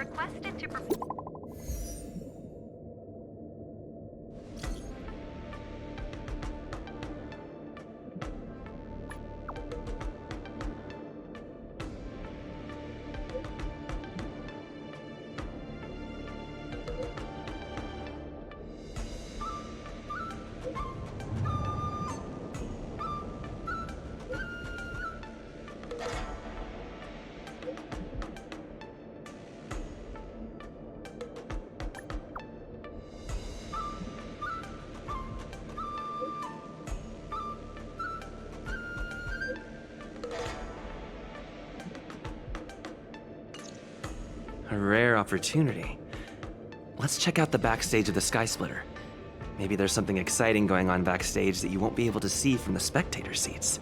requested to perform. A rare opportunity. Let's check out the backstage of the Sky Splitter. Maybe there's something exciting going on backstage that you won't be able to see from the spectator seats.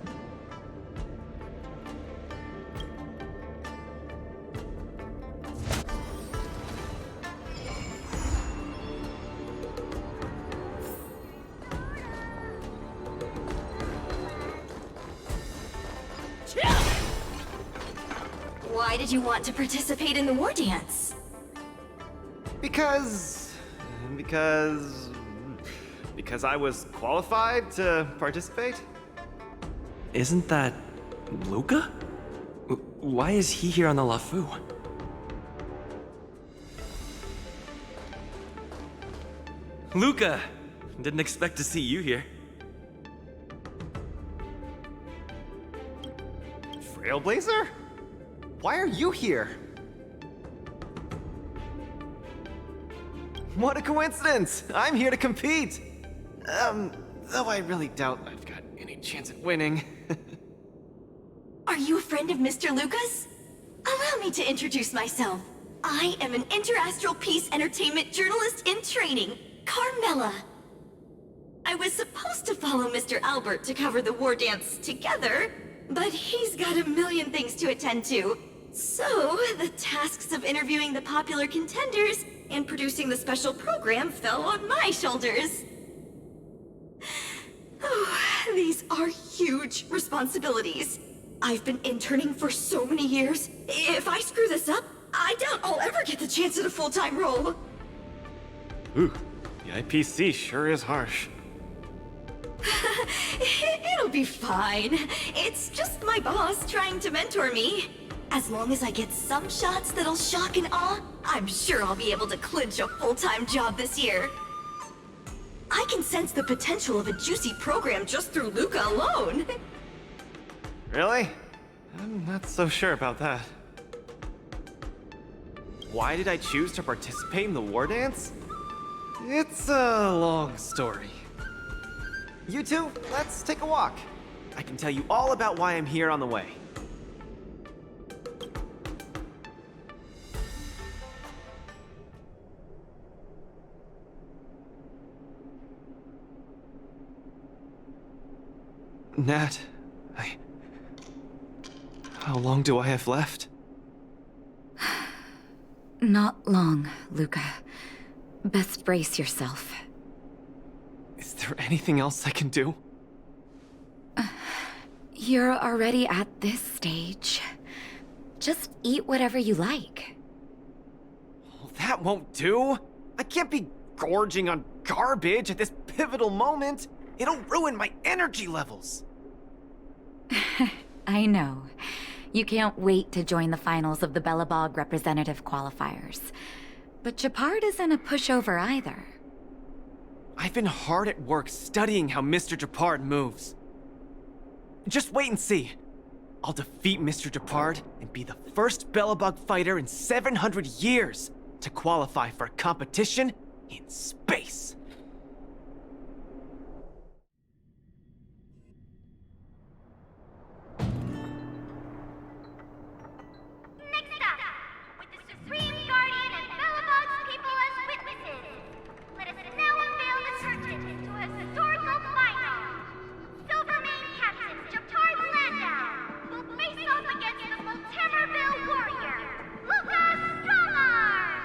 Why did you want to participate in the Wardance? Because I was qualified to participate? Isn't that Luca? Why is he here on the LaFu? Luca! Didn't expect to see you here. Trailblazer? Why are you here? What a coincidence! I'm here to compete! Though I really doubt I've got any chance at winning. Are you a friend of Mr. Lucas? Allow me to introduce myself. I am an interastral peace entertainment journalist in training, Carmela. I was supposed to follow Mr. Albert to cover the Wardance together, but he's got a million things to attend to. So, the tasks of interviewing the popular contenders and producing the special program fell on my shoulders. Oh, these are huge responsibilities. I've been interning for so many years. If I screw this up, I doubt I'll ever get the chance at a full-time role. Ooh, the IPC sure is harsh. It'll be fine. It's just my boss trying to mentor me. As long as I get some shots that'll shock and awe, I'm sure I'll be able to clinch a full-time job this year. I can sense the potential of a juicy program just through Luca alone. Really? I'm not so sure about that. Why did I choose to participate in the Wardance? It's a long story. You two, let's take a walk. I can tell you all about why I'm here on the way. Nat, how long do I have left? Not long, Luca. Best brace yourself. Is there anything else I can do? You're already at this stage. Just eat whatever you like. Well, that won't do. I can't be gorging on garbage at this pivotal moment. It'll ruin my energy levels. I know. You can't wait to join the finals of the Bellabog representative qualifiers. But Japard isn't a pushover either. I've been hard at work studying how Mr. Japard moves. Just wait and see. I'll defeat Mr. Japard and be the first Bellabog fighter in 700 years to qualify for a competition in space. Next up, with the Supreme Guardian and Bellabog's people as witnesses, let us now unveil the curtain to a historical final. Silvermane Captain Japard Landau will face off against the Multimerville warrior, Lucas Strongarm!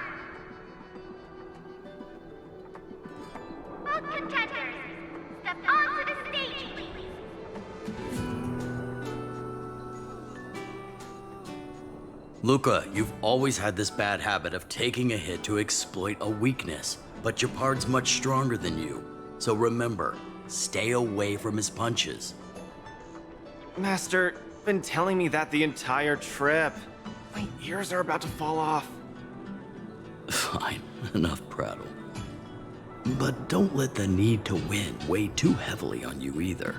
Both contenders, step onto the stage, please. Luca, you've always had this bad habit of taking a hit to exploit a weakness, but Japard's much stronger than you. So remember, stay away from his punches. Master, you've been telling me that the entire trip. My ears are about to fall off. Fine, enough prattle. But don't let the need to win weigh too heavily on you either.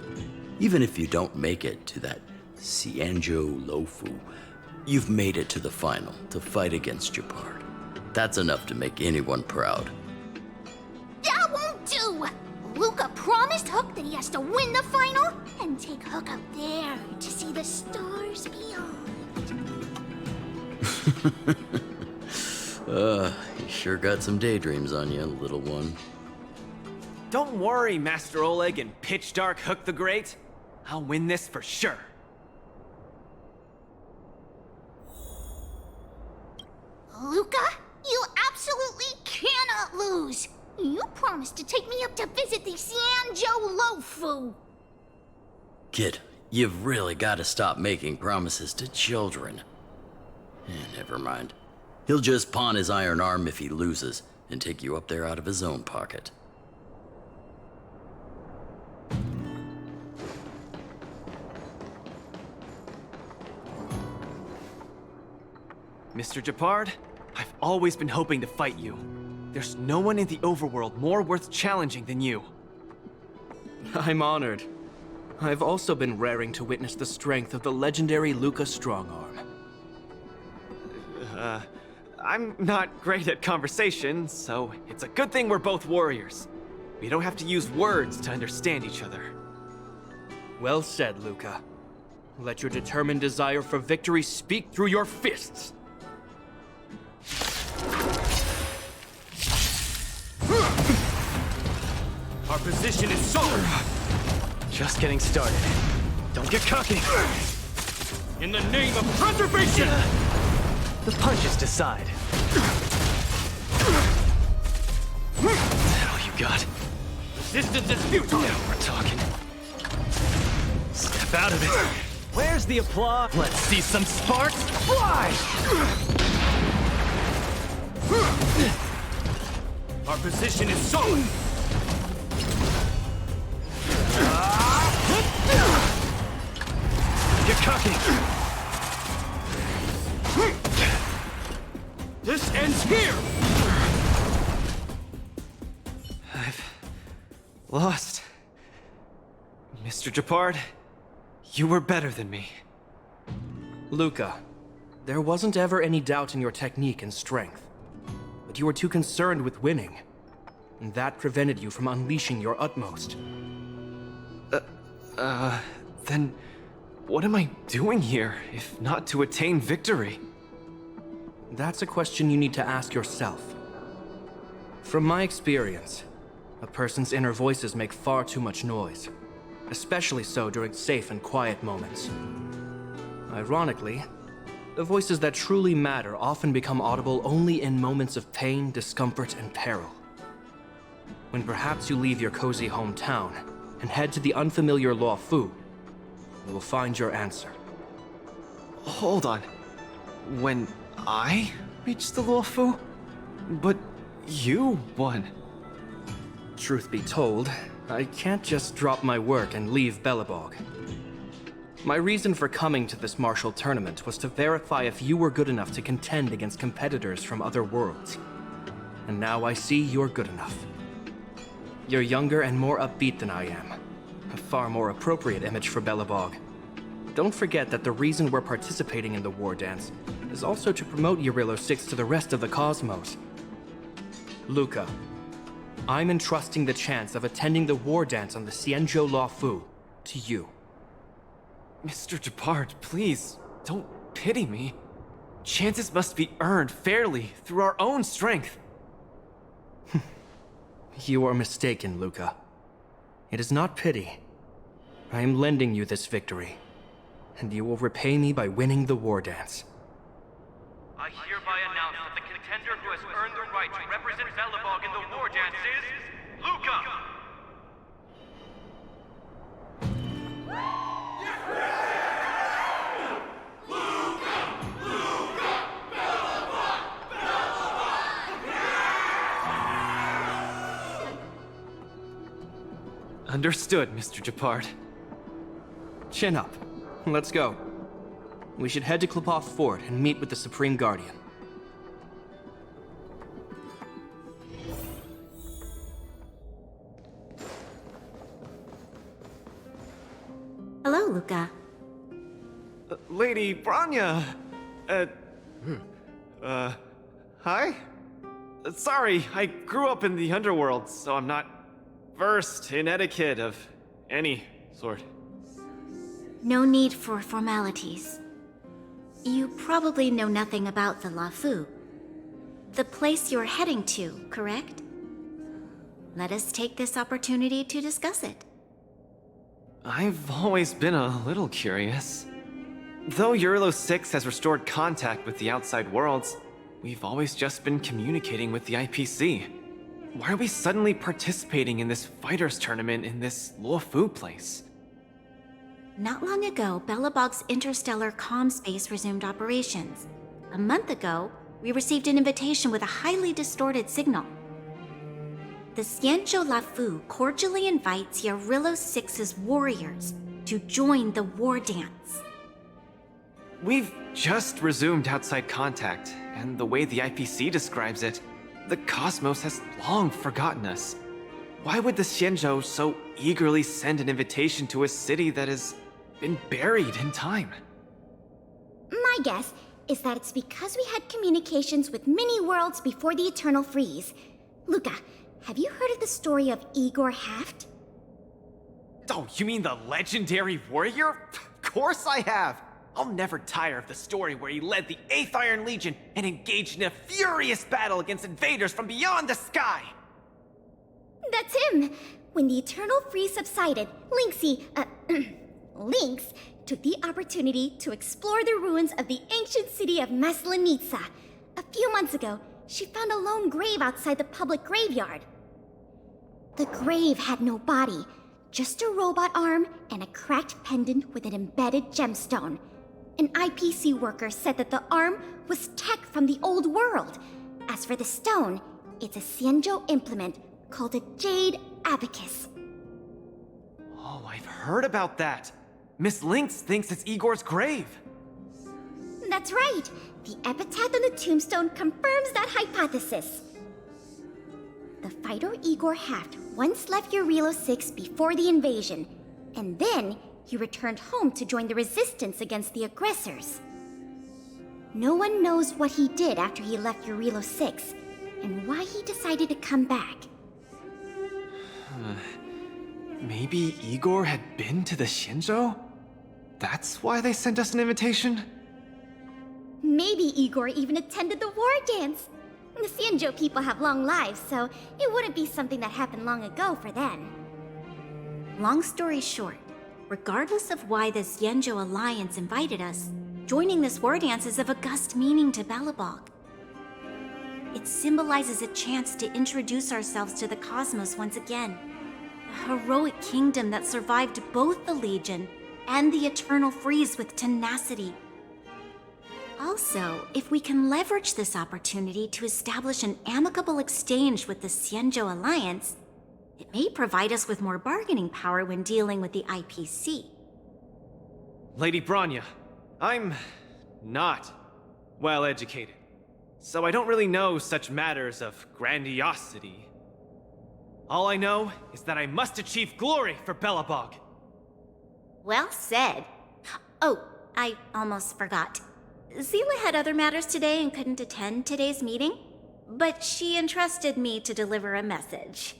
Even if you don't make it to that Xianzhou Luofu, you've made it to the final to fight against Japard. That's enough to make anyone proud. That won't do! Luca promised Hook that he has to win the final and take Hook up there to see the stars beyond. You sure got some daydreams on you, little one. Don't worry, Master Oleg and Pitch Dark Hook the Great. I'll win this for sure. Luca, you absolutely cannot lose! You promised to take me up to visit the Xianzhou Luofu. Kid, you've really got to stop making promises to children. Never mind. He'll just pawn his iron arm if he loses and take you up there out of his own pocket. Mr. Japard, I've always been hoping to fight you. There's no one in the overworld more worth challenging than you. I'm honored. I've also been raring to witness the strength of the legendary Luca Strongarm. I'm not great at conversation, so it's a good thing we're both warriors. We don't have to use words to understand each other. Well said, Luca. Let your determined desire for victory speak through your fists. Our position is solid. Just getting started. Don't get cocky. In the name of preservation! The punches decide. That all you got? Resistance is futile! Now we're talking. Step out of it. Where's the applause? Let's see some sparks fly! Our position is solid. Get cocky. This ends here! I've lost. Mr. Japard, you were better than me. Luca, there wasn't ever any doubt in your technique and strength. But you were too concerned with winning. And that prevented you from unleashing your utmost. Then what am I doing here, if not to attain victory? That's a question you need to ask yourself. From my experience, a person's inner voices make far too much noise, especially so during safe and quiet moments. Ironically, the voices that truly matter often become audible only in moments of pain, discomfort, and peril. When perhaps you leave your cozy hometown and head to the unfamiliar Luofu, you will find your answer. Hold on. When I reached the Luofu? But you won. Truth be told, I can't just drop my work and leave Belobog. My reason for coming to this martial tournament was to verify if you were good enough to contend against competitors from other worlds. And now I see you're good enough. You're younger and more upbeat than I am. A far more appropriate image for Belobog. Don't forget that the reason we're participating in the Wardance is also to promote Eurilo 6 to the rest of the cosmos. Luca, I'm entrusting the chance of attending the Wardance on the Xianzhou Luofu to you. Mr. Japard, please, don't pity me. Chances must be earned fairly through our own strength. You are mistaken, Luca. It is not pity. I am lending you this victory, and you will repay me by winning the Wardance. I hereby announce that the contender who has earned the right to represent Belobog in the Wardance is Luca! Understood, Mr. Japard. Chin up. Let's go. We should head to Klepoth Fort and meet with the Supreme Guardian. Hello, Luca. Lady Branya! Hi? Sorry, I grew up in the underworld, so I'm not versed in etiquette of any sort. No need for formalities. You probably know nothing about the Lafu. The place you're heading to, correct? Let us take this opportunity to discuss it. I've always been a little curious. Though Eurilo 6 has restored contact with the outside worlds, we've always just been communicating with the IPC. Why are we suddenly participating in this fighters tournament in this Luofu place? Not long ago, Belobog's interstellar comm space resumed operations. A month ago, we received an invitation with a highly distorted signal. The Xianzhou Lafu cordially invites Eurilo 6's warriors to join the Wardance. We've just resumed outside contact, and the way the IPC describes it, the cosmos has long forgotten us. Why would the Xianzhou so eagerly send an invitation to a city that has been buried in time? My guess is that it's because we had communications with many worlds before the Eternal Freeze. Luca, have you heard of the story of Igor Haft? Oh, you mean the legendary warrior? Of course I have! I'll never tire of the story where he led the 8th Iron Legion and engaged in a furious battle against invaders from beyond the sky! That's him! When the Eternal Freeze subsided, Lynx took the opportunity to explore the ruins of the ancient city of Maslenitsa. A few months ago, she found a lone grave outside the public graveyard. The grave had no body, just a robot arm and a cracked pendant with an embedded gemstone. An IPC worker said that the arm was tech from the old world. As for the stone, it's a Xianzhou implement called a Jade Abacus. Oh, I've heard about that! Miss Lynx thinks it's Igor's grave! That's right! The epitaph on the tombstone confirms that hypothesis. The fighter Igor Haft once left Eurilo 6 before the invasion, and then he returned home to join the resistance against the aggressors. No one knows what he did after he left Eurilo 6, and why he decided to come back. Maybe Igor had been to the Xianzhou? That's why they sent us an invitation? Maybe Igor even attended the war dance. The Xianzhou people have long lives, so it wouldn't be something that happened long ago for them. Long story short, regardless of why the Xianzhou Alliance invited us, joining this Wardance is of august meaning to Belobog. It symbolizes a chance to introduce ourselves to the cosmos once again. A heroic kingdom that survived both the Legion and the Eternal Freeze with tenacity. Also, if we can leverage this opportunity to establish an amicable exchange with the Xianzhou Alliance, it may provide us with more bargaining power when dealing with the IPC. Lady Branya, I'm not well educated, so I don't really know such matters of grandiosity. All I know is that I must achieve glory for Belobog. Well said. Oh, I almost forgot. Zila had other matters today and couldn't attend today's meeting, but she entrusted me to deliver a message.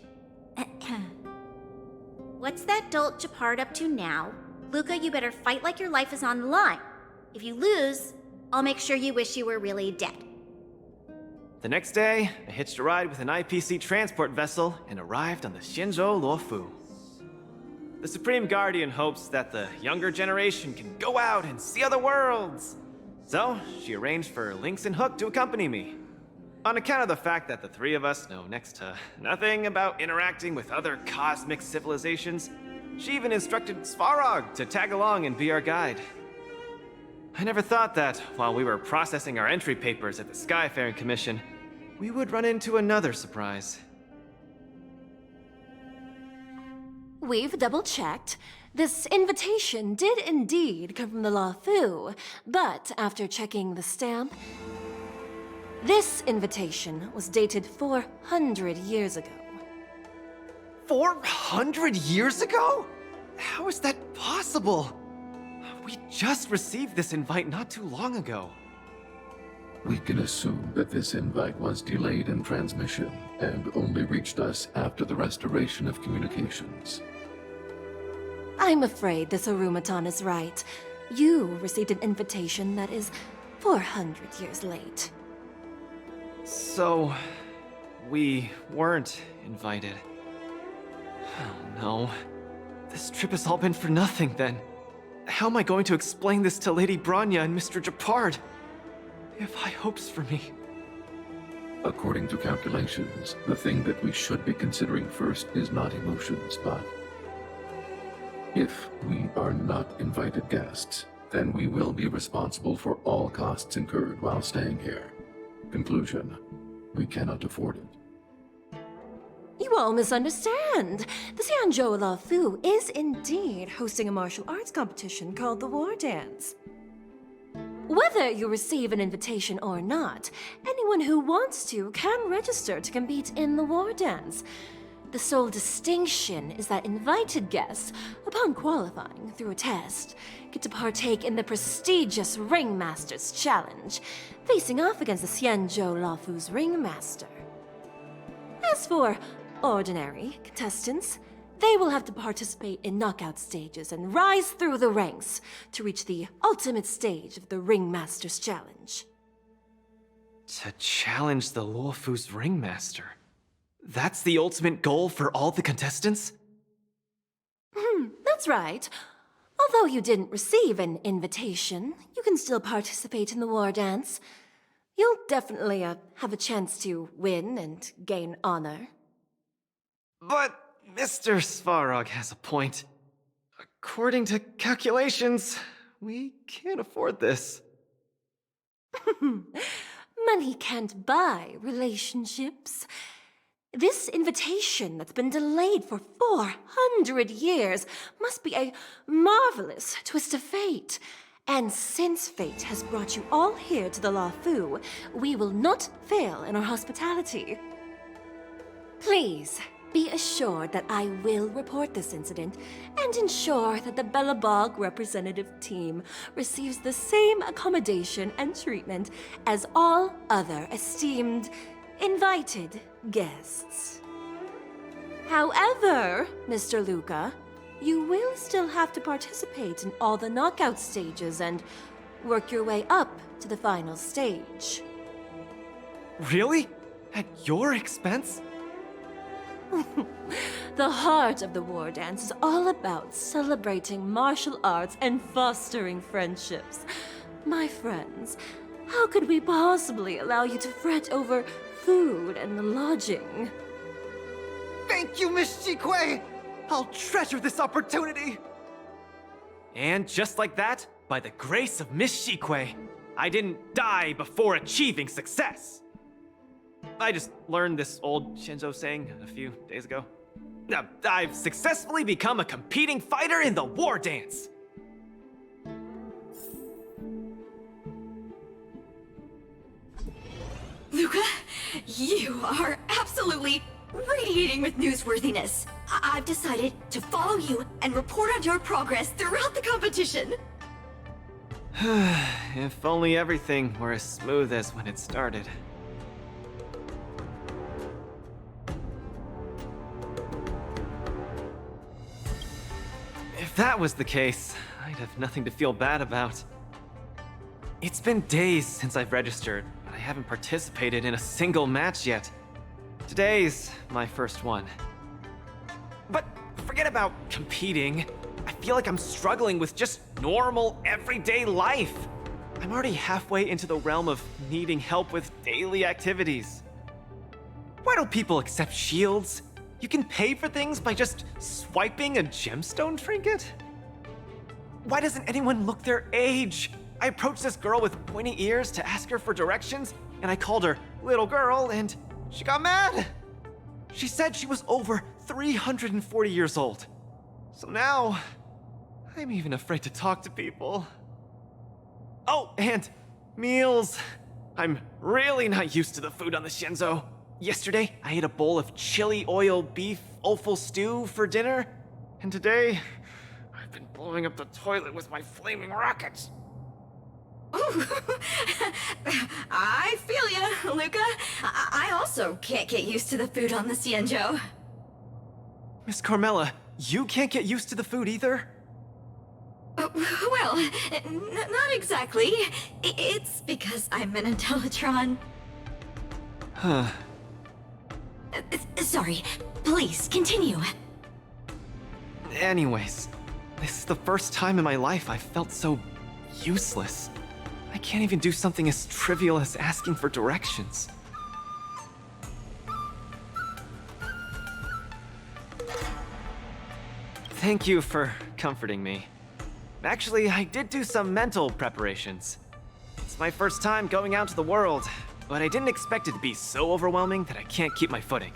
What's that dolt Japard up to now? Luca, you better fight like your life is on the line. If you lose, I'll make sure you wish you were really dead. The next day, I hitched a ride with an IPC transport vessel and arrived on the Xianzhou Luofu. The Supreme Guardian hopes that the younger generation can go out and see other worlds. So, she arranged for Lynx and Hook to accompany me. On account of the fact that the three of us know next to nothing about interacting with other cosmic civilizations, she even instructed Svarog to tag along and be our guide. I never thought that, while we were processing our entry papers at the Skyfaring Commission, we would run into another surprise. We've double-checked. This invitation did indeed come from the Luofu, but after checking the stamp, this invitation was dated 400 years ago. 400 years ago? How is that possible? We just received this invite not too long ago. We can assume that this invite was delayed in transmission and only reached us after the restoration of communications. I'm afraid this Arumaton is right. You received an invitation that is 400 years late. So, we weren't invited. Oh no. This trip has all been for nothing then. How am I going to explain this to Lady Branya and Mr. Japard? They have high hopes for me. According to calculations, the thing that we should be considering first is not emotions, but if we are not invited guests, then we will be responsible for all costs incurred while staying here. Conclusion, we cannot afford it. You all misunderstand. The Xianzhou Luofu is indeed hosting a martial arts competition called the Wardance. Whether you receive an invitation or not, anyone who wants to can register to compete in the Wardance. The sole distinction is that invited guests, upon qualifying through a test, get to partake in the prestigious Ringmaster's Challenge, facing off against the Xianzhou Luofu's Ringmaster. As for ordinary contestants, they will have to participate in knockout stages and rise through the ranks to reach the ultimate stage of the Ringmaster's Challenge. To challenge the Luofu's Ringmaster? That's the ultimate goal for all the contestants? That's right. Although you didn't receive an invitation, you can still participate in the Wardance. You'll definitely have a chance to win and gain honor. But Mr. Svarog has a point. According to calculations, we can't afford this. Money can't buy relationships. This invitation that's been delayed for 400 years must be a marvelous twist of fate. And since fate has brought you all here to the Luofu, we will not fail in our hospitality. Please, be assured that I will report this incident and ensure that the Belobog representative team receives the same accommodation and treatment as all other esteemed, invited guests. However, Mr. Luca, you will still have to participate in all the knockout stages and work your way up to the final stage. Really? At your expense? The heart of the Wardance is all about celebrating martial arts and fostering friendships. My friends, how could we possibly allow you to fret over food and lodging? Thank you, Miss Shikui! I'll treasure this opportunity! And just like that, by the grace of Miss Shikui, I didn't die before achieving success! I just learned this old Shinzo saying a few days ago. I've successfully become a competing fighter in the Wardance! Luca, you are absolutely radiating with newsworthiness. I've decided to follow you and report on your progress throughout the competition. If only everything were as smooth as when it started. If that was the case, I'd have nothing to feel bad about. It's been days since I've registered, but I haven't participated in a single match yet. Today's my first one. But forget about competing. I feel like I'm struggling with just normal, everyday life. I'm already halfway into the realm of needing help with daily activities. Why don't people accept shields? You can pay for things by just swiping a gemstone trinket? Why doesn't anyone look their age? I approached this girl with pointy ears to ask her for directions, and I called her little girl, and she got mad. She said she was over 340 years old. So now, I'm even afraid to talk to people. Oh, and meals. I'm really not used to the food on the Shenzo. Yesterday, I ate a bowl of chili oil beef offal stew for dinner, and today, I've been blowing up the toilet with my flaming rockets. Ooh. I feel ya, Luca. I also can't get used to the food on the Xianzhou. Miss Carmela, you can't get used to the food either? Well, not exactly. It's because I'm an Intellitron. Huh. Sorry. Please, continue. Anyways, this is the first time in my life I've felt so useless. I can't even do something as trivial as asking for directions. Thank you for comforting me. Actually, I did do some mental preparations. It's my first time going out to the world, but I didn't expect it to be so overwhelming that I can't keep my footing.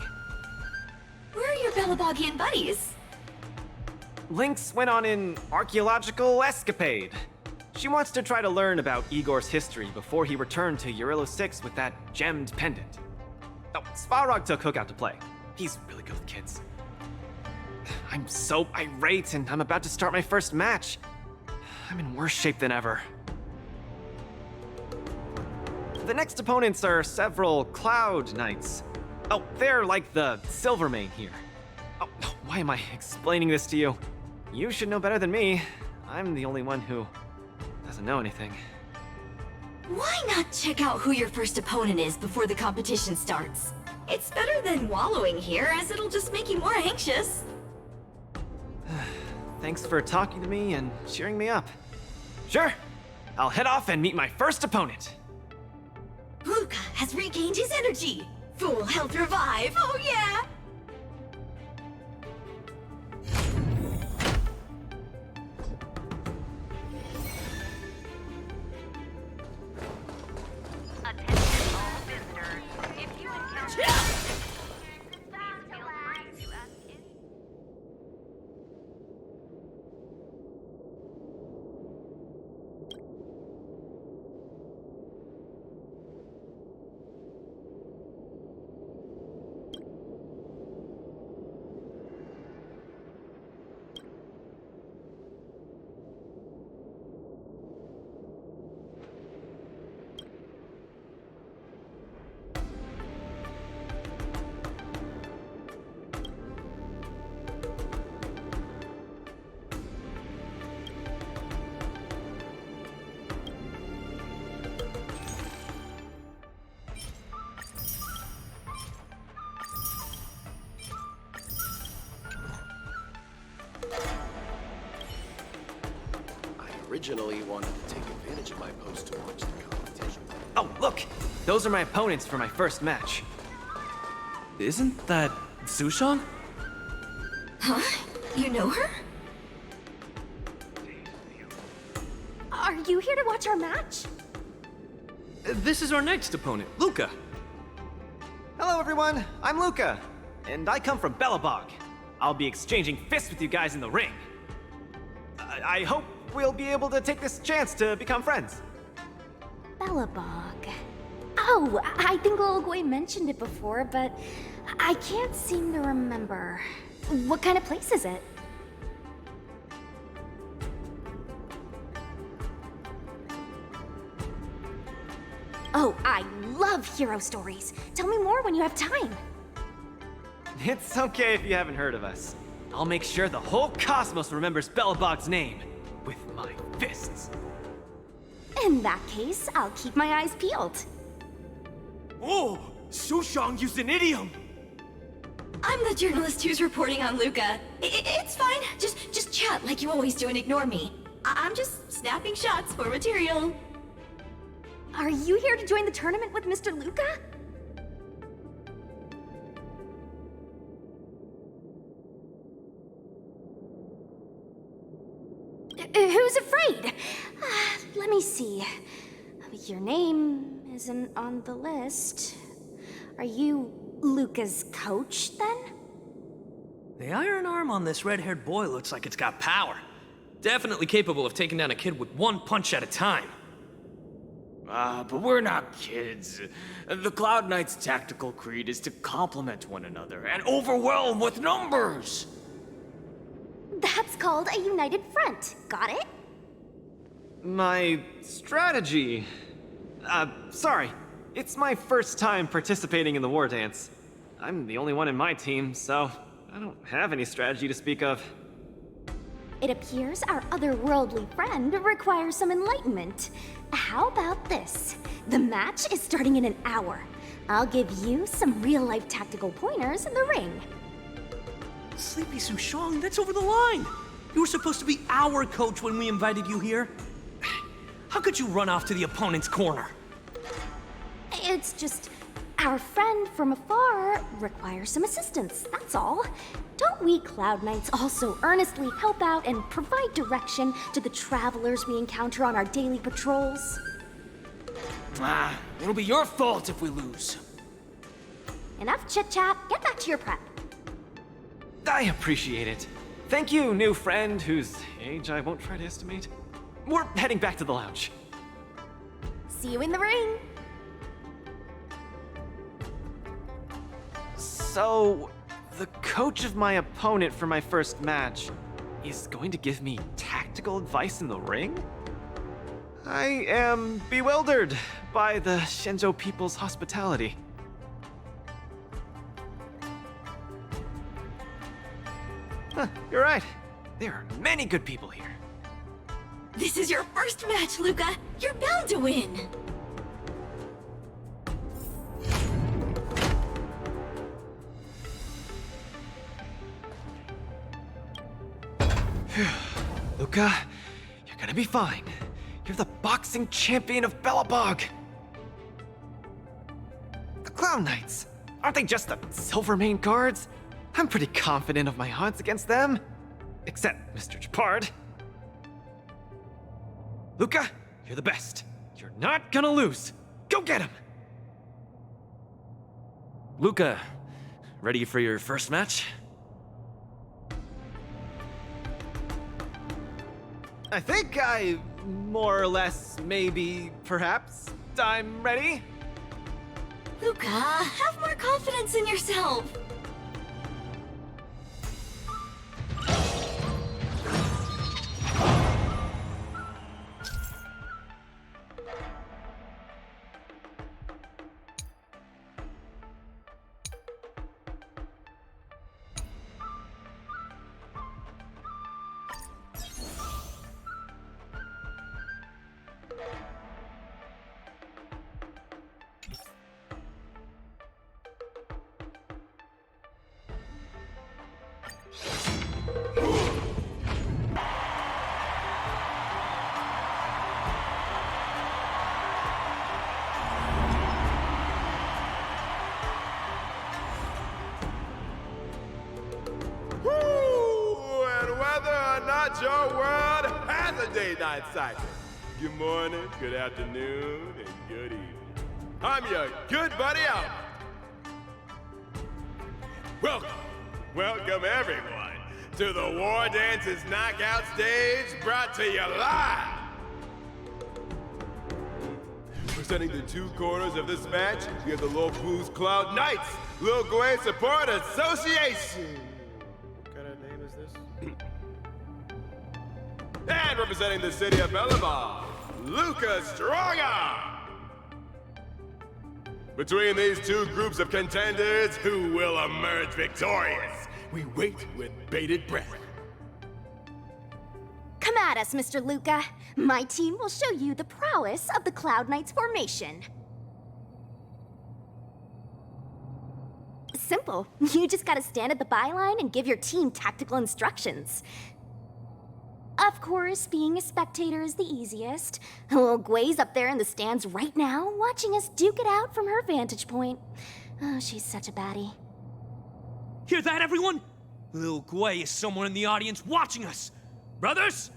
Where are your Belabogian buddies? Lynx went on an archaeological escapade. She wants to try to learn about Igor's history before he returned to Urilo 6 with that gemmed pendant. Oh, Svarog took Hook out to play. He's really good with kids. I'm so irate, and I'm about to start my first match. I'm in worse shape than ever. The next opponents are several Cloud Knights. Oh, they're like the Silvermane here. Oh, why am I explaining this to you? You should know better than me. I'm the only one who doesn't know anything. Why not check out who your first opponent is before the competition starts? It's better than wallowing here, as it'll just make you more anxious. Thanks for talking to me and cheering me up. Sure, I'll head off and meet my first opponent. Luca has regained his energy. Full health revive, oh yeah! Attention all visitors. If you encounter... please feel free to ask any... Originally wanted to take advantage of my post to launch the competition. Oh, look! Those are my opponents for my first match. Isn't that Sushong? Huh? You know her? Are you here to watch our match? This is our next opponent, Luca. Hello, everyone. I'm Luca, and I come from Belobog. I'll be exchanging fists with you guys in the ring. I hope we'll be able to take this chance to become friends. Belobog. Oh, I think Lil Gui mentioned it before, but I can't seem to remember. What kind of place is it? Oh, I love hero stories. Tell me more when you have time. It's okay if you haven't heard of us. I'll make sure the whole cosmos remembers Belobog's name with my fists. In that case, I'll keep my eyes peeled. Oh, Sushang used an idiom! I'm the journalist who's reporting on Luca. It's fine. Just chat like you always do and ignore me. I'm just snapping shots for material. Are you here to join the tournament with Mr. Luca? Who's afraid? Let me see. Your name isn't on the list. Are you Luca's coach, then? The iron arm on this red-haired boy looks like it's got power. Definitely capable of taking down a kid with one punch at a time. But we're not kids. The Cloud Knight's tactical creed is to complement one another and overwhelm with numbers. That's called a united front. Got it? My strategy... sorry. It's my first time participating in the Wardance. I'm the only one in my team, so I don't have any strategy to speak of. It appears our otherworldly friend requires some enlightenment. How about this? The match is starting in an hour. I'll give you some real-life tactical pointers in the ring. Sleepy Sushong, that's over the line! You were supposed to be our coach when we invited you here. How could you run off to the opponent's corner? It's just, our friend from afar requires some assistance, that's all. Don't we Cloud Knights also earnestly help out and provide direction to the travelers we encounter on our daily patrols? It'll be your fault if we lose. Enough chit-chat, get back to your prep. I appreciate it. Thank you, new friend whose age I won't try to estimate. We're heading back to the lounge. See you in the ring! So, the coach of my opponent for my first match is going to give me tactical advice in the ring? I am bewildered by the Shenzhou people's hospitality. Huh, you're right. There are many good people here. This is your first match, Luca. You're bound to win. Luca, you're gonna be fine. You're the boxing champion of Belobog. The Clown Knights, aren't they just the Silvermane guards? I'm pretty confident of my odds against them. Except Mr. Japard. Luca, you're the best. You're not gonna lose. Go get him! Luca, ready for your first match? I think more or less, maybe, perhaps, I'm ready. Luca, have more confidence in yourself. Your world has a day-night cycle. Good morning, good afternoon, and good evening. I'm your good buddy Albert. Welcome everyone to the Wardance's knockout stage, brought to you live. Presenting the two corners of this match, we have the Low Blues Cloud Knights, Lil Gwei Support Association. What kind of name is this? And representing the city of Belobog, Luca Strongarm. Between these two groups of contenders, who will emerge victorious? We wait with bated breath. Come at us, Mr. Luca. My team will show you the prowess of the Cloud Knights formation. Simple. You just gotta stand at the byline and give your team tactical instructions. Of course, being a spectator is the easiest. Lil Gwei's up there in the stands right now, watching us duke it out from her vantage point. Oh, she's such a baddie. Hear that, everyone? Lil Gwei is somewhere in the audience watching us. Brothers,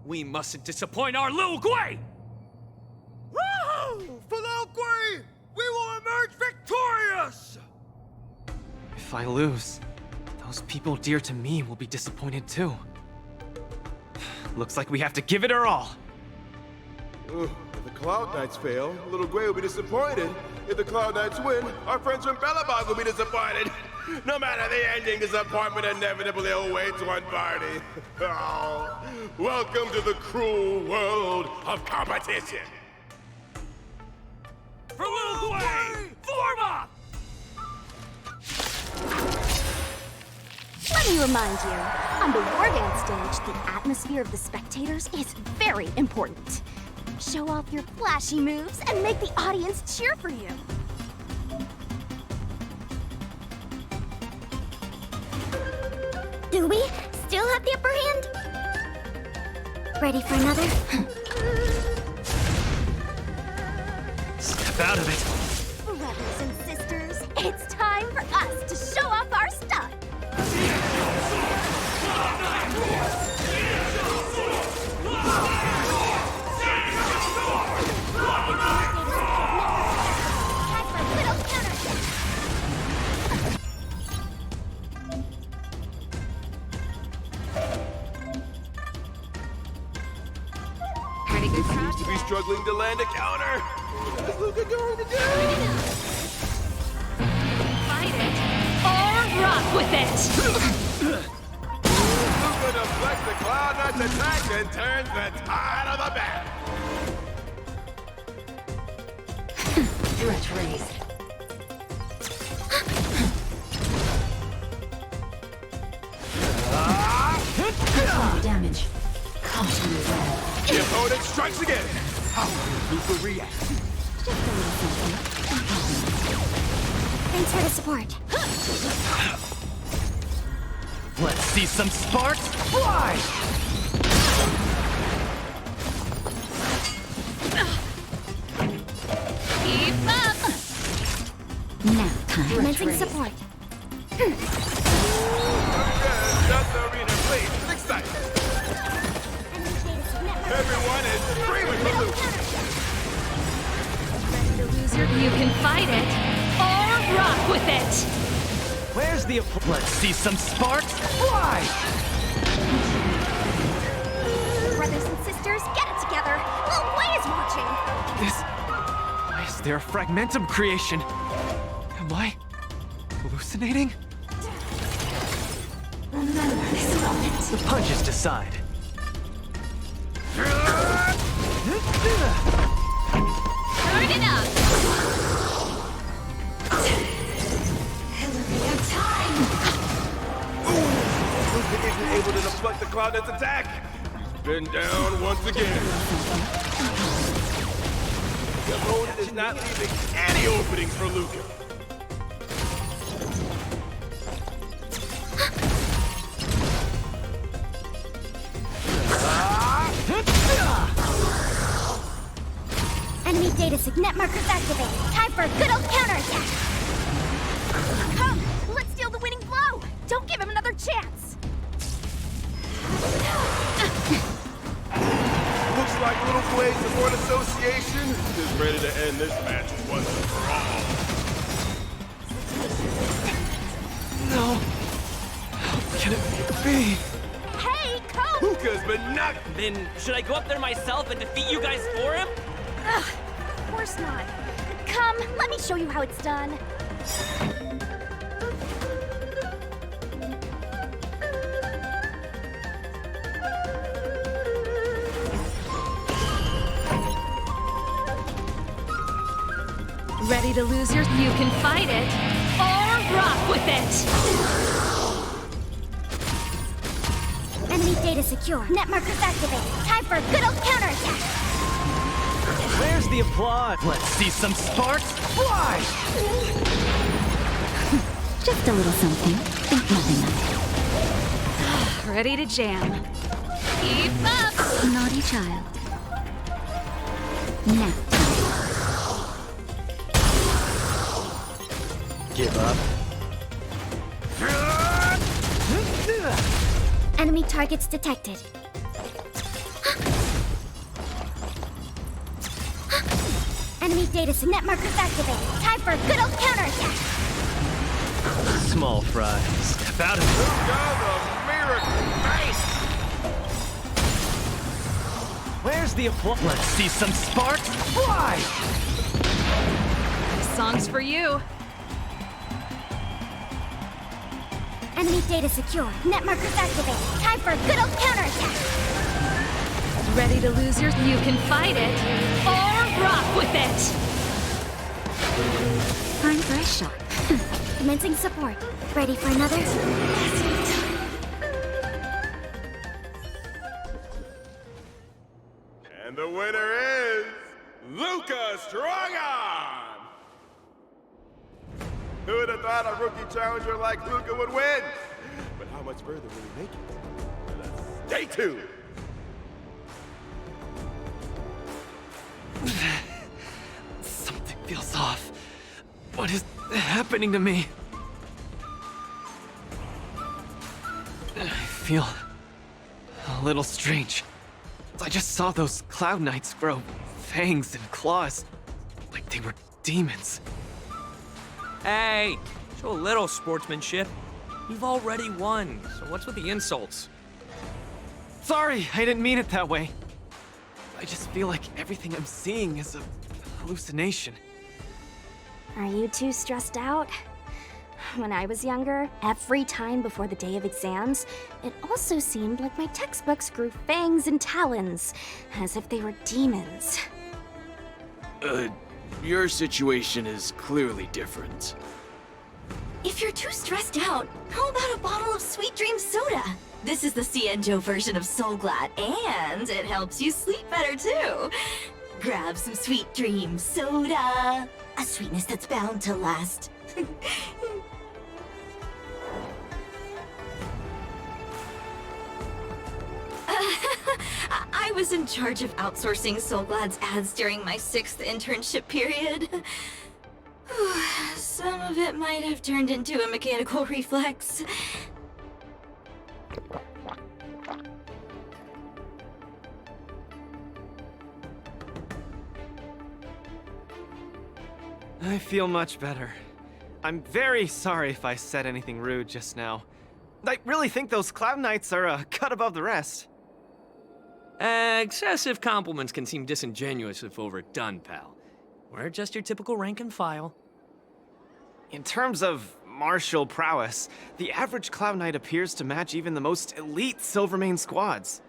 we mustn't disappoint our Lil Gwei! Woohoo! For Lil Gwei, we will emerge victorious! If I lose, Those people dear to me will be disappointed too. Looks like we have to give it our all. If the Cloud Knights fail, Little Gray will be disappointed. If the Cloud Knights win, our friends from Belobog will be disappointed. No matter the ending, disappointment inevitably awaits one party. Oh, welcome to the cruel world of competition. For Little Gray, form up! Let me remind you, on the Wardance stage, the atmosphere of the spectators is very important. Show off your flashy moves and make the audience cheer for you. Do we still have the upper hand? Ready for another? Step out of it. Brothers and sisters, it's time for us to show off our stuff. Seems to be struggling to land a counter. What is Luca going to do? Fight it or rock with it! Luca deflects the Cloud Knight's attack and turns the tide of the bat. Stretch raised. Damage. Caution red. The opponent strikes again. How will Luca react? Thanks for the support. Let's see some sparks fly! Keep up! Now time. Commencing support. Just the arena, please. Next time. Everyone is screaming for Luca. Ready to lose your... You can fight it or rock with it! Where's the Let's see some sparks fly! Brothers and sisters, get it together. Lil Wei is watching. Why is there a fragmentum creation? Am I hallucinating? Remember this moment. The punches decide. Turn it up! Luca isn't able to deflect the Cloud Knight's attack. He's been down once again. The opponent is not leaving any openings for Luca. Enemy data signet markers activated. Time for a good old counterattack. Come, let's steal the winning blow. Don't give him another chance. Looks like Little Gray Support Association is ready to end this match once and for all. No. How can it be? Hey, come! Luca's been knocked. Then should I go up there myself and defeat you guys for him? Ugh, of course not. Come, let me show you how it's done. Ready to lose your... You can fight it or rock with it! Enemy data secure. Net markers activated. Time for a good old counterattack. Where's the applause? Let's see some sparks fly! Just a little something. Think nothing of it. Ready to jam. Keep up! Naughty child. Now Give up. Enemy targets detected. Enemy data signet markers activated. Time for a good old counterattack. small fry. Step out of Luca the Miracle Face! Where's the applause? Let's see some sparks fly! This song's for you. Enemy data secure. Net markers activated. Time for a good old counterattack. Ready to lose your... You can fight it, or rock with it! Time for a shot. Commencing support. Ready for another? And the winner is Luca Strongarm! Who would have thought a rookie challenger like Luca would win? But how much further will he make it? Let us stay tuned! Something feels off. What is happening to me? I feel a little strange. I just saw those Cloud Knights grow fangs and claws, like they were demons. Hey, show a little sportsmanship. You've already won, so what's with the insults? Sorry, I didn't mean it that way. I just feel like everything I'm seeing is a hallucination. Are you too stressed out? When I was younger, every time before the day of exams, it also seemed like my textbooks grew fangs and talons, as if they were demons. Your situation is clearly different. If you're too stressed out, how about a bottle of Sweet Dream Soda? This is the Cienjo version of Soul Glad, and it helps you sleep better too. Grab some Sweet Dream Soda. A sweetness that's bound to last. I was in charge of outsourcing Soul Glad's ads during my 6th internship period. Some of it might have turned into a mechanical reflex. I feel much better. I'm very sorry if I said anything rude just now. I really think those Cloud Knights are a cut above the rest. Excessive compliments can seem disingenuous if overdone, pal. We're just your typical rank and file. In terms of martial prowess, the average Cloud Knight appears to match even the most elite Silvermane squads.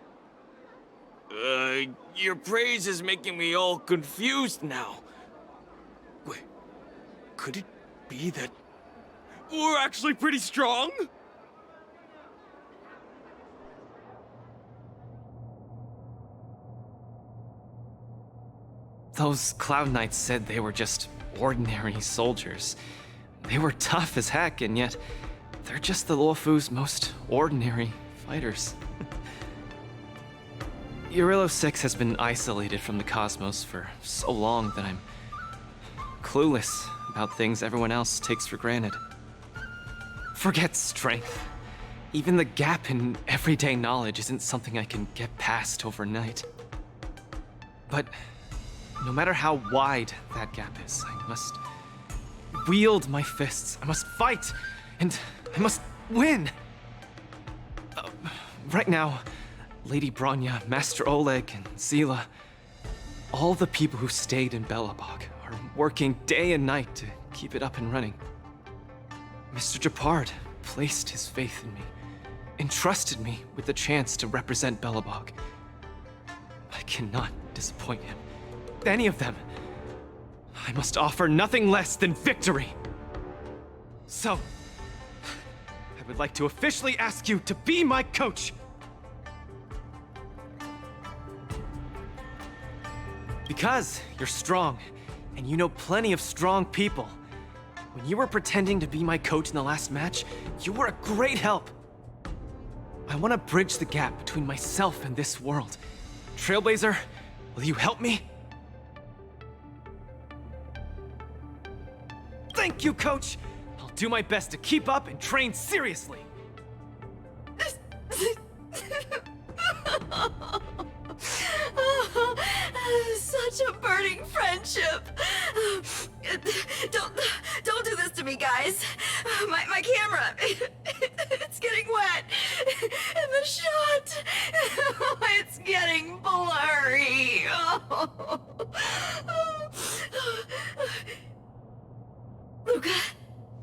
Your praise is making me all confused now. Wait, could it be that we're actually pretty strong? Those Cloud Knights said they were just ordinary soldiers. They were tough as heck, and yet they're just the Luofu's most ordinary fighters. Urilo 6 has been isolated from the cosmos for so long that I'm clueless about things everyone else takes for granted. Forget strength. Even the gap in everyday knowledge isn't something I can get past overnight. But no matter how wide that gap is, I must wield my fists. I must fight, and I must win. Right now, Lady Bronya, Master Oleg, and Zila, all the people who stayed in Belobog are working day and night to keep it up and running. Mr. Japard placed his faith in me, entrusted me with the chance to represent Belobog. I cannot disappoint him. Any of them. I must offer nothing less than victory. So, I would like to officially ask you to be my coach. Because you're strong, and you know plenty of strong people. When you were pretending to be my coach in the last match, you were a great help. I want to bridge the gap between myself and this world. Trailblazer, will you help me? Thank you, Coach! I'll do my best to keep up and train seriously. Such a burning friendship. Don't do this to me, guys. My camera! It's getting wet! And the shot! It's getting blurry! Luca,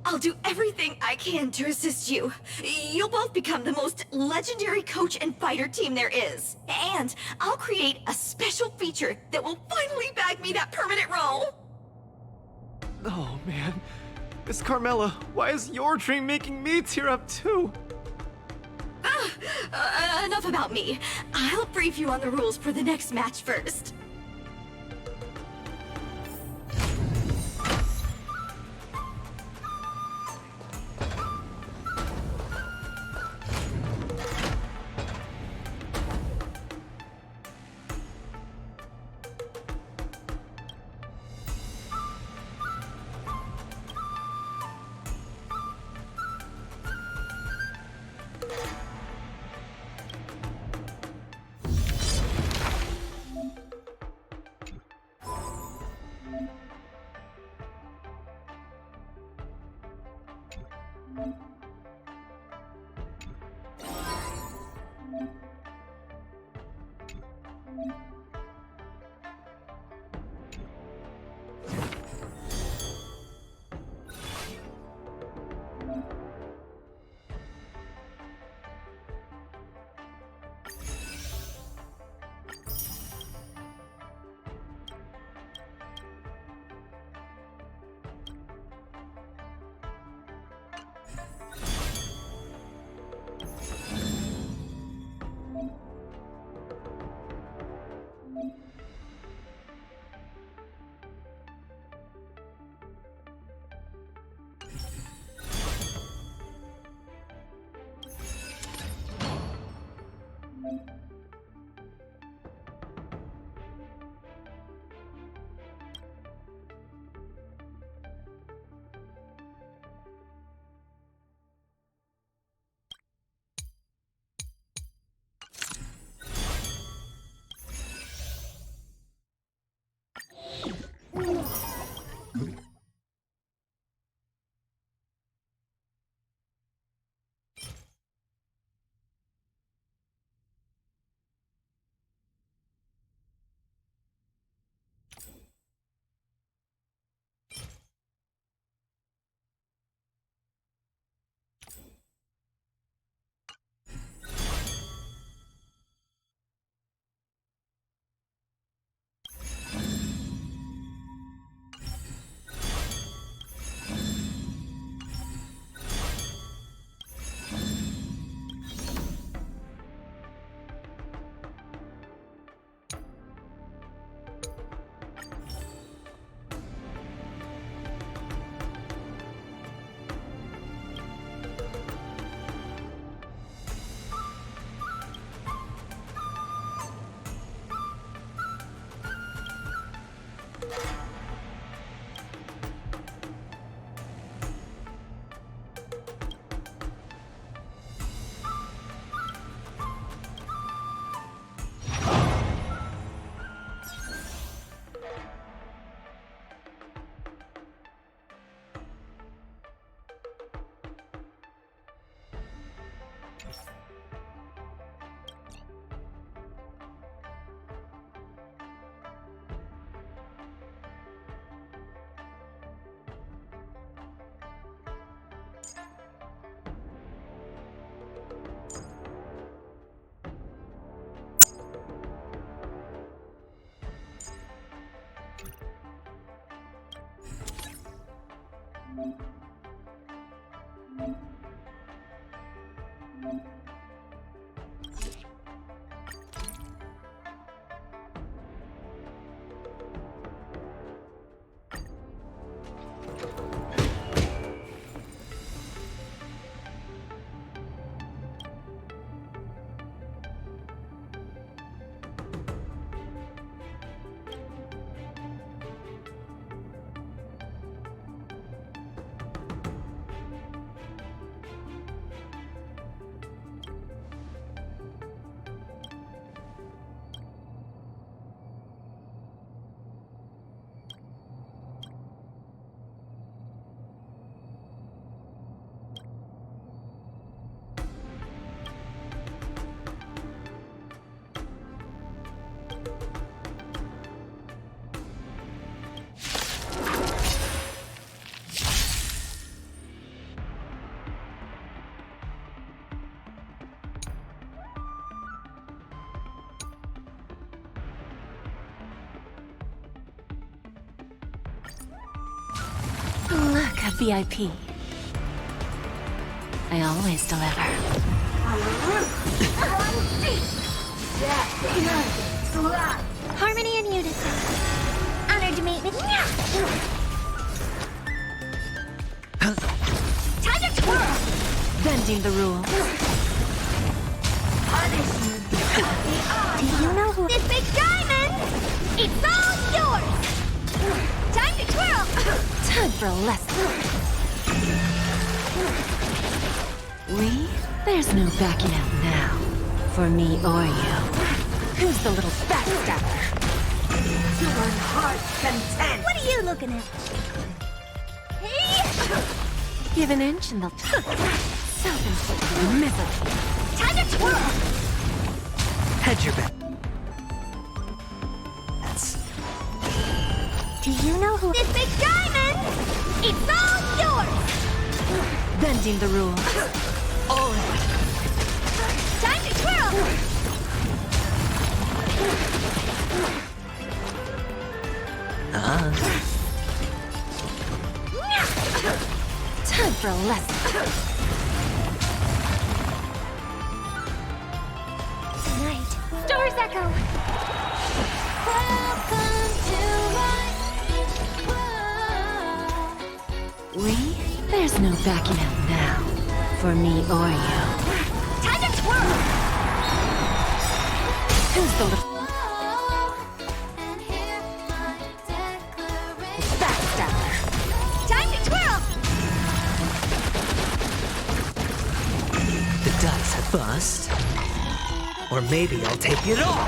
I'll do everything I can to assist you. You'll both become the most legendary coach and fighter team there is. And I'll create a special feature that will finally bag me that permanent role. Oh, man. Miss Carmela, why is your dream making me tear up too? Enough about me. I'll brief you on the rules for the next match first. have VIP. I always deliver. Harmony and unison. Honored to meet with you. Time to twirl! Bending the rules. Do you know who this big diamond? It's all yours! Time to twirl! Time for a lesson. There's no backing out now. For me or you. Who's the little backstabber? To our heart's content! What are you looking at? Hey! Give an inch and they'll self-inflicted misery. Time to twirl! Hedge your bet. Do you know who this big diamond? It's all yours! Bending the rules. All in. Time to twirl! Time for a lesson. Tonight, stars echo. Welcome to my world. There's no backing out now. For me or you. Time to twirl! Who's the little backstabber? Time to twirl! The dice have bust. Or maybe I'll take it all.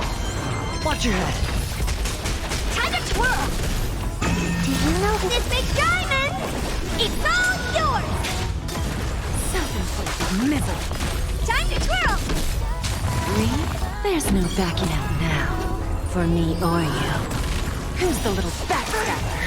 Watch your head. Time to twirl! Do you know who this big diamond? It's all yours! Self-inflicted misery. Time to twirl! There's no backing out now. For me or you. Who's the little backstabber?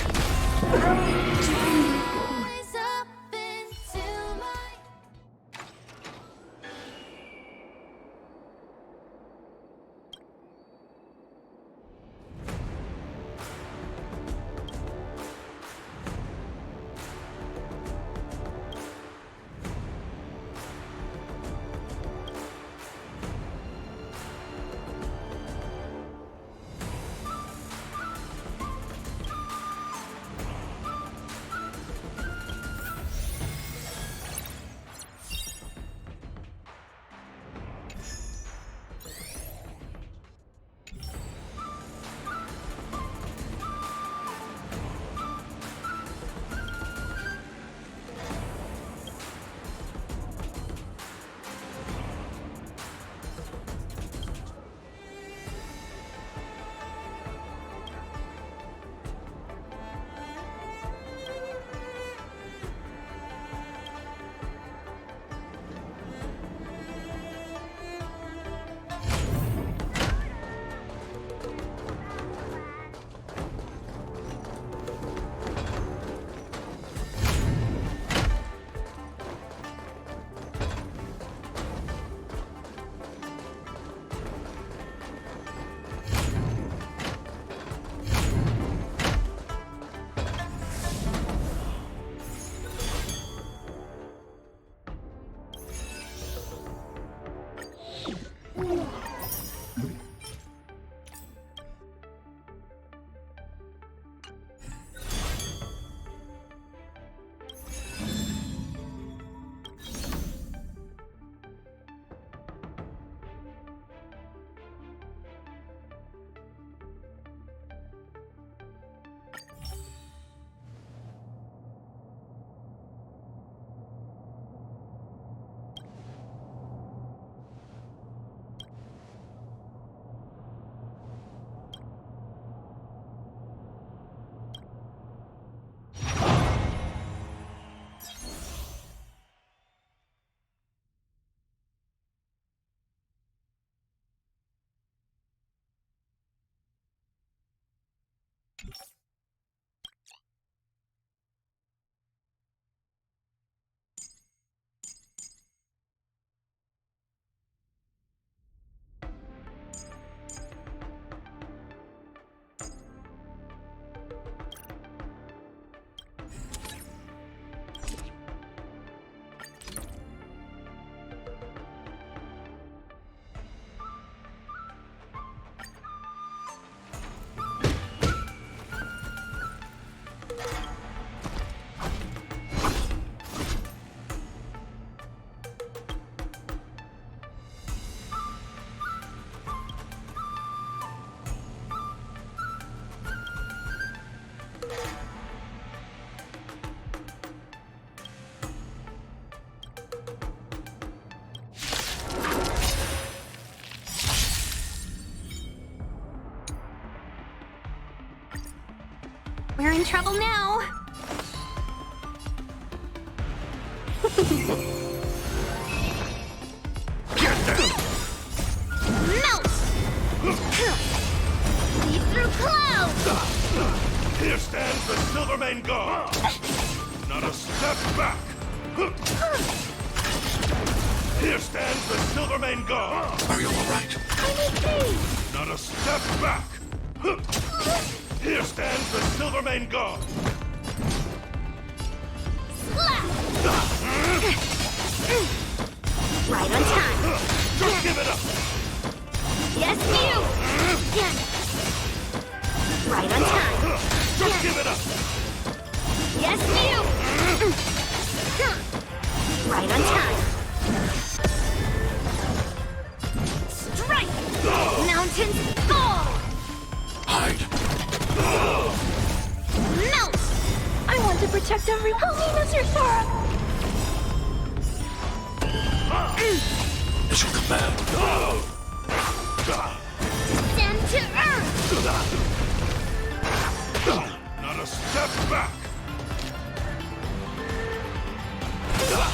in trouble now. Melt! Lead through clouds! Here stands the Silvermane God! Not a step back! Here stands the Silvermane God! Are you alright? I'm okay! Not a step back! Here stands the Silvermane God! Right on time! Just give it up! Yes, you! Right on time! Just give it up! Yes, you! Right on time! Strike! Mountains fall! Hide! Melt! I want to protect everyone. Helena's your Sora! Is your command? Stand to earth! Not a step back!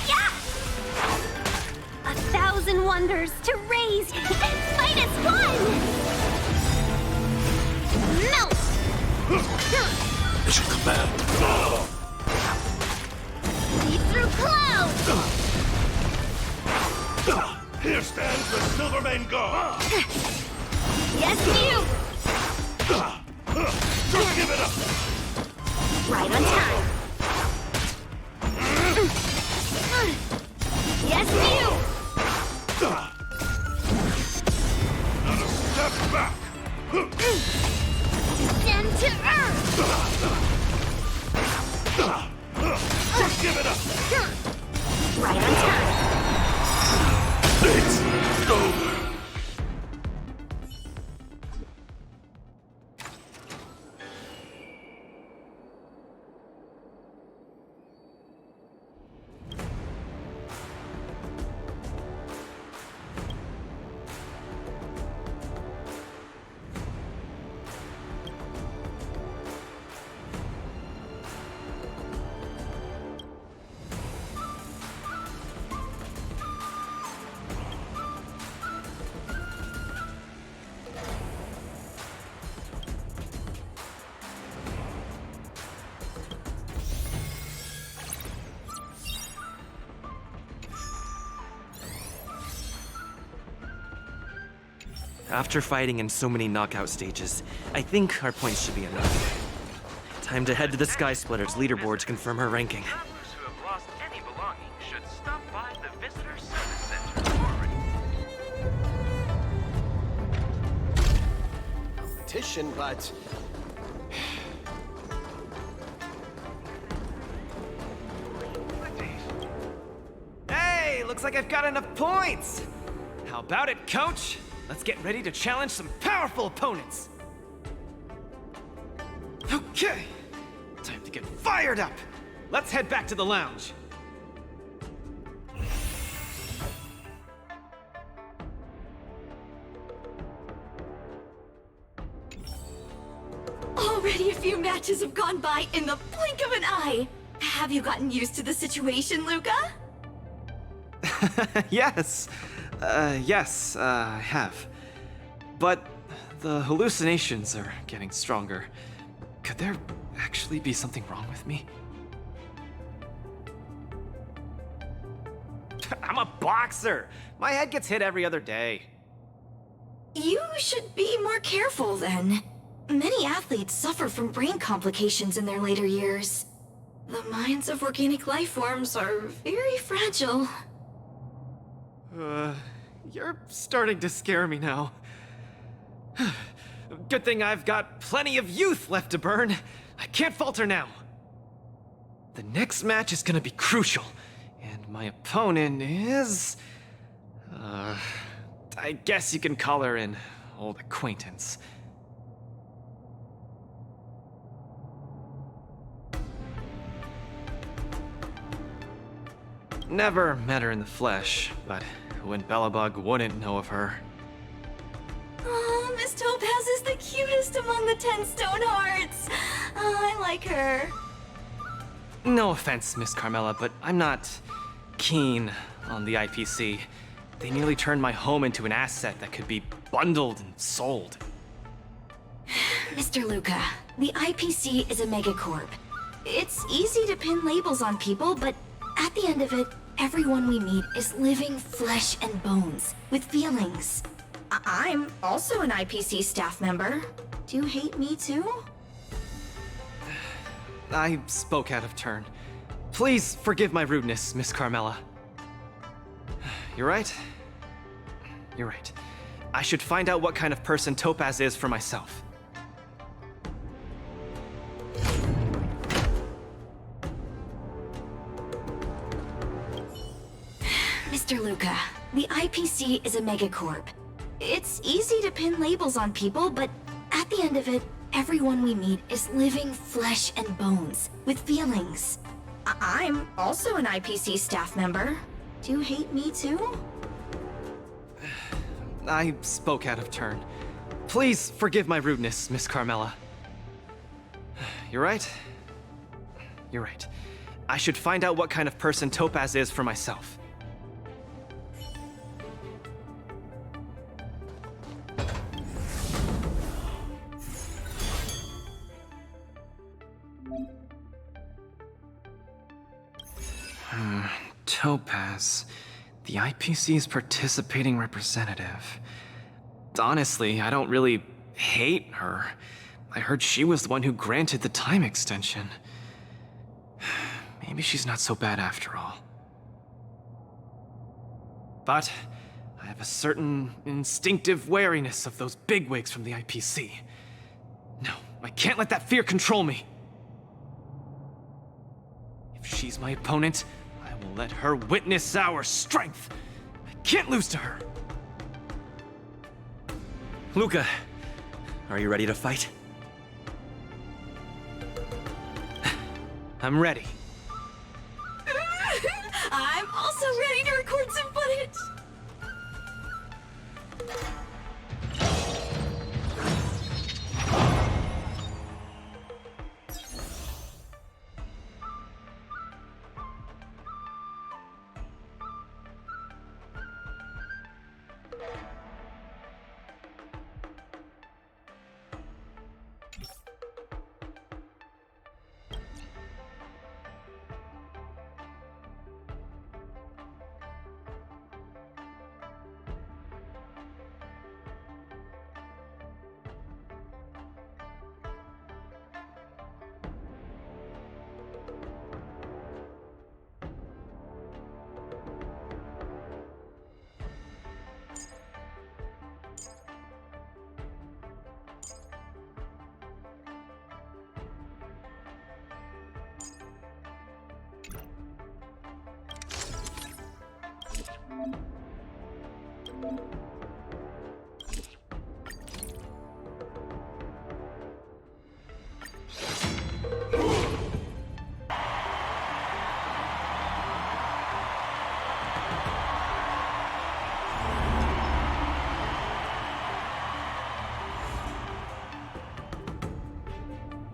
Yeah! 1,000 wonders to raise and fight as one! Melt! Is your command? Lead through clouds! Here stands the Silvermane God! Yes, you! Just give it up! Right on time! Yes, you! Not a step back! Descend to earth! Just give it up! Right on time! It's over! After fighting in so many knockout stages, I think our points should be enough. Time to head to the Sky Splitter's leaderboard to confirm her ranking. Travelers who have lost any belongings should stop by the Visitor Service Center. Competition, but Hey, looks like I've got enough points! How about it, Coach? Let's get ready to challenge some powerful opponents! Okay, time to get fired up! Let's head back to the lounge. Already a few matches have gone by in the blink of an eye. Have you gotten used to the situation, Luca? Yes. Yes, I have. But the hallucinations are getting stronger. Could there actually be something wrong with me? I'm a boxer! My head gets hit every other day. You should be more careful then. Many athletes suffer from brain complications in their later years. The minds of organic life forms are very fragile. You're starting to scare me now. Good thing I've got plenty of youth left to burn. I can't falter now. The next match is gonna be crucial, and my opponent is... I guess you can call her an old acquaintance. Never met her in the flesh, but when Belobog wouldn't know of her. Oh, Miss Topaz is the cutest among the 10 stone hearts. I like her. No offense, Miss Carmela, but I'm not keen on the IPC. They nearly turned my home into an asset that could be bundled and sold. Mr. Luca, the IPC is a megacorp. It's easy to pin labels on people, but at the end of it, everyone we meet is living flesh and bones, with feelings. I'm also an IPC staff member. Do you hate me too? I spoke out of turn. Please forgive my rudeness, Miss Carmela. You're right. You're right. I should find out what kind of person Topaz is for myself. Mr. Luca, the IPC is a megacorp. It's easy to pin labels on people, but at the end of it, everyone we meet is living flesh and bones, with feelings. I'm also an IPC staff member. Do you hate me too? I spoke out of turn. Please forgive my rudeness, Miss Carmela. You're right. You're right. I should find out what kind of person Topaz is for myself. Topaz, the IPC's participating representative. Honestly, I don't really hate her. I heard she was the one who granted the time extension. Maybe she's not so bad after all. But I have a certain instinctive wariness of those bigwigs from the IPC. No, I can't let that fear control me. If she's my opponent, I will let her witness our strength. I can't lose to her. Luca, are you ready to fight? I'm ready. I'm also ready to record some footage.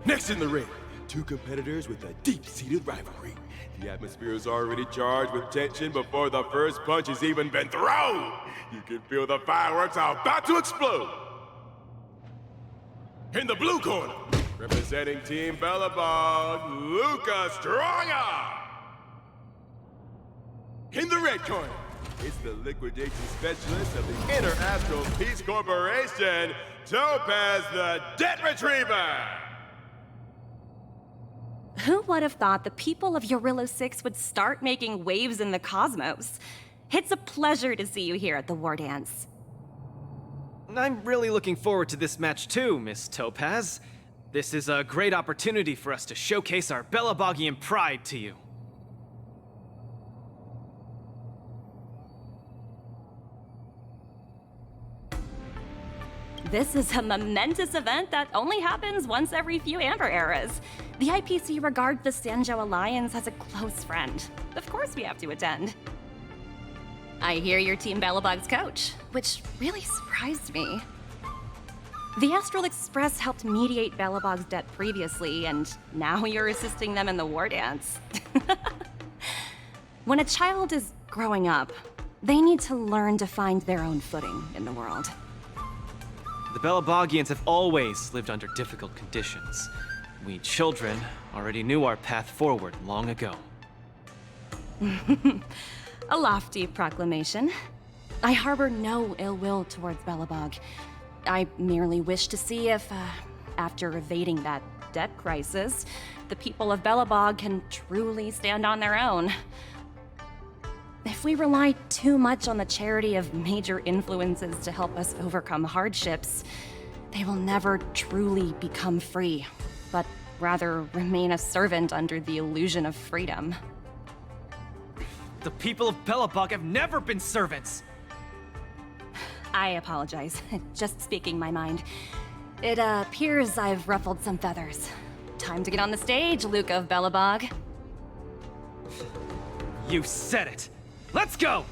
Next in the ring, two competitors with a deep-seated rivalry. The atmosphere is already charged with tension before the first punch has even been thrown. You can feel the fireworks are about to explode. In the blue corner, representing Team Bellabog, Luca Stronga. In the red corner, it's the liquidation specialist of the Inter-Astral Peace Corporation, Topaz the Debt Retriever. Who would have thought the people of Eurillo 6 would start making waves in the cosmos? It's a pleasure to see you here at the Wardance. I'm really looking forward to this match too, Miss Topaz. This is a great opportunity for us to showcase our Bellabogian pride to you. This is a momentous event that only happens once every few Amber eras. The IPC regards the Sanjo Alliance as a close friend. Of course we have to attend. I hear you're Team Bellabog's coach, which really surprised me. The Astral Express helped mediate Belobog's debt previously, and now you're assisting them in the war dance. When a child is growing up, they need to learn to find their own footing in the world. The Belabogians have always lived under difficult conditions. We children already knew our path forward long ago. A lofty proclamation. I harbor no ill will towards Belobog. I merely wish to see if, after evading that debt crisis, the people of Belobog can truly stand on their own. If we rely too much on the charity of major influences to help us overcome hardships, they will never truly become free, but rather remain a servant under the illusion of freedom. The people of Belobog have never been servants! I apologize. Just speaking my mind. It appears I've ruffled some feathers. Time to get on the stage, Luca of Belobog. You said it! Let's go!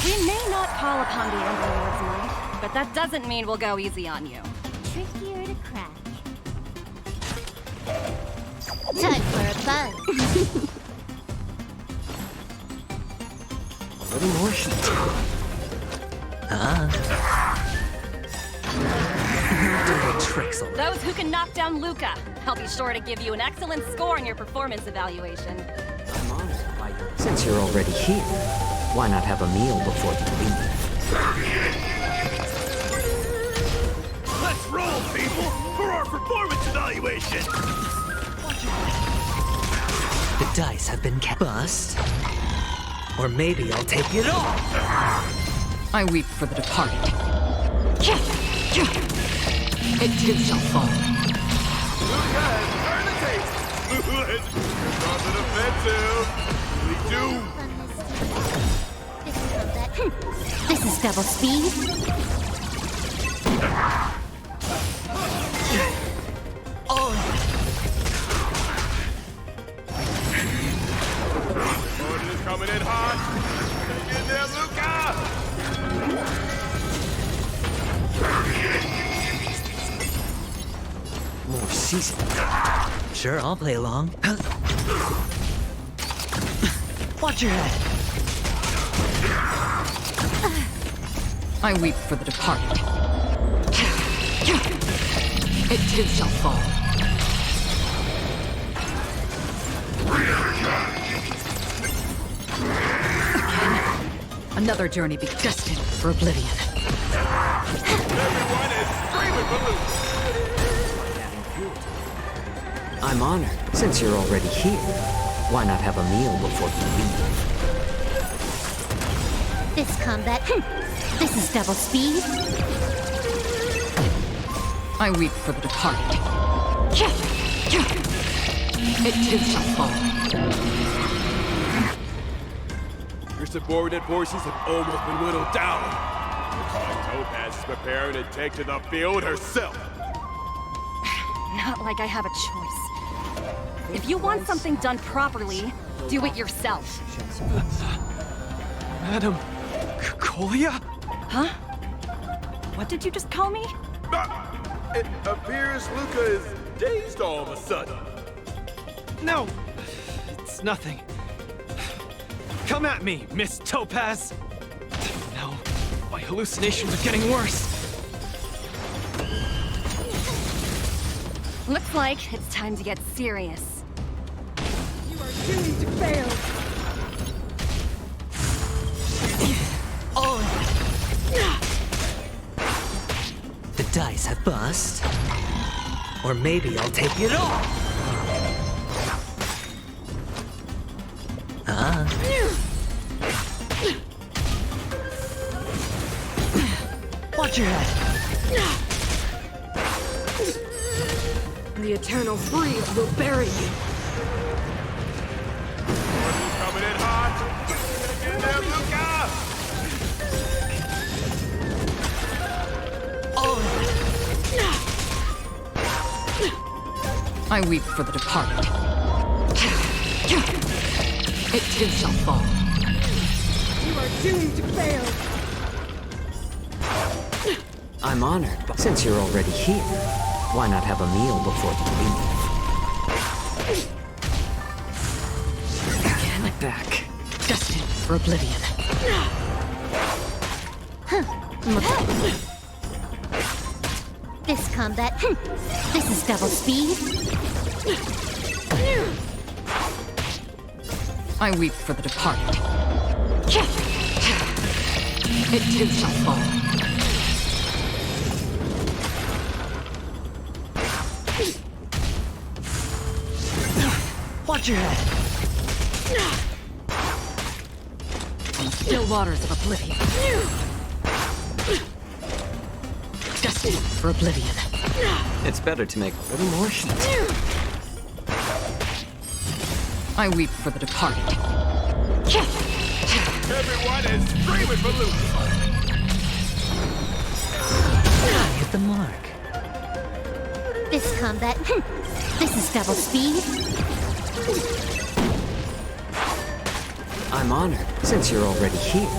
We may not call upon the Emperor Lord's might, but that doesn't mean we'll go easy on you. Trickier to crack. Time for a buzz. A little more heat. Dirty tricks on Those who can knock down Luca, I'll be sure to give you an excellent score on your performance evaluation. I'm honored by your... Since you're already here, why not have a meal before you leave? Let's roll, people, for our performance evaluation! The dice have been bust. Or maybe I'll take it all. I weep for the departed. It too shall fall. Turn the taste! Let's on to the offensive. We do. This is double speed. Gordon is coming in hot. Get in there, Luca! More season. Sure, I'll play along. Watch your head. I weep for the departed. It too shall fall. Again, another journey be destined for oblivion. Everyone is screaming for I'm honored. Since you're already here, why not have a meal before you leave? This combat. This is double speed. I weep for the departed. It too shall fall. Your subordinate forces have almost been whittled down. Looks like Topaz is preparing to take to the field herself. Not like I have a choice. If you want something done properly, do it yourself. Madam Colia? Huh? What did you just call me? It appears Luca is dazed all of a sudden. No! It's nothing. Come at me, Miss Topaz! No, my hallucinations are getting worse. Looks like it's time to get serious. You are doomed to fail. The dice have bust. Or maybe I'll take it all. Watch your head. The eternal breeze will bury you. Gordon's coming in hot. Get in there, Luca! I weep for the departed. It too shall fall. You are doomed to fail. I'm honored, but since you're already here, why not have a meal before you leave? My back. Destined for oblivion. This combat. This is double speed. I weep for the departed. It too shall fall. Watch your head. On the still waters of oblivion. Destined for oblivion. It's better to make a little more heat. I weep for the departed. Everyone is screaming for Luca. Hit the mark. This combat. This is double speed. I'm honored. Since you're already here,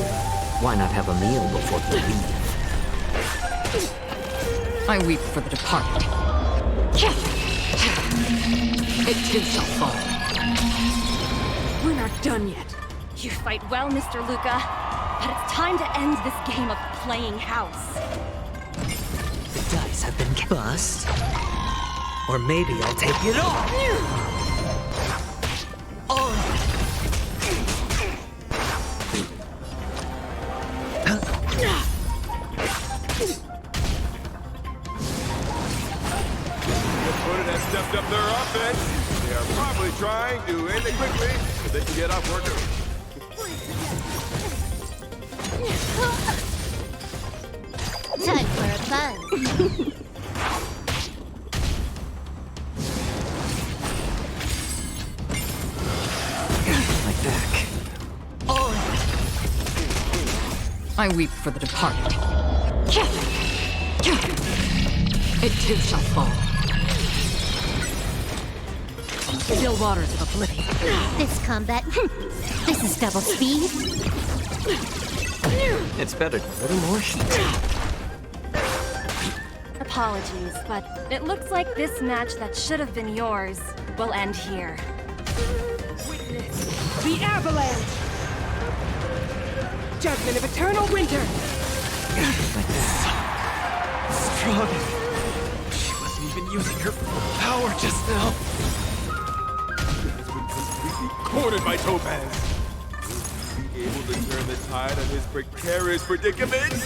why not have a meal before you leave? I weep for the departed. It too shall fall. We're not done yet. You fight well, Mr. Luca, but it's time to end this game of playing house. The dice have been bust. Or maybe I'll take it all. Stepped up their offense. They are probably trying to end it quickly so they can get off work early. Time for a buzz. My back. I weep for the departed. It too shall fall. On the still waters of oblivion. This combat. This is double speed. It's better. A little more heat. Apologies, but it looks like this match that should have been yours will end here. Witness the avalanche! Judgment of eternal winter! Strong. She wasn't even using her power just now. Has been completely cornered by Topaz. Will he be able to turn the tide of his precarious predicament?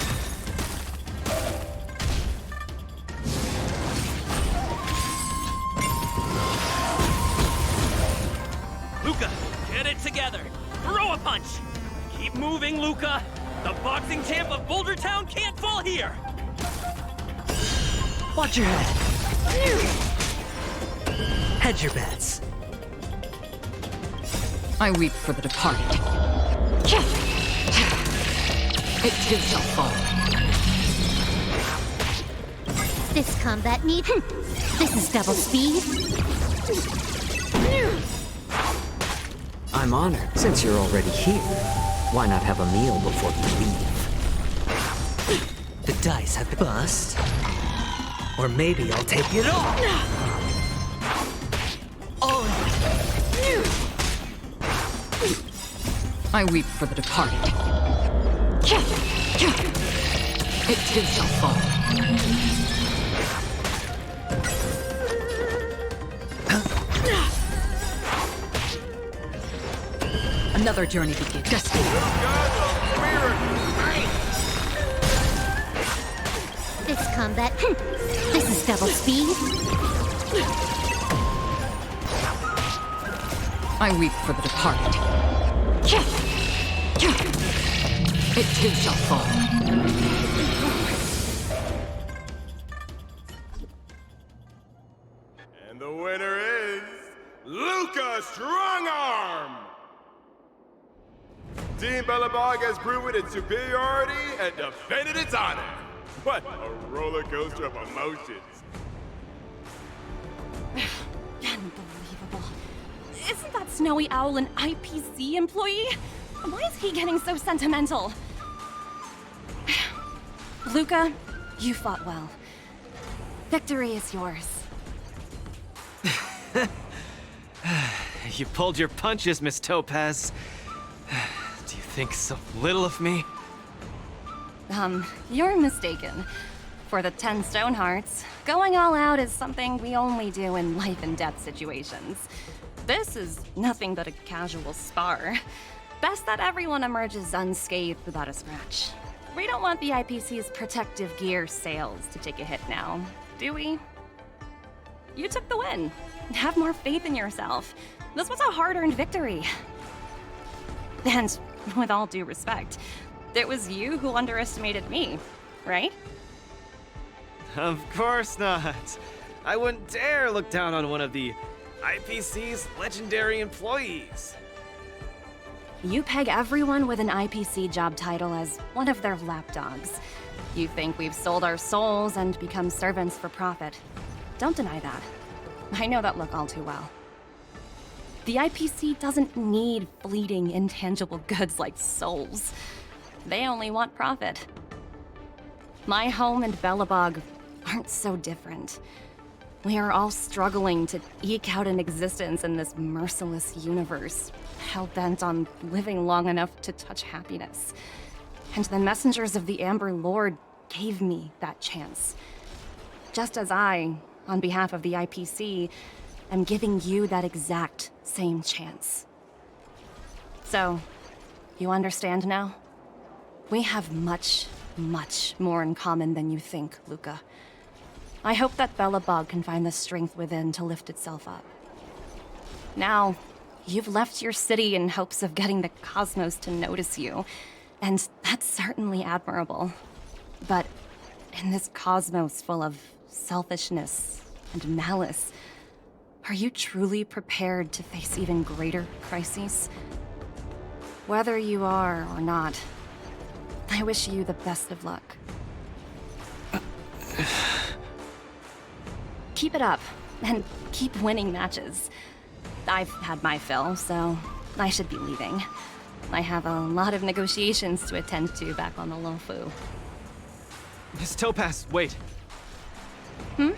Luca, get it together. Throw a punch. Keep moving, Luca. The boxing champ of Boulder Town can't fall here. Watch your head. Hedge your bets. I weep for the departed. It too shall fall. This combat need. This is double speed. I'm honored. Since you're already here, why not have a meal before you leave? The dice have been bust. Or maybe I'll take it all. I weep for the departed. It too shall fall. Another journey begins. Destiny. This combat. This is double speed. I weep for the departed. It too shall fall. And the winner is Luca Strongarm! Team Bellabog has proven its superiority and defended its honor. What a roller coaster of emotions. Unbelievable. Isn't that Snowy Owl an IPC employee? Why is he getting so sentimental? Luca, You fought well. Victory is yours. You pulled your punches, Miss Topaz. Do you think so little of me? You're mistaken. For the 10 stone hearts, going all out is something we only do in life and death situations. This is nothing but a casual spar. Best that everyone emerges unscathed without a scratch. We don't want the IPC's protective gear sales to take a hit now, do we? You took the win. Have more faith in yourself. This was a hard-earned victory. And with all due respect, it was you who underestimated me, right? Of course not. I wouldn't dare look down on one of the IPC's legendary employees. You peg everyone with an IPC job title as one of their lapdogs. You think we've sold our souls and become servants for profit. Don't deny that. I know that look all too well. The IPC doesn't need fleeting, intangible goods like souls. They only want profit. My home and Belobog aren't so different. We are all struggling to eke out an existence in this merciless universe, hell-bent on living long enough to touch happiness. And the messengers of the Amber Lord gave me that chance. Just as I, on behalf of the IPC, am giving you that exact same chance. So, you understand now? We have much, much more in common than you think, Luca. I hope that Belobog can find the strength within to lift itself up. Now, you've left your city in hopes of getting the cosmos to notice you, and that's certainly admirable. But in this cosmos full of selfishness and malice, are you truly prepared to face even greater crises? Whether you are or not, I wish you the best of luck. Keep it up, and keep winning matches. I've had my fill, so I should be leaving. I have a lot of negotiations to attend to back on the Lofu. Miss Topaz, wait. Hmm?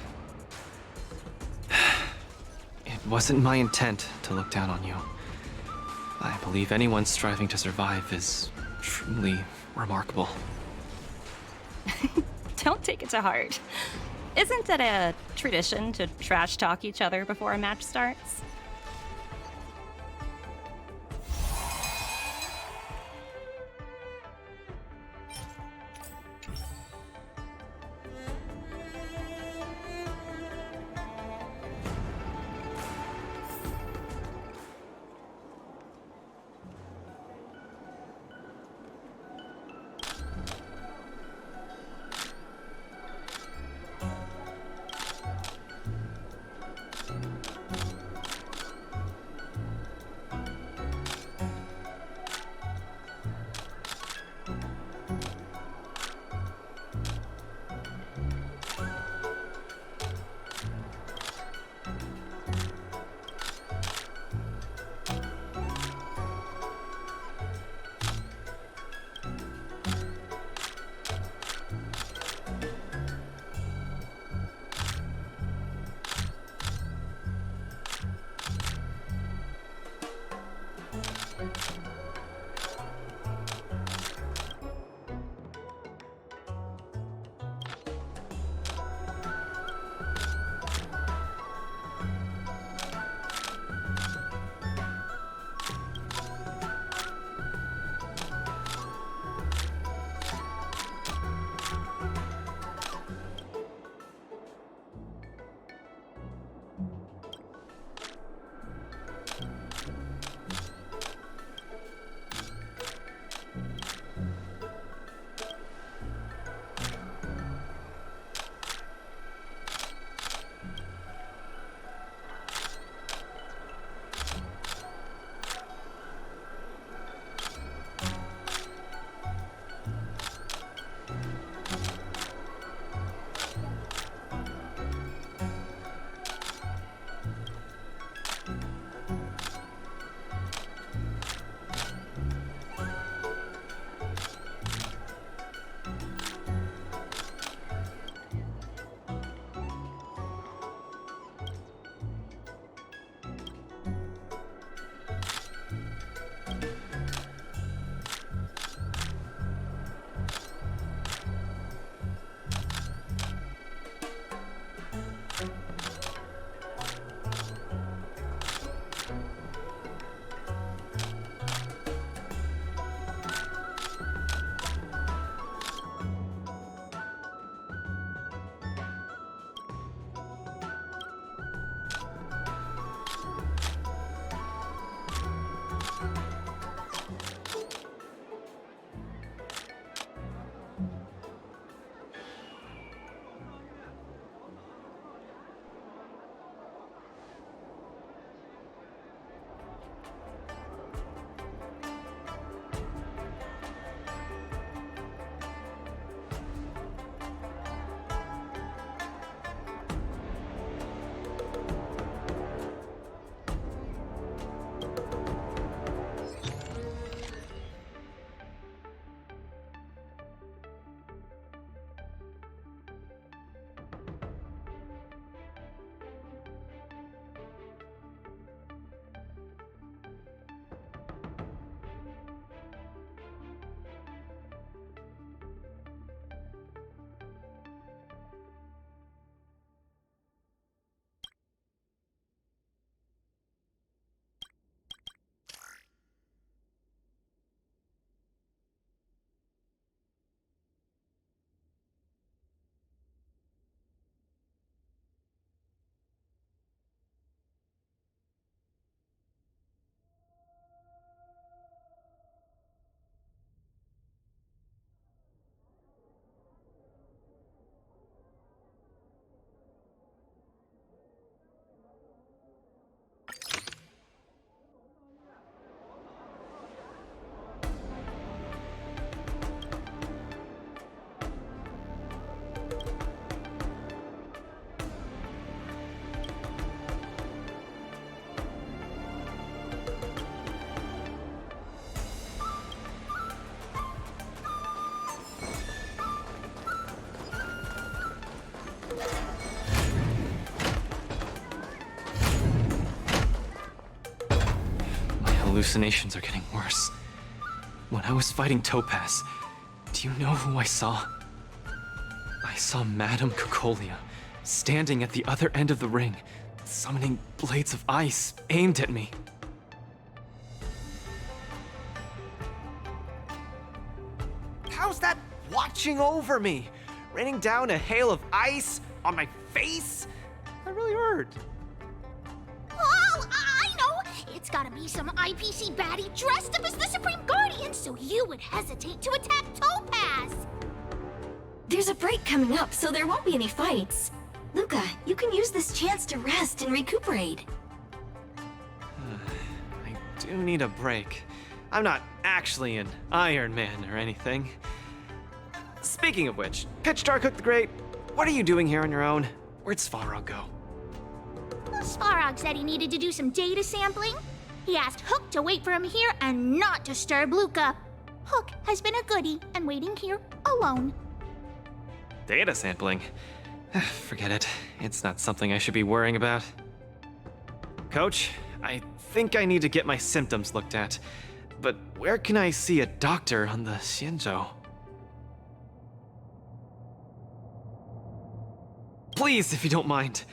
It wasn't my intent to look down on you. I believe anyone striving to survive is truly remarkable. Don't take it to heart. Isn't it a tradition to trash talk each other before a match starts? hallucinations are getting worse. When I was fighting Topaz, do you know who I saw? I saw Madame Cocolia standing at the other end of the ring, summoning blades of ice aimed at me. How's that watching over me? Raining down a hail of ice on my face? That really hurt. Oh, I know! It's gotta be some IPC baddie dressed up as the Supreme Guardian so you would hesitate to attack Topaz! There's a break coming up, so there won't be any fights. Luca, you can use this chance to rest and recuperate. I do need a break. I'm not actually an Iron Man or anything. Speaking of which, Pitch Dark the Great, what are you doing here on your own? Where'd Svarog go? Svarog said he needed to do some data sampling. He asked Hook to wait for him here and not disturb Luca. Hook has been a goodie and waiting here alone. Data sampling? Forget it. It's not something I should be worrying about. Coach, I think I need to get my symptoms looked at. But where can I see a doctor on the Xianzhou? Please, if you don't mind.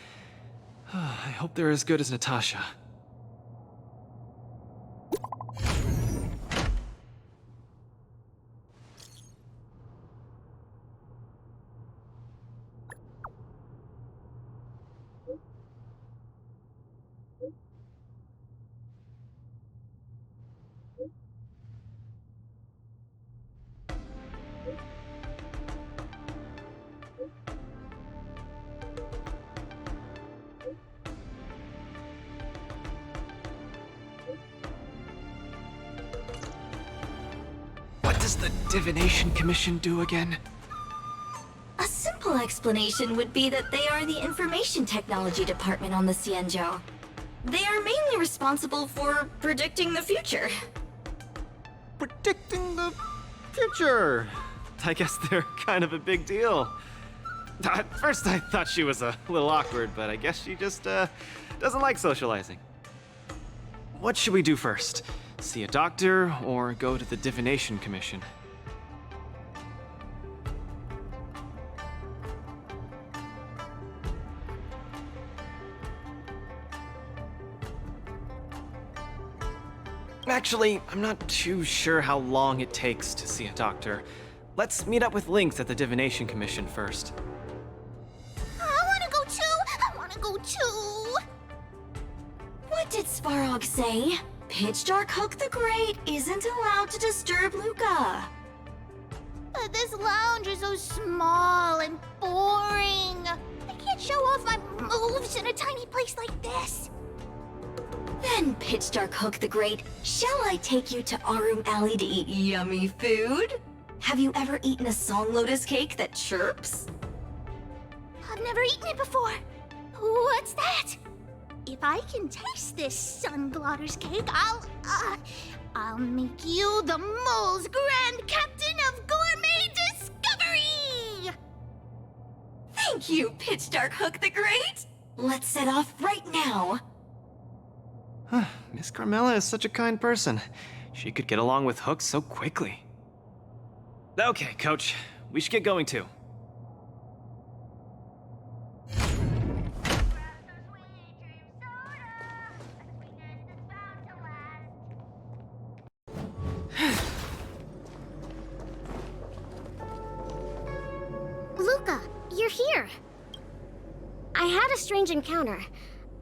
I hope they're as good as Natasha. What does the Divination Commission do again? A simple explanation would be that they are the Information Technology Department on the Xianzhou. They are mainly responsible for predicting the future. Predicting the future? I guess they're kind of a big deal. At first I thought she was a little awkward, but I guess she just doesn't like socializing. What should we do first? See a doctor or go to the Divination Commission? Actually, I'm not too sure how long it takes to see a doctor. Let's meet up with Lynx at the Divination Commission first. I wanna go too! I wanna go too! What did Svarog say? Pitch Dark Hook the Great isn't allowed to disturb Luca. But this lounge is so small and boring. I can't show off my moves in a tiny place like this. Then, Pitch Dark Hook the Great, shall I take you to Arum Alley to eat yummy food? Have you ever eaten a song lotus cake that chirps? I've never eaten it before. What's that? If I can taste this sun glotter's cake, I'll make you the mole's grand captain of gourmet discovery! Thank you, Pitch Dark Hook the Great! Let's set off right now. Miss Carmela is such a kind person. She could get along with Hook so quickly. Okay, Coach. We should get going too. Luca, you're here. I had a strange encounter.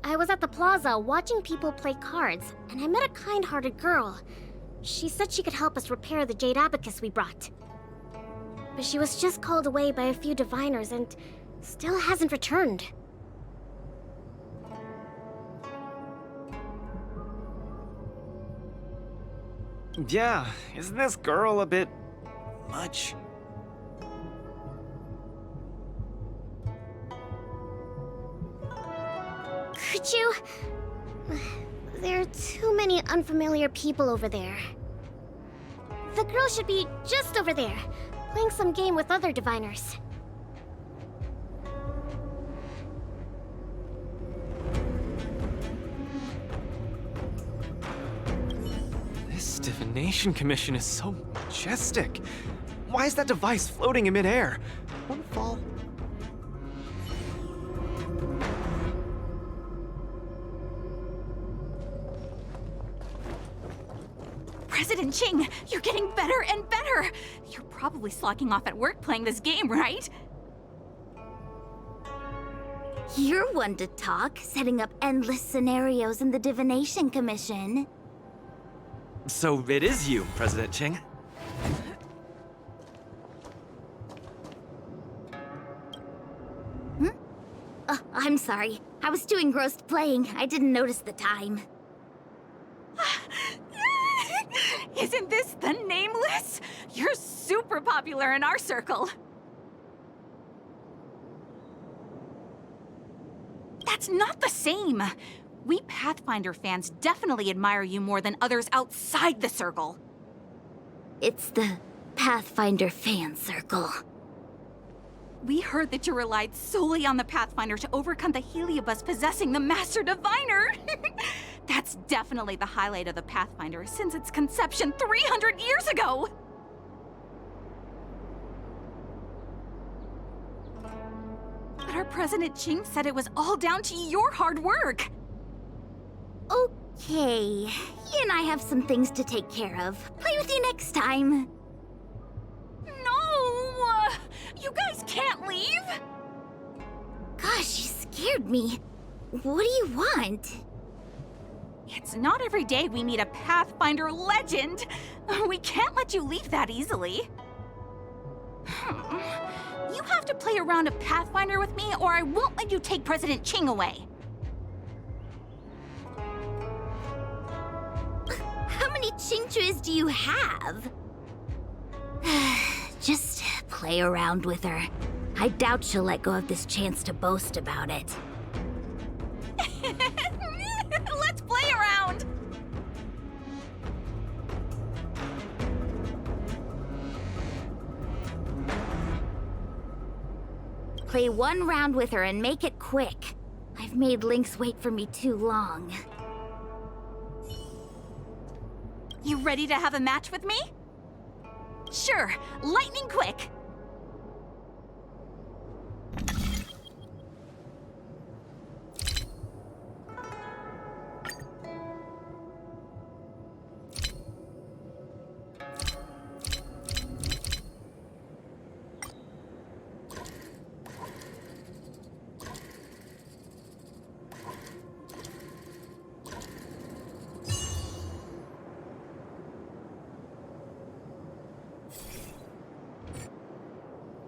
I was at the plaza watching people play cards, and I met a kind-hearted girl. She said she could help us repair the Jade Abacus we brought. But she was just called away by a few diviners and still hasn't returned. Yeah, isn't this girl a bit much? Could you? There are too many unfamiliar people over there. The girl should be just over there, playing some game with other diviners. Divination Commission is so majestic. Why is that device floating in midair? Won't it fall? President Ching, you're getting better and better! You're probably slacking off at work playing this game, right? You're one to talk, setting up endless scenarios in the Divination Commission. So it is you, President Ching. I'm sorry. I was too engrossed playing. I didn't notice the time. Isn't this the Nameless? You're super popular in our circle. That's not the same. We Pathfinder fans definitely admire you more than others outside the circle. It's the Pathfinder fan circle. We heard that you relied solely on the Pathfinder to overcome the Heliobus possessing the Master Diviner. That's definitely the highlight of the Pathfinder since its conception 300 years ago! But our President Ching said it was all down to your hard work! Okay, he and I have some things to take care of. Play with you next time. No! You guys can't leave! Gosh, you scared me. What do you want? It's not every day we meet a Pathfinder legend. We can't let you leave that easily. You have to play around a Pathfinder with me, or I won't let you take President Ching away. How many Chingchuas do you have? Just play around with her. I doubt she'll let go of this chance to boast about it. Let's play around! Play one round with her and make it quick. I've made Lynx wait for me too long. You ready to have a match with me? Sure, lightning quick!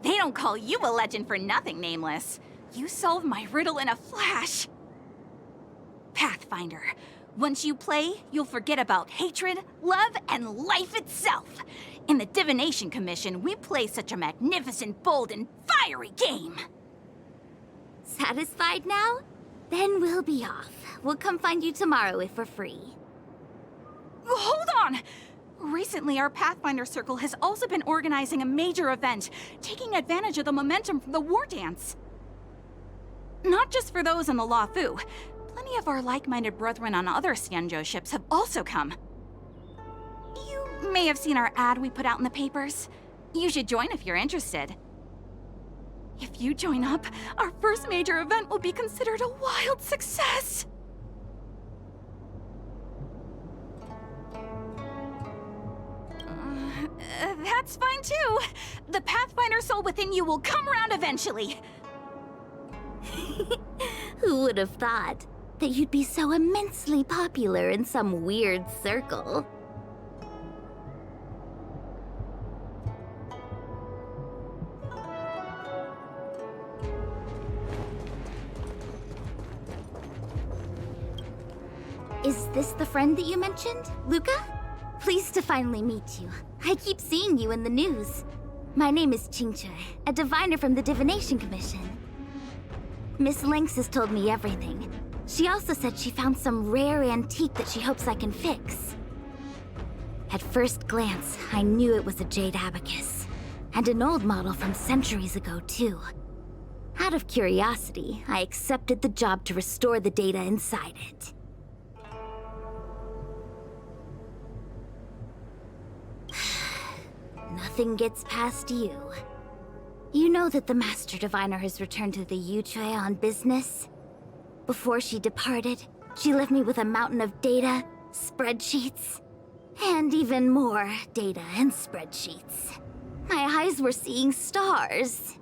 They don't call you a legend for nothing, Nameless. You solved my riddle in a flash. Pathfinder, once you play, you'll forget about hatred, love, and life itself. In the Divination Commission, we play such a magnificent, bold, and fiery game. Satisfied now? Then we'll be off. We'll come find you tomorrow if we're free. Hold on! Recently, our Pathfinder Circle has also been organizing a major event, taking advantage of the momentum from the Wardance. Not just for those on the Luofu. Plenty of our like-minded brethren on other Xianzhou ships have also come. You may have seen our ad we put out in the papers. You should join if you're interested. If you join up, our first major event will be considered a wild success. That's fine too. The Pathfinder soul within you will come around eventually. Who would have thought that you'd be so immensely popular in some weird circle? Is this the friend that you mentioned, Luca? Pleased to finally meet you. I keep seeing you in the news. My name is Qingche, a diviner from the Divination Commission. Miss Lynx has told me everything. She also said she found some rare antique that she hopes I can fix. At first glance, I knew it was a jade abacus, and an old model from centuries ago, too. Out of curiosity, I accepted the job to restore the data inside it. nothing gets past you. You know that the Master Diviner has returned to the Yuchai on business? Before she departed, she left me with a mountain of data, spreadsheets, and even more data and spreadsheets. My eyes were seeing stars.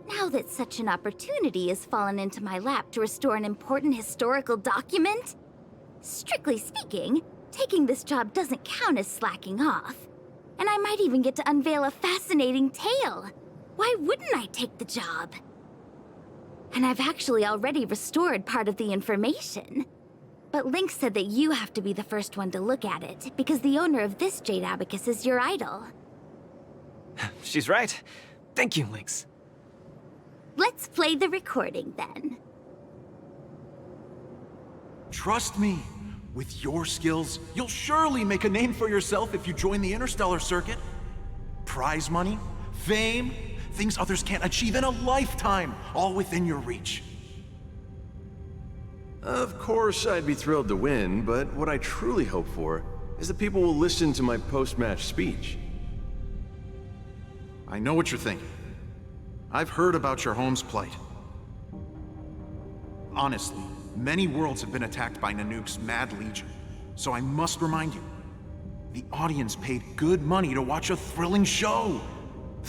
Now that such an opportunity has fallen into my lap to restore an important historical document, strictly speaking, taking this job doesn't count as slacking off. And I might even get to unveil a fascinating tale. Why wouldn't I take the job? And I've actually already restored part of the information. But Link said that you have to be the first one to look at it, because the owner of this Jade Abacus is your idol. She's right. Thank you, Lynx. Let's play the recording then. Trust me, with your skills, you'll surely make a name for yourself if you join the Interstellar Circuit. Prize money, fame, things others can't achieve in a lifetime, all within your reach. Of course, I'd be thrilled to win, but what I truly hope for is that people will listen to my post-match speech. I know what you're thinking. I've heard about your home's plight. Honestly, many worlds have been attacked by Nanook's Mad Legion, so I must remind you, the audience paid good money to watch a thrilling show.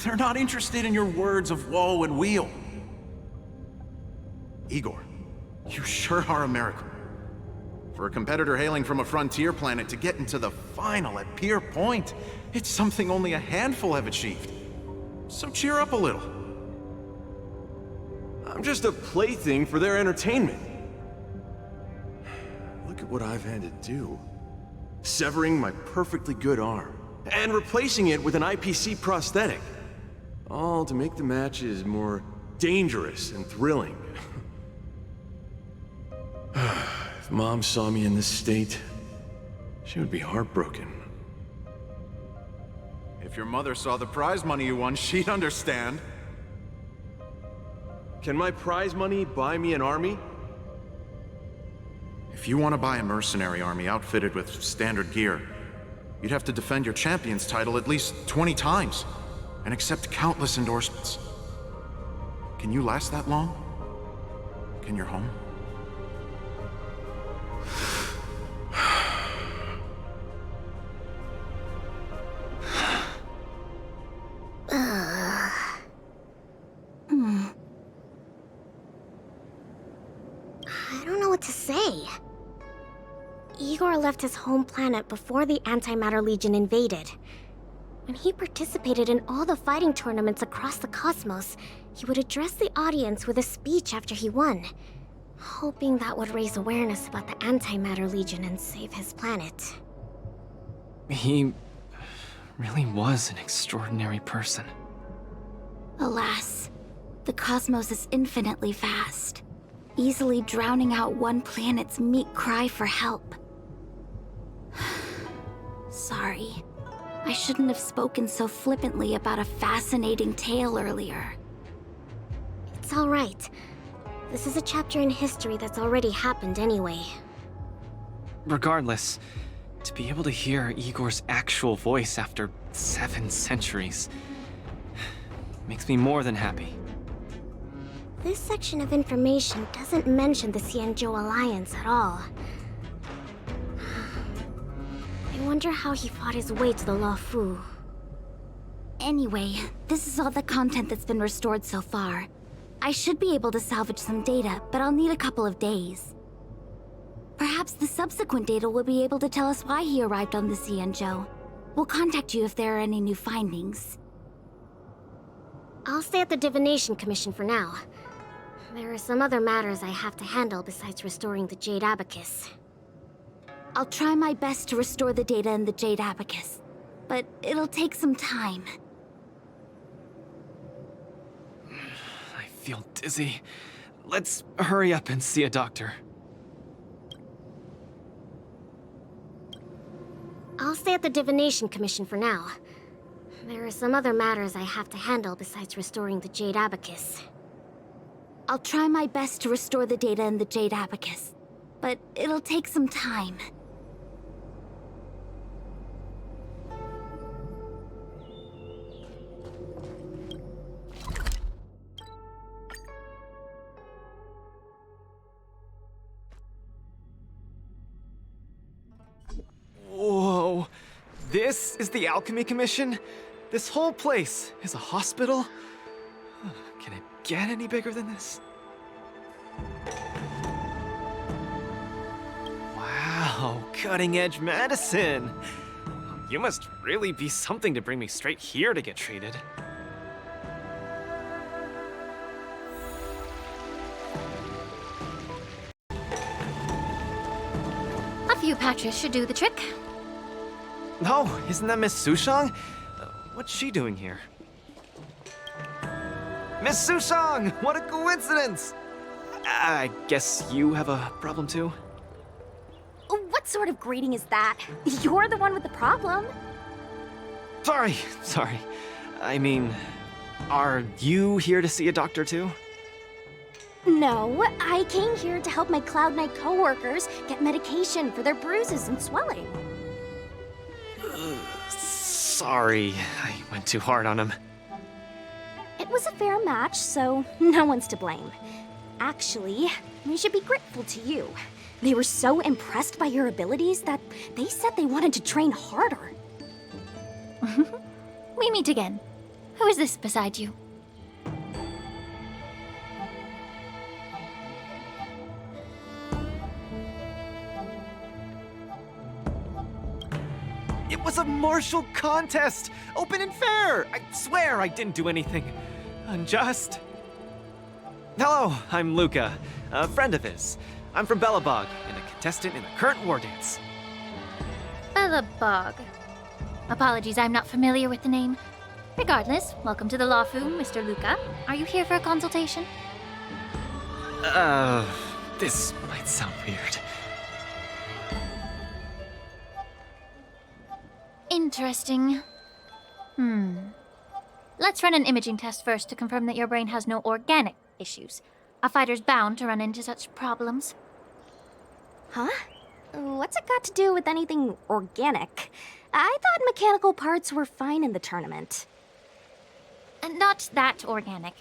They're not interested in your words of woe and weal. Igor, you sure are a miracle. For a competitor hailing from a frontier planet to get into the final at Pier Point, it's something only a handful have achieved. So cheer up a little. I'm just a plaything for their entertainment. Look at what I've had to do. Severing my perfectly good arm, and replacing it with an IPC prosthetic. All to make the matches more dangerous and thrilling. If Mom saw me in this state, she would be heartbroken. If your mother saw the prize money you won, she'd understand. Can my prize money buy me an army? If you want to buy a mercenary army outfitted with standard gear, you'd have to defend your champion's title at least 20 times, and accept countless endorsements. Can you last that long? Can your home? I don't know what to say. Igor left his home planet before the Antimatter Legion invaded. When he participated in all the fighting tournaments across the cosmos, he would address the audience with a speech after he won, hoping that would raise awareness about the Antimatter Legion and save his planet. He really was an extraordinary person. Alas, the cosmos is infinitely vast, easily drowning out one planet's meek cry for help. Sorry. I shouldn't have spoken so flippantly about a fascinating tale earlier. It's all right. This is a chapter in history that's already happened anyway. Regardless, to be able to hear Igor's actual voice after 7 centuries makes me more than happy. This section of information doesn't mention the Xianzhou Alliance at all. I wonder how he fought his way to the Luofu. Anyway, this is all the content that's been restored so far. I should be able to salvage some data, but I'll need a couple of days. Perhaps the subsequent data will be able to tell us why he arrived on the Xianzhou. We'll contact you if there are any new findings. I'll stay at the Divination Commission for now. There are some other matters I have to handle besides restoring the Jade Abacus. I'll try my best to restore the data in the Jade Abacus, but it'll take some time. I feel dizzy. Let's hurry up and see a doctor. I'll stay at the Divination Commission for now. There are some other matters I have to handle besides restoring the Jade Abacus. I'll try my best to restore the data in the Jade Abacus, but it'll take some time. This is the Alchemy Commission? This whole place is a hospital? Can it get any bigger than this? Wow, cutting-edge medicine! You must really be something to bring me straight here to get treated. A few patches should do the trick. No, isn't that Miss Sushang? What's she doing here? Miss Sushang! What a coincidence! I guess you have a problem too? What sort of greeting is that? You're the one with the problem. Sorry. I mean, are you here to see a doctor too? No, I came here to help my Cloud Knight coworkers get medication for their bruises and swelling. Sorry, I went too hard on him. It was a fair match, so no one's to blame. Actually, we should be grateful to you. They were so impressed by your abilities that they said they wanted to train harder. We meet again. Who is this beside you? It was a martial contest! Open and fair! I swear I didn't do anything unjust. Hello, I'm Luca, a friend of his. I'm from Belobog, and a contestant in the current Wardance. Belobog. Apologies, I'm not familiar with the name. Regardless, welcome to the Lawfu, Mr. Luca. Are you here for a consultation? This might sound weird. Interesting. Let's run an imaging test first to confirm that your brain has no organic issues. A fighter's bound to run into such problems. Huh? What's it got to do with anything organic? I thought mechanical parts were fine in the tournament. Not that organic.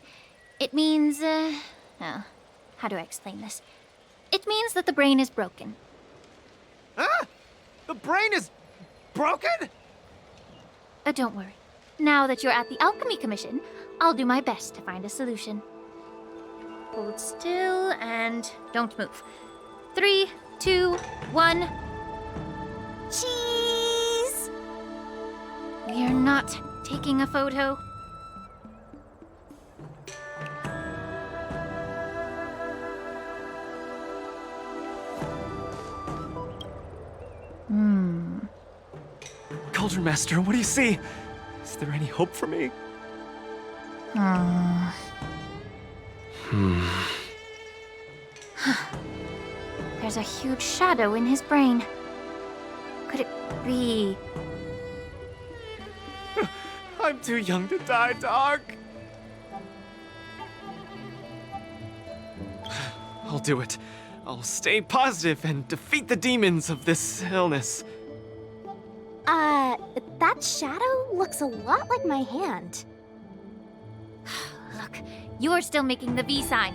It means, how do I explain this? It means that the brain is broken. Ah! The brain is broken? Don't worry. Now that you're at the Alchemy Commission, I'll do my best to find a solution. Hold still and don't move. 3, 2, 1. Cheese! We're not taking a photo. Cauldron Master, what do you see? Is there any hope for me? There's a huge shadow in his brain. Could it be... I'm too young to die, Doc. I'll do it. I'll stay positive and defeat the demons of this illness. That shadow looks a lot like my hand. Look, you're still making the V sign.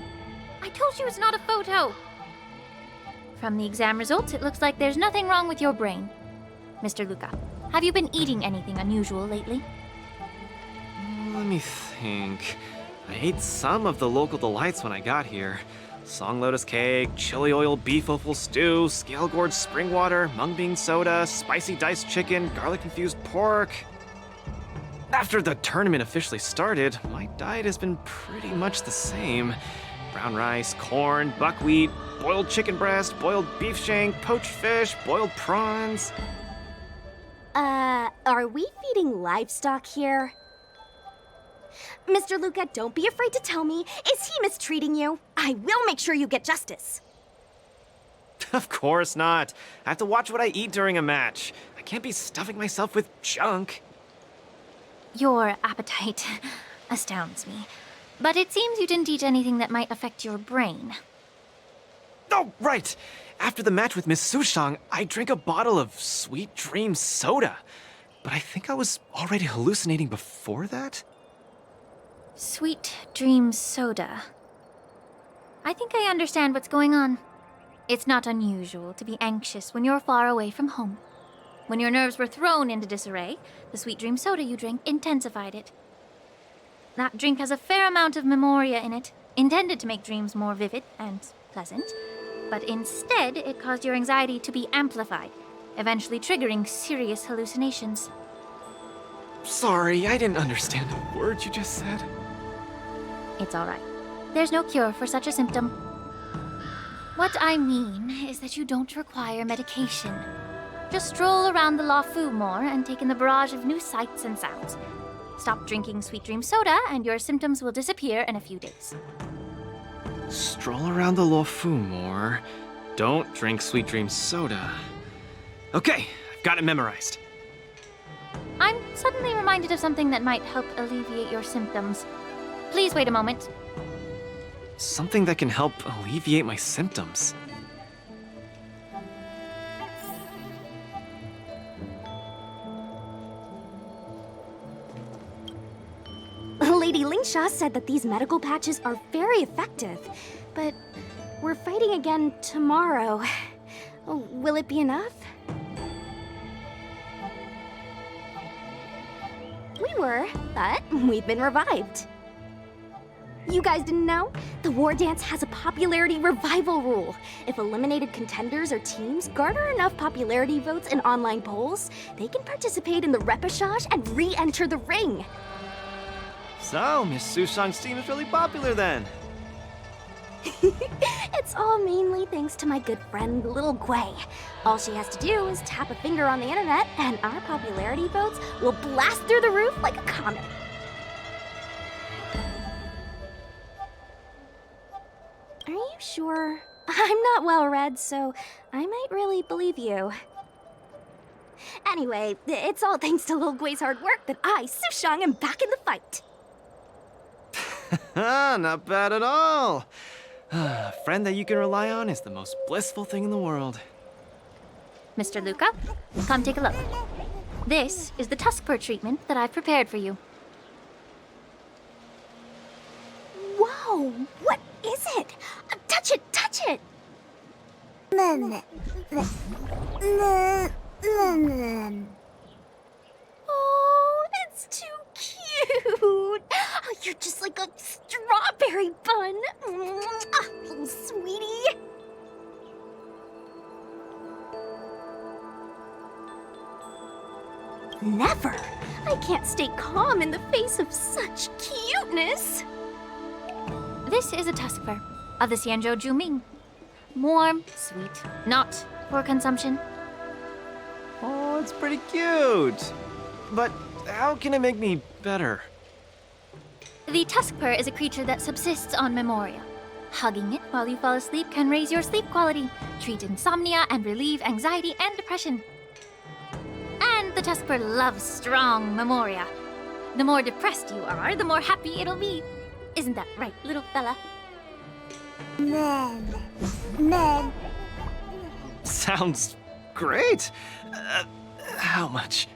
I told you it's not a photo. From the exam results, it looks like there's nothing wrong with your brain. Mr. Luca, have you been eating anything unusual lately? Let me think. I ate some of the local delights when I got here. Song lotus cake, chili oil beef offal stew, scale gourd spring water, mung bean soda, spicy diced chicken, garlic infused pork. After the tournament officially started, my diet has been pretty much the same. Brown rice, corn, buckwheat, boiled chicken breast, boiled beef shank, poached fish, boiled prawns. Are we feeding livestock here? Mr. Luca, don't be afraid to tell me. Is he mistreating you? I will make sure you get justice. Of course not. I have to watch what I eat during a match. I can't be stuffing myself with junk. Your appetite astounds me. But it seems you didn't eat anything that might affect your brain. Oh, right! After the match with Miss Sushang, I drank a bottle of Sweet Dream soda. But I think I was already hallucinating before that? Sweet Dream soda. I think I understand what's going on. It's not unusual to be anxious when you're far away from home. When your nerves were thrown into disarray, the sweet dream soda you drank intensified it. That drink has a fair amount of memoria in it, intended to make dreams more vivid and pleasant, but instead it caused your anxiety to be amplified, eventually triggering serious hallucinations. Sorry, I didn't understand a word you just said. It's all right. There's no cure for such a symptom. What I mean is that you don't require medication. Just stroll around the Lafu more and take in the barrage of new sights and sounds. Stop drinking Sweet Dream Soda and your symptoms will disappear in a few days. Stroll around the Lafu more. Don't drink Sweet Dream Soda. Okay, I've got it memorized. I'm suddenly reminded of something that might help alleviate your symptoms. Please wait a moment. Something that can help alleviate my symptoms. Lady Lingsha said that these medical patches are very effective, but we're fighting again tomorrow. Will it be enough? We were, but we've been revived. You guys didn't know? The Wardance has a popularity revival rule. If eliminated contenders or teams garner enough popularity votes in online polls, they can participate in the repechage and re-enter the ring. So, Miss Sushang's team is really popular then. It's all mainly thanks to my good friend, Little Gwei. All she has to do is tap a finger on the internet, and our popularity votes will blast through the roof like a comet. Are you sure? I'm not well read, so I might really believe you. Anyway, it's all thanks to Lil Gwei's hard work that I, Sushang, am back in the fight. Not bad at all. A friend that you can rely on is the most blissful thing in the world. Mr. Luca, come take a look. This is the tusk fur treatment that I've prepared for you. Whoa, what is it? Touch it, touch it! Oh, it's too cute! Oh, you're just like a strawberry bun! Little sweetie! Never! I can't stay calm in the face of such cuteness! This is a tusk fur of the Xianzhou Juming. Warm, sweet, not for consumption. Oh, it's pretty cute. But how can it make me better? The tusk fur is a creature that subsists on memoria. Hugging it while you fall asleep can raise your sleep quality, treat insomnia, and relieve anxiety and depression. And the tusk fur loves strong memoria. The more depressed you are, the more happy it'll be. Isn't that right, little fella? Sounds great. How much?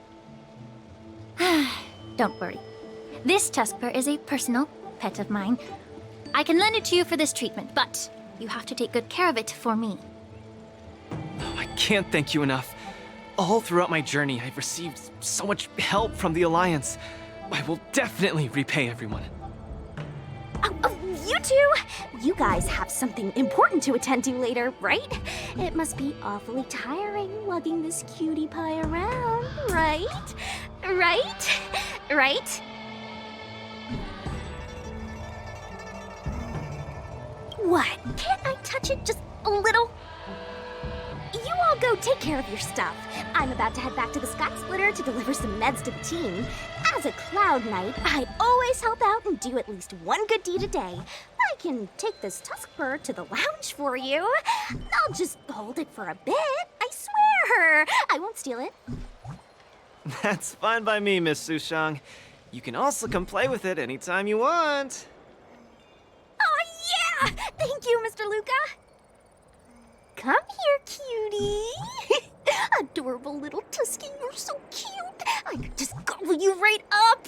Don't worry. This tusk fur is a personal pet of mine. I can lend it to you for this treatment, but you have to take good care of it for me. Oh, I can't thank you enough. All throughout my journey, I've received so much help from the Alliance. I will definitely repay everyone. You two! You guys have something important to attend to later, right? It must be awfully tiring lugging this cutie pie around, right? Right? Right? What? Can't I touch it just a little? You all go take care of your stuff. I'm about to head back to the Sky Splitter to deliver some meds to the team. As a Cloud Knight, I always help out and do at least one good deed a day. I can take this tusk fur to the lounge for you. I'll just hold it for a bit, I swear. I won't steal it. That's fine by me, Miss Sushang. You can also come play with it anytime you want. Oh yeah! Thank you, Mr. Luca. Come here, cutie. Adorable little Tusky, you're so cute. I could just gobble you right up.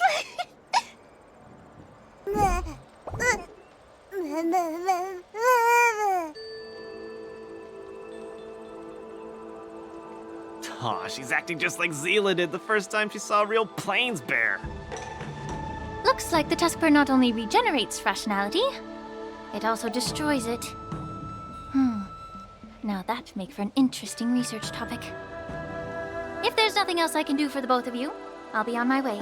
Aw, she's acting just like Zila did the first time she saw a real plains bear. Looks like the Tuskbear not only regenerates rationality, it also destroys it. Now that'd make for an interesting research topic. If there's nothing else I can do for the both of you, I'll be on my way.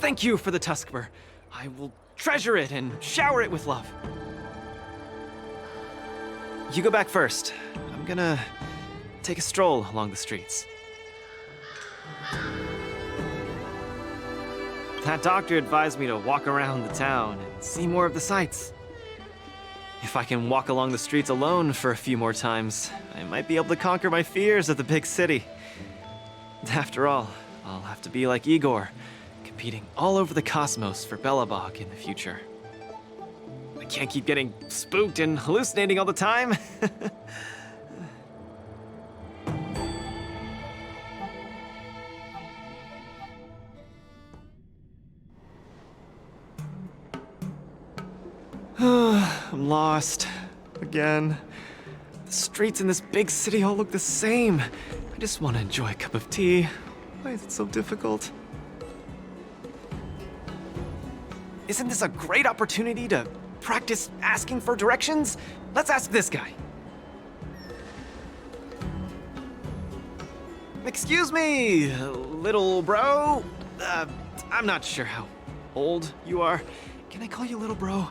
Thank you for the Tuskbear. I will treasure it and shower it with love. You go back first. I'm gonna take a stroll along the streets. That doctor advised me to walk around the town and see more of the sights. If I can walk along the streets alone for a few more times, I might be able to conquer my fears of the big city. After all, I'll have to be like Igor, competing all over the cosmos for Belobog in the future. I can't keep getting spooked and hallucinating all the time. I'm lost. Again. The streets in this big city all look the same. I just want to enjoy a cup of tea. Why is it so difficult? Isn't this a great opportunity to practice asking for directions? Let's ask this guy. Excuse me, little bro. I'm not sure how old you are. Can I call you little bro?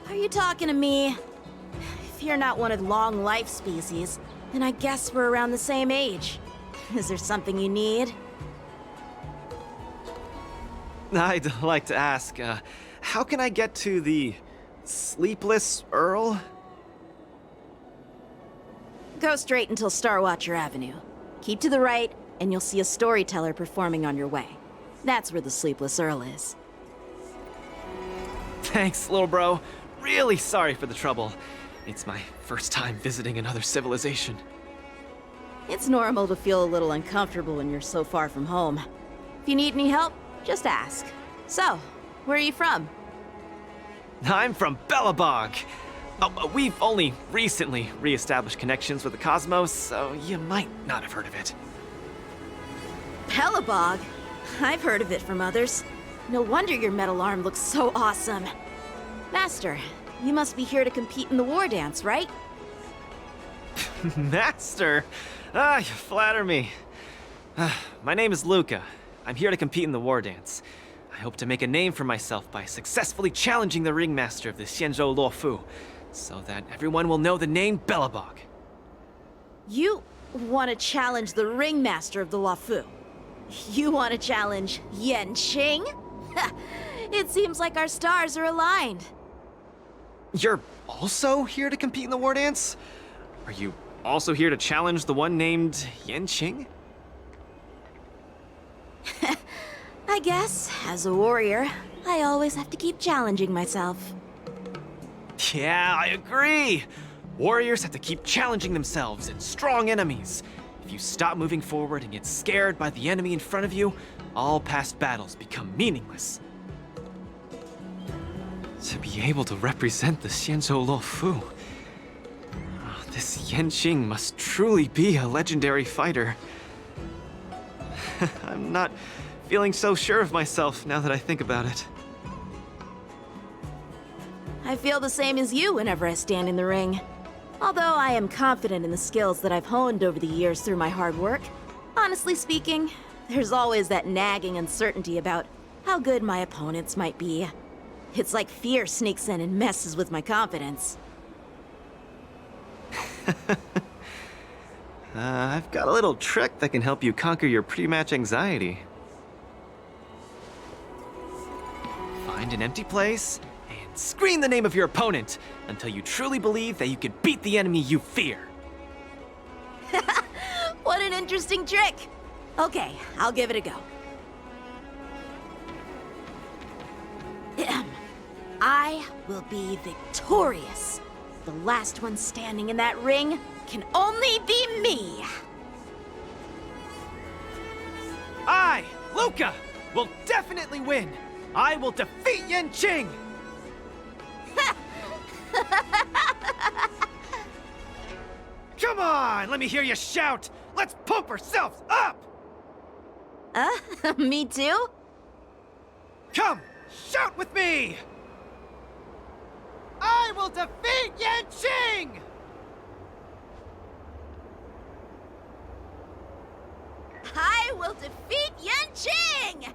Are you talking to me? If you're not one of the long life species, then I guess we're around the same age. Is there something you need? I'd like to ask, how can I get to the Sleepless Earl? Go straight until Starwatcher Avenue. Keep to the right, and you'll see a storyteller performing on your way. That's where the Sleepless Earl is. Thanks, little bro. Really sorry for the trouble. It's my first time visiting another civilization. It's normal to feel a little uncomfortable when you're so far from home. If you need any help, just ask. So, where are you from? I'm from Belobog. Oh, we've only recently re-established connections with the cosmos, so you might not have heard of it. Belobog? I've heard of it from others. No wonder your metal arm looks so awesome. Master, you must be here to compete in the Wardance, right? Master? You flatter me. My name is Luca. I'm here to compete in the Wardance. I hope to make a name for myself by successfully challenging the ringmaster of the Xianzhou Luofu, so that everyone will know the name Belobog. You want to challenge the ringmaster of the Luofu? You want to challenge Yanqing? It seems like our stars are aligned. You're also here to compete in the Wardance? Are you also here to challenge the one named Yanqing? I guess, as a warrior, I always have to keep challenging myself. Yeah, I agree! Warriors have to keep challenging themselves and strong enemies. If you stop moving forward and get scared by the enemy in front of you, all past battles become meaningless. To be able to represent the Xianzhou Luofu, this Yanqing must truly be a legendary fighter. I'm not feeling so sure of myself now that I think about it. I feel the same as you whenever I stand in the ring. Although I am confident in the skills that I've honed over the years through my hard work, honestly speaking, there's always that nagging uncertainty about how good my opponents might be. It's like fear sneaks in and messes with my confidence. I've got a little trick that can help you conquer your pre-match anxiety. Find an empty place and scream the name of your opponent until you truly believe that you can beat the enemy you fear. What an interesting trick! Okay, I'll give it a go. I will be victorious. The last one standing in that ring can only be me. I, Luca, will definitely win. I will defeat Yanqing. Come on, let me hear you shout! Let's pump ourselves up! Me too? Come, shout with me! I will defeat Yanqing! I will defeat Yanqing!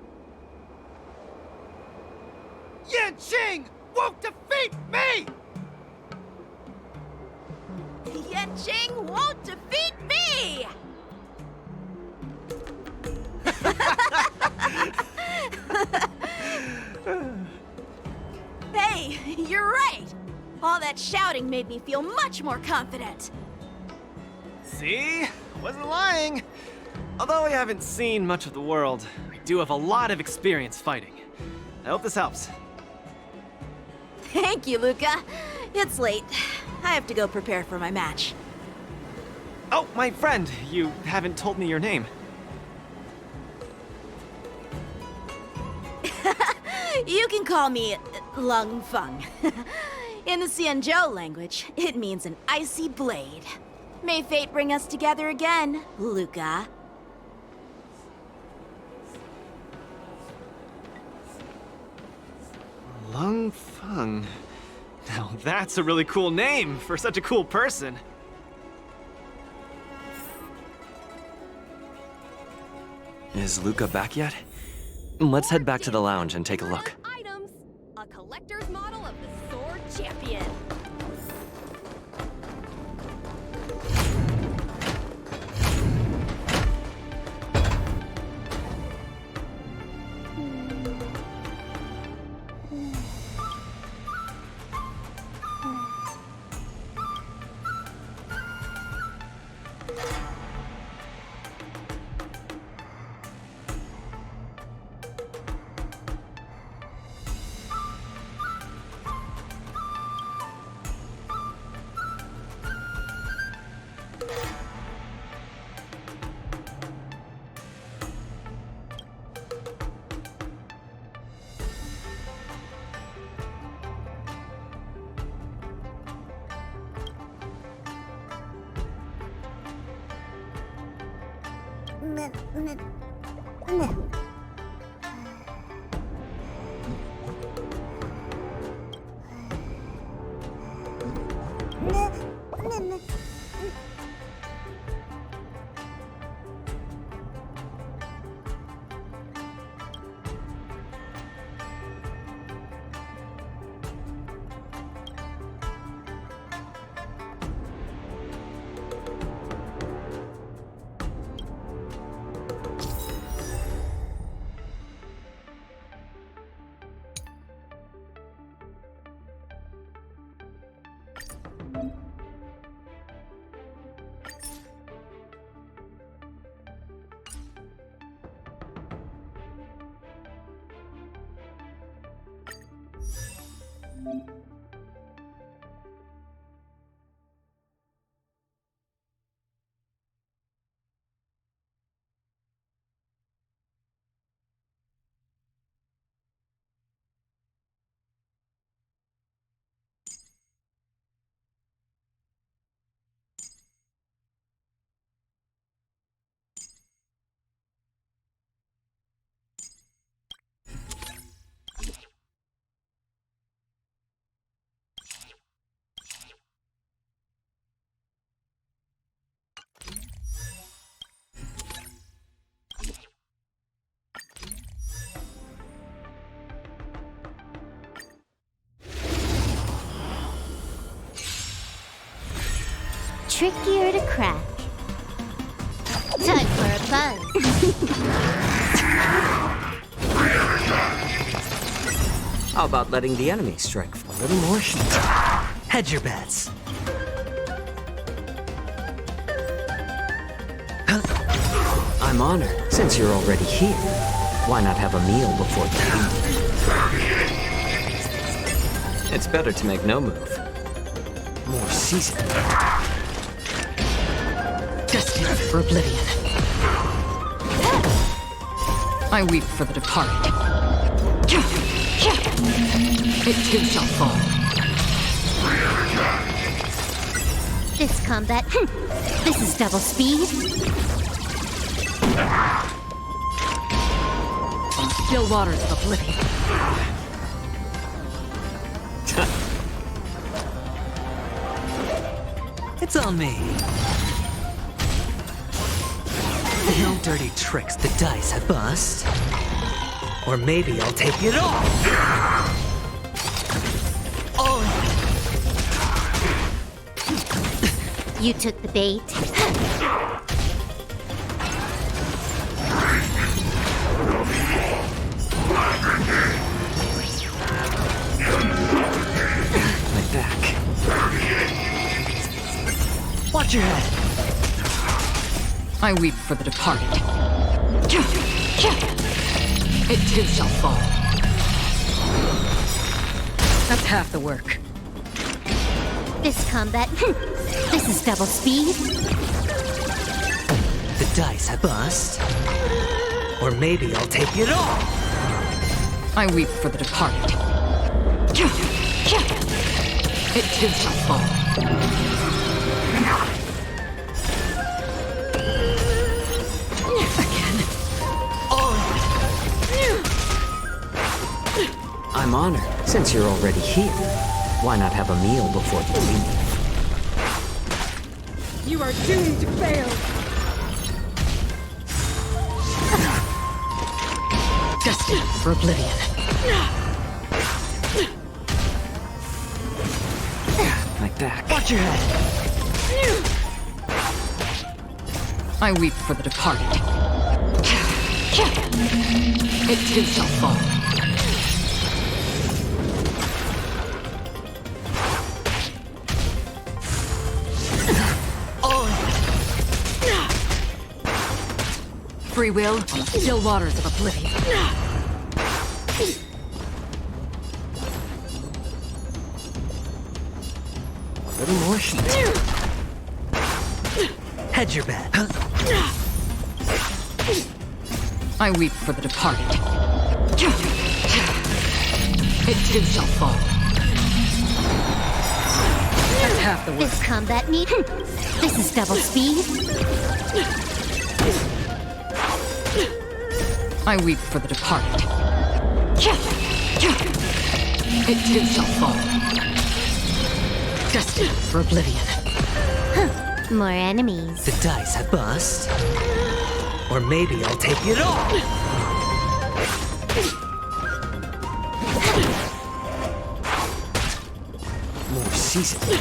Yanqing won't defeat me! Yanqing won't defeat me! Hey, you're right! All that shouting made me feel much more confident. See? Wasn't lying. Although I haven't seen much of the world, I do have a lot of experience fighting. I hope this helps. Thank you, Luca. It's late. I have to go prepare for my match. Oh, my friend, you haven't told me your name. You can call me Lung Feng. In the Xianzhou language, it means an icy blade. May fate bring us together again, Luca. Lung Feng. Now that's a really cool name for such a cool person. Is Luca back yet? Let's head back to the lounge and take a look. Items, a collector's model of the Sword Champion. Trickier to crack. Time for a buzz. How about letting the enemy strike for a little more heat? Hedge your bets. I'm honored. Since you're already here, why not have a meal before the meal? It's better to make no move. More seasoned. Destined for oblivion. I weep for the departed. It too shall fall. This combat. This is double speed. Still waters of oblivion. It's on me. No dirty tricks, the dice have bust. Or maybe I'll take it off. Oh. You took the bait. My back. Watch your head. I weep for the departed. It too shall fall. That's half the work. This combat. This is double speed. The dice have bust. Or maybe I'll take it off. I weep for the departed. It too shall fall. I'm honored. Since you're already here, why not have a meal before you leave? You are doomed to fail. Destined for oblivion. My back. Watch your head. I weep for the departed. It too shall fall. Free will on the still waters of oblivion. A little more heat. Hedge your bet. I weep for the departed. It too shall fall. That's half the work. This combat need. This is double speed. I weep for the departed. It too shall fall. Destined for oblivion. More enemies. The dice have bust. Or maybe I'll take it off. More seasoning.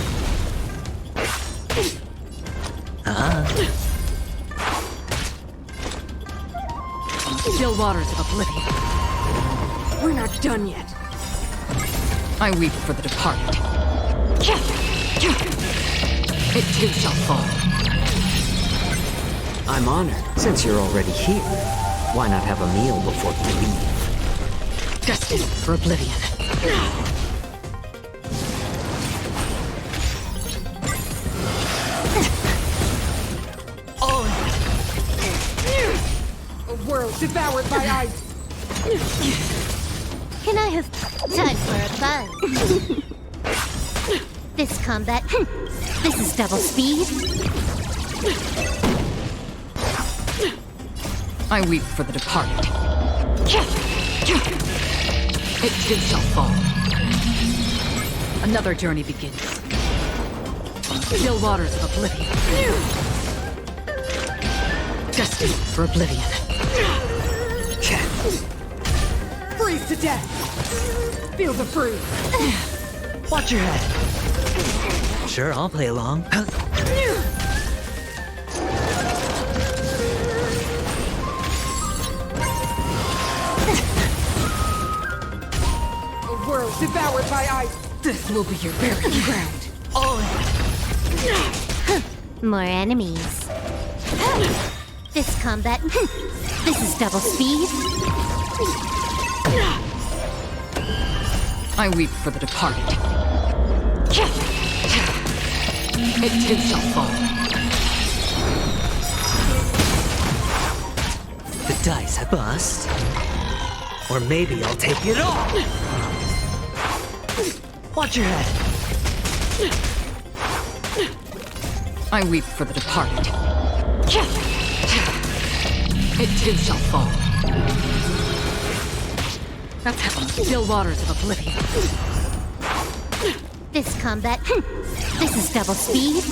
Still waters of oblivion. We're not done yet. I weep for the departed. It too shall fall. I'm honored. Since you're already here, why not have a meal before you leave? Destined for oblivion. A world devoured by ice. Can I have time for a buzz? This combat. This is double speed. I weep for the departed. It too shall fall. Another journey begins. Still waters of oblivion. Destined for oblivion. Freeze to death. Feel the freeze. Watch your head. Sure, I'll play along. A world devoured by ice. This will be your burying ground. More enemies. This combat. This is double speed. I weep for the departed. It too shall fall. The dice have bust. Or maybe I'll take it off. Watch your head. I weep for the departed. It too shall fall. That's how the still waters of oblivion. This combat, this is double speed.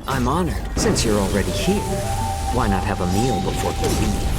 I'm honored. Since you're already here, why not have a meal before you leave?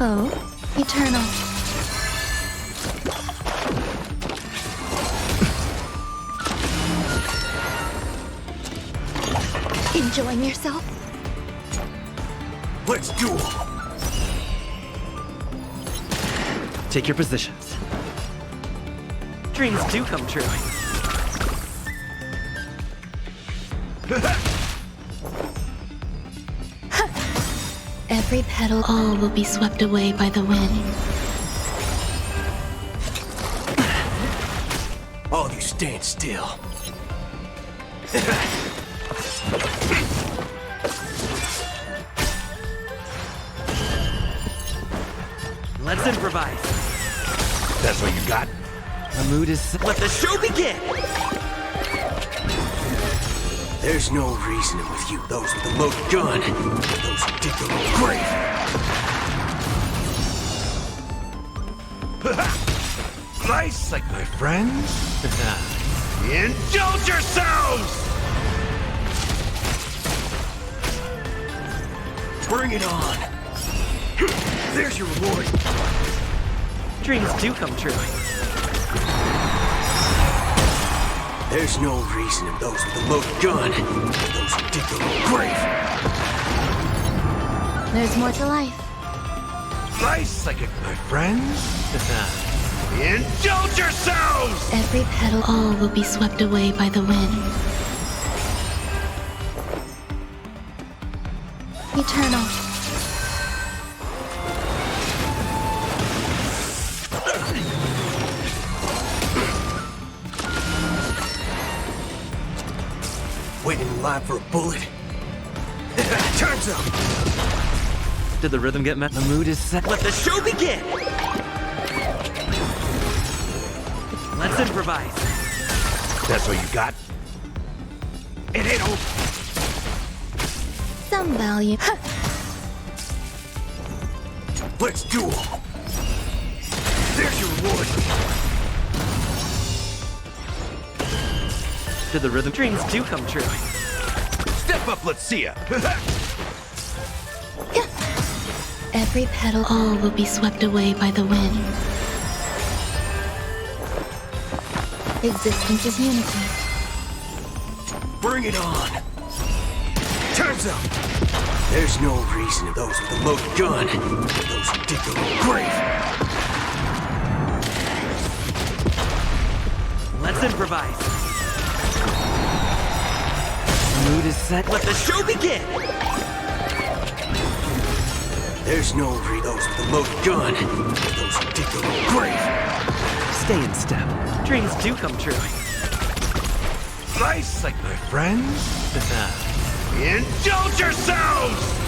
Oh, eternal. Enjoying yourself? Let's do it! Take your positions. Dreams do come true. Every petal, all will be swept away by the wind. All you stand still. Let's improvise. That's what you got? The mood is... Let the show begin! There's no reasoning with you, those with the loaded gun. Those who dig their own grave. Nice, like my friends. Indulge yourselves! Bring it on. There's your reward. Dreams do come true. There's no reasoning those with the loaded gun. Those who dig their own grave. There's more to life. Nice, like my friends. Indulge yourselves! Every petal, all will be swept away by the wind. Eternal. Waiting in line for a bullet. Turns up. Did the rhythm get met? The mood is set. Let the show begin! Let's improvise. That's what you got? It ain't over. Some value. Let's do 'em. There's your reward. Did the rhythm... Dreams do come true. Step up, let's see ya. Every petal, all will be swept away by the wind. Existence is unity. Bring it on. Turns up. There's no reason those with the loaded gun. Those who dig their own grave. Let's improvise. The mood is set. Let the show begin! There's no those with the loaded gun. Those who dig their own grave. Stay in step. Dreams do come true. Nice, like my friends. Indulge yourselves!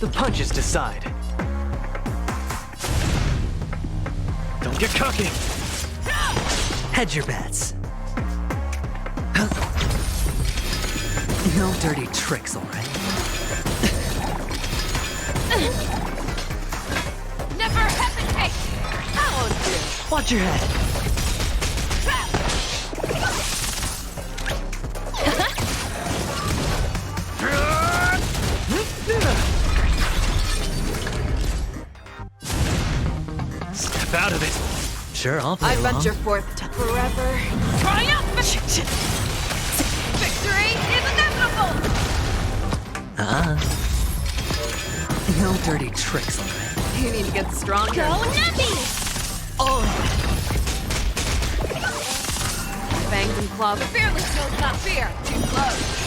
the punches decide. Don't get cocky. Hedge your bets. No dirty tricks, all right? Never hesitate! Oh, dear. Watch your head. Step out of it. Sure, I'll play I along. venture forth to forever. Triumphant! Victory is inevitable! No dirty tricks, all right? You need to get stronger. Go Nappy! Oh! Fangs and claws, the fearless knows not fear. Too close.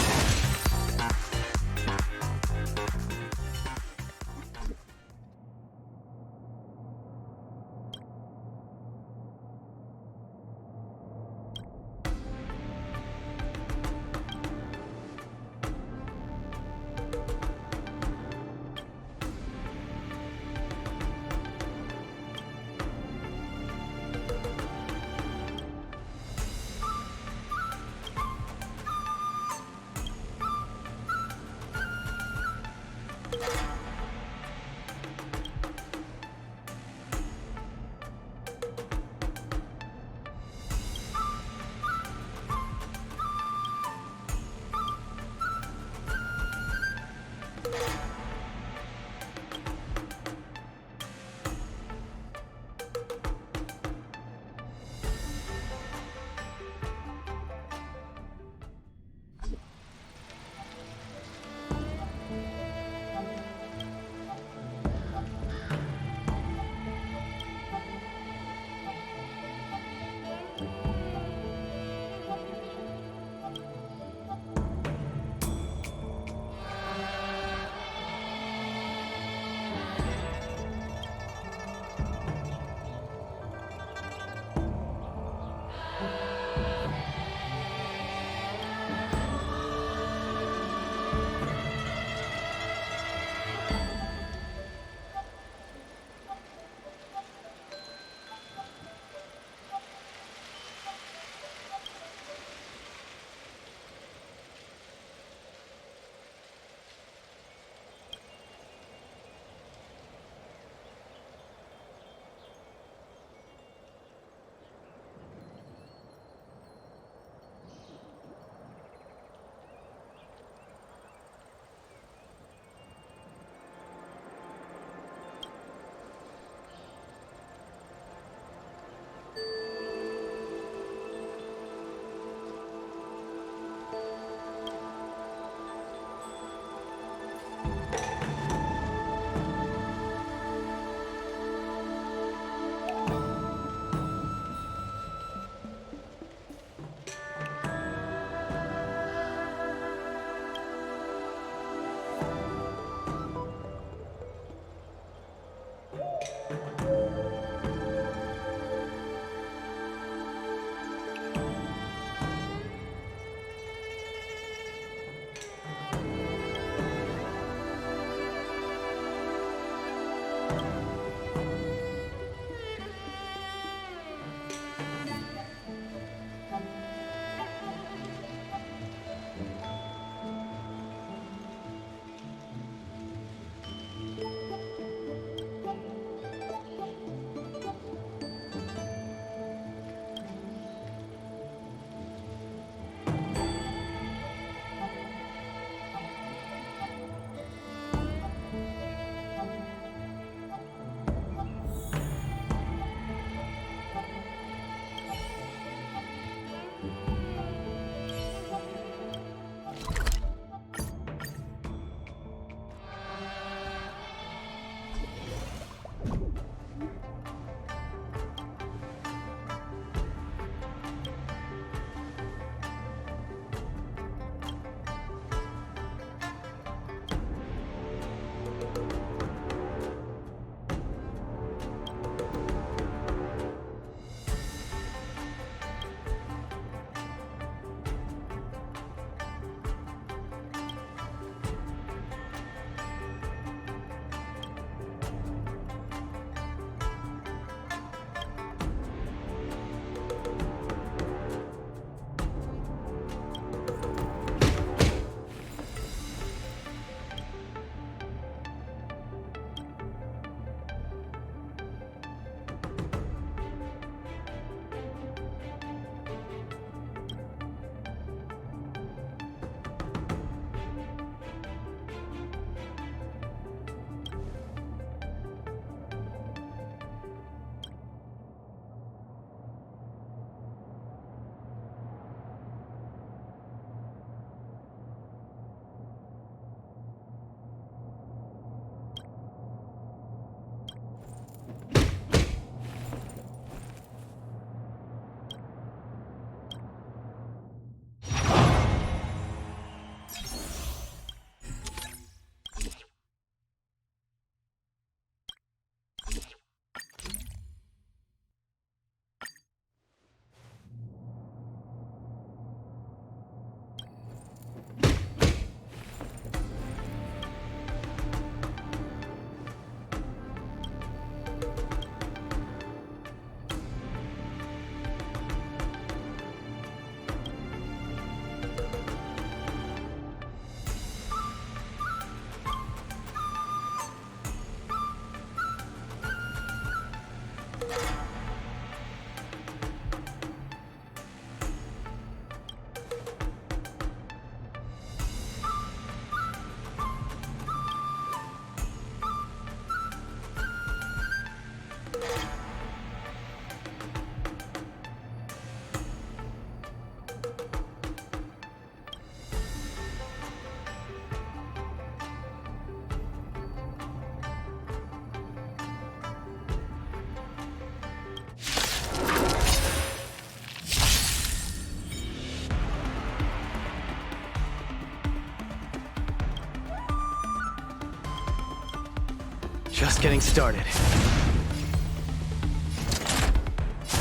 Just getting started.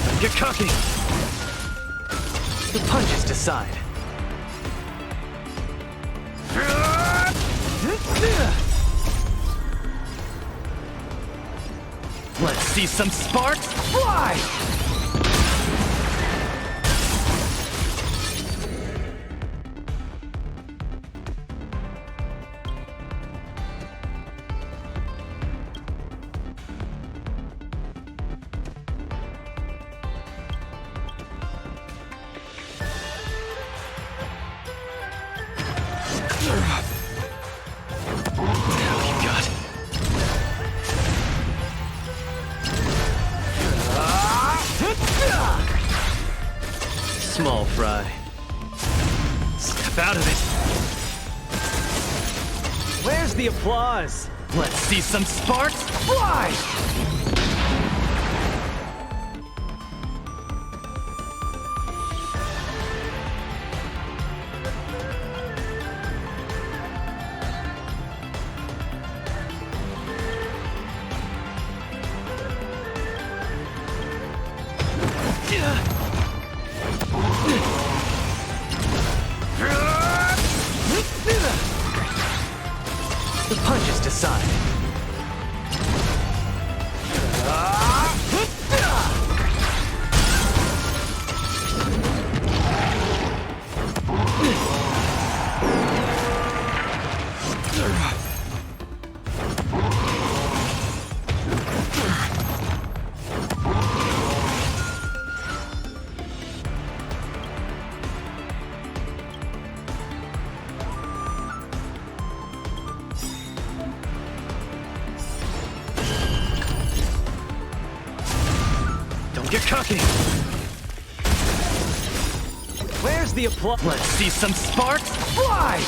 Don't get cocky. The punches decide. Let's see some sparks fly! Small fry. Step out of it. Where's the applause? Let's see some sparks fly! The punches decide. Get cocky! Where's the applause? Let's see some sparks fly!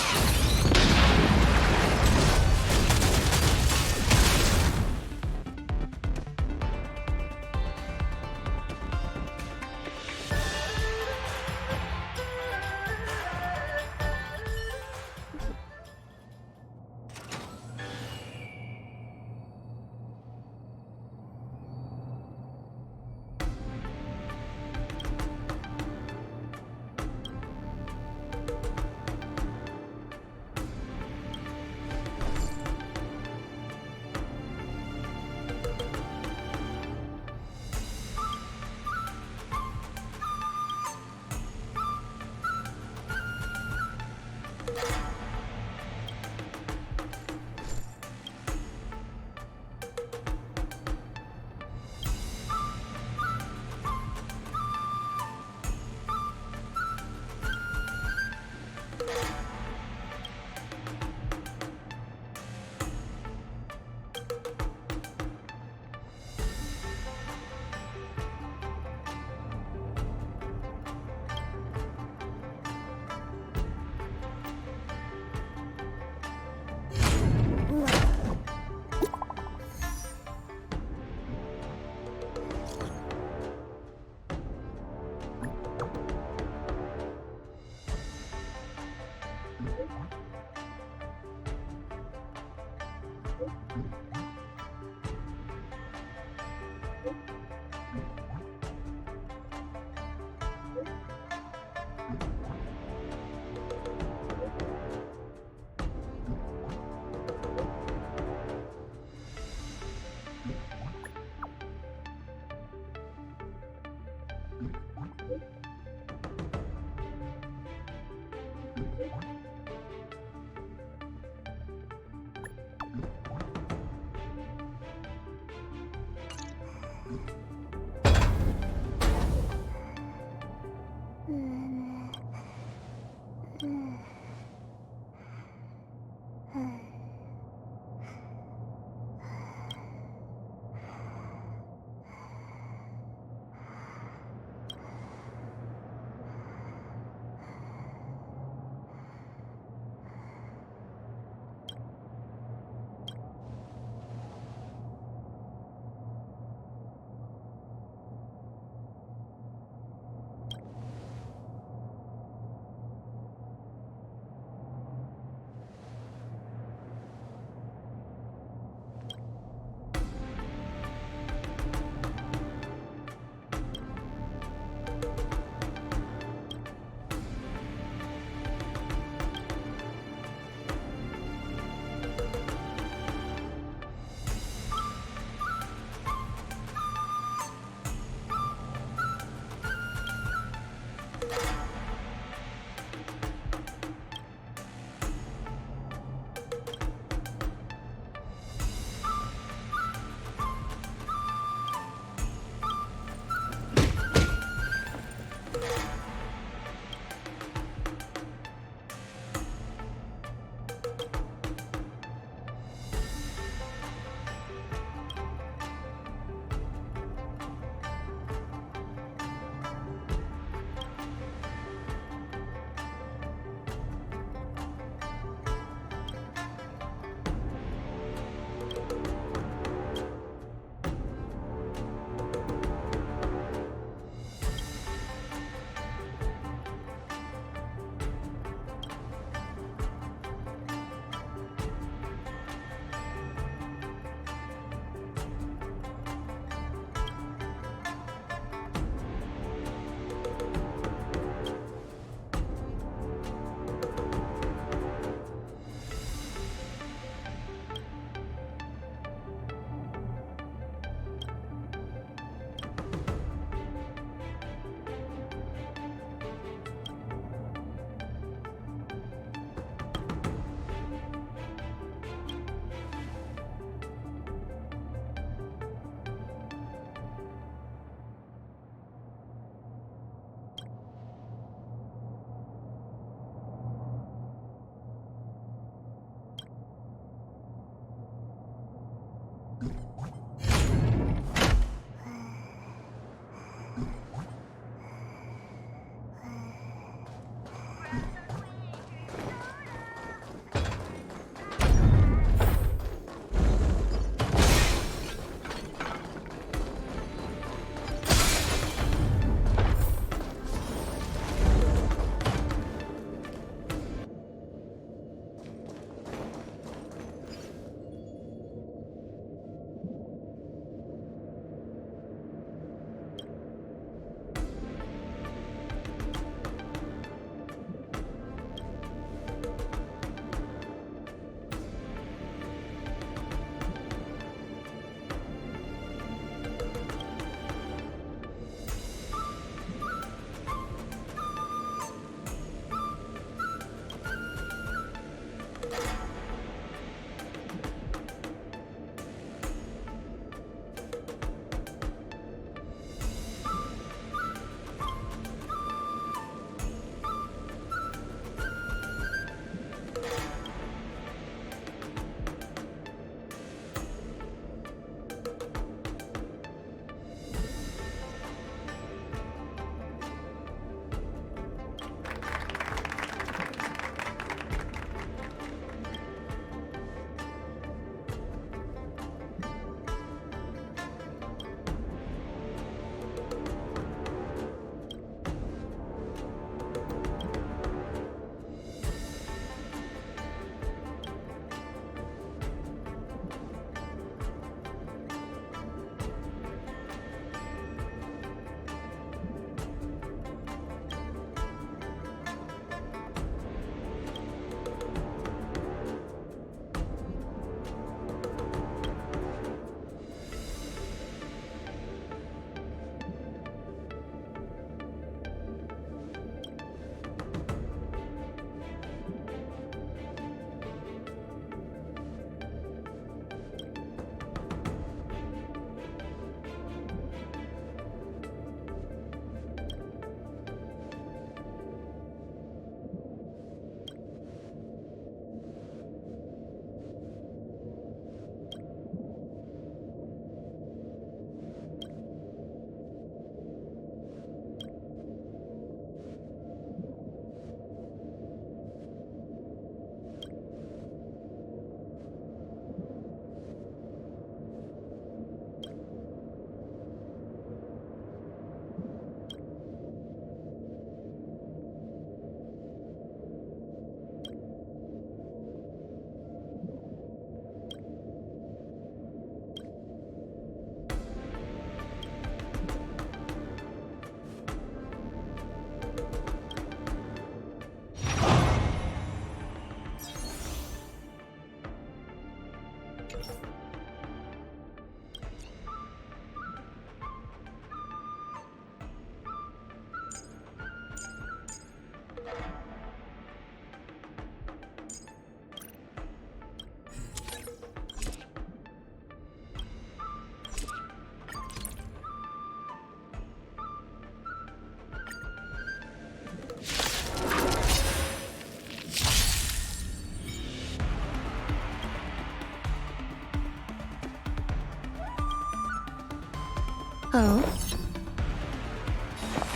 Oh.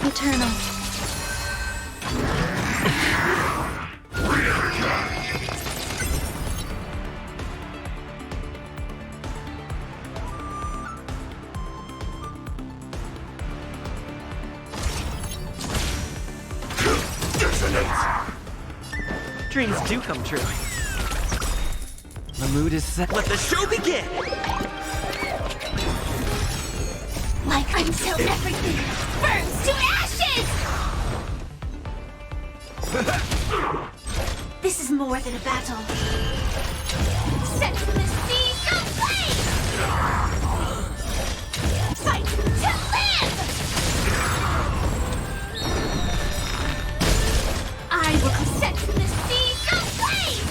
Eternal. Dreams do come true. The mood is set. Let the show begin! Like until everything burns to ashes! This is more than a battle. Set from the seas of flame! Fight to live! I will be set from the seas of flame!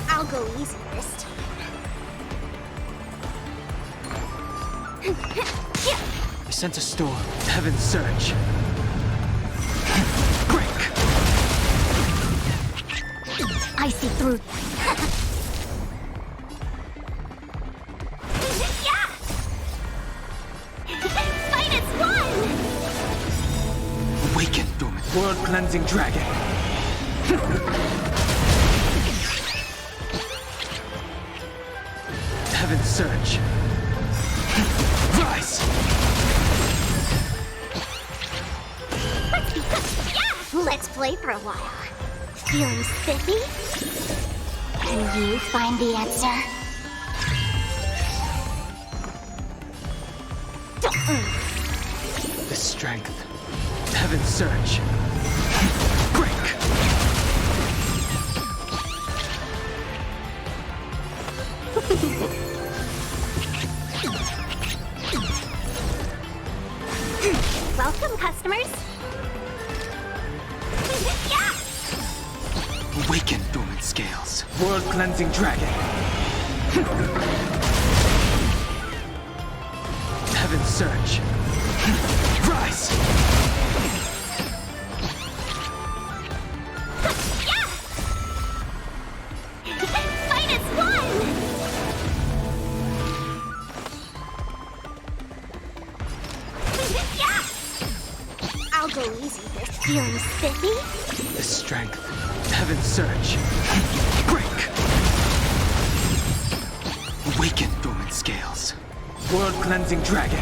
I'll go easy this time. I sent a storm. Heaven's surge. Break! I see through. Yeah! Fight is won! Awaken, dormant. World-cleansing dragon. Heaven's surge. Rise! Let's play for a while. Feeling spiffy? Can you find the answer? The strength. Heaven's surge. Break! Welcome, customers. Yeah! Awaken, dormant scales. World-cleansing dragon. Heaven's surge. Rise! Yeah! Fight is won! Yeah! I'll go easy this. Feeling spiffy? The strength. Heaven's surge. Break! Awaken, dormant scales. World-cleansing dragon.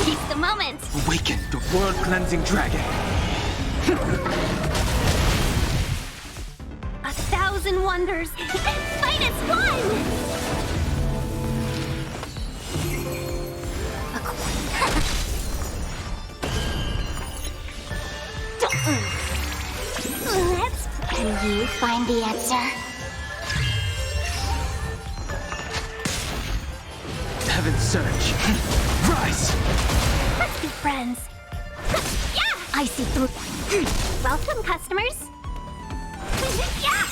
Seize the moment! Awaken, the world-cleansing dragon. 1,000 wonders! Fight is won! Let's... Can you find the answer? Heaven's surge. Rise! Let's be friends. Yeah! I see through. Welcome, customers. Yeah!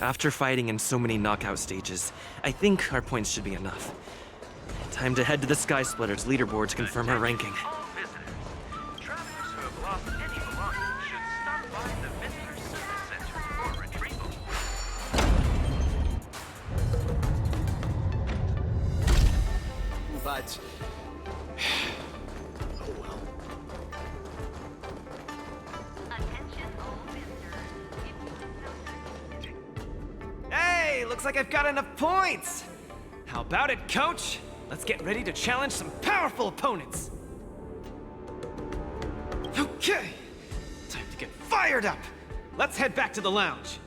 After fighting in so many knockout stages, I think our points should be enough. Time to head to the Sky Splitter's leaderboard to confirm our ranking. But... oh well. Hey, looks like I've got enough points! How about it, coach? Let's get ready to challenge some powerful opponents! Okay! Time to get fired up! Let's head back to the lounge.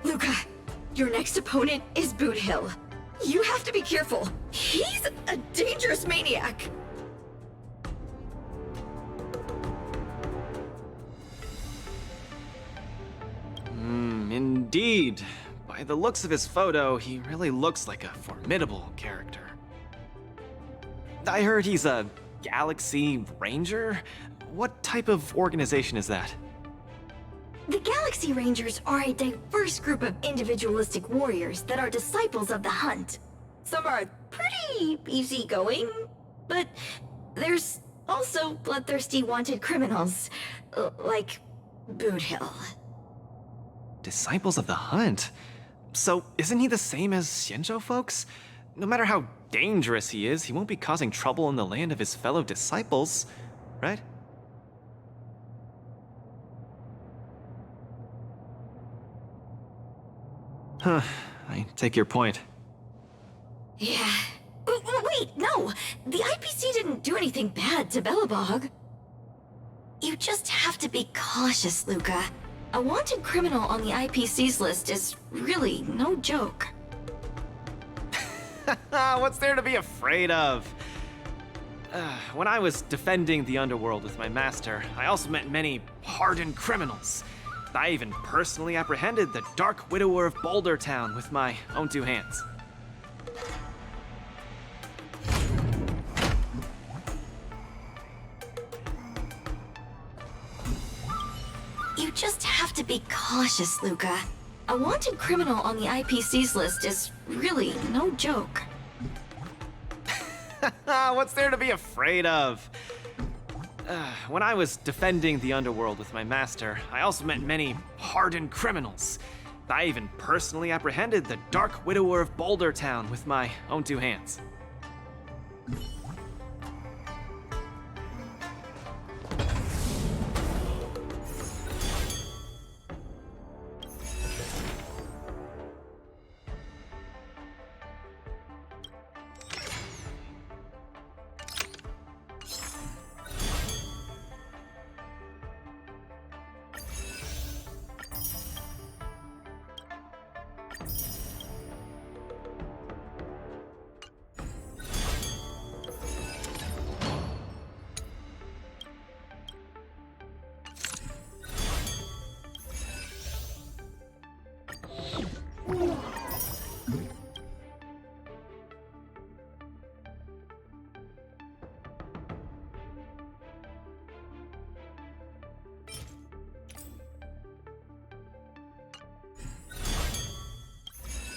Luca, your next opponent is Boot Hill. You have to be careful. He's a dangerous maniac. Indeed. By the looks of his photo, he really looks like a formidable character. I heard he's a Galaxy Ranger? What type of organization is that? The Galaxy Rangers are a diverse group of individualistic warriors that are disciples of the hunt. Some are pretty easygoing, but there's also bloodthirsty wanted criminals, like Boot Hill. Disciples of the Hunt? So isn't he the same as Xianzhou folks? No matter how dangerous he is, he won't be causing trouble in the land of his fellow disciples, right? Huh, I take your point. Yeah. Wait, no! The IPC didn't do anything bad to Belobog. You just have to be cautious, Luca. A wanted criminal on the IPC's list is really no joke. What's there to be afraid of? When I was defending the underworld with my master, I also met many hardened criminals. I even personally apprehended the Dark Widower of Boulder Town with my own two hands. You just have to be cautious, Luca. A wanted criminal on the IPC's list is really no joke. What's there to be afraid of? When I was defending the underworld with my master, I also met many hardened criminals. I even personally apprehended the Dark Widower of Boulder Town with my own two hands.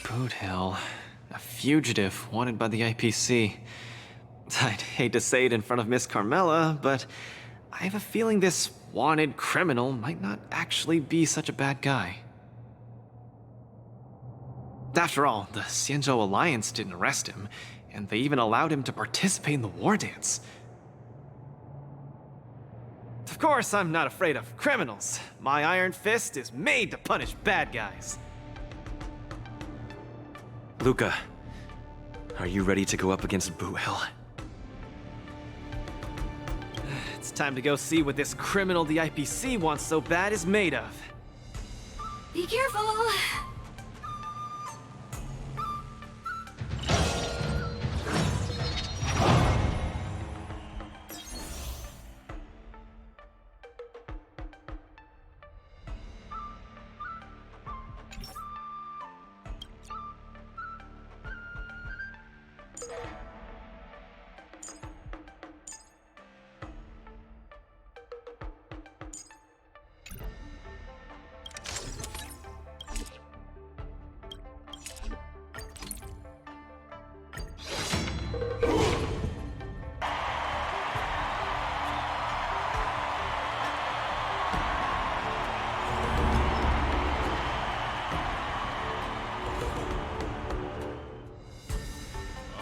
Boot Hill, a fugitive wanted by the IPC. I'd hate to say it in front of Miss Carmela, but I have a feeling this wanted criminal might not actually be such a bad guy. After all, the Xianzhou Alliance didn't arrest him, and they even allowed him to participate in the Wardance. Of course, I'm not afraid of criminals. My iron fist is made to punish bad guys. Luca, are you ready to go up against Boot Hill? It's time to go see what this criminal the IPC wants so bad is made of. Be careful!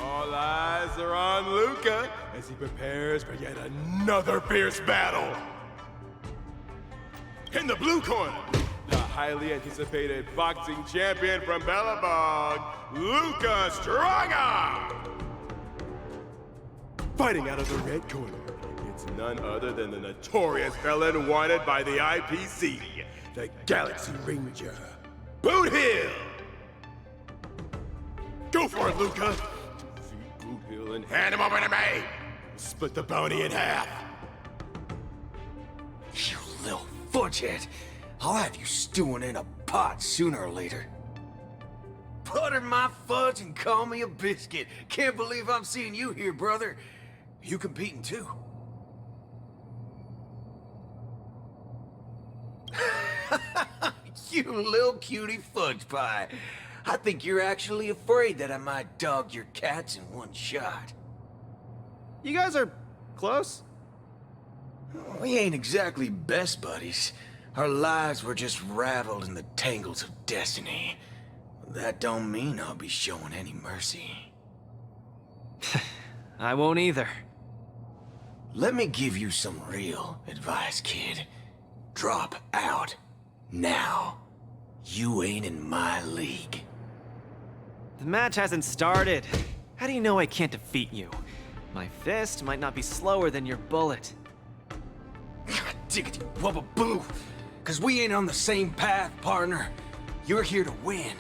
All eyes are on Luca as he prepares for yet another fierce battle. In the blue corner, the highly anticipated boxing champion from Belobog, Luca Straga! Fighting out of the red corner, it's none other than the notorious felon wanted by the IPC, the Galaxy Ranger, Boot Hill! Go for it, Luca! Defeat Boot Hill and hand him over to me! Split the bounty in half! You little fudgehead! I'll have you stewing in a pot sooner or later. Butter my fudge and call me a biscuit. Can't believe I'm seeing you here, brother. You competing too? You little cutie fudge pie. I think you're actually afraid that I might dog your cats in one shot. You guys are close? We ain't exactly best buddies. Our lives were just raveled in the tangles of destiny. That don't mean I'll be showing any mercy. I won't either. Let me give you some real advice, kid. Drop out. Now. You ain't in my league. The match hasn't started. How do you know I can't defeat you? My fist might not be slower than your bullet. Diggity wubba boo! Cause we ain't on the same path, partner. You're here to win.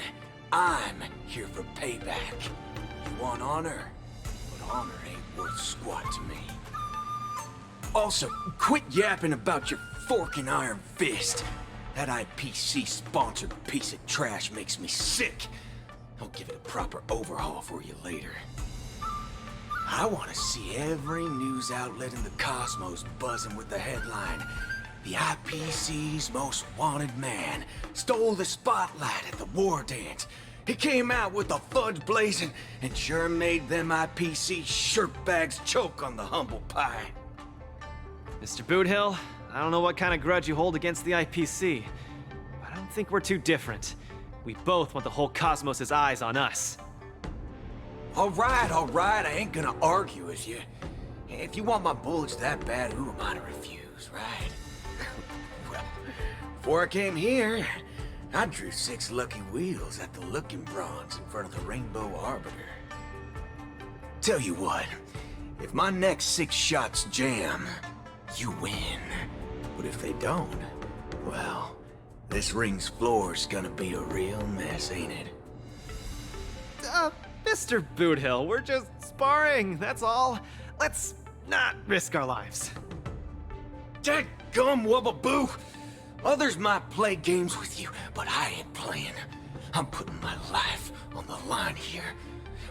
I'm here for payback. You want honor? But honor ain't worth squat to me. Also, quit yapping about your forking iron fist. That IPC-sponsored piece of trash makes me sick. I'll give it a proper overhaul for you later. I want to see every news outlet in the cosmos buzzing with the headline, "The IPC's most wanted man stole the spotlight at the Wardance. He came out with the fudge blazing and sure made them IPC shirtbags choke on the humble pie." Mr. Boothill, I don't know what kind of grudge you hold against the IPC, but I don't think we're too different. We both want the whole cosmos' eyes on us. All right, I ain't gonna argue with you. If you want my bullets that bad, who am I to refuse, right? Well, before I came here, I drew 6 lucky wheels at the Looking Bronze in front of the Rainbow Arbiter. Tell you what, if my next 6 shots jam, you win. But if they don't, well, this ring's floor's gonna be a real mess, ain't it? Mr. Boothill, we're just sparring, that's all. Let's not risk our lives. Dadgum wubba boo! Others might play games with you, but I ain't playing. I'm putting my life on the line here.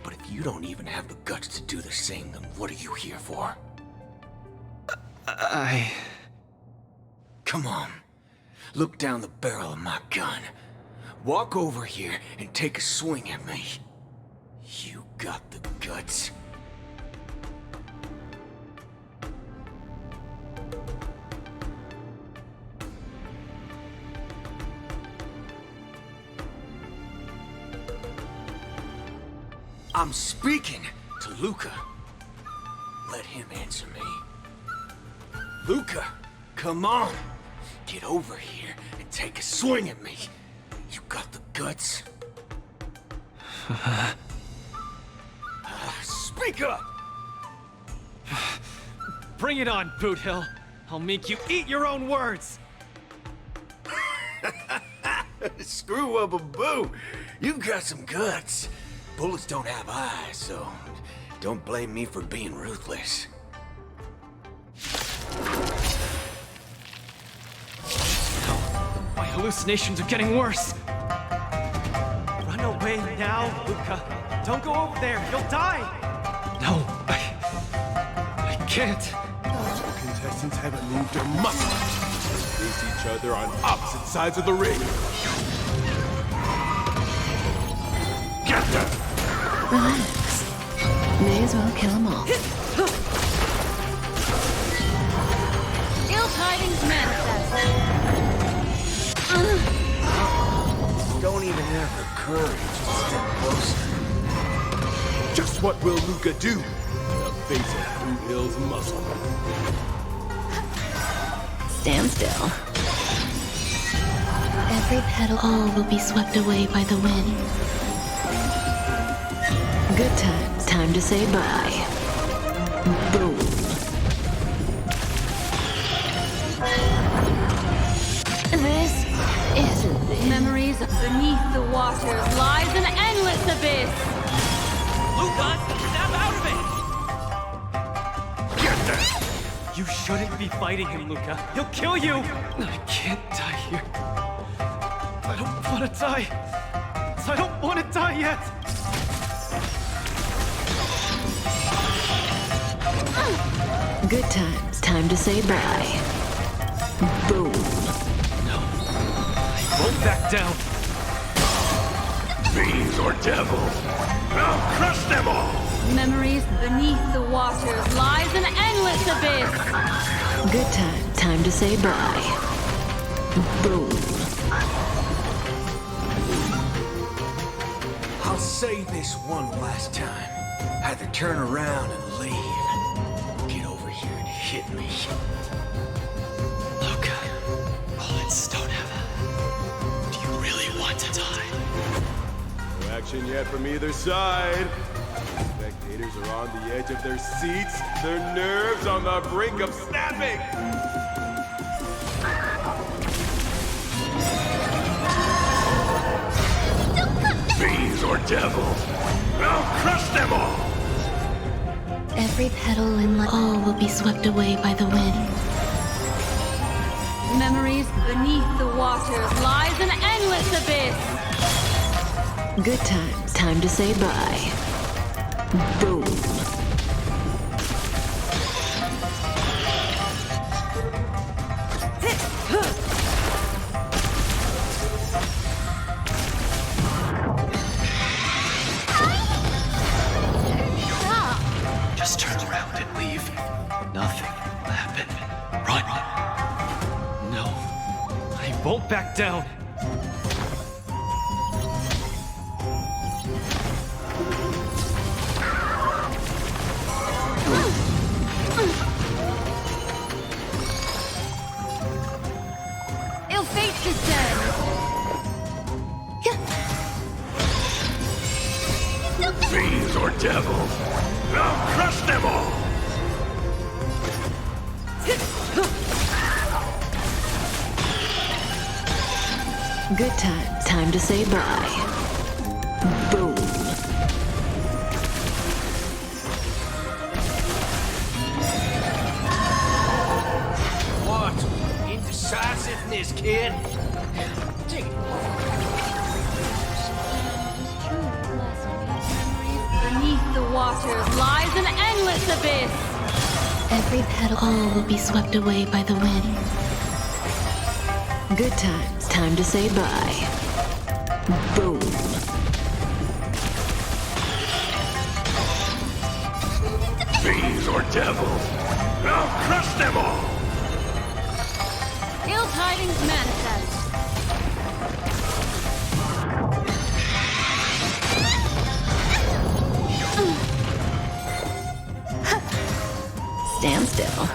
But if you don't even have the guts to do the same, then what are you here for? Come on. Look down the barrel of my gun. Walk over here and take a swing at me. You got the guts. I'm speaking to Luca. Let him answer me. Luca, come on. Get over here and take a swing at me. You got the guts? Speak up! Bring it on, Boothill. I'll make you eat your own words. Screw up a boo. You've got some guts. Bullets don't have eyes, so don't blame me for being ruthless. My hallucinations are getting worse. Run away now, Luca. Don't go over there. You'll die. No, I can't. The contestants haven't moved a muscle. They face each other on opposite sides of the ring. Get them! Relax. May as well kill them all. Ill tidings manifest. Don't even have the courage to step closer. Just what will Luca do in the face of Boothill's muscle? Stand still. Every petal, all will be swept away by the wind. Good times. Time to say bye. Boom. This isn't it. Memories beneath the waters lies an endless abyss. Luca, snap out of it! Get that! You shouldn't be fighting him, Luca. He'll kill you! I can't die here. I don't want to die. I don't want to die yet! Good times. Time to say bye. Boom. No. I won't back down. Fiends or devils, I'll crush them all! Memories beneath the waters lies an endless abyss. Good time. Time to say bye. Boom. I'll say this one last time. Either turn around and leave. Get over here and hit me. Luca, bullets don't have. Do you really want to die? No attention yet from either side. Spectators are on the edge of their seats, their nerves on the brink of snapping. Fiends or devils, I'll crush them all! Every petal in life, all will be swept away by the wind. Memories beneath the waters lies an endless abyss. Good times, time to say bye. Boom. Just turn around and leave. Nothing will happen. Run. No, I won't back down. Ill fate descend. Fiends or devils, I'll crush them all! Good times, time to say bye. Boom. What? Indecisiveness, kid? Take it. Beneath the waters lies an endless abyss. Every petal, all will be swept away by the wind. Good times, time to say bye. Boom. Fiends or devils, I'll crush them all! Ill tidings manifest. Stand still.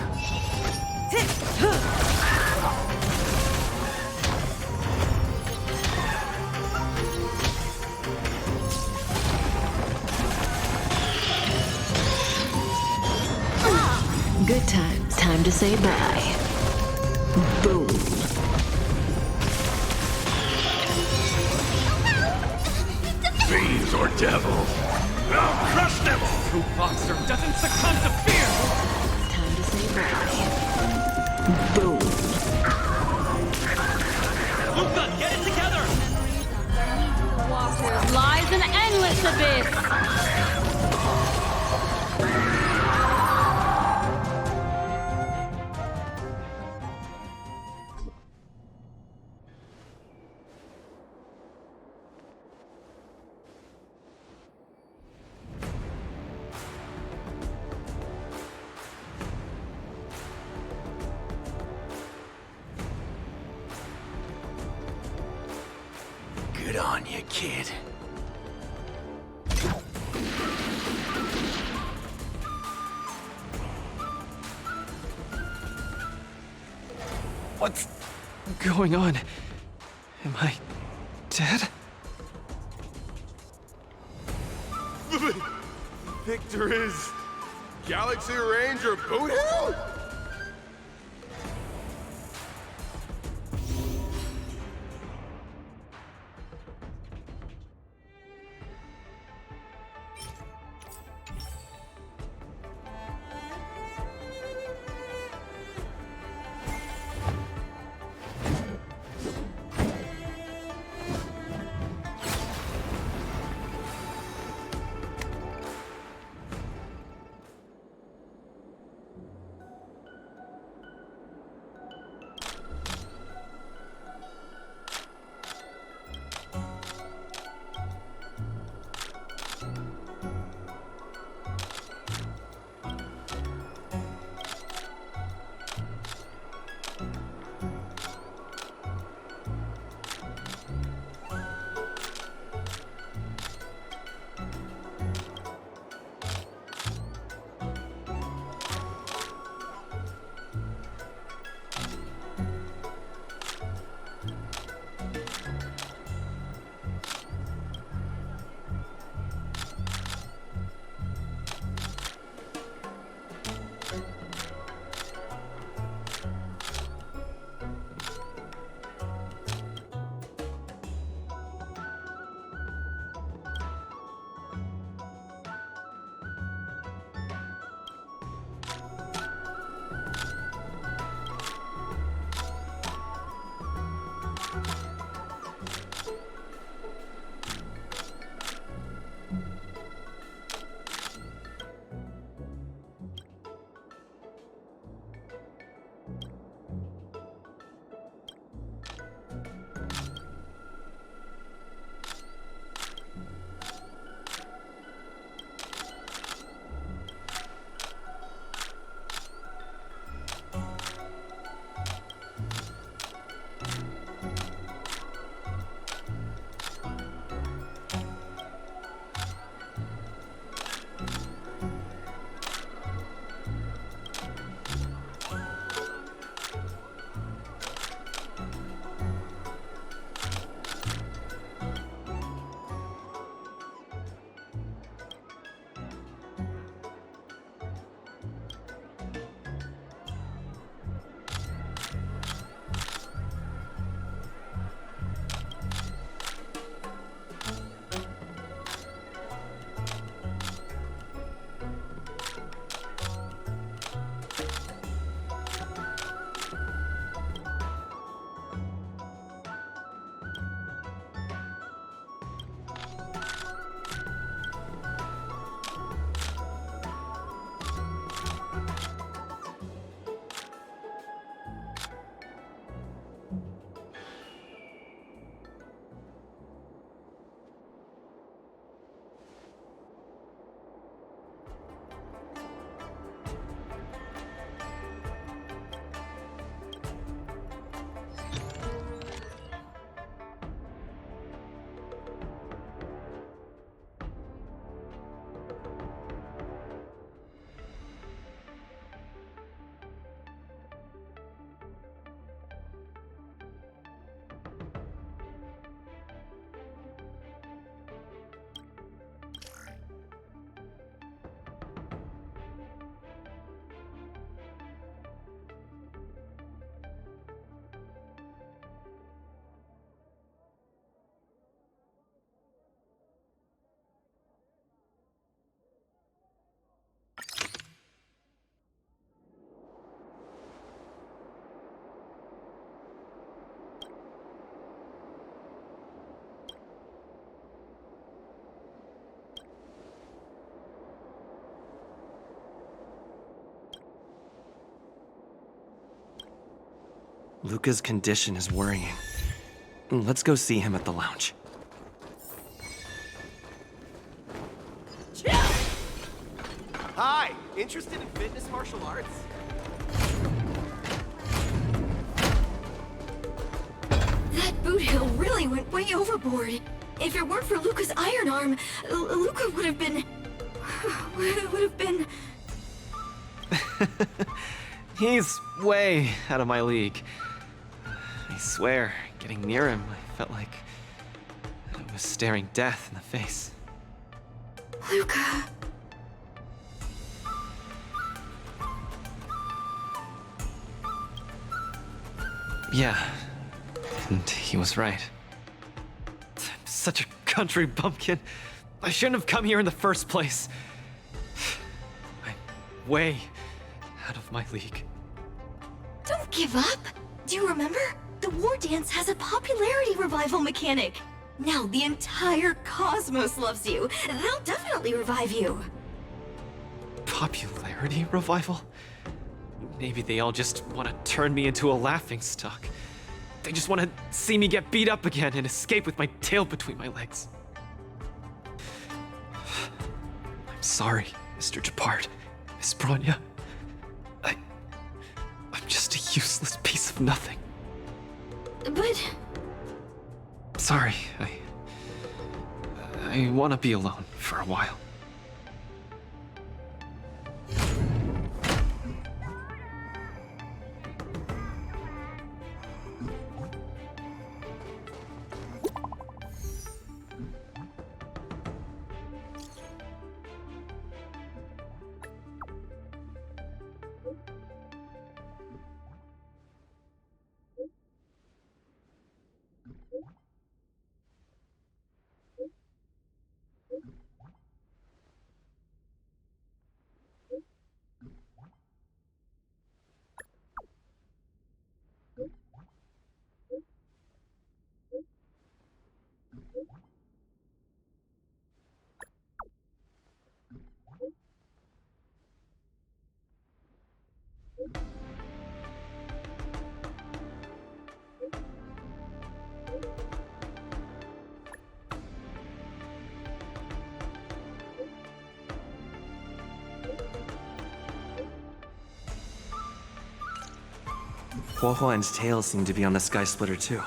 Good times, time to say bye. Boom. Fiends or devils, I'll crush them all! True boxer doesn't succumb to fear! Time to say bye. Boom. Luca, get it together! The waters lies an endless abyss. Good on you, kid. What's going on? Am I dead? Victor is Galaxy Ranger Boothill? Luca's condition is worrying. Let's go see him at the lounge. Hi! Interested in fitness martial arts? That boot hill really went way overboard. If it weren't for Luca's iron arm, Luca would have been... He's way out of my league. I swear, getting near him, I felt like I was staring death in the face. Luca... Yeah, and he was right. I'm such a country bumpkin. I shouldn't have come here in the first place. I'm way out of my league. Don't give up! Do you remember? The Wardance has a popularity revival mechanic. Now the entire cosmos loves you. They'll definitely revive you. Popularity revival? Maybe they all just want to turn me into a laughingstock. They just want to see me get beat up again and escape with my tail between my legs. I'm sorry, Mr. Japard, Miss Bronya. I'm just a useless piece of nothing. But... Sorry, I want to be alone for a while. Huohuo and tails seem to be on the Sky Splitter too.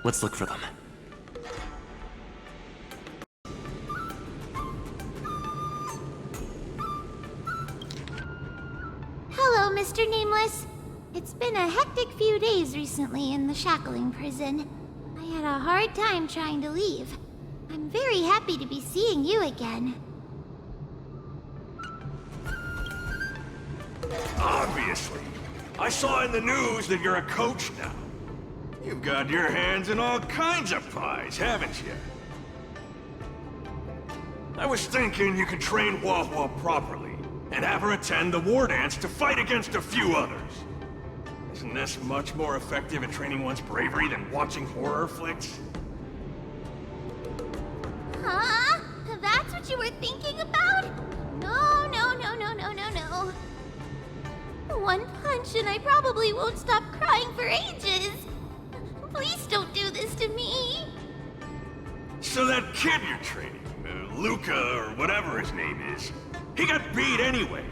Let's look for them. Hello, Mr. Nameless. It's been a hectic few days recently in the shackling prison. I had a hard time trying to leave. I'm very happy to be seeing you again. Obviously. I saw in the news that you're a coach now. You've got your hands in all kinds of pies, haven't you? I was thinking you could train Huohuo properly, and have her attend the Wardance to fight against a few others. Isn't this much more effective at training one's bravery than watching horror flicks? Huh? That's what you were thinking about? No, no, no, no, no, no, no. One punch and I probably won't stop crying for ages. Please don't do this to me. So that kid you're training, Luca or whatever his name is, he got beat anyway.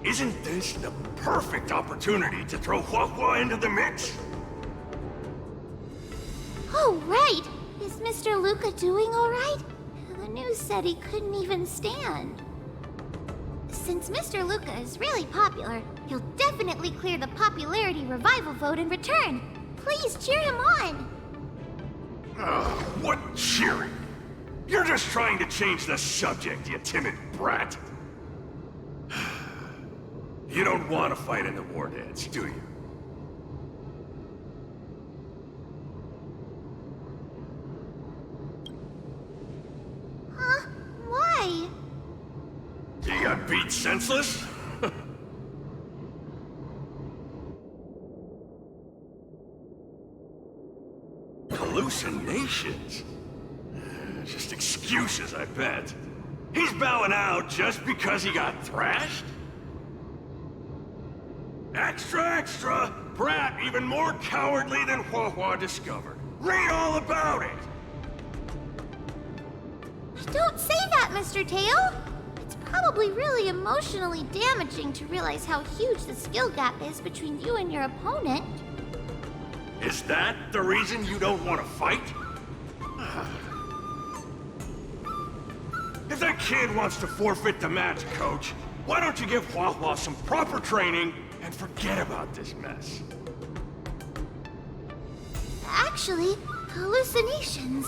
Isn't this the perfect opportunity to throw Huohuo into the mix? Oh, right. Is Mr. Luca doing all right? The news said he couldn't even stand. Since Mr. Luca is really popular, he'll definitely clear the popularity revival vote in return. Please cheer him on. What cheering? You're just trying to change the subject, you timid brat. You don't want to fight in the Wardance, do you? Huh? Why? You got beat senseless? Hallucinations? Just excuses, I bet. He's bowing out just because he got thrashed? Extra, extra! brat even more cowardly than Hua Hua discovered. Read all about it! Don't say that, Mr. Tail! It's probably really emotionally damaging to realize how huge the skill gap is between you and your opponent. Is that the reason you don't want to fight? If that kid wants to forfeit the match, Coach, why don't you give Hua Hua some proper training and forget about this mess? Actually, hallucinations.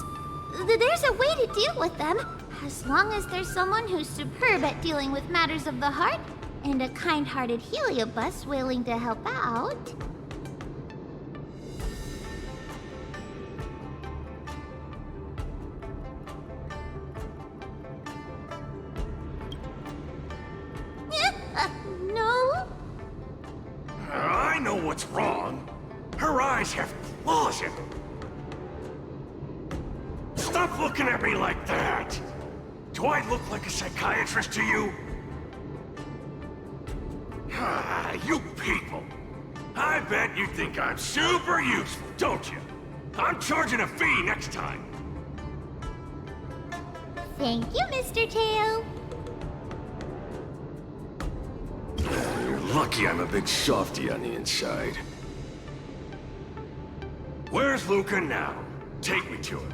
There's a way to deal with them, as long as there's someone who's superb at dealing with matters of the heart, and a kind-hearted Heliobus willing to help out. No? I know what's wrong. Her eyes have claws in them. Stop looking at me like that! Do I look like a psychiatrist to you? You people! I bet you think I'm super useful, don't you? I'm charging a fee next time. Thank you, Mr. Tail. You're lucky I'm a big softy on the inside. Where's Luca now? Take me to him.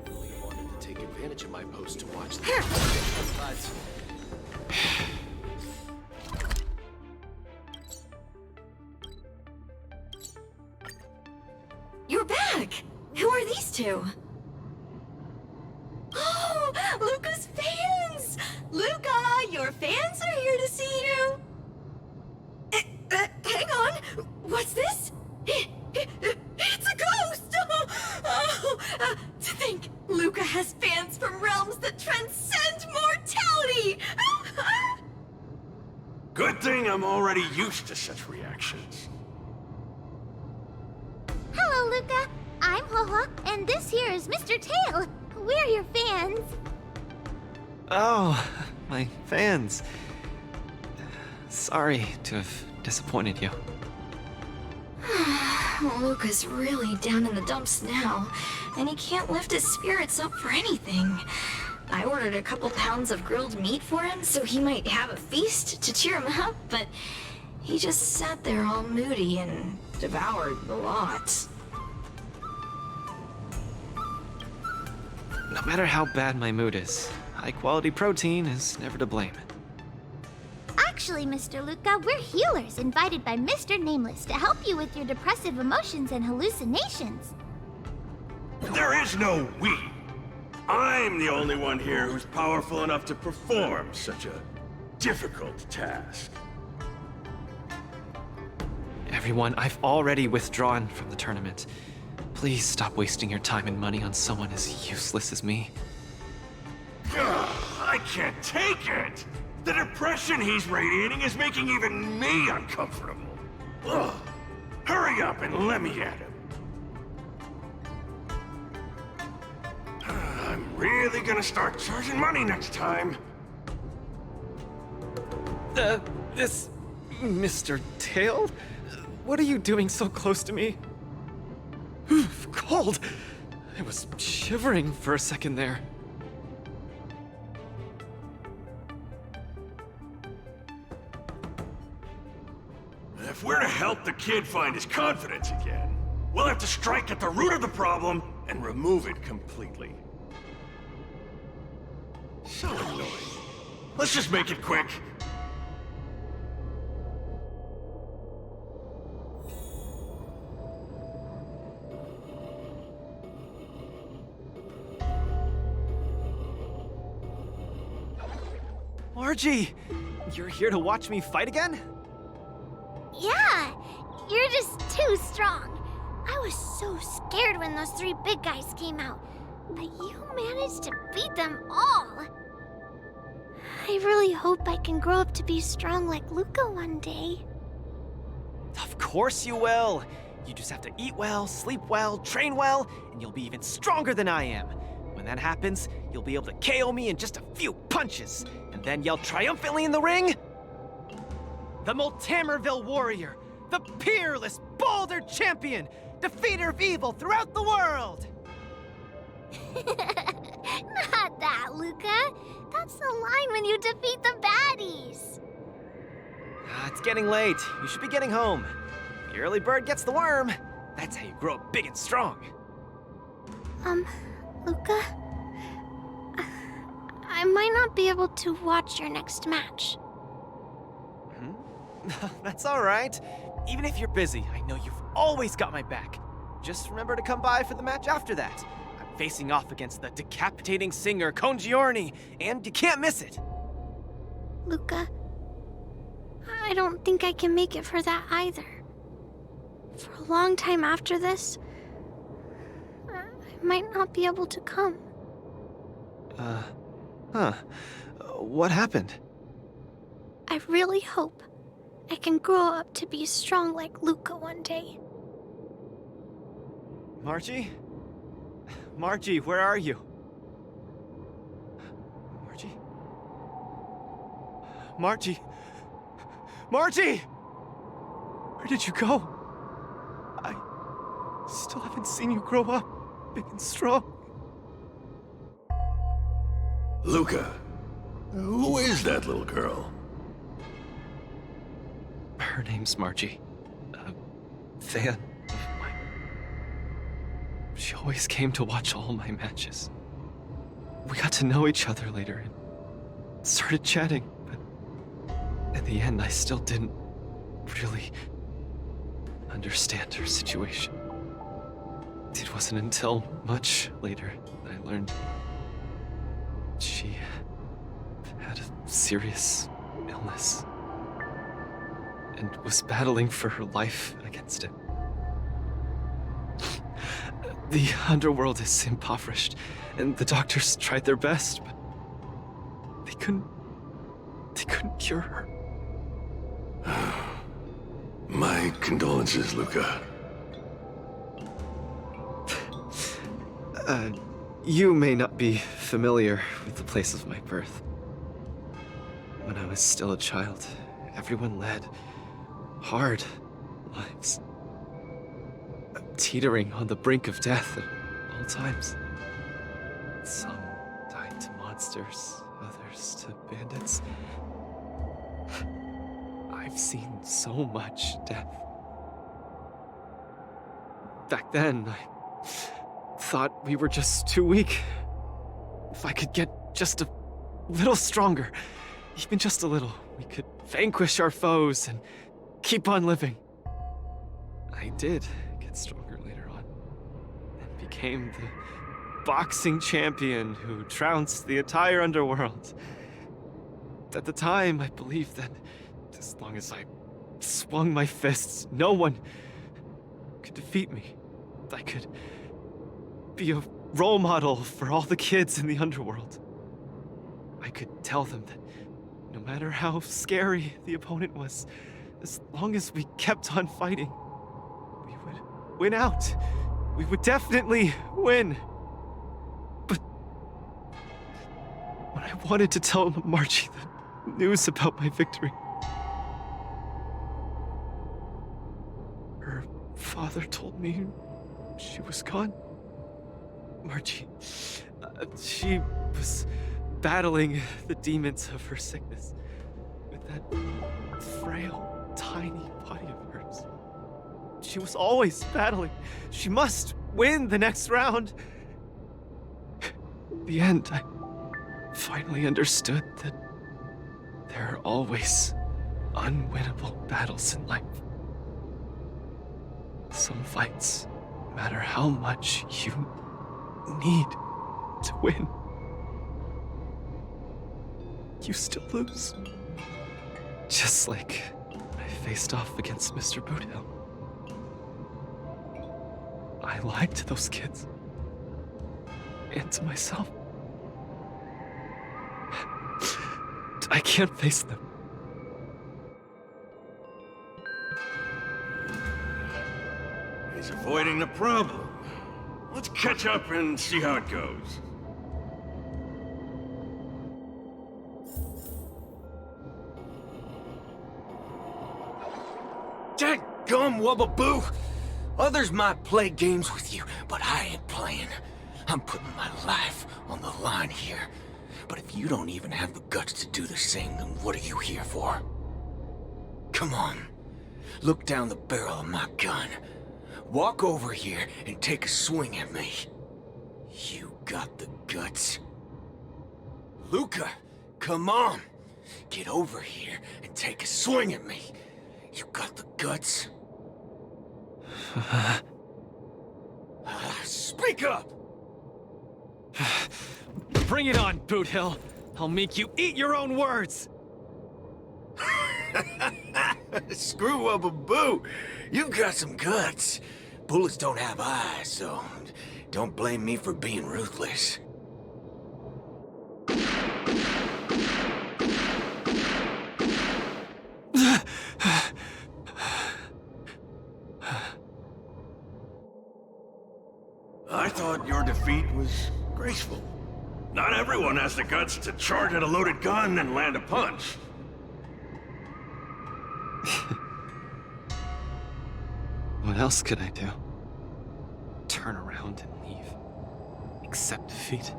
Really wanted to take advantage of my post to watch the but You're back! Who are these two? Oh, Luca's fans! Luca, your fans are here to see you! Hang on! What's this? It's a ghost! To think, Luca has fans from realms that transcend mortality! Good thing I'm already used to such reactions. Hello, Luca. I'm Haha, and this here is Mr. Tail. We're your fans. Oh, my fans. Sorry to have disappointed you. Luca's really down in the dumps now, and he can't lift his spirits up for anything. I ordered a couple pounds of grilled meat for him so he might have a feast to cheer him up, but he just sat there all moody and devoured the lot. No matter how bad my mood is, high-quality protein is never to blame. Actually, Mr. Luca, we're healers invited by Mr. Nameless to help you with your depressive emotions and hallucinations. There is no we. I'm the only one here who's powerful enough to perform such a difficult task. Everyone, I've already withdrawn from the tournament. Please stop wasting your time and money on someone as useless as me. I can't take it! The depression he's radiating is making even me uncomfortable. Ugh. Hurry up and let me at him. I'm really gonna start charging money next time. This... Mr. Tail? What are you doing so close to me? Cold! I was shivering for a second there. If we're to help the kid find his confidence again, we'll have to strike at the root of the problem and remove it completely. So annoying. Let's just make it quick. Margie! You're here to watch me fight again? Yeah, you're just too strong. I was so scared when those three big guys came out, but you managed to beat them all. I really hope I can grow up to be strong like Luca one day. Of course you will! You just have to eat well, sleep well, train well, and you'll be even stronger than I am. When that happens, you'll be able to KO me in just a few punches, and then yell triumphantly in the ring? the Multamerville warrior, the peerless Boulder champion, defeater of evil throughout the world! Not that, Luca. That's the line when you defeat the baddies. It's getting late. You should be getting home. The early bird gets the worm. That's how you grow up big and strong. Luca? I might not be able to watch your next match. That's all right. Even if you're busy, I know you've always got my back. Just remember to come by for the match after that. I'm facing off against the decapitating singer Congiorni, and you can't miss it. Luca, I don't think I can make it for that either. For a long time after this, I might not be able to come. What happened? I really hope I can grow up to be strong like Luca one day. Margie? Margie, where are you? Margie? Margie? Margie! Where did you go? I still haven't seen you grow up big and strong. Luca, who is that little girl? Her name's Margie. A fan of mine. She always came to watch all my matches. We got to know each other later and started chatting, but in the end, I still didn't really understand her situation. It wasn't until much later that I learned she had a serious illness and was battling for her life against it. The underworld is impoverished, and the doctors tried their best, but they couldn't cure her. My condolences, Luca. You may not be familiar with the place of my birth. When I was still a child, everyone led hard lives, teetering on the brink of death at all times. Some died to monsters, others to bandits. I've seen so much death. Back then, I thought we were just too weak. If I could get just a little stronger, even just a little, we could vanquish our foes and keep on living. I did get stronger later on, and became the boxing champion who trounced the entire underworld. At the time, I believed that as long as I swung my fists, no one could defeat me. I could be a role model for all the kids in the underworld. I could tell them that no matter how scary the opponent was, as long as we kept on fighting, we would win out. We would definitely win. But when I wanted to tell Margie the news about my victory, her father told me she was gone. Margie, she was battling the demons of her sickness with that frail, tiny body of hers. She was always battling. She must win the next round. In the end, I finally understood that there are always unwinnable battles in life. Some fights, no matter how much you need to win, you still lose. Just like I faced off against Mr. Boothill. I lied to those kids. And to myself. I can't face them. He's avoiding the problem. Let's catch up and see how it goes. Scrum Wubba Boo! Others might play games with you, but I ain't playing. I'm putting my life on the line here. But if you don't even have the guts to do the same, then what are you here for? Come on. Look down the barrel of my gun. Walk over here and take a swing at me. You got the guts? Luca, come on. Get over here and take a swing at me. You got the guts? Speak up! Bring it on, Boot Hill. I'll make you eat your own words. Screw up a boo. You got some guts. Bullets don't have eyes, so don't blame me for being ruthless. I thought your defeat was graceful. Not everyone has the guts to charge at a loaded gun and land a punch. What else could I do? Turn around and leave? Accept defeat?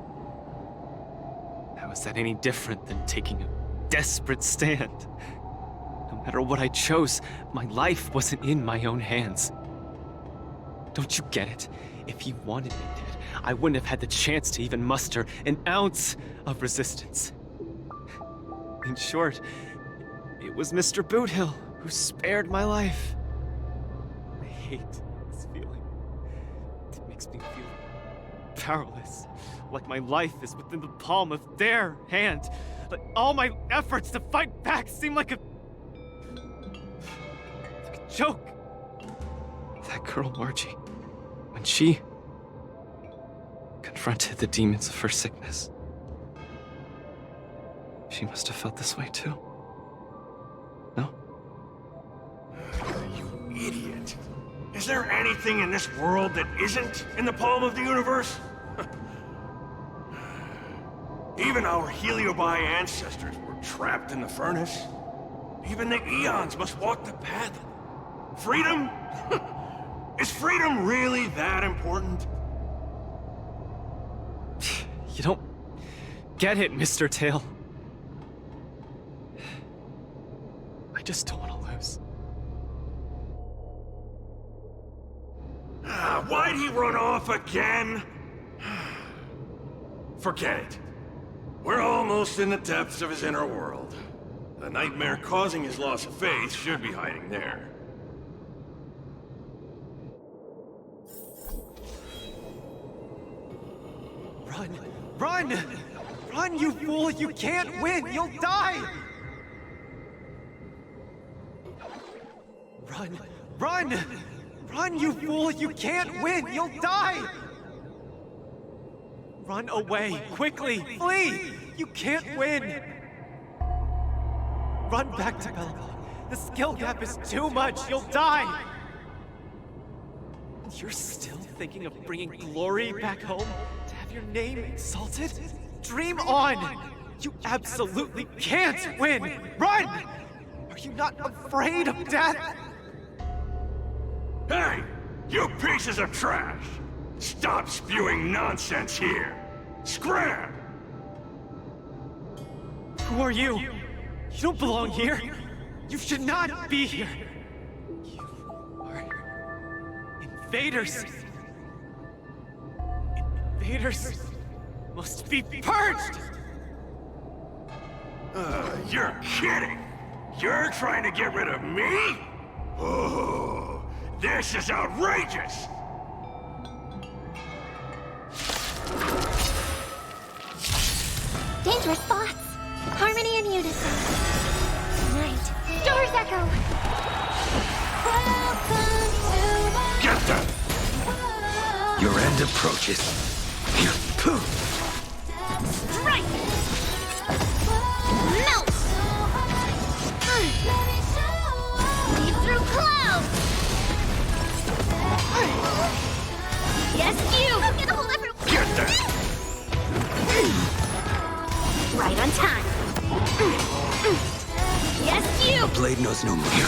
How is that any different than taking a desperate stand? No matter what I chose, my life wasn't in my own hands. Don't you get it? If you wanted me dead, I wouldn't have had the chance to even muster an ounce of resistance. In short, it was Mr. Boothill who spared my life. I hate this feeling. It makes me feel powerless, like my life is within the palm of their hand. Like all my efforts to fight back seem like a joke. That girl Margie, when she confronted the demons of her sickness, she must have felt this way too. No? You idiot. Is there anything in this world that isn't in the palm of the universe? Even our Heliobi ancestors were trapped in the furnace. Even the eons must walk the path. Freedom? Is freedom really that important? You don't get it, Mr. Tail. I just don't want to lose. Why'd he run off again? Forget it. We're almost in the depths of his inner world. The nightmare causing his loss of faith should be hiding there. Run! Run! Run, you fool! You can't win! You'll die! Run! Run! Run, you fool! You can't win! You'll die! Run away! Quickly! Flee! You can't win! Run back to Belobog. The skill gap is too much! You'll die! You're still thinking of bringing glory back home? To have your name exalted? Dream on! You absolutely can't win! Run! Are you not afraid of death? Hey! You pieces of trash! Stop spewing nonsense here! Scram! Who are you? You don't belong here! You should not be here! You are invaders! Invaders must be purged! You're kidding! You're trying to get rid of me? Oh, this is outrageous! Dangerous thoughts. Harmony and unison. Night. Doors echo. Get them! Your end approaches. Strike! Melt! Lead through clouds! Yes, you! Get a hold of her! Get them! Right on time. Yes, you! The blade knows no mercy.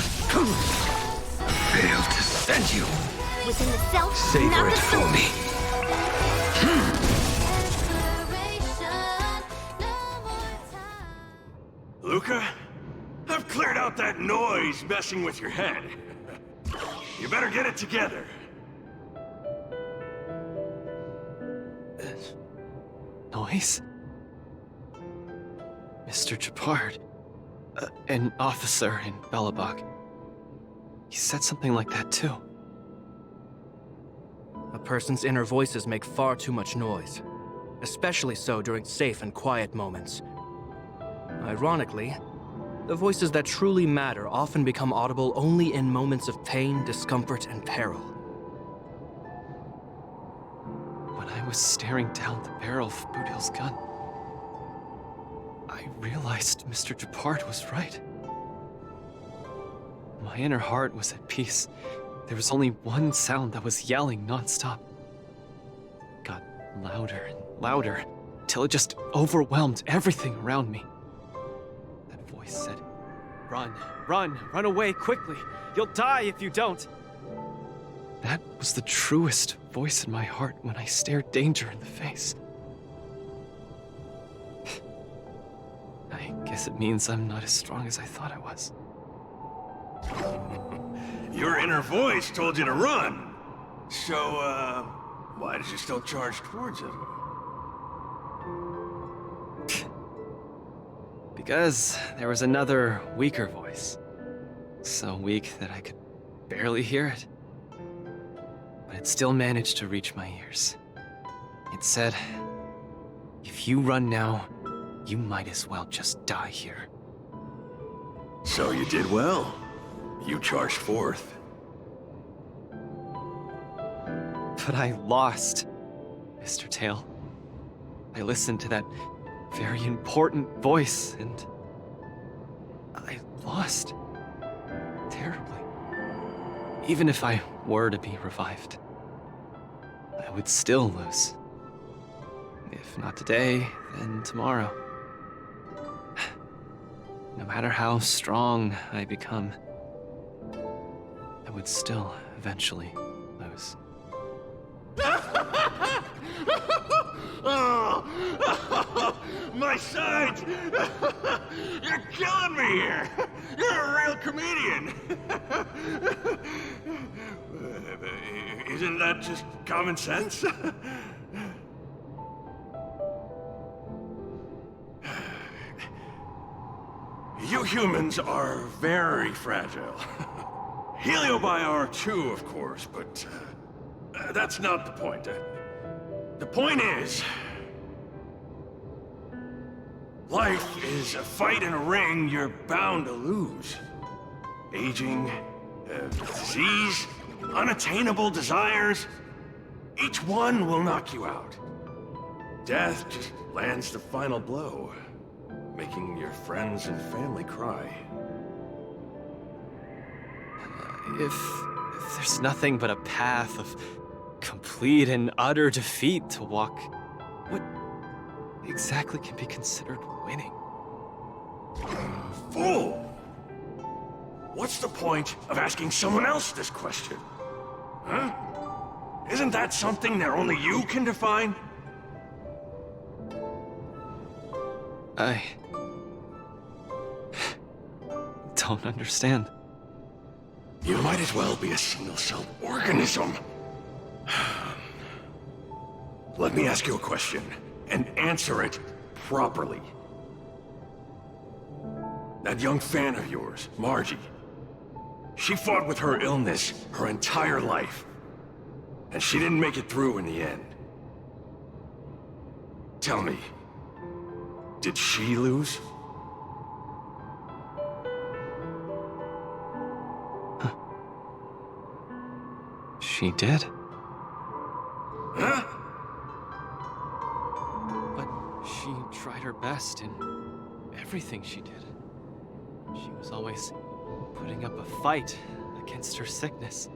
Failed to understand you. Within the self, Savor not it the for soul. me. Luca, I've cleared out that noise messing with your head. You better get it together. Noise? Mr. Japard. An officer in Belobog. He said something like that too. A person's inner voices make far too much noise, especially so during safe and quiet moments. Ironically, the voices that truly matter often become audible only in moments of pain, discomfort, and peril. When I was staring down the barrel of Boudil's gun, I realized Mr. Japard was right. My inner heart was at peace. There was only one sound that was yelling nonstop. It got louder and louder, till it just overwhelmed everything around me. That voice said, "Run, run, run away quickly. You'll die if you don't." That was the truest voice in my heart when I stared danger in the face. I guess it means I'm not as strong as I thought I was. Your inner voice told you to run. So, why did you still charge towards it? Because there was another weaker voice. So weak that I could barely hear it. But it still managed to reach my ears. It said, "If you run now, you might as well just die here." So you did well. You charged forth. But I lost, Mr. Tail. I listened to that very important voice, and I lost. Terribly. Even if I were to be revived, I would still lose. If not today, then tomorrow. No matter how strong I become, I would still eventually lose. Oh, my sides! You're killing me here! You're a real comedian! Isn't that just common sense? You humans are very fragile. Heliobiar too, of course, but that's not the point. The point is, life is a fight in a ring you're bound to lose. Aging, disease, unattainable desires, each one will knock you out. Death just lands the final blow, making your friends and family cry. If there's nothing but a path of complete and utter defeat to walk, what exactly can be considered winning? Fool! What's the point of asking someone else this question? Huh? Isn't that something that only you can define? I don't understand. You might as well be a single-celled organism. Let me ask you a question, and answer it properly. That young fan of yours, Margie, she fought with her illness her entire life, and she didn't make it through in the end. Tell me, did she lose? She did. Huh? But she tried her best in everything she did. She was always putting up a fight against her sickness.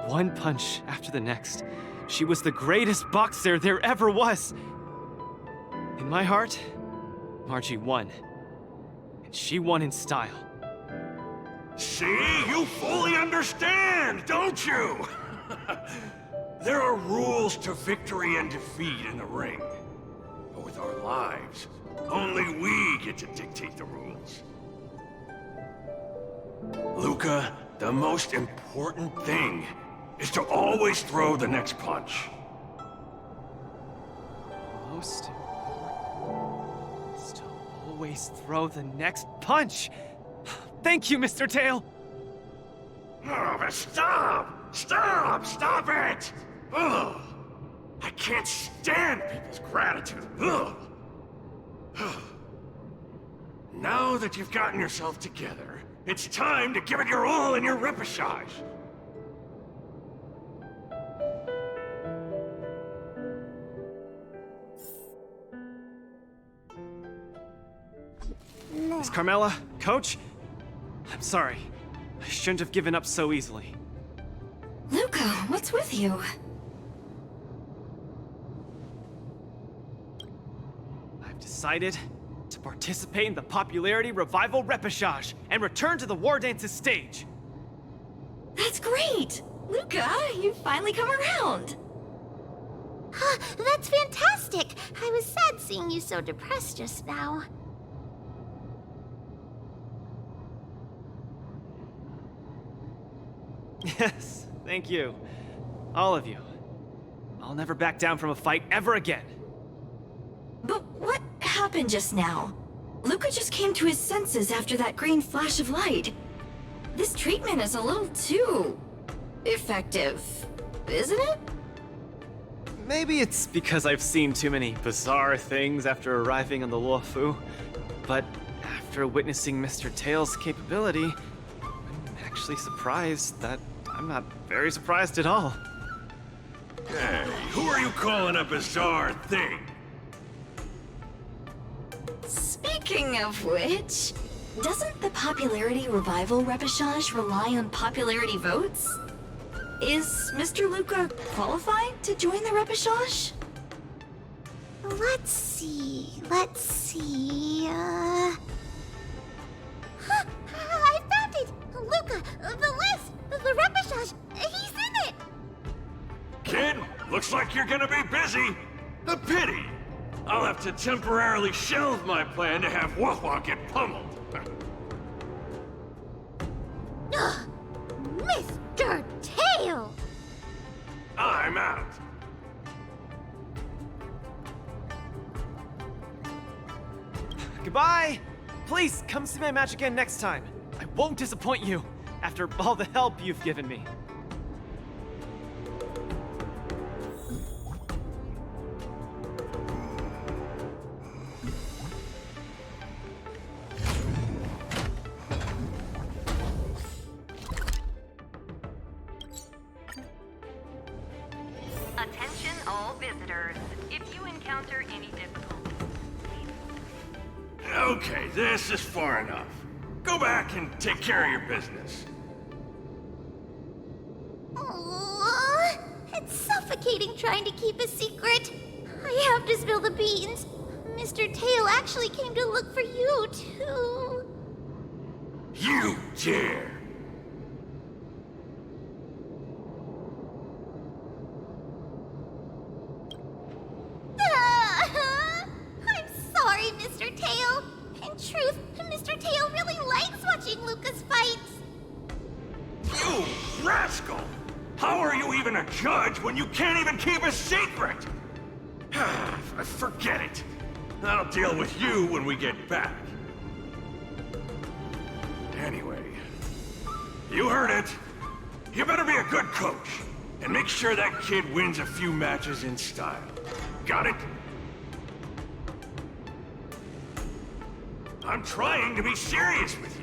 One punch after the next. She was the greatest boxer there ever was. In my heart, Margie won. And she won in style. See? You fully understand, don't you? There are rules to victory and defeat in the ring. But with our lives, only we get to dictate the rules. Luca, the most important thing is to always throw the next punch. Most important is to always throw the next punch. Thank you, Mr. Tail. Oh, but stop! Stop! Stop it! Ugh. I can't stand people's gratitude. Ugh. Now that you've gotten yourself together, it's time to give it your all in your repechage. Miss Carmela, Coach, I'm sorry. I shouldn't have given up so easily. Luca, what's with you? I've decided to participate in the Popularity Revival Repechage and return to the Wardance's stage. That's great! Luca, you've finally come around! Huh, that's fantastic! I was sad seeing you so depressed just now. Yes, thank you. All of you. I'll never back down from a fight ever again. But what happened just now? Luca just came to his senses after that green flash of light. This treatment is a little too... effective, isn't it? Maybe it's because I've seen too many bizarre things after arriving on the Luofu, but after witnessing Mr. Tail's capability, I'm actually surprised that I'm not very surprised at all. Hey, who are you calling a bizarre thing? Speaking of which, doesn't the Popularity Revival Repechage rely on popularity votes? Is Mr. Luca qualified to join the Repechage? Let's see. Huh, I found it! Luca, the list! The repechage! He's in it! Kid, looks like you're gonna be busy. A pity. I'll have to temporarily shelve my plan to have Wah-Wah get pummeled. Ugh, Mr. Tail! I'm out. Goodbye! Please, come see my match again next time. I won't disappoint you, after all the help you've given me. Attention all visitors. If you encounter any difficulties, Okay, this is far enough. Go back and take care of your business. Aww, it's suffocating trying to keep a secret. I have to spill the beans. Mr. Tail actually came to look for you, too. You dare! I'm sorry, Mr. Tail. In truth, Mr. Tail really likes watching Lucas fights. You rascal! How are you even a judge when you can't even keep a secret? Forget it. I'll deal with you when we get back. Anyway, you heard it. You better be a good coach and make sure that kid wins a few matches in style. Got it? I'm trying to be serious with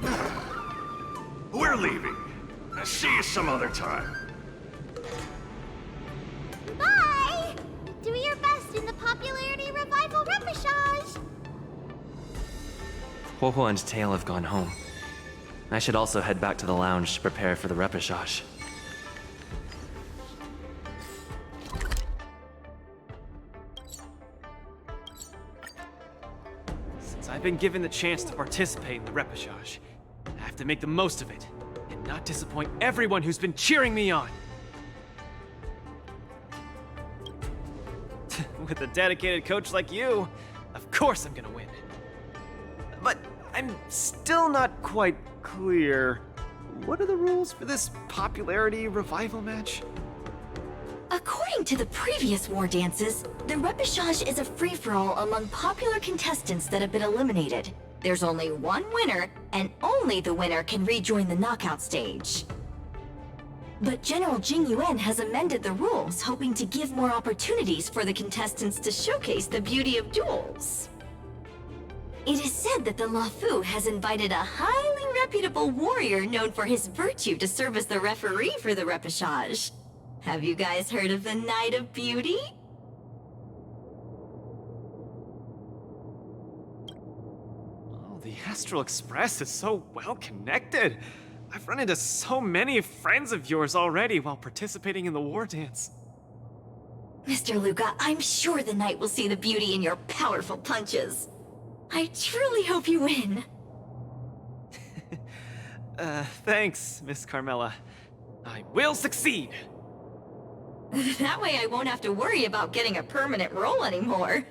you. We're leaving. See you some other time. Bye! Do your best in the Popularity Revival Repechage! Huohuo and Tail have gone home. I should also head back to the lounge to prepare for the repechage. Since I've been given the chance to participate in the repechage. I have to make the most of it, and not disappoint everyone who's been cheering me on. With a dedicated coach like you, of course I'm gonna win. But I'm still not quite clear. What are the rules for this popularity revival match? According to the previous war dances, the repechage is a free-for-all among popular contestants that have been eliminated. There's only one winner, and only the winner can rejoin the knockout stage. But General Jing Yuan has amended the rules, hoping to give more opportunities for the contestants to showcase the beauty of duels. It is said that the Luofu has invited a highly reputable warrior known for his virtue to serve as the referee for the repechage. Have you guys heard of the Knight of Beauty? Oh, the Astral Express is so well connected. I've run into so many friends of yours already while participating in the war dance. Mr. Luca, I'm sure the Knight will see the beauty in your powerful punches. I truly hope you win. Thanks, Miss Carmela. I will succeed! That way I won't have to worry about getting a permanent role anymore.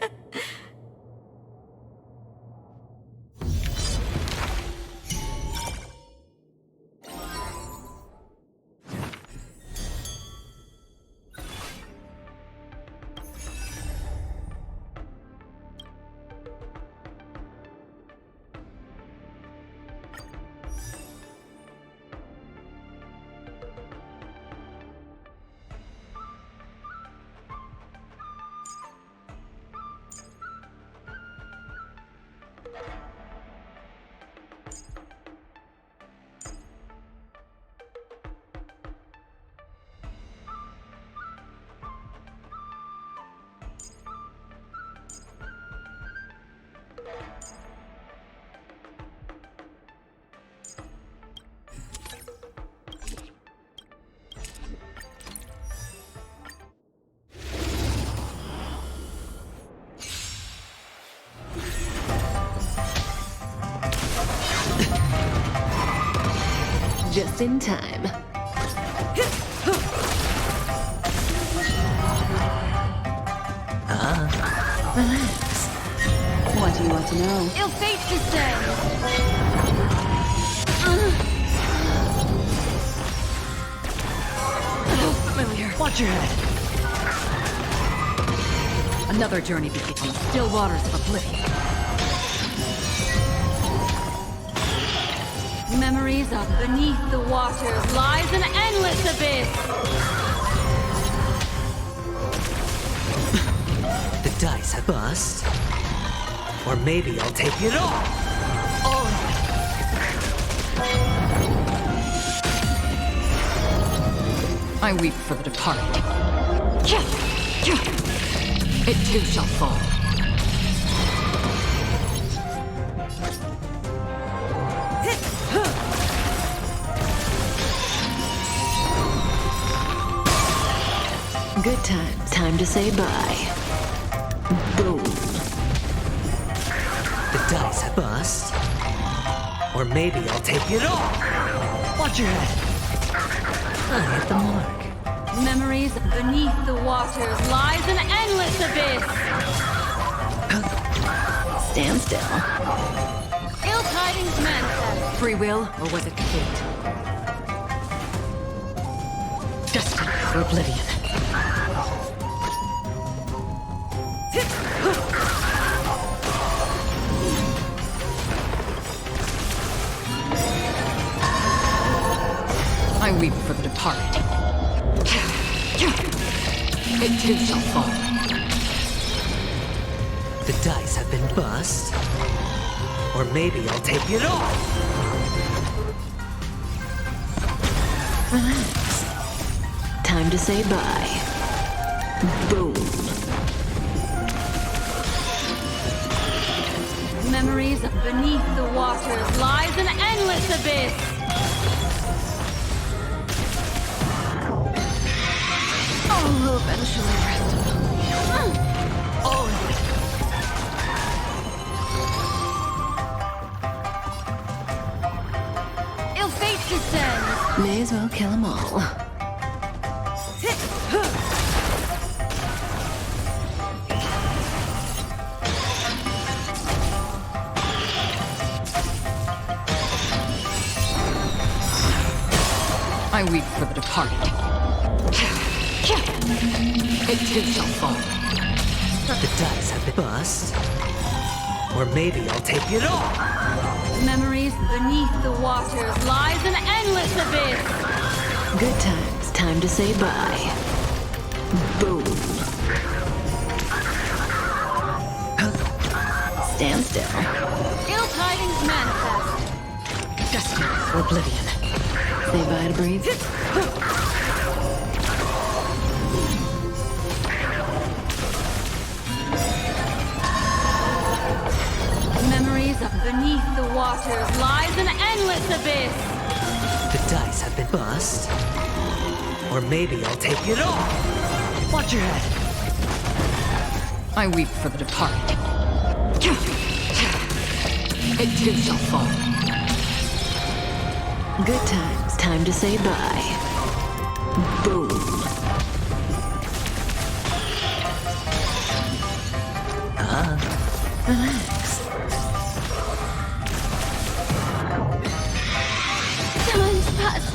Just in time. Relax. What do you want to know? Ill fate to say! So familiar. Watch your head. Another journey begins in still waters of oblivion. Memories of beneath the waters lies an endless abyss! The dice have bust. Or maybe I'll take it all. I weep for the departed. It too shall fall. Good times. Time to say bye. Boom. The dice have bust. Or maybe I'll take it all. Watch your head. I hit the mark. Memories of beneath the waters lies an endless abyss! Stand still. Ill tidings manifest. Free will, or was it fate? Destiny for oblivion. I weep for the departed. It too shall fall. The dice have been bust. Or maybe I'll take it all. Relax. Time to say bye. Boom. Memories of beneath the waters lies an endless abyss! All will eventually rest. kill them all. I weep for the departed. It too shall fall. The dice have been bust. Or maybe I'll take it all. Memories beneath the waters lies an endless abyss. Good times, time to say bye. Boom. Stand still. Ill tidings manifest. Destined for oblivion. Say bye to breathe. Memories of beneath the waters lies an endless abyss. The dice have been bust. Or maybe I'll take it all. Watch your head. I weep for the departed. It too shall fall. Good times, time to say bye. Boom. Relax. Time's passed.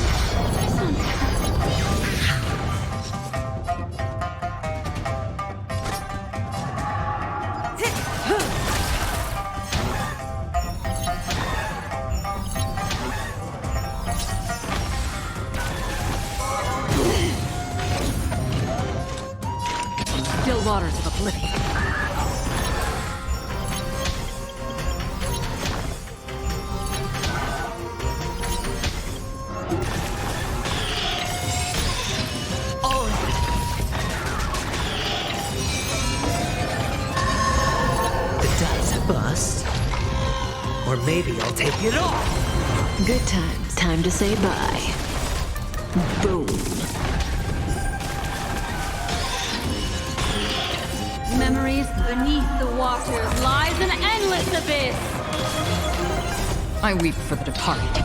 Still waters of oblivion. Bust. Or maybe I'll take it all. Good times, time to say bye. Boom. Memories beneath the waters lies an endless abyss. I weep for the departed.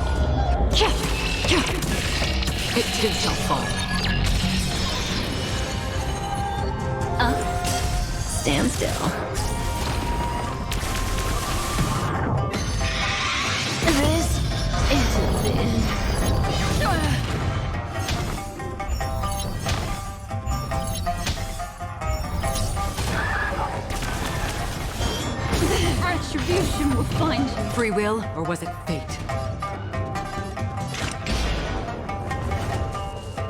It too shall fall. Stand still. This isn't the end. Retribution will find you. Free will, or was it fate?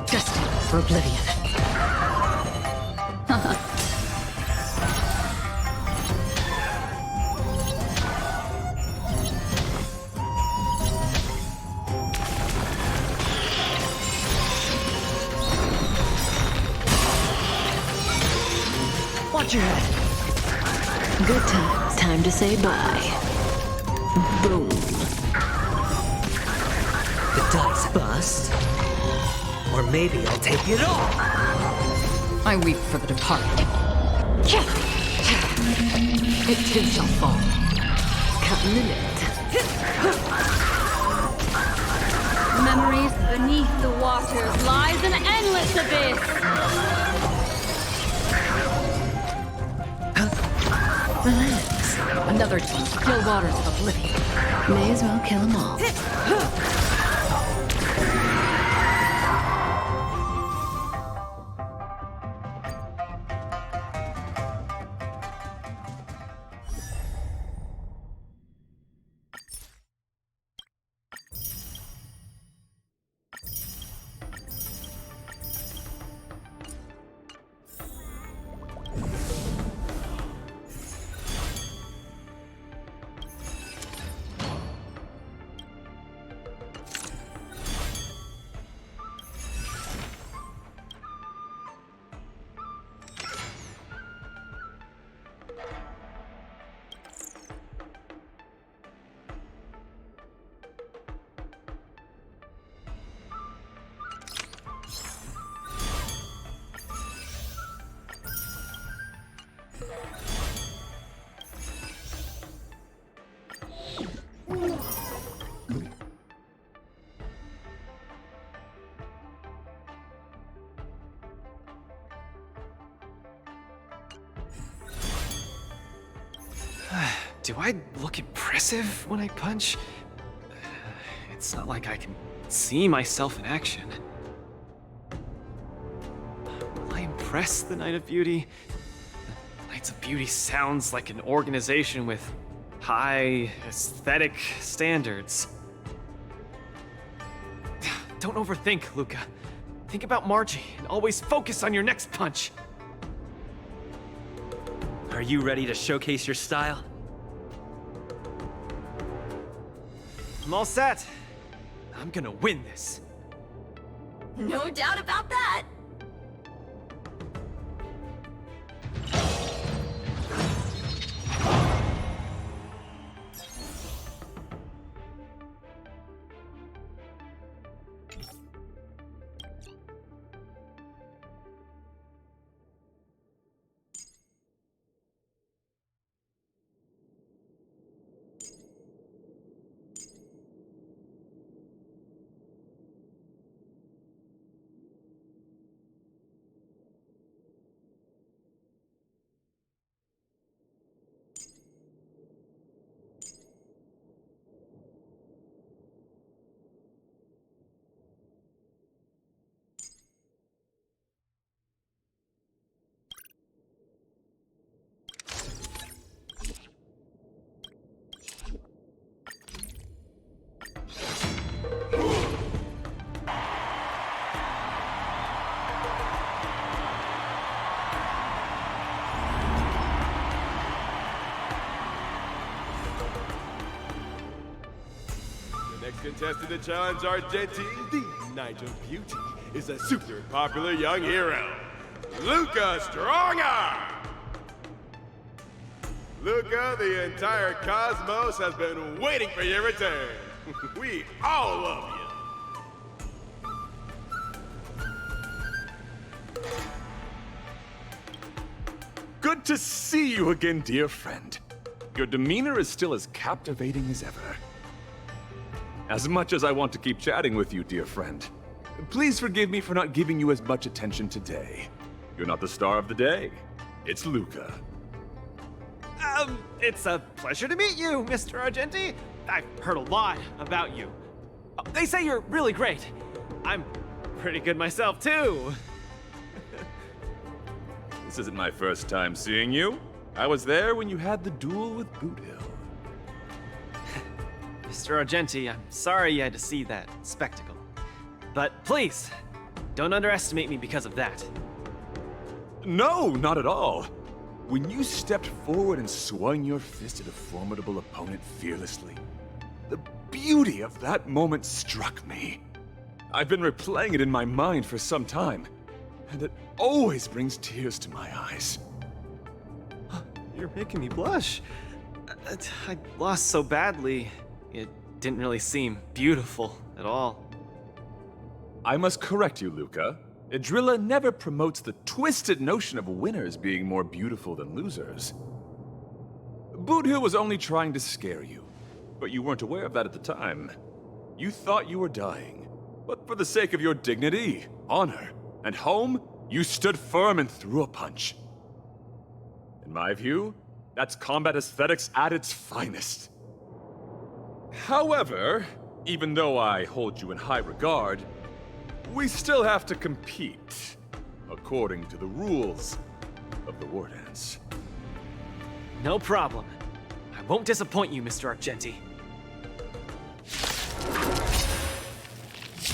Destined for oblivion. Watch your head. Good times, time to say bye. Boom. The dice bust. Or maybe I'll take it all. I weep for the departed. It too shall fall. Cutting the net. Memories beneath the waters lies an endless abyss. Relax. Another team. Still waters of oblivion. May as well kill them all. Do I look impressive when I punch? It's not like I can see myself in action. Will I impress the Knight of Beauty? The Knights of Beauty sounds like an organization with high aesthetic standards. Don't overthink, Luca. Think about Margie and always focus on your next punch. Are you ready to showcase your style? I'm all set. I'm gonna win this. No doubt about that. Contestant to challenge Argentine, the Knight of Beauty, is a super popular young hero, Luca Strongarm! Luca, the entire cosmos has been waiting for your return. We all love you. Good to see you again, dear friend. Your demeanor is still as captivating as ever. As much as I want to keep chatting with you, dear friend, please forgive me for not giving you as much attention today. You're not the star of the day. It's Luca. It's a pleasure to meet you, Mr. Argenti. I've heard a lot about you. They say you're really great. I'm pretty good myself, too. This isn't my first time seeing you. I was there when you had the duel with Boothill. Mr. Argenti, I'm sorry you had to see that spectacle. But please, don't underestimate me because of that. No, not at all. When you stepped forward and swung your fist at a formidable opponent fearlessly, the beauty of that moment struck me. I've been replaying it in my mind for some time, and it always brings tears to my eyes. You're making me blush. I lost so badly. It didn't really seem beautiful at all. I must correct you, Luca. Idrilla never promotes the twisted notion of winners being more beautiful than losers. Boothill was only trying to scare you, but you weren't aware of that at the time. You thought you were dying, but for the sake of your dignity, honor, and home, you stood firm and threw a punch. In my view, that's combat aesthetics at its finest. However, even though I hold you in high regard, we still have to compete, according to the rules of the Wardance. No problem. I won't disappoint you, Mr. Argenti.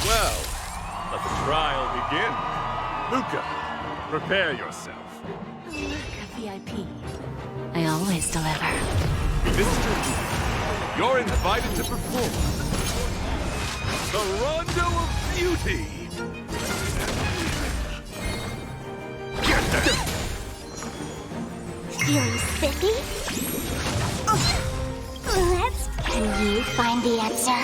Well, let the trial begin. Luca, prepare yourself. Luca VIP. I always deliver. Mr. Luca, you're invited to perform the Rondo of Beauty. Feeling spiffy? Can you find the answer?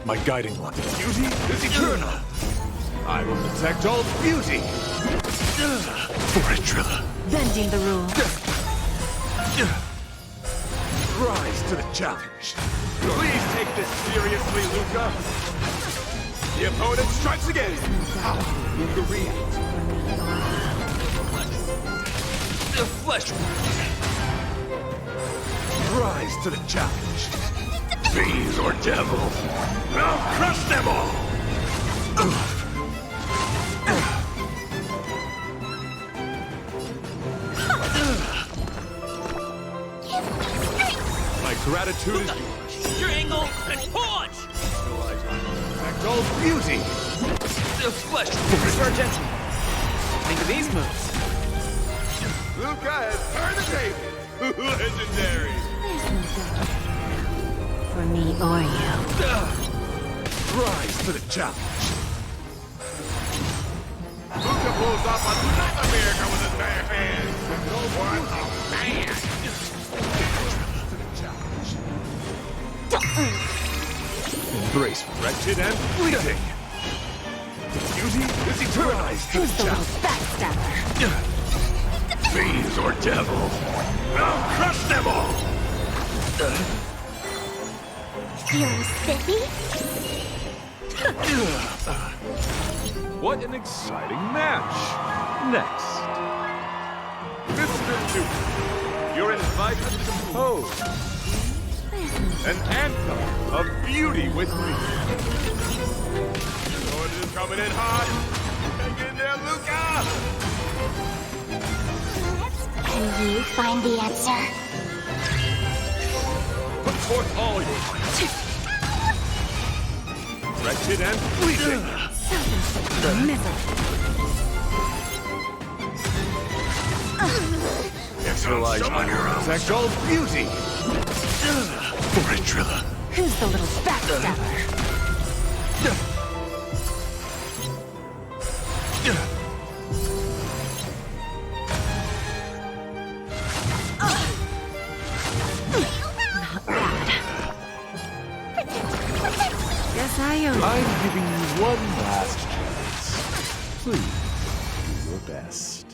My guiding light of beauty is eternal. I will protect all beauty. For Idrilla. Bending the rules. Rise to the challenge. Please take this seriously, Luca. The opponent strikes again. How will Luca react? The flesh rise to the challenge. Fiends or devils, I'll crush them all! My gratitude is yours. Your angle and punch! That's all beauty! The flesh Sargenti, think of these moves. Luca has turned the table. Legendary. For me or you. Rise to the challenge. Luca pulls off another miracle with his bare hands. What a man! Embrace wretched and fleeting. Beauty is eternal. Rise to the challenge. Backstabber. Fiends or devils, I'll crush them all! Feeling spiffy? What an exciting match! Next. Mr. Luke, you're invited to compose an anthem of beauty with me. Jordan is coming in hot. Hang in there, Luca! Can you find the answer? Put forth all your might. Wretched and fleeting. Neutralize on your own. Protect all beauty. Trilla. Who's the little backstabber? Guess I own. I'm giving you one last chance. Please, do your best.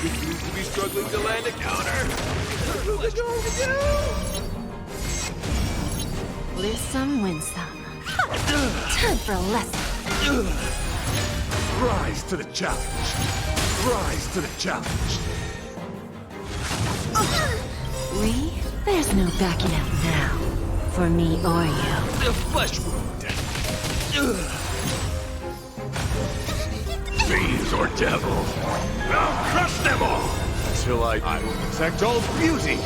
You seem to be struggling to land a counter. What's going to do? Lose some, win some. Time for a lesson. Rise to the challenge. Rise to the challenge. Lee, there's no backing out now. For me or you. The flesh wound. Fiends or devils, I'll crush them all! Until I will protect all beauty.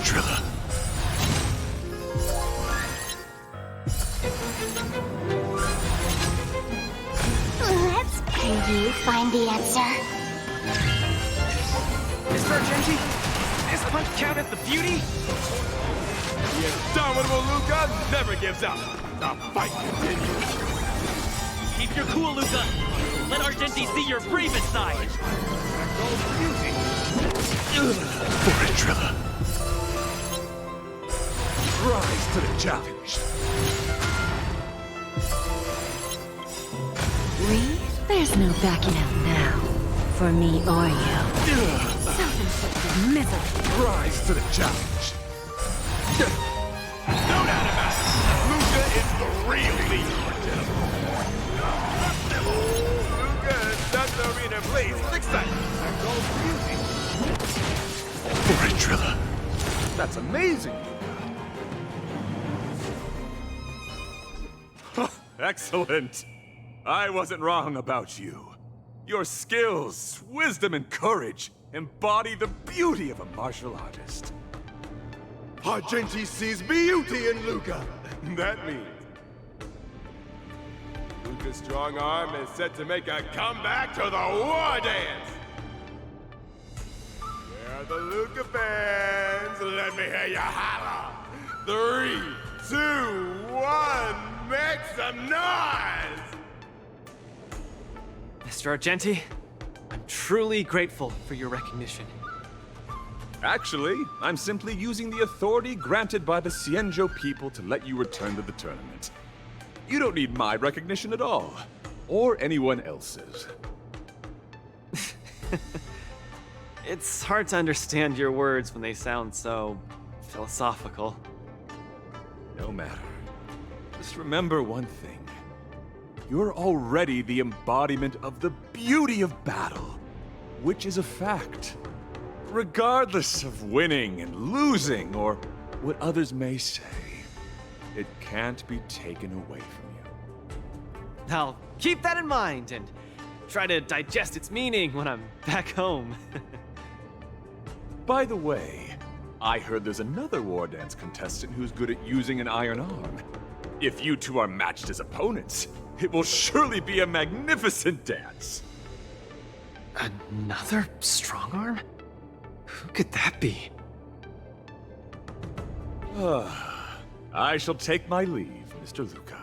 Trilla. Can you find the answer? Mr. Argenti, has the punch counted the beauty? The indomitable Luca never gives up. The fight continues. Keep your cool, Luca. Let Argenti see your bravest side. Trilla. Rise to the challenge. Lee, there's no backing out now. For me or you. Self-inflicted misery. Rise to the challenge. No doubt about it. Luca is the real leader. Luca has done the arena blaze with excitement. Trilla. That's amazing. Excellent. I wasn't wrong about you. Your skills, wisdom, and courage embody the beauty of a martial artist. Argenti sees beauty in Luca. That means Luca's strong arm is set to make a comeback to the Wardance. Where are the Luca fans? Let me hear you holler. 3, 2, 1, make some noise! Mr. Argenti, I'm truly grateful for your recognition. Actually, I'm simply using the authority granted by the Cienjo people to let you return to the tournament. You don't need my recognition at all, or anyone else's. It's hard to understand your words when they sound so philosophical. No matter. Just remember one thing. You're already the embodiment of the beauty of battle. which is a fact. Regardless of winning and losing, or what others may say, it can't be taken away from you. I'll keep that in mind and try to digest its meaning when I'm back home. By the way, I heard there's another Wardance contestant who's good at using an iron arm. If you two are matched as opponents, it will surely be a magnificent dance. Another strong arm? Who could that be? I shall take my leave, Mr. Luca.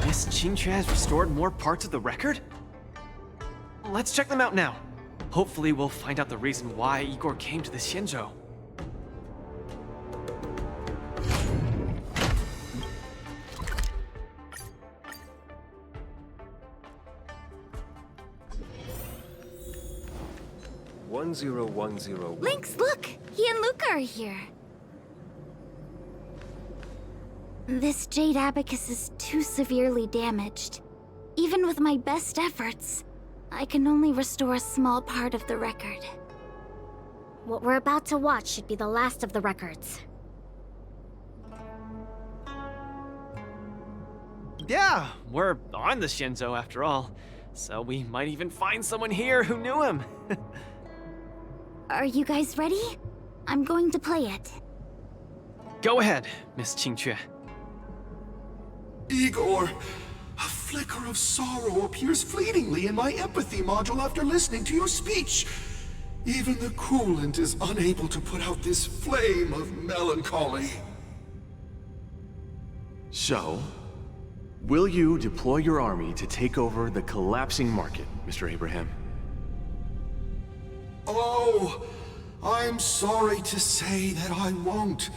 Miss Qingque has restored more parts of the record? Let's check them out now. Hopefully we'll find out the reason why Igor came to the Xianzhou. 1010. Lynx, look! He and Luca are here. This jade abacus is too severely damaged. Even with my best efforts, I can only restore a small part of the record. What we're about to watch should be the last of the records. Yeah, we're on the Shinzo after all, so we might even find someone here who knew him. Are you guys ready? I'm going to play it. Go ahead, Miss Qingque. Igor, a flicker of sorrow appears fleetingly in my empathy module after listening to your speech. Even the coolant is unable to put out this flame of melancholy. So, will you deploy your army to take over the collapsing market, Mr. Abraham? Oh, I'm sorry to say that I won't.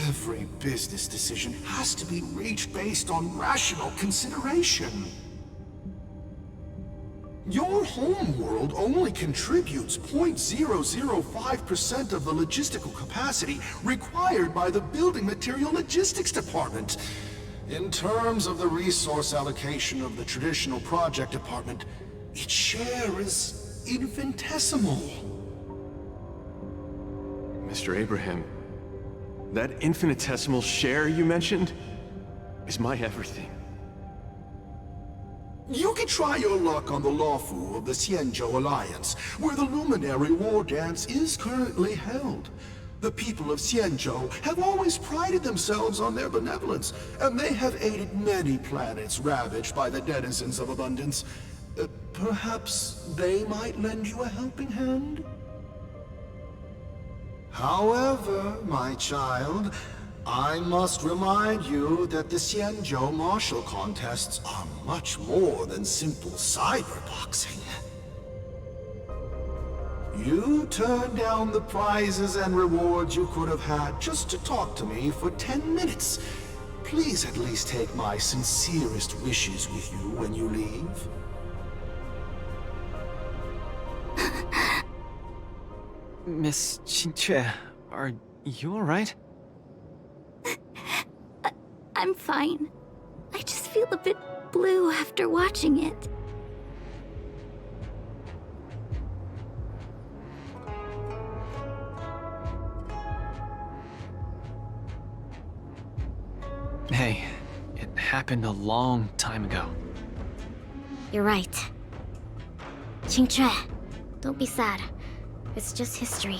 Every business decision has to be reached based on rational consideration. Your homeworld only contributes 0.005% of the logistical capacity required by the Building Material Logistics Department. In terms of the resource allocation of the traditional project department, its share is infinitesimal. Mr. Abraham, that infinitesimal share you mentioned is my everything. You can try your luck on the Lawfu of the Xianzhou Alliance, where the Luminary Wardance is currently held. The people of Xianzhou have always prided themselves on their benevolence, and they have aided many planets ravaged by the denizens of abundance. Perhaps they might lend you a helping hand? However, my child, I must remind you that the Xianzhou martial contests are much more than simple cyberboxing. You turned down the prizes and rewards you could have had just to talk to me for 10 minutes. Please at least take my sincerest wishes with you when you leave. Miss Qingque, are you alright? I'm fine. I just feel a bit blue after watching it. Hey, it happened a long time ago. You're right. Qingque, don't be sad. It's just history.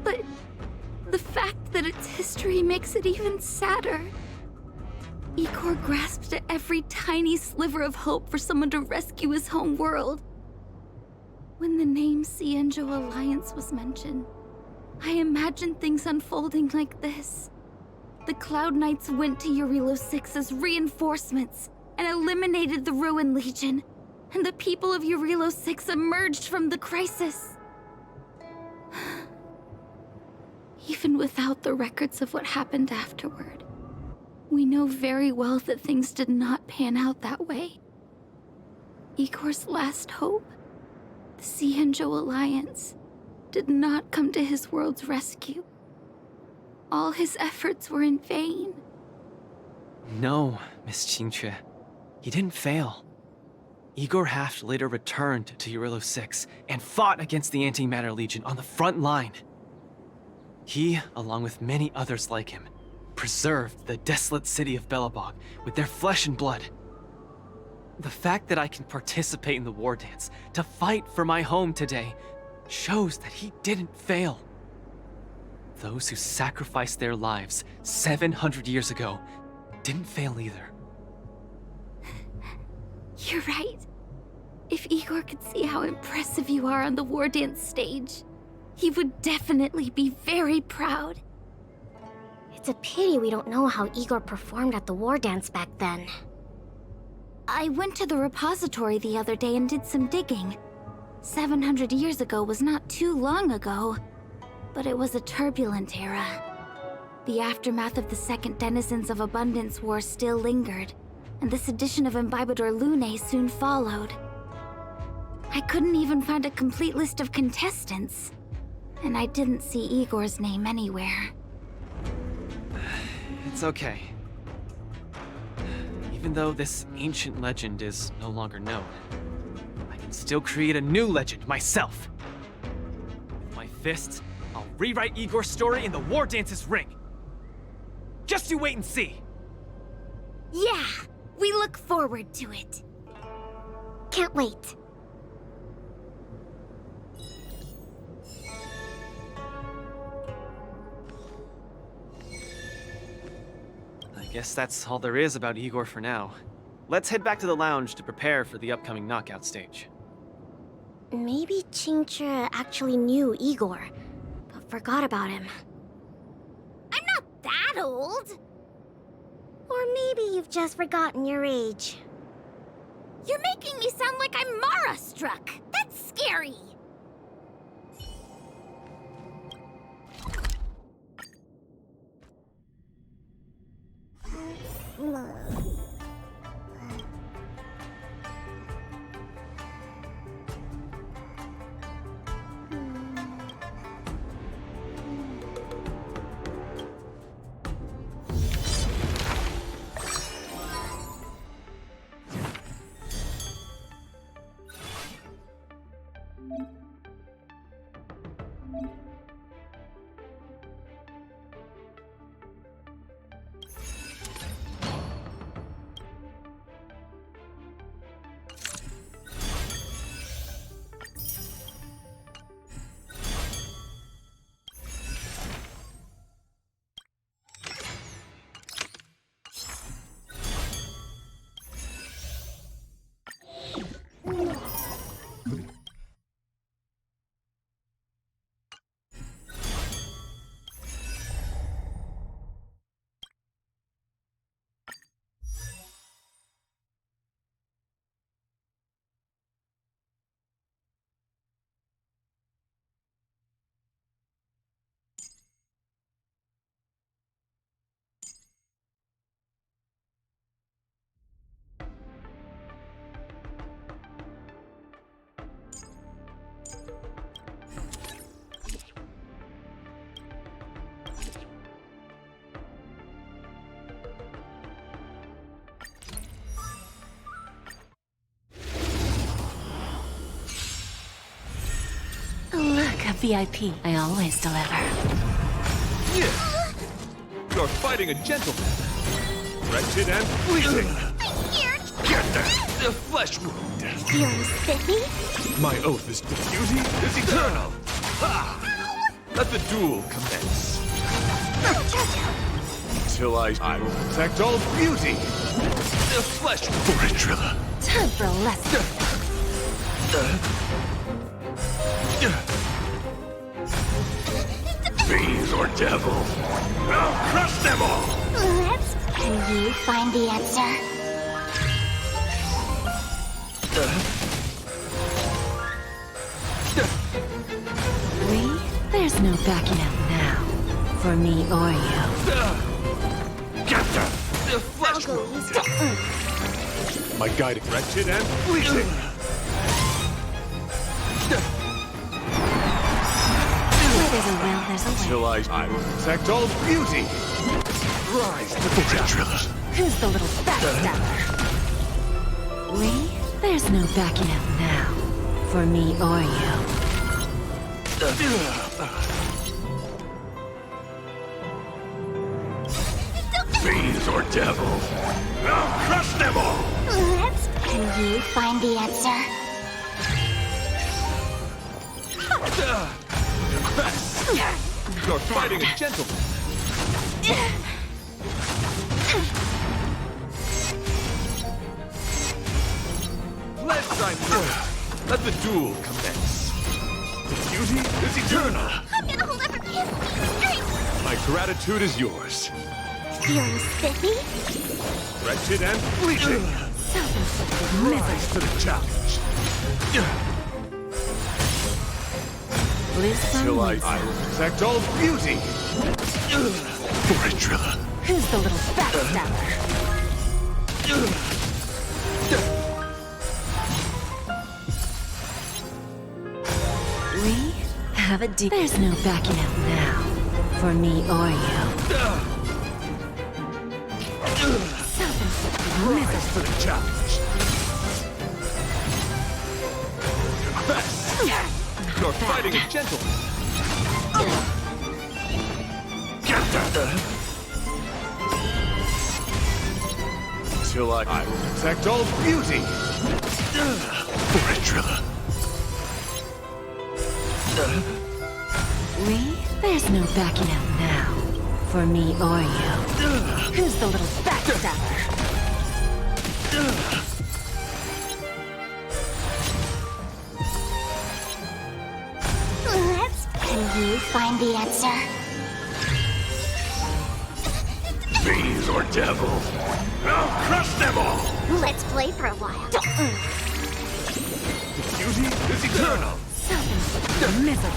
But the fact that it's history makes it even sadder. Igor grasped at every tiny sliver of hope for someone to rescue his home world. When the name Xianzhou Alliance was mentioned, I imagined things unfolding like this. The Cloud Knights went to Eurilo 6 as reinforcements and eliminated the Ruin Legion, and the people of Eurilo 6 emerged from the crisis. Even without the records of what happened afterward, we know very well that things did not pan out that way. Igor's last hope, the Xianzhou Alliance, did not come to his world's rescue. All his efforts were in vain. No, Miss Qingque. He didn't fail. Igor Haft later returned to Eurilo 6 and fought against the Antimatter Legion on the front line. He, along with many others like him, preserved the desolate city of Belobog with their flesh and blood. The fact that I can participate in the war dance to fight for my home today shows that he didn't fail. Those who sacrificed their lives 700 years ago didn't fail either. You're right. If Igor could see how impressive you are on the war dance stage, he would definitely be very proud. It's a pity we don't know how Igor performed at the war dance back then. I went to the repository the other day and did some digging. 700 years ago was not too long ago, but it was a turbulent era. The aftermath of the Second Denizens of Abundance War still lingered, and the sedition of Imbibador Lune soon followed. I couldn't even find a complete list of contestants. And I didn't see Igor's name anywhere. It's okay. Even though this ancient legend is no longer known, I can still create a new legend myself. With my fists, I'll rewrite Igor's story in the Wardance's ring. Just you wait and see. Yeah, we look forward to it. Can't wait. I guess that's all there is about Igor for now. Let's head back to the lounge to prepare for the upcoming knockout stage. Maybe Chingcha actually knew Igor, but forgot about him. I'm not that old! Or maybe you've just forgotten your age. You're making me sound like I'm Mara-struck! That's scary! Look, a VIP. I always deliver. Yeah. You're fighting a gentleman. Wretched and fleeting. Get the flesh wound. Feeling spiffy? My oath is the beauty is eternal. Ha! Let the duel commence. Till I will protect all beauty. The flesh for it, Trilla. Time for a lesson. Fiends or devil, I'll crush them all! Can you find the answer? We? There's no backing out now. For me or you. Get the flesh wound. My guiding wretched and fleeting. Where there's a will, there's a way. Till I will protect all beauty. Rise to the challenge. Who's the little backstabber? We? There's no backing out now. For me or you. Fiends or devil, I'll crush them all! Can you find the answer? You're fighting a gentleman. Let the duel commence. The beauty is eternal. I'm gonna hold up a kiss for you straight! My gratitude is yours. Feeling spiffy? Wretched and fleeting. Rise to the challenge. Till I will protect all beauty. For it, Trilla. Who's the little backstabber? have a deal. There's no backing out now. For me or you. Rise to the challenge. Best. You're fighting a gentleman. Get that. Till I will protect all beauty. For it, Drilla. We? There's no backing out now. For me or you. Who's the little backstabber? Can you find the answer? Fiends or devils, I'll crush them all! Let's play for a while. Beauty is eternal. Misery.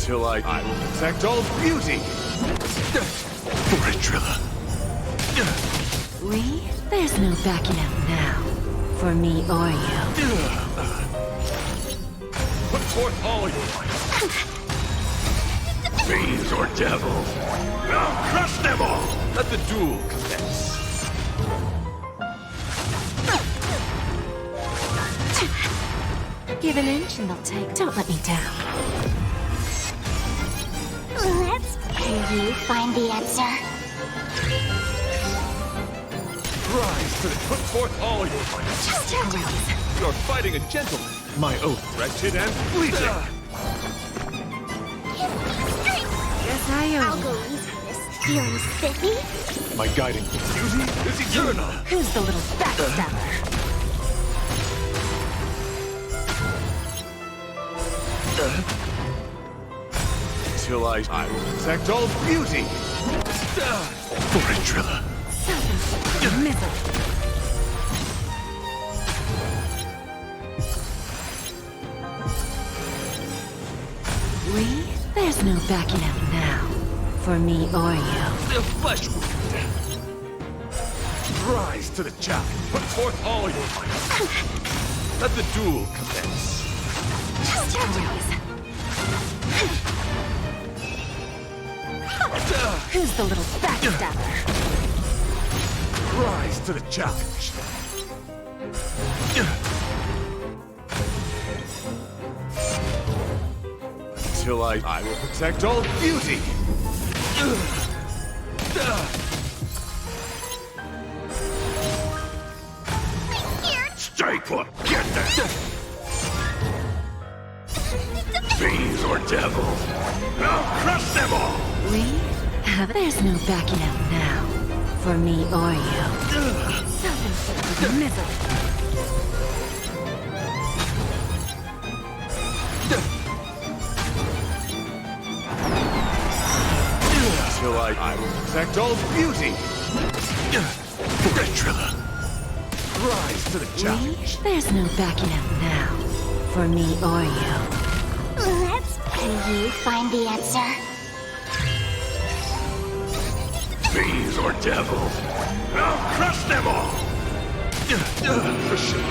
Till I will protect all beauty. For it, Drilla. We? There's no backing out now. For me or you. Put forth all your might. Fiends or devils, I'll crush them all! Let the duel commence. Give an inch and they'll take. Don't let me down. Can you find the answer? Rise to the put forth all your might. Stick around. You're fighting a gentleman. My oath, wretched and fleeting. Guess I owe I'll you. go easy on this. Feeling spiffy? My guiding beauty is eternal. Who's the little backstabber? Till I will protect all beauty. For it, Drilla. Misery. We? There's no backing out now. For me or you. The flesh wound. Rise to the challenge. Put forth all your might. Let the duel commence. Who's the little backstabber? Rise to the challenge. Until I will protect all beauty. Stay put! Get that! Fiends or devils, I'll crush them all! We have. There's no backing out now. For me or you. Misery. Till I will protect all beauty. For it, Drilla. Rise to the challenge. There's no backing out now. For me or you. Can you find the answer? Fiends or devils, I'll crush them all! For sure.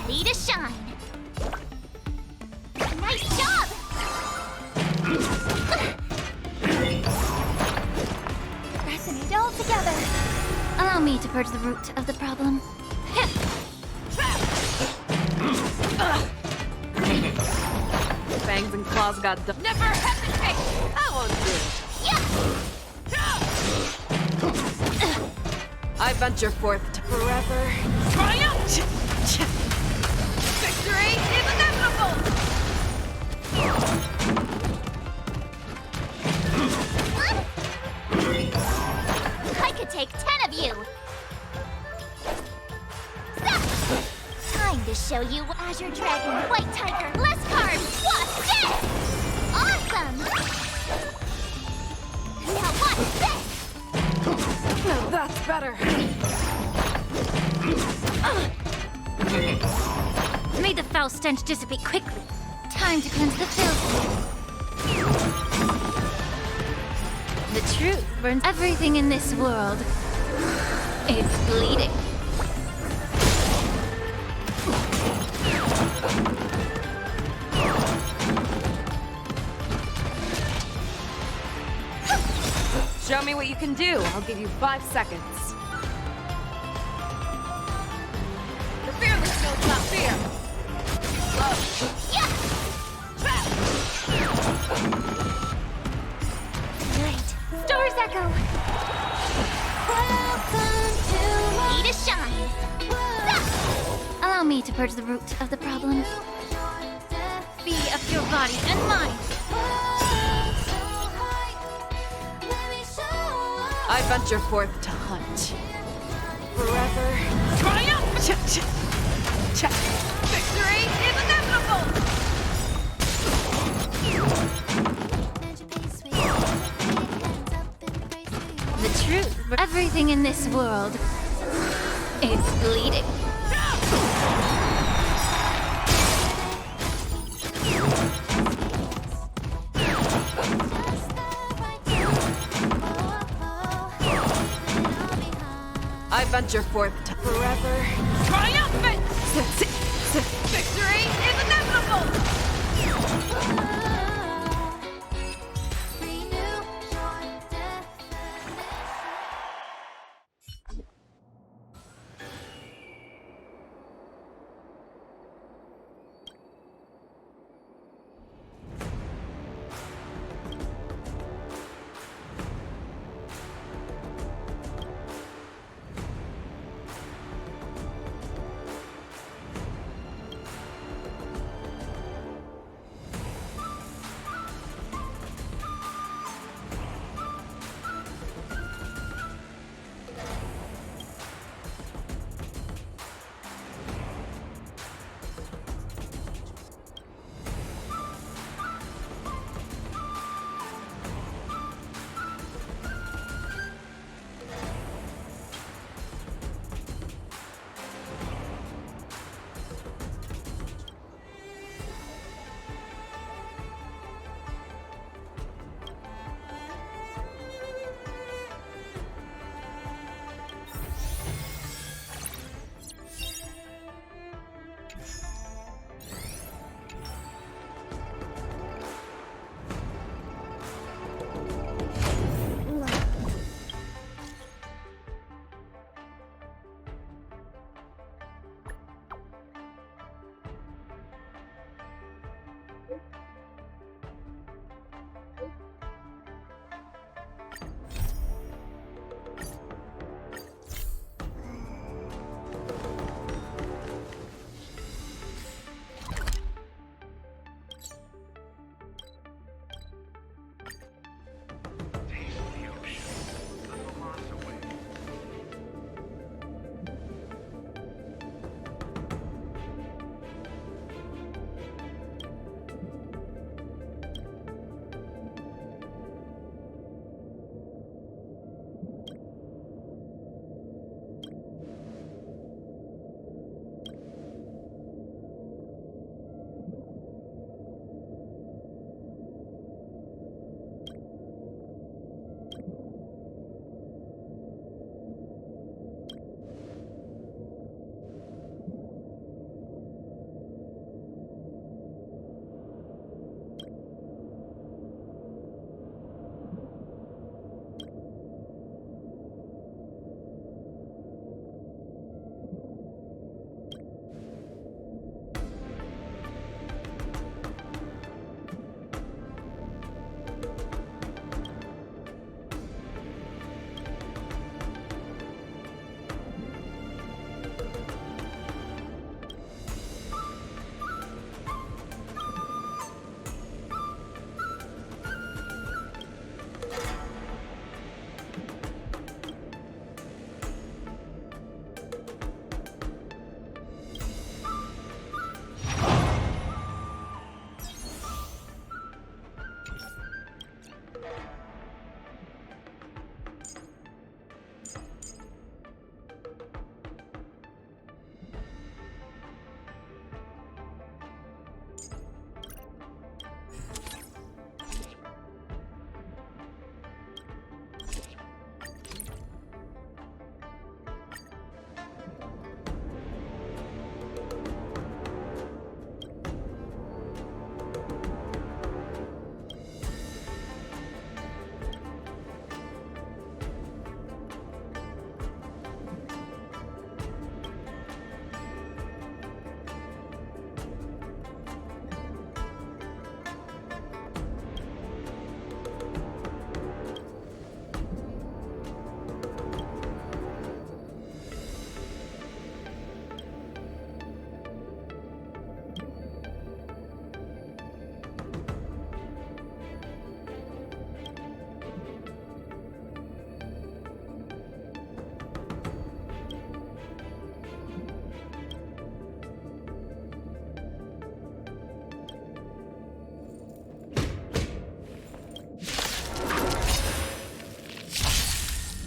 Ready to shine. Nice job! Resonate all together. Allow me to purge the root of the problem. Fangs and claws got done. Never hesitate! I won't do it. I venture forth to forever. Triumph! Victory is inevitable! I could take 10 of you! Time to show you Azure Dragon, White Tiger, less cards! What's this? Awesome! Now what's this? Now that's better. May the foul stench dissipate quickly. Time to cleanse the filth. The truth burns everything in this world. It's bleeding. Show me what you can do. I'll give you 5 seconds. The fearless knows not fear. Great. Stars echo. Need a shine. Allow me to purge the root of the problem. Be of your body and mind. I venture forth to hunt. Forever. Triumph! Victory is inevitable! The truth, everything in this world is bleeding. I venture forth to forever. Triumphant! Victory is inevitable!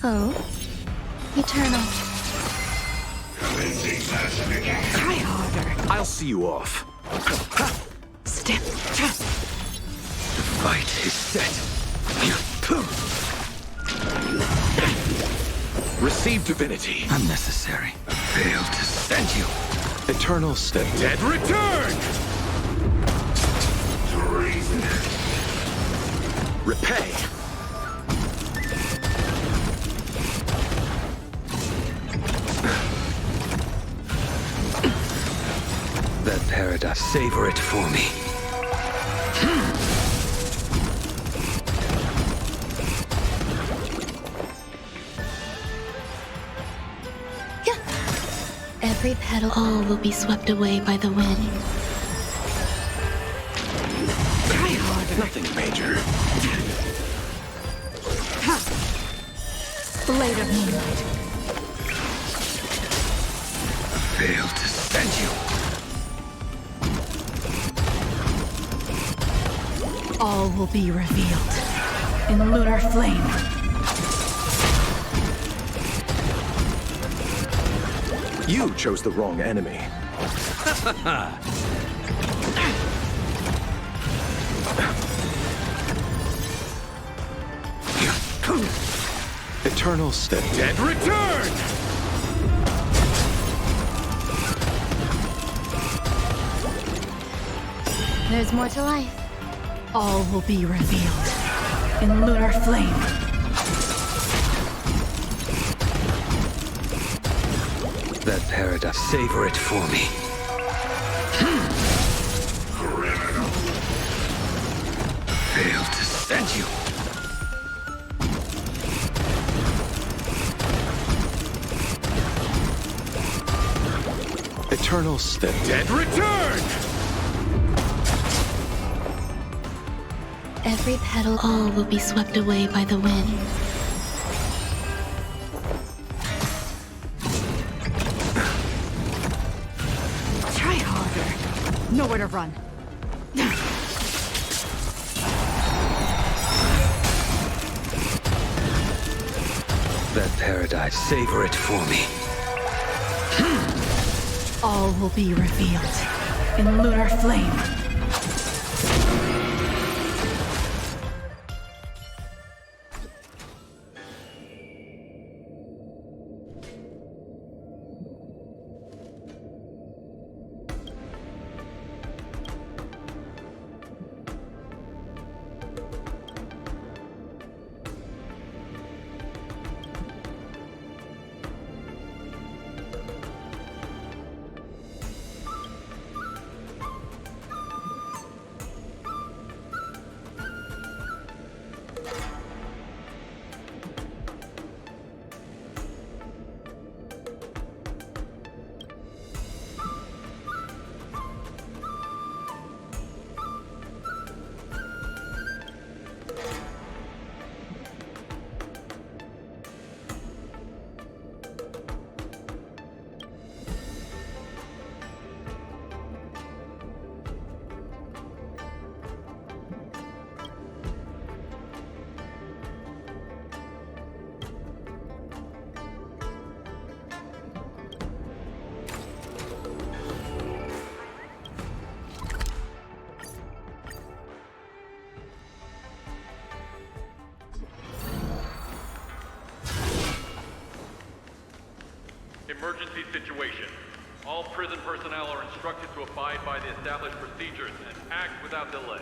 foe. Eternal. Try harder. I'll see you off. Step. The fight is set. Receive divinity. Unnecessary. Failed to send you. Eternal step. Dead return! Repay. That paradise. Savor it for me. Every petal, all will be swept away by the wind. Try harder. Nothing major. Blade of moonlight. Failed to send you. All will be revealed in lunar flame. You chose the wrong enemy. Eternal step. Dead return! There's more to life. All will be revealed in lunar flame. That paradise. Savor it for me. Failed to send you. Eternal step. Dead return! Every petal, all will be swept away by the wind. Try harder. Nowhere to run. That paradise. Savor it for me. All will be revealed in lunar flame. Emergency situation. All prison personnel are instructed to abide by the established procedures and act without delay.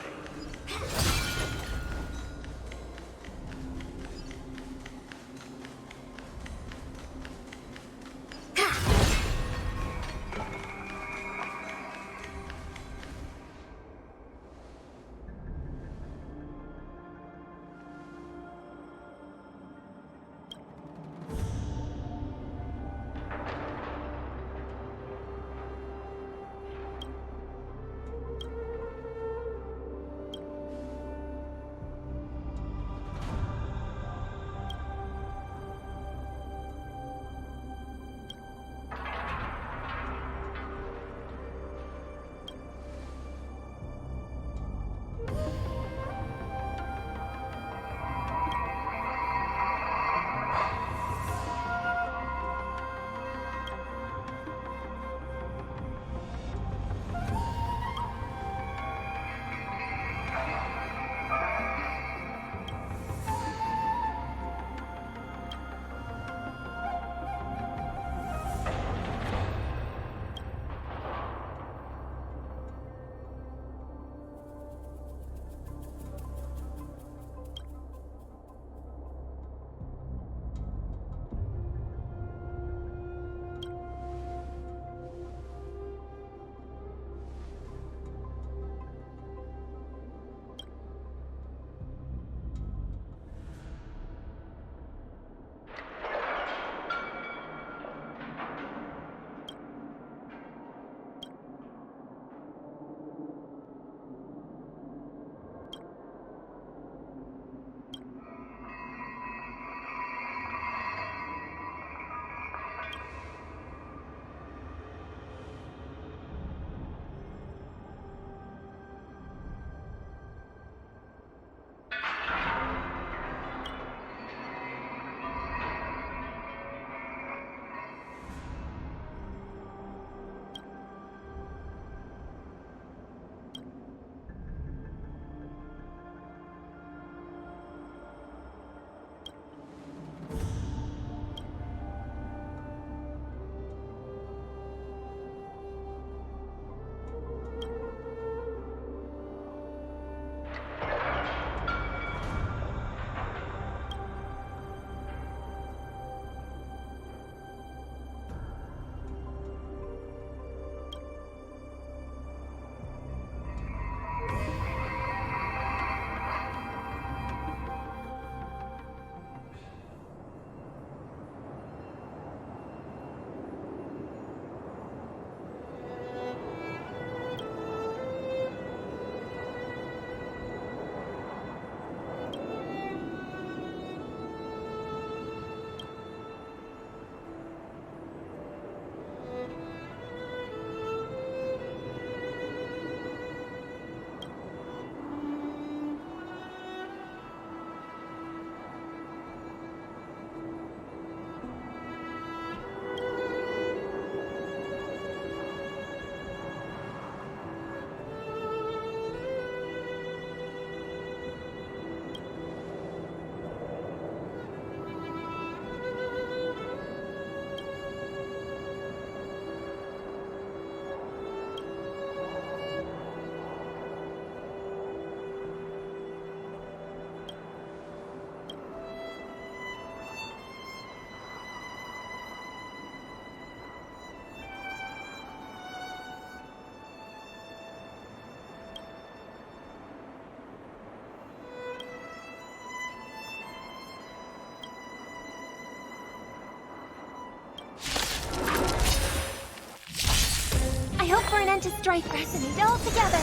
an end to strife resonate all together.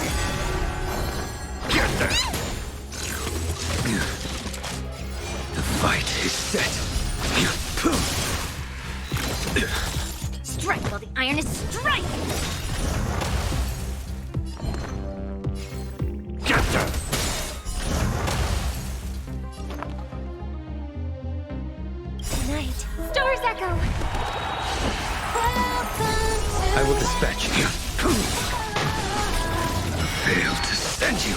Get there! The fight is set. Strike while the iron is striking! Get there! Tonight, stars echo! I will dispatch you. Fail to send you.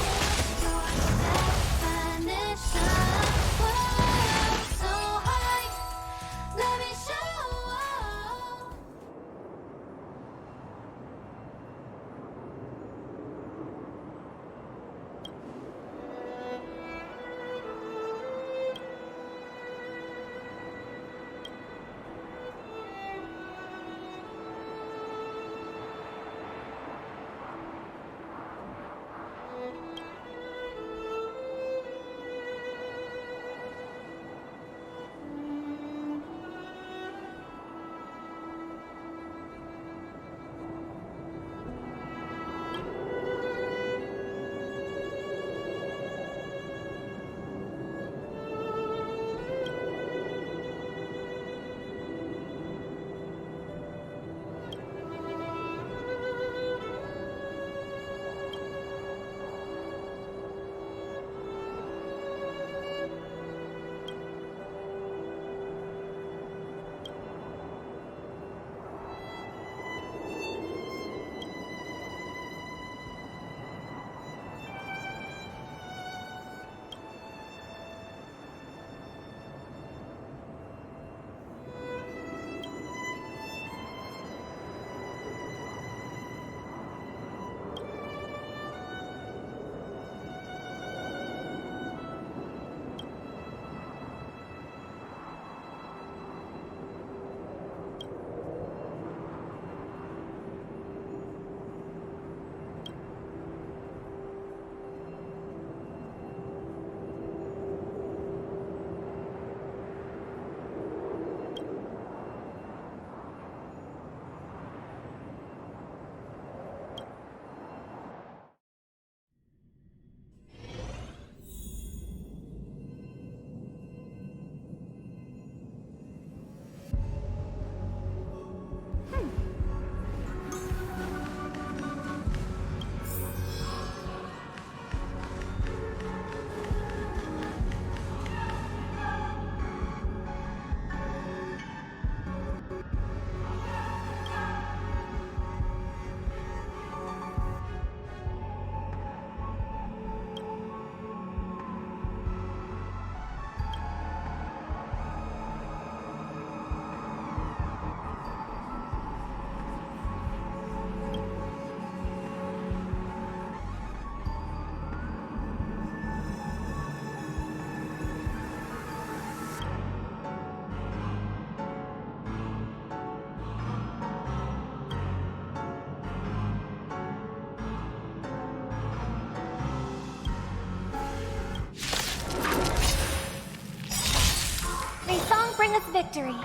Bring us victory.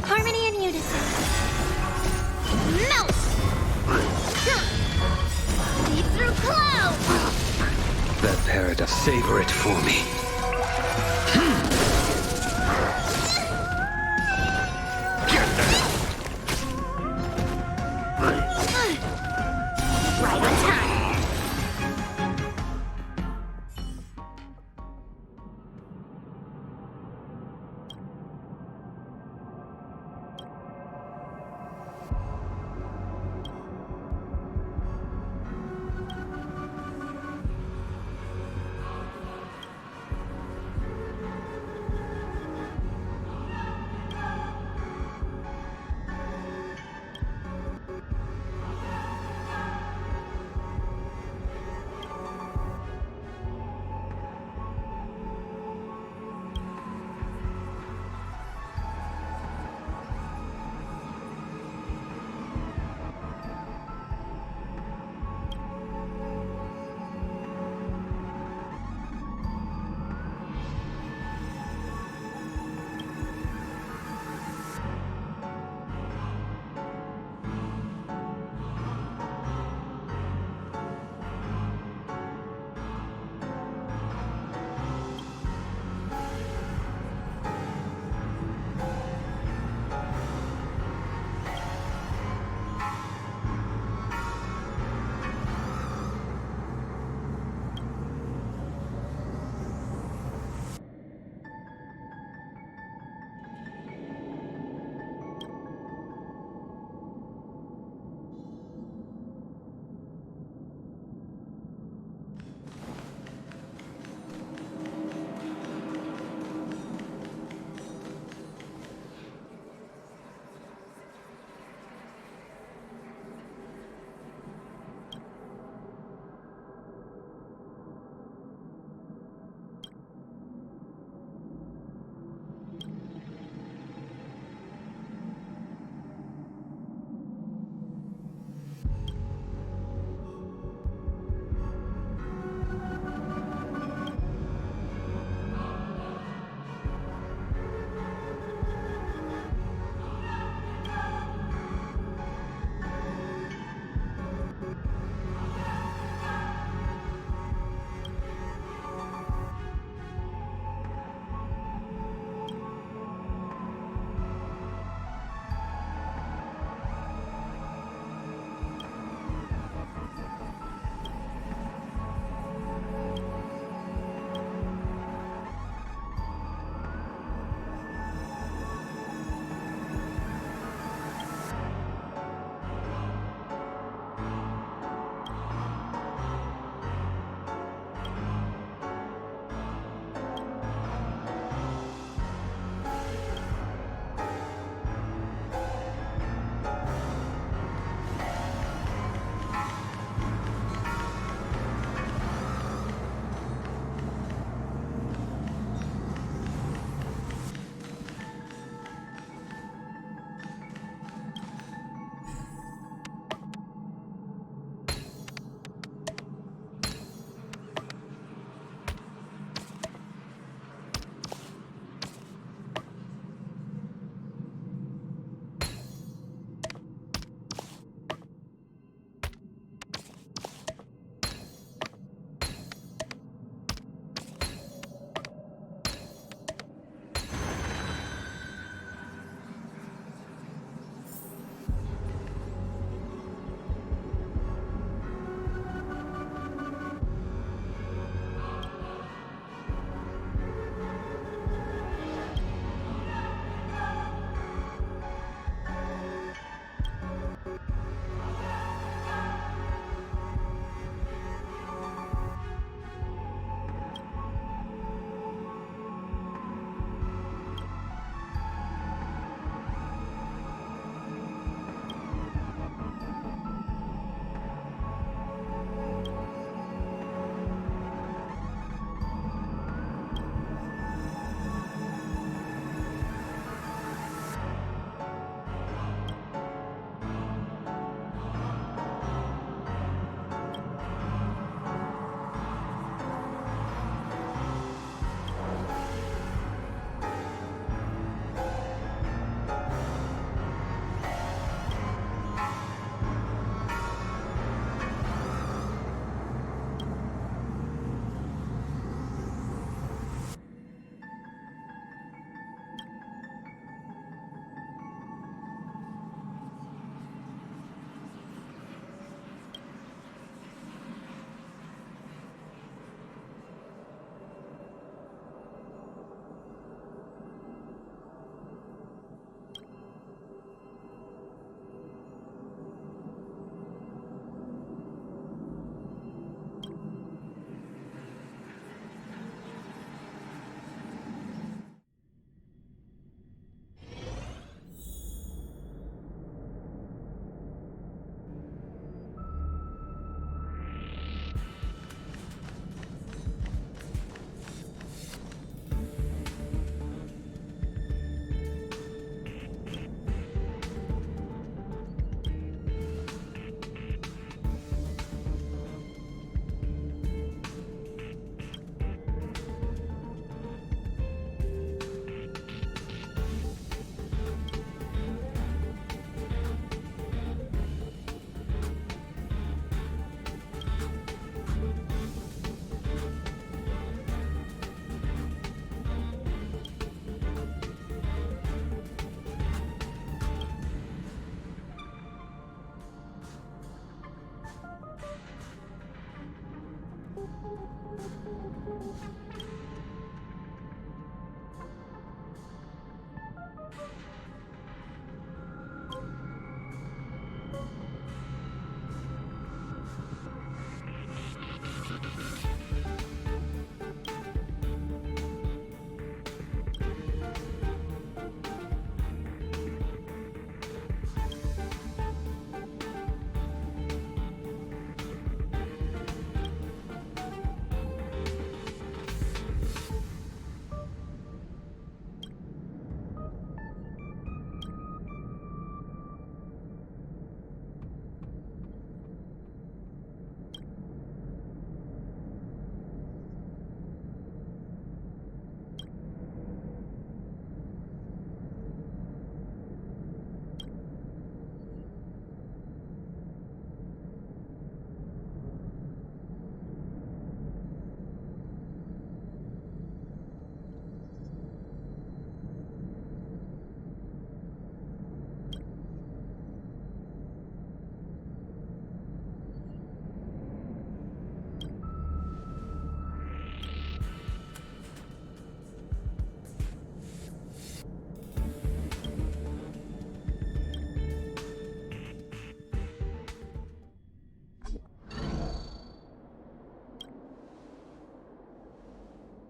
Harmony and unison. Melt! Lead through clouds! That paradise, savor it for me. Right on time.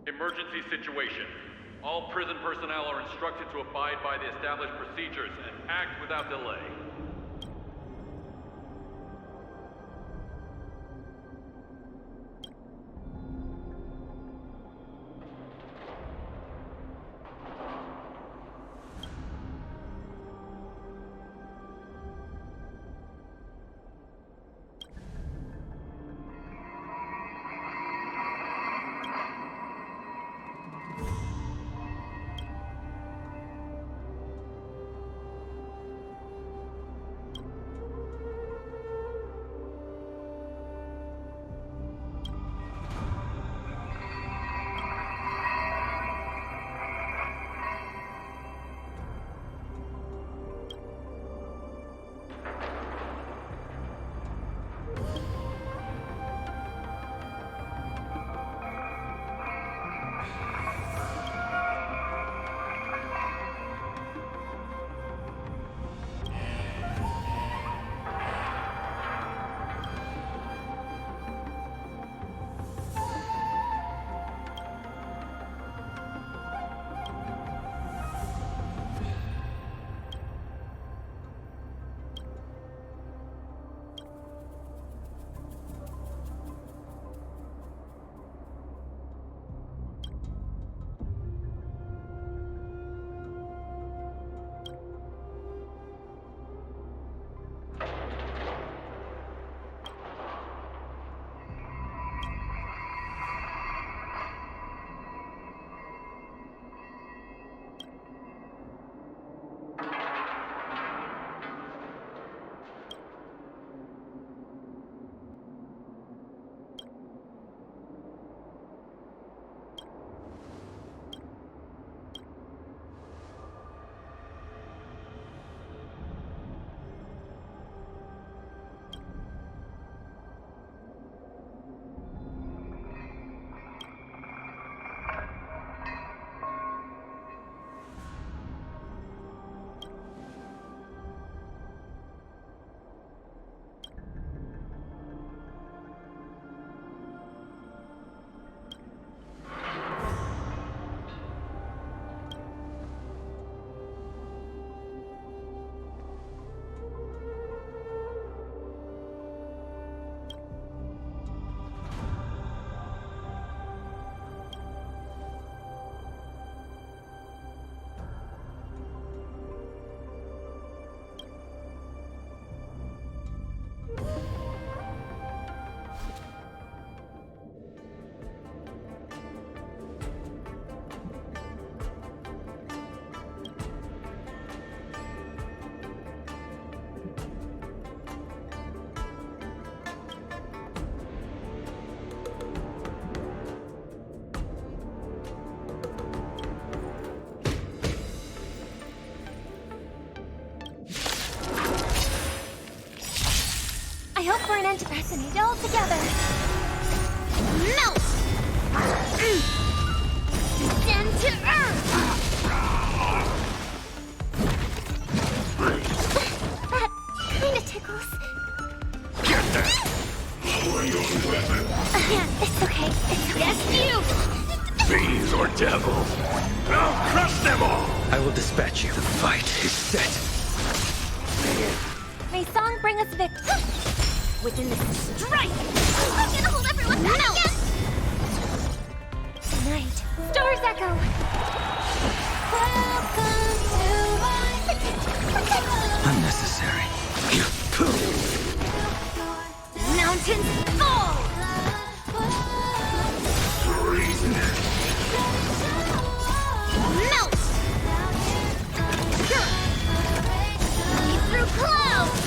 Emergency situation. All prison personnel are instructed to abide by the established procedures and act without delay. I hope we're an end to procrastinate all together. Melt! Descend to Earth! That kinda tickles. It's okay. It's okay. That's you! Fiends or devils, I'll crush them all! I will dispatch you. The fight is set. May song bring us victory. Within this strike! I'm gonna hold everyone back again! Tonight, Stars Echo! Welcome to my... Unnecessary. Mountains fall! Melt! Lead through clouds!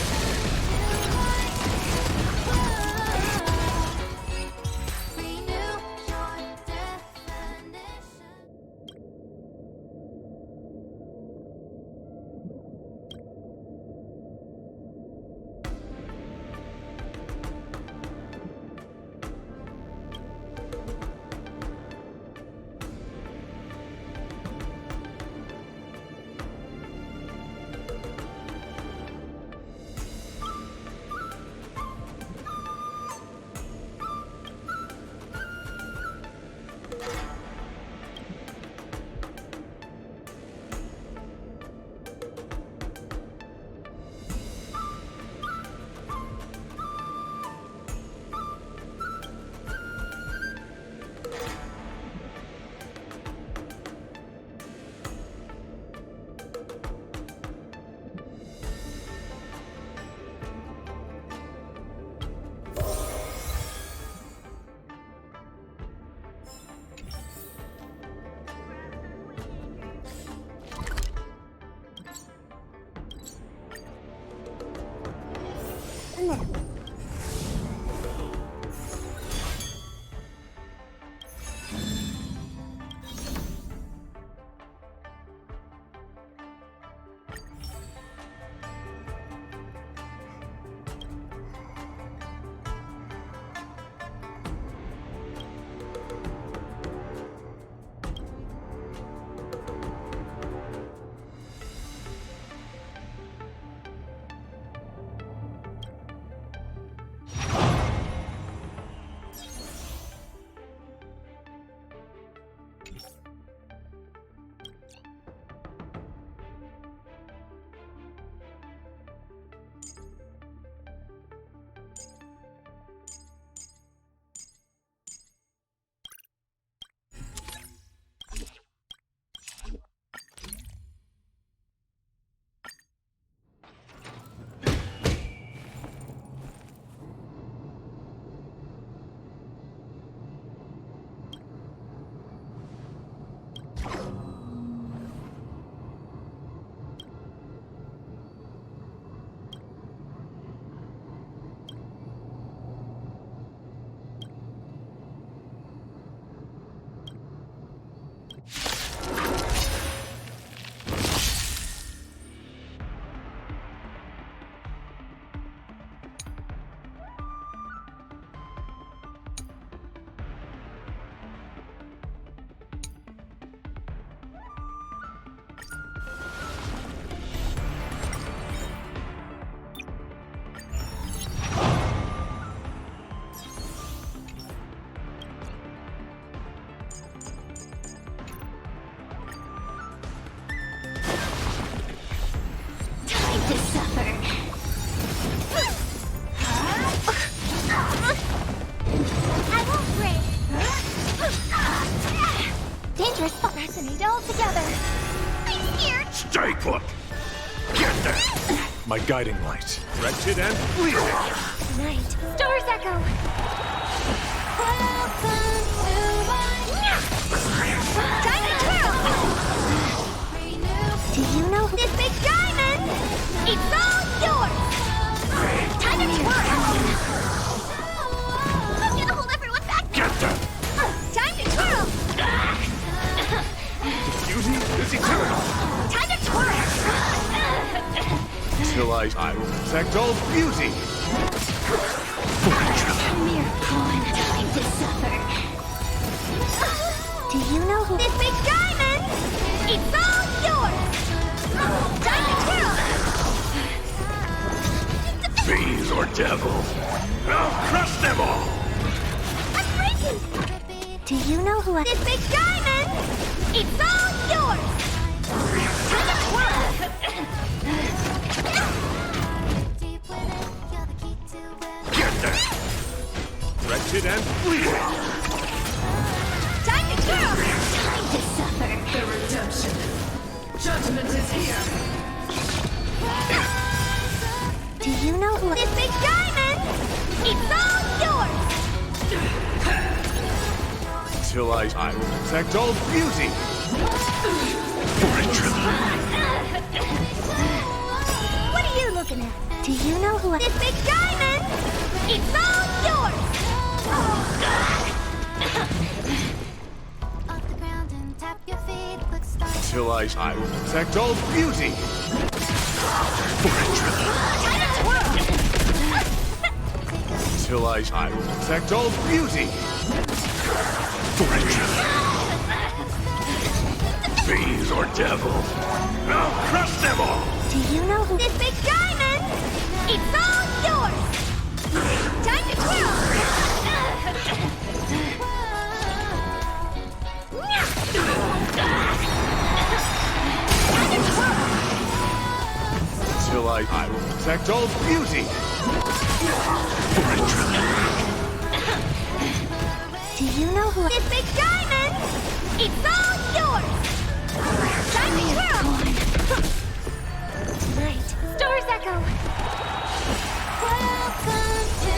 Stay put! Get that! My guiding light. Wretched and fleeting! Tonight, Stars Echo! Time to twirl! Do you know this big diamond? It's all yours! Time to twirl! I'm gonna hold everyone back! Get them! Time to twirl! Beauty is eternal! Time to twirl! Till I will protect all beauty! Mere pawn, time to suffer. Do you know who? This big diamond! It's all yours! Time to twirl! Fiends or devils, I'll crush them all! I'm breaking! Do you know who? This big diamond! It's all yours! Time to twirl! Get there! Wretched and bleeding! Time to twirl! Time to suffer! The redemption. Judgment is here. Do you know who? This big diamond! It's all yours! Till I will protect all beauty. What are you looking at? Do you know who? This big diamond! It's all yours! Till I will protect all beauty. Till I will protect all beauty. Fiends or devils, I'll crush them all! Do you know who? This big diamond! It's all yours! Time to twirl! Till I will protect all beauty. Do you know who? This big diamond! It's all yours! Time to twirl! Tonight, stars echo! Welcome to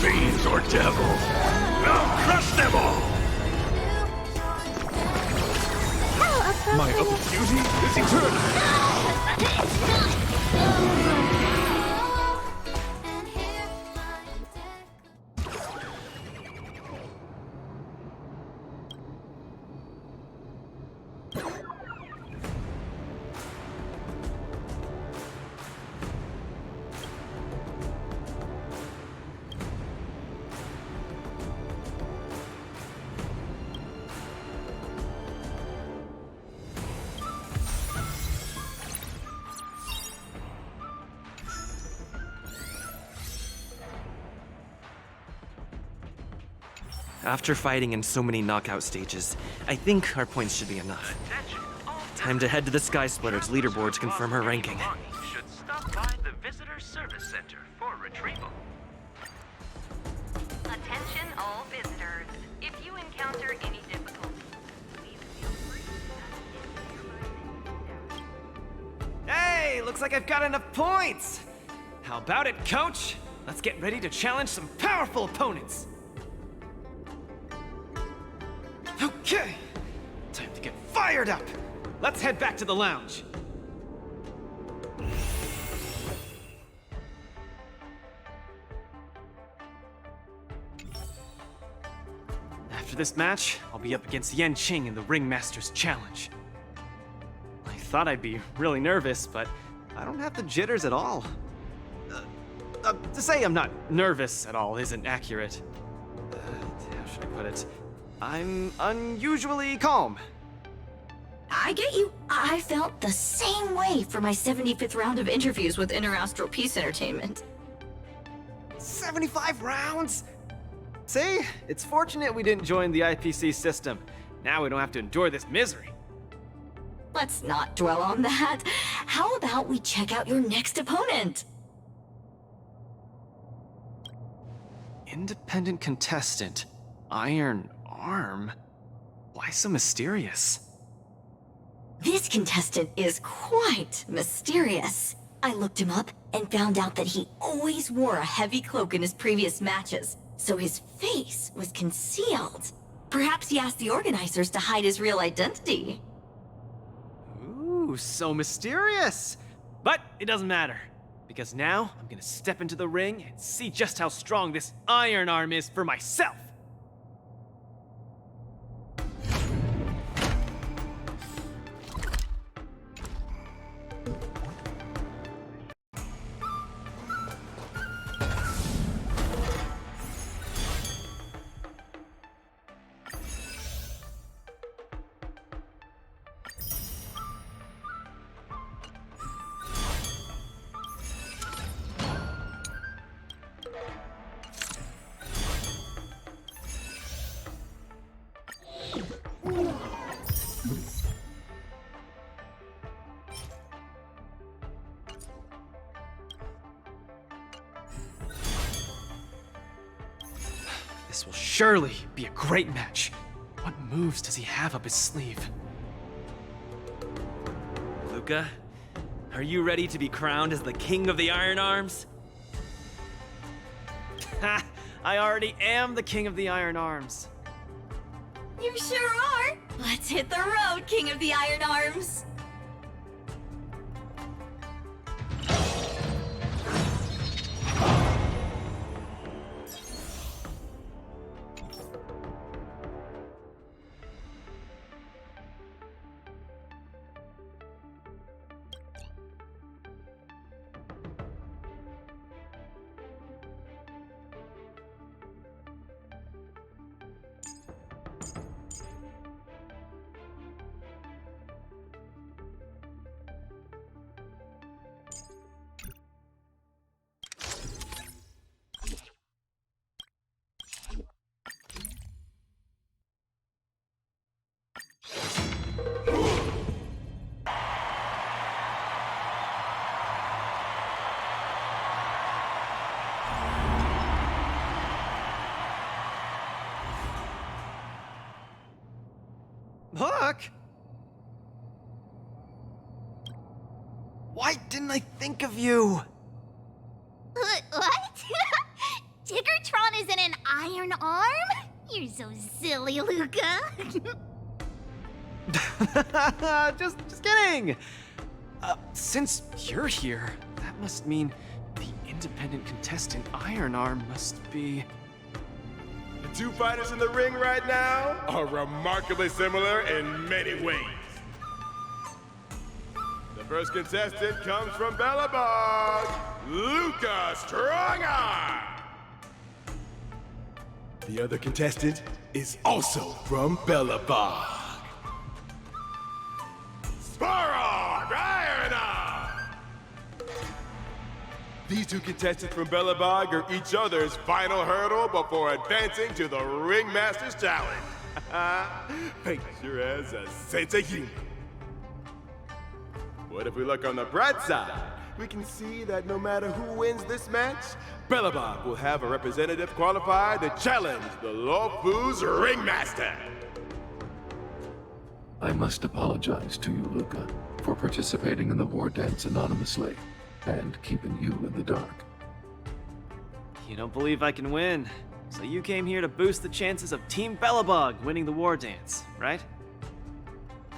Fiends or devils, I'll crush them all! How about My upper beauty is eternal. After fighting in so many knockout stages, I think our points should be enough. Time to head to the Sky Splitter's leaderboard to confirm her ranking. Should stop by the Visitor Service Center for retrieval. Attention all visitors. If you encounter any difficulties, please feel free to Hey, looks like I've got enough points! How about it, coach? Let's get ready to challenge some powerful opponents! Okay, time to get fired up! Let's head back to the lounge. After this match, I'll be up against Yen Qing in the Ringmaster's Challenge. I thought I'd be really nervous, but I don't have the jitters at all. To say I'm not nervous at all isn't accurate. How should I put it? I'm unusually calm. I get you. I felt the same way for my 75th round of interviews with Interastral Peace Entertainment. 75 rounds? See? It's fortunate we didn't join the IPC system. Now we don't have to endure this misery. Let's not dwell on that. How about we check out your next opponent? Independent contestant. Iron Arm? Why so mysterious? This contestant is quite mysterious. I looked him up and found out that he always wore a heavy cloak in his previous matches, so his face was concealed. Perhaps he asked the organizers to hide his real identity. Ooh, so mysterious! But it doesn't matter, because now I'm gonna step into the ring and see just how strong this Iron Arm is for myself! This will surely be a great match. What moves does he have up his sleeve? Luca, are you ready to be crowned as the King of the Iron Arms? Ha! I already am the King of the Iron Arms. You sure are. Let's hit the road, King of the Iron Arms. Look! Why didn't I think of you? What? Tiggertron is in an iron arm? You're so silly, Luca. just kidding! Since you're here, that must mean the independent contestant Iron Arm must be... The two fighters in the ring right now are remarkably similar in many ways. The first contestant comes from Belobog, Luca Strongarm. The other contestant is also from Belobog, Svarog Iron Arm. These two contestants from Belobog are each other's final hurdle before advancing to the Ringmaster's Challenge. Fate sure has a sense of humor. But if we look on the bright side, we can see that no matter who wins this match, Belobog will have a representative qualified to challenge the Lawfu's Ringmaster. I must apologize to you, Luca, for participating in the Wardance anonymously and keeping you in the dark. You don't believe I can win, so you came here to boost the chances of Team Belobog winning the War Dance, right?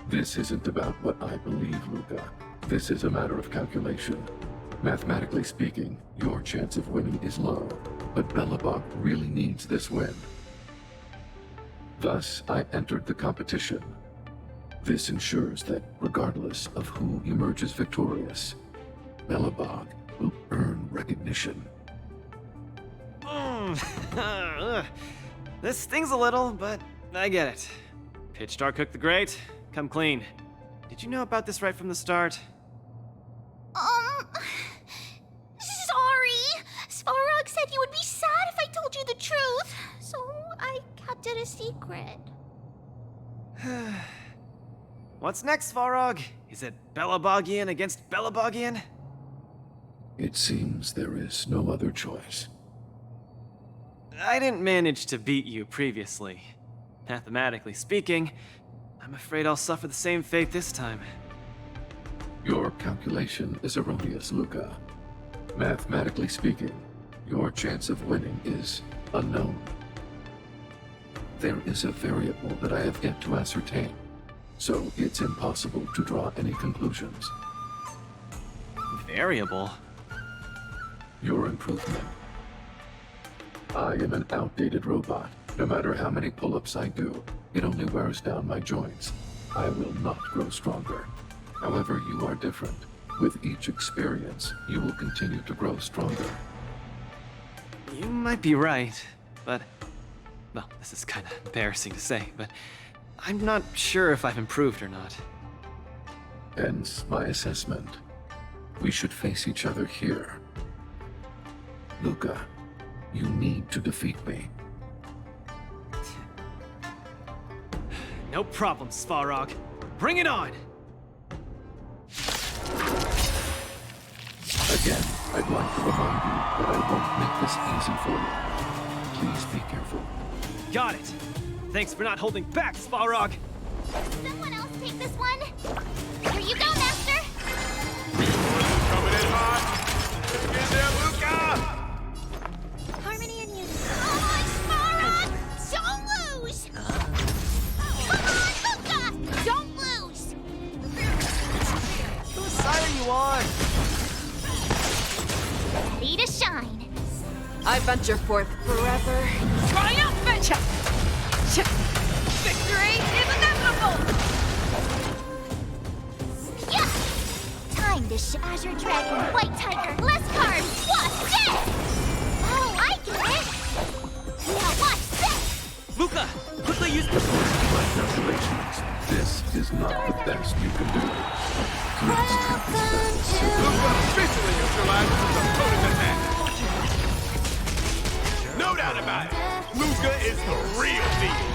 This isn't about what I believe, Luca. This is a matter of calculation. Mathematically speaking, your chance of winning is low, but Belobog really needs this win. Thus, I entered the competition. This ensures that, regardless of who emerges victorious, Belobog will earn recognition. This stings a little, but I get it. Pitch Dark Cook the Great, come clean. Did you know about this right from the start? Sorry. Svarog said you would be sad if I told you the truth, so I kept it a secret. What's next, Svarog? Is it Belobogian against Belobogian? It seems there is no other choice. I didn't manage to beat you previously. Mathematically speaking, I'm afraid I'll suffer the same fate this time. Your calculation is erroneous, Luca. Mathematically speaking, your chance of winning is unknown. There is a variable that I have yet to ascertain, so it's impossible to draw any conclusions. Variable? Your improvement. I am an outdated robot. No matter how many pull-ups I do, it only wears down my joints. I will not grow stronger. However, you are different. With each experience, you will continue to grow stronger. You might be right, but... Well, this is kinda embarrassing to say, but I'm not sure if I've improved or not. Hence my assessment. We should face each other here. Luca, you need to defeat me. No problem, Svarog. Bring it on! Again, I'd like to remind you that I won't make this easy for you. Please be careful. Got it. Thanks for not holding back, Svarog. Someone else take this one. Here you go, Master. Coming in hot. Get there, Luca! Harmony and unity. Come on, Svarog! Don't lose! Come on, Luca! Don't lose! Whose side are you on? Ready to shine. I venture forth forever. Triumphant! Victory is inevitable! Yeah! Time to Azure Dragon, White Tiger, less carbs, what's this? Oh, I get it! Now watch this! Luca, quickly use... Congratulations. This is not the best you can do. Let's try this best. Luca officially neutralizes his opponent's attack. No doubt about it. Luca is the real deal.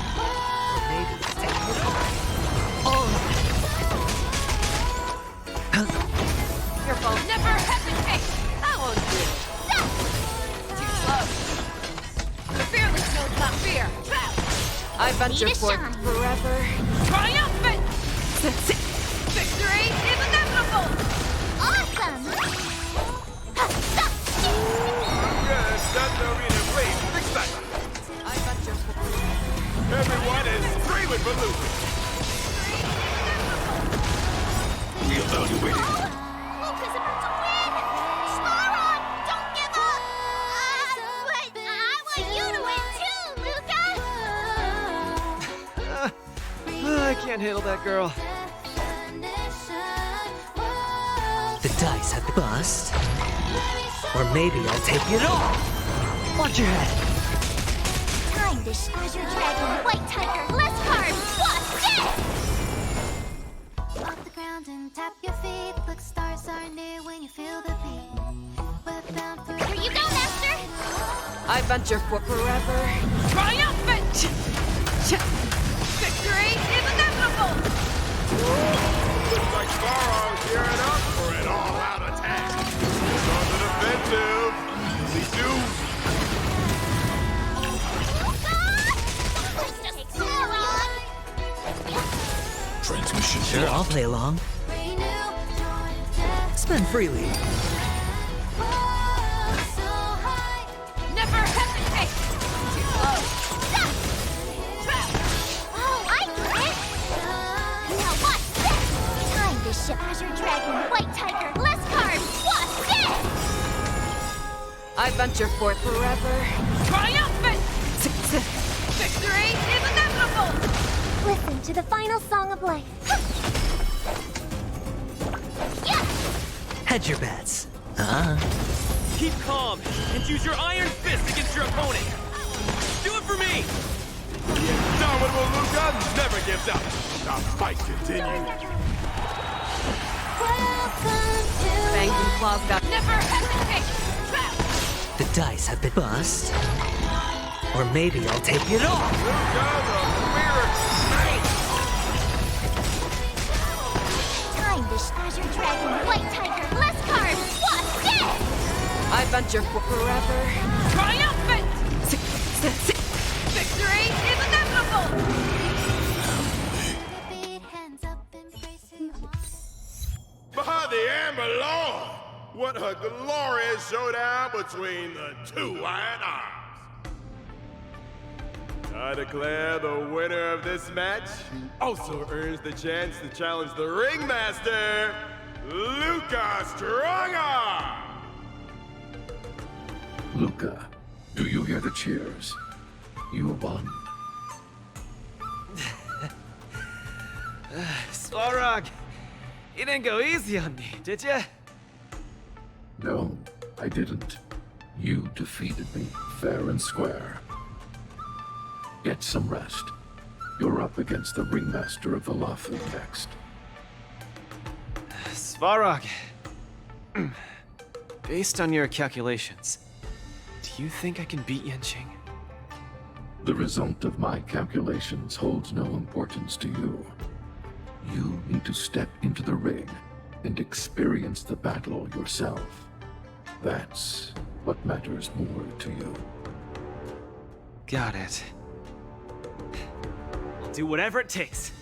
Your fault. Never hesitate! I won't do it. Too slow. The fearless knows not fear. I venture Need to forth shine. forever. Triumphant! Victory is inevitable! Awesome! Yes, that's the arena place. Excitement. I venture forth. Everyone is screaming for Luca. Reevaluating. Luca's about to win! Svarog, don't give up! But I want you to win too, Luca! I can't handle that girl. The dice have been bust. Or maybe I'll take it all. Watch your head. Time to Azure Dragon, White Tiger, less carbs, what's this? Off the ground and tap your feet. Look, stars are near when you feel the beat. We're bound through. Here you go, Master! I venture forth forever. Triumphant! Victory is inevitable! Looks like Svarog's gearing up for an all-out attack. He's on the defensive. Easy do. Transmission Sure, I'll play along. Spend freely. Never hesitate! Too slow. Oh, I get it! Now watch this! Time to ship Azure Dragon, White Tiger, less carbs, what's this? I venture forth forever. Triumphant! Victory is inevitable! Listen to the final song of life. Yeah! Hedge your bets. Uh-huh. Keep calm and use your iron fist against your opponent. Do it for me! Indomitable Luca never gives up. The fight continues. Fangs and claws got. Never hesitate! The dice have been bust. Or maybe I'll take it all. Luca, the weird snake. Time to Azure Dragon, White Tiger, less carbs, what's this? I venture forth forever. Triumphant! Victory is inevitable! By the Amber Lord! What a glorious showdown between the two Iron Arms! I declare the winner of this match also earns the chance to challenge the ringmaster, Luca Strongarm! Luca, do you hear the cheers? You won. Svarog, you didn't go easy on me, did ya? No, I didn't. You defeated me fair and square. Get some rest. You're up against the ringmaster of the Lafu next. Svarog, based on your calculations, do you think I can beat Yenching? The result of my calculations holds no importance to you. You need to step into the ring and experience the battle yourself. That's what matters more to you. Got it. I'll do whatever it takes.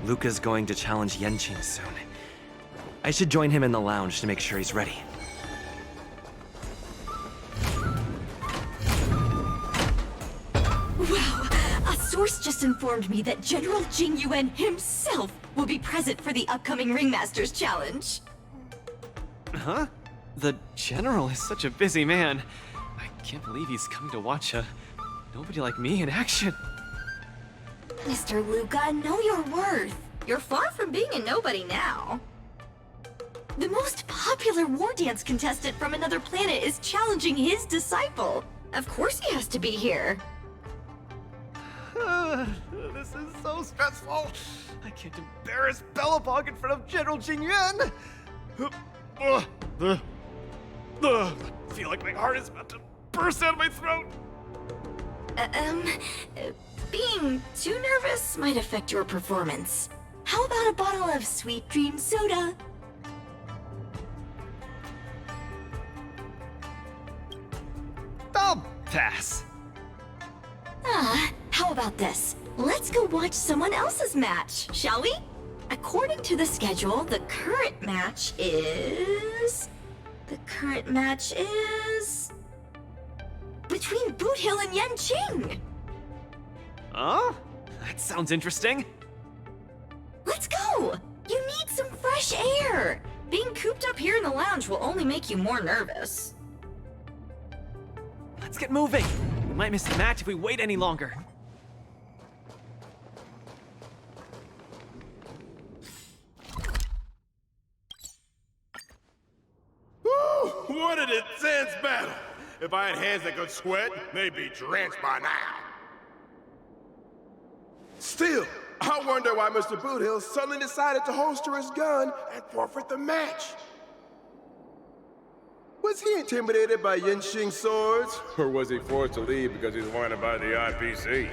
Luca's going to challenge Yenqing soon. I should join him in the lounge to make sure he's ready. Wow! A source just informed me that General Jing Yuan himself will be present for the upcoming Ringmasters Challenge. Huh? The General is such a busy man. I can't believe he's coming to watch nobody like me in action. Mr. Luca, know your worth. You're far from being a nobody now. The most popular war dance contestant from another planet is challenging his disciple. Of course he has to be here. This is so stressful. I can't embarrass Bellabog in front of General Jing Yuan. I feel like my heart is about to burst out of my throat. Being too nervous might affect your performance. How about a bottle of Sweet Dream soda? I'll pass. How about this? Let's go watch someone else's match, shall we? According to the schedule, the current match is between Boot Hill and Yanqing. Oh? That sounds interesting. Let's go! You need some fresh air! Being cooped up here in the lounge will only make you more nervous. Let's get moving. We might miss the match if we wait any longer. Woo! What an intense battle! If I had hands that could sweat, they'd be drenched by now. Still, I wonder why Mr. Boothill suddenly decided to holster his gun and forfeit the match. Was he intimidated by Yanqing's swords? Or was he forced to leave because he's wanted by the IPC?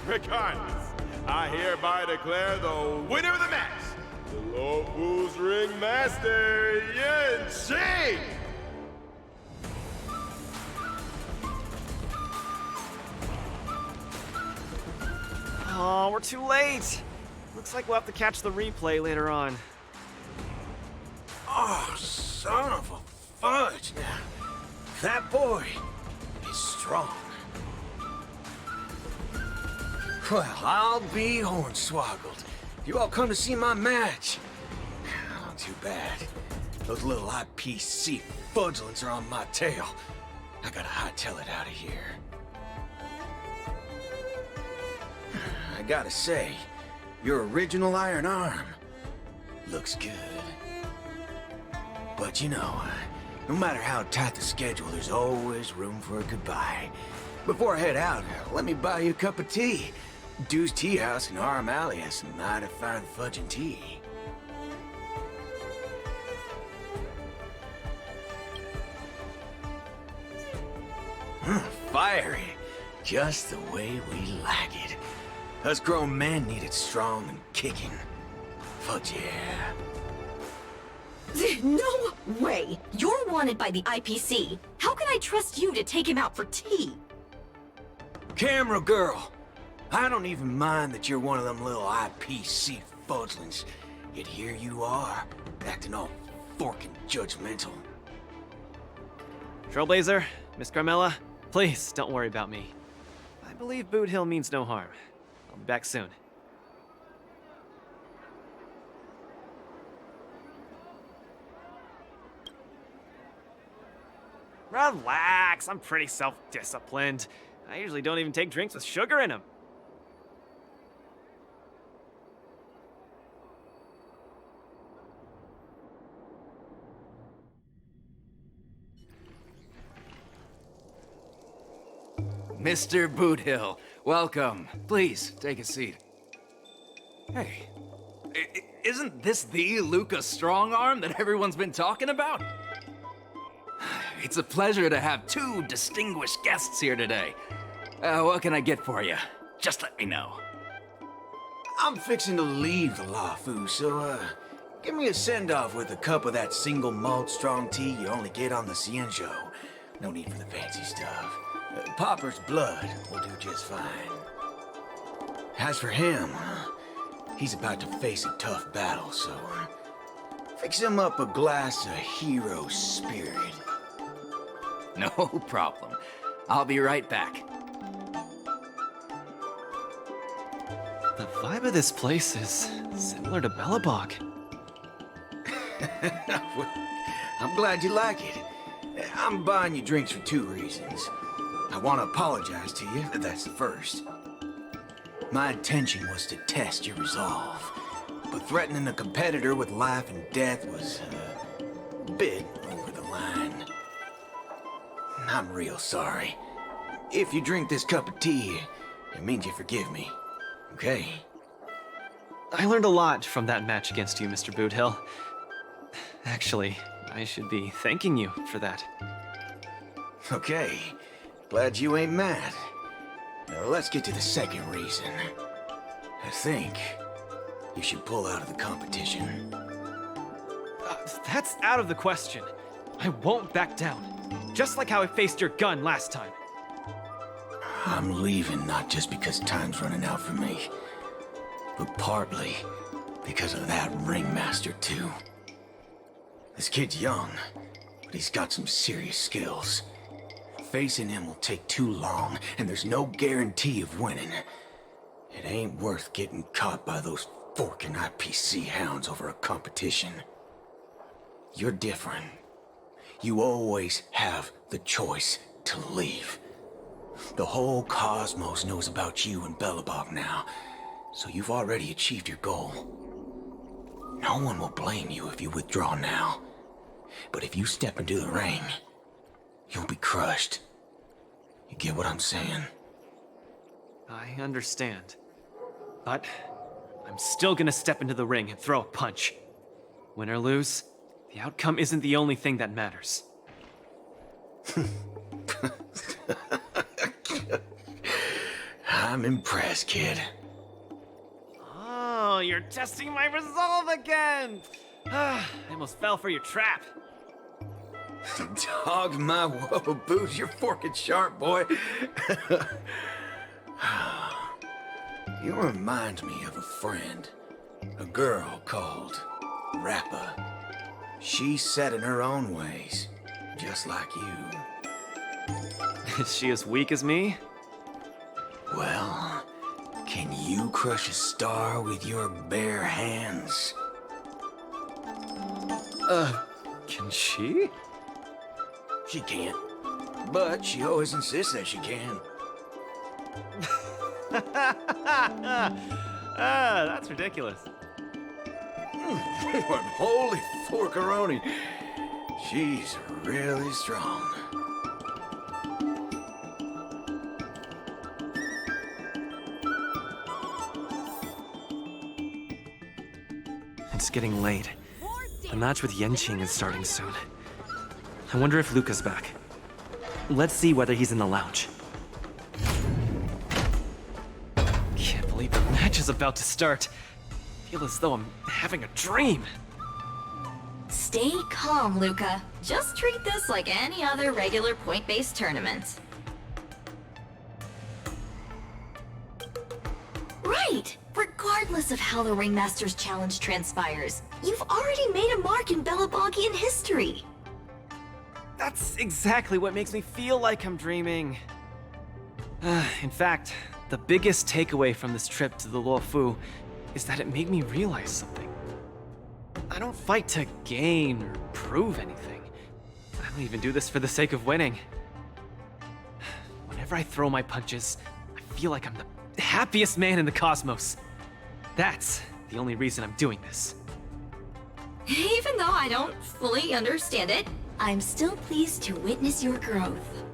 Regardless, I hereby declare the winner of the match, the Low Wu's Ring Master, Yanqing! Oh, we're too late. Looks like we'll have to catch the replay later on. Oh, son of a fudge. That boy is strong. Well, I'll be hornswoggled. You all come to see my match. Not too bad. Those little IPC fudgelings are on my tail. I gotta hightail it out of here. I gotta say, your original iron arm looks good. But you know, no matter how tight the schedule, there's always room for a goodbye. Before I head out, let me buy you a cup of tea. Dew's Tea House in Arm Alley has some mighty fine fudge and tea. Fiery, just the way we like it. Us grown men need it strong and kicking. Fudge yeah. No way! You're wanted by the IPC. How can I trust you to take him out for tea? Camera girl, I don't even mind that you're one of them little IPC fudgelings. Yet here you are, acting all forking judgmental. Trailblazer, Miss Carmella, please don't worry about me. I believe Boot Hill means no harm. I'll be back soon. Relax, I'm pretty self-disciplined. I usually don't even take drinks with sugar in them. Mr. Boothill, welcome. Please, take a seat. Hey, isn't this the Luca Strongarm that everyone's been talking about? It's a pleasure to have two distinguished guests here today. What can I get for you? Just let me know. I'm fixing to leave the Lafu, so, give me a send-off with a cup of that single malt strong tea you only get on the Cienjo. No need for the fancy stuff. Popper's blood will do just fine. As for him, he's about to face a tough battle, so fix him up a glass of hero spirit. No problem. I'll be right back. The vibe of this place is similar to Belobog. I'm glad you like it. I'm buying you drinks for two reasons. I want to apologize to you, that's the first. My intention was to test your resolve, but threatening a competitor with life and death was a bit over the line. I'm real sorry. If you drink this cup of tea, it means you forgive me, okay? I learned a lot from that match against you, Mr. Boothill. Actually, I should be thanking you for that. Okay. Glad you ain't mad. Now let's get to the second reason. I think you should pull out of the competition. That's out of the question. I won't back down. Just like how I faced your gun last time. I'm leaving not just because time's running out for me, but partly because of that ringmaster too. This kid's young, but he's got some serious skills. Facing him will take too long, and there's no guarantee of winning. It ain't worth getting caught by those forking IPC hounds over a competition. You're different. You always have the choice to leave. The whole cosmos knows about you and Belobog now, so you've already achieved your goal. No one will blame you if you withdraw now. But if you step into the ring, you'll be crushed. You get what I'm saying? I understand. But I'm still gonna step into the ring and throw a punch. Win or lose, the outcome isn't the only thing that matters. I'm impressed, kid. Oh, you're testing my resolve again! I almost fell for your trap. Dog my whoa boots, you're forking sharp, boy. You remind me of a friend. A girl called Rappa. She's set in her own ways, just like you. Is she as weak as me? Well, can you crush a star with your bare hands? Can she? She can't, but she always insists that she can. That's ridiculous. What holy forkaroni. She's really strong. It's getting late. The match with Yenqing is starting soon. I wonder if Luca's back. Let's see whether he's in the lounge. Can't believe the match is about to start. I feel as though I'm having a dream. Stay calm, Luca. Just treat this like any other regular point-based tournament. Right! Regardless of how the Ringmaster's Challenge transpires, you've already made a mark in Belabogian history. That's exactly what makes me feel like I'm dreaming. In fact, the biggest takeaway from this trip to the Luofu is that it made me realize something. I don't fight to gain or prove anything. I don't even do this for the sake of winning. Whenever I throw my punches, I feel like I'm the happiest man in the cosmos. That's the only reason I'm doing this. Even though I don't fully understand it, I'm still pleased to witness your growth.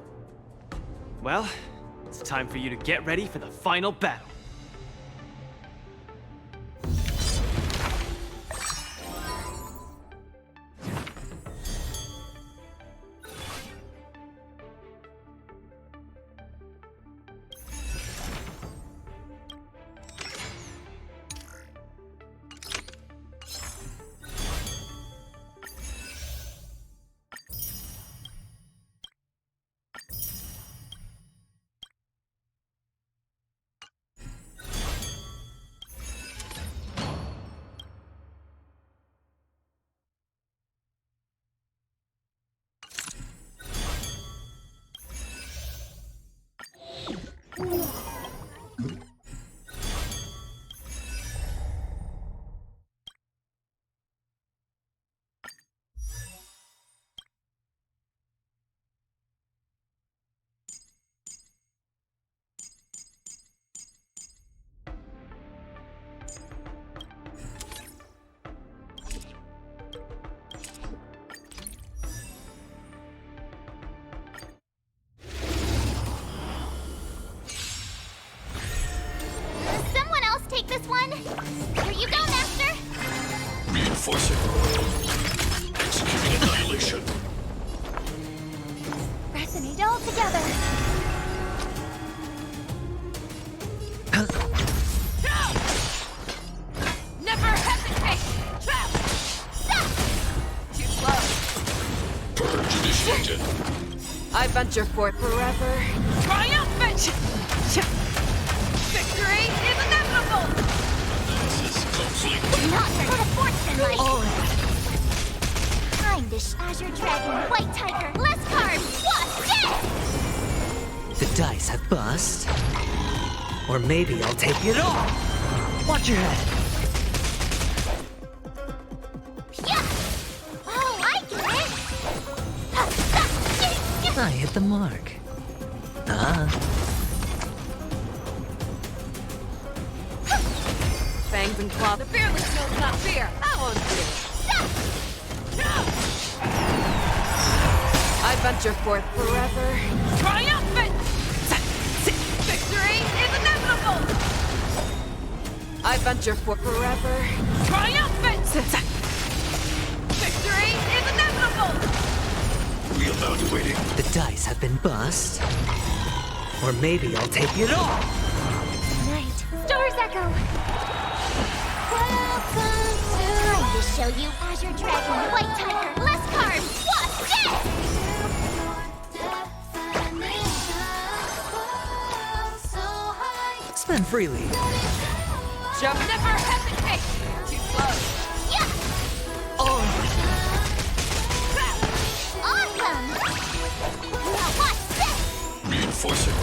Well, it's time for you to get ready for the final battle. Take this one. Here you go, Master. Reinforcing. Executing annihilation. Resonate all together. Never hesitate! Trap! Stop! Too slow. Purge initiated. I venture forth Forever triumphant! Victory is inevitable! this Azure Dragon, White Tiger, less cards, what? Death! The dice have bust. Or maybe I'll take it all. Watch your head. Yeah! Oh, I get it! I hit the mark. Fangs and claws. The fearless knows not fear. I won't fear. I venture forth forever. Triumphant! Victory is inevitable! I venture forth forever. Triumphant! Victory is inevitable! Reevaluating. The dice have been bust. Or maybe I'll take it all. Night. Stars echo. Time to show you Azure Dragon, White Tiger, less cards, what? Death! Spend freely. Jump, never hesitate! Too close. Yeah! Oh! Awesome! Now watch this! Reinforcing.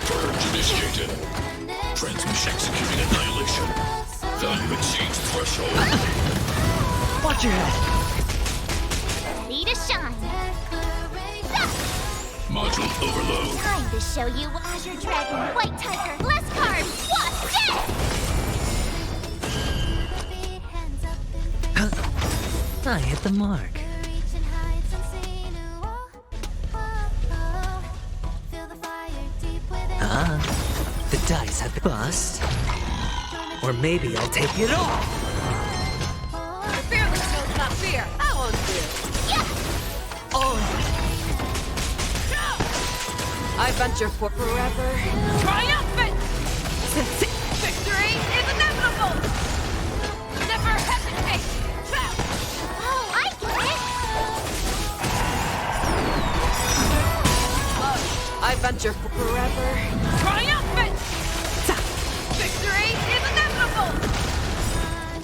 Purge initiated. Transmission executing annihilation. Value exceeds threshold. Watch your head. Ready to shine. Module overload. Time to show you Azure Dragon, White Tiger, less cards, what? Death! I hit the mark. The dice have bust. Or maybe I'll take it all. The fearless knows not fear. I won't fear. Oh! I venture for forever. Triumphant! Victory is inevitable! Never hesitate! Oh, I get it! I venture for forever. Triumphant! Victory is inevitable!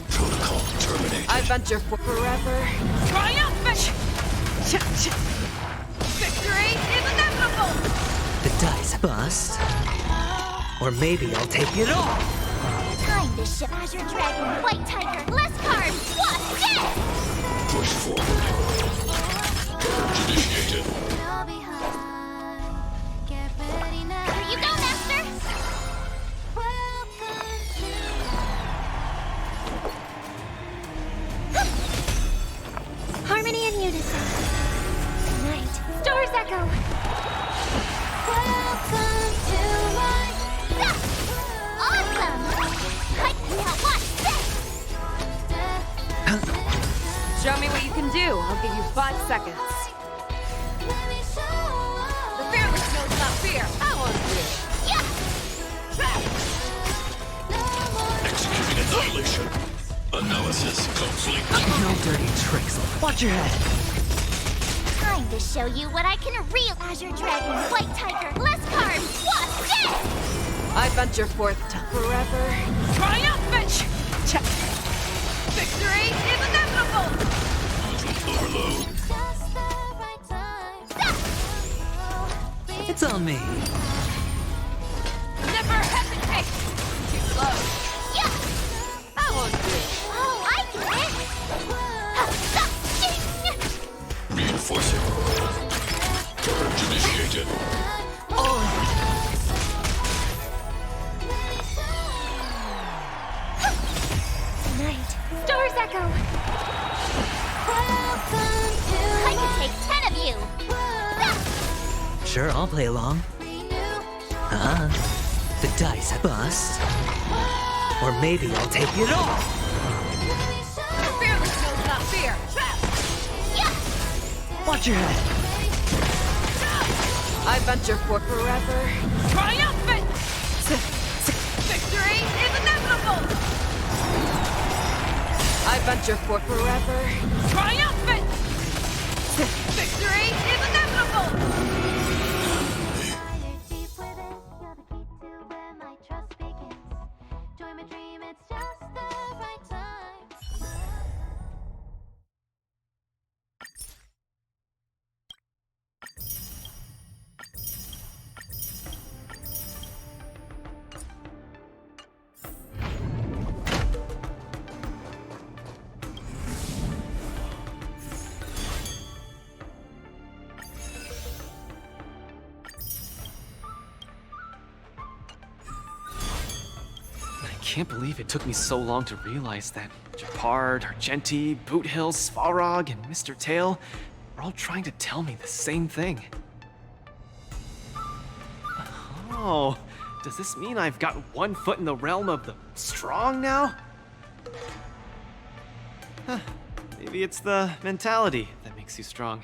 Protocol terminated. I venture for forever. Triumphant! Victory is inevitable! The dice bust. Or maybe I'll take it all. Time to show Azure Dragon, White Tiger, less cards, what? Death! Push forward. Purge initiated. Here you go, Master! Harmony and unison. Night. Stars echo. Welcome to my... Awesome! Now watch this! Show me what you can do. I'll give you 5 seconds. The fearless knows not fear. I won't fear. Executing annihilation. Analysis complete. No dirty tricks. Watch your head. Time to show you what I can real Azure Dragon, White Tiger, less cards, what? Death! I venture forth to forever. Triumphant! Victory is inevitable! Overload. It's on me. Never hesitate! Too close. Yeah! I won't do it. Oh, I get it! Reinforcing. Purge initiated. Oh! Night. Stars echo. I can take 10 of you. Sure, I'll play along. The dice have bust. Or maybe I'll take it all. The fearless knows not fear. Watch your head. I venture for forever. Triumphant! Victory is inevitable! I venture for forever. Triumphant! Victory is inevitable! can't believe it took me so long to realize that Japard, Argenti, Boothill, Svarog, and Mr. Tail are all trying to tell me the same thing. Oh, does this mean I've got one foot in the realm of the strong now? Huh, maybe it's the mentality that makes you strong.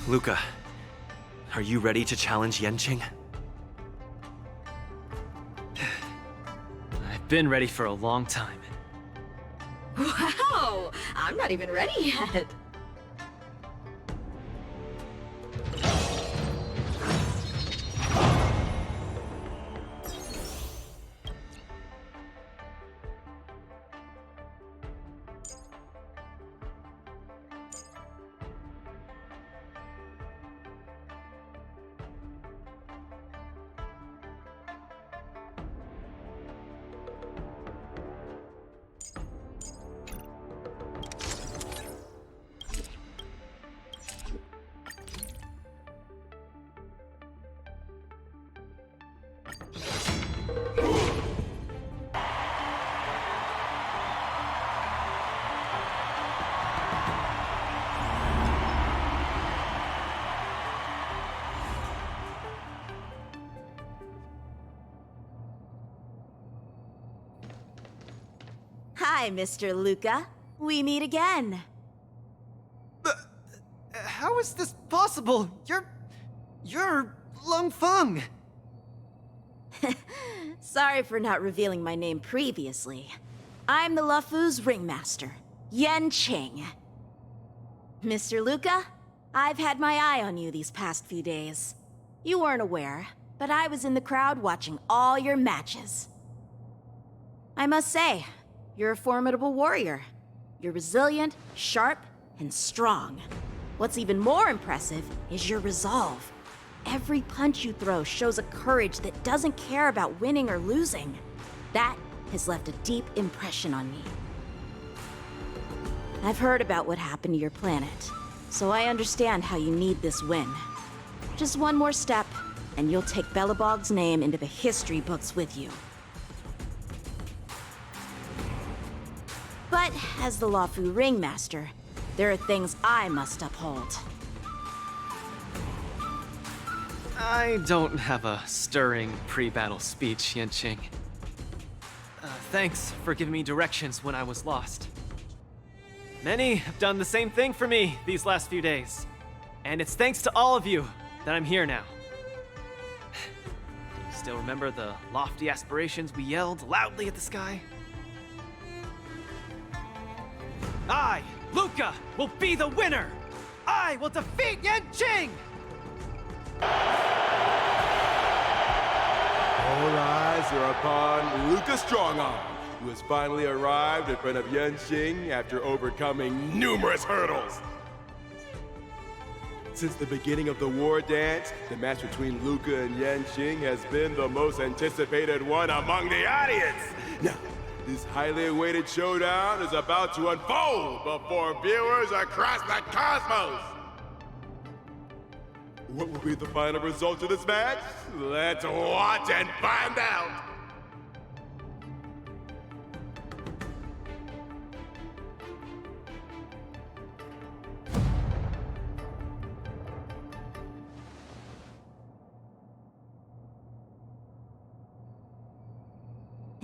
Luca, are you ready to challenge Yenching? I've been ready for a long time. Wow! I'm not even ready yet. Hi, Mr. Luca. We meet again. How is this possible? You're Lung Feng. Sorry for not revealing my name previously. I'm the Luofu's ringmaster, Yenching. Mr. Luca, I've had my eye on you these past few days. You weren't aware, but I was in the crowd watching all your matches. I must say, you're a formidable warrior. You're resilient, sharp, and strong. What's even more impressive is your resolve. Every punch you throw shows a courage that doesn't care about winning or losing. That has left a deep impression on me. I've heard about what happened to your planet, so I understand how you need this win. Just one more step, and you'll take Belobog's name into the history books with you. But as the Luofu ringmaster, there are things I must uphold. I don't have a stirring pre-battle speech, Yenching. Thanks for giving me directions when I was lost. Many have done the same thing for me these last few days. And it's thanks to all of you that I'm here now. Do you still remember the lofty aspirations we yelled loudly at the sky? I, Luca, will be the winner! I will defeat Yenching! All eyes are upon Luca Strongarm, who has finally arrived in front of Yenching after overcoming numerous hurdles. Since the beginning of the Wardance, the match between Luca and Yenching has been the most anticipated one among the audience. Now, this highly awaited showdown is about to unfold before viewers across the cosmos. What will be the final result of this match? Let's watch and find out!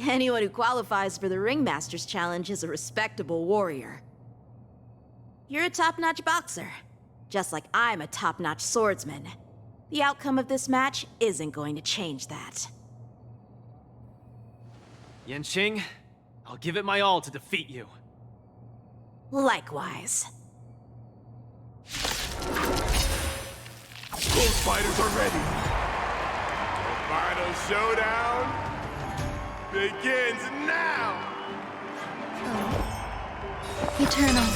Anyone who qualifies for the Ringmaster's Challenge is a respectable warrior. You're a top-notch boxer, just like I'm a top-notch swordsman. The outcome of this match isn't going to change that. Yenching, I'll give it my all to defeat you. Likewise. Both fighters are ready. The final showdown begins now! Eternal.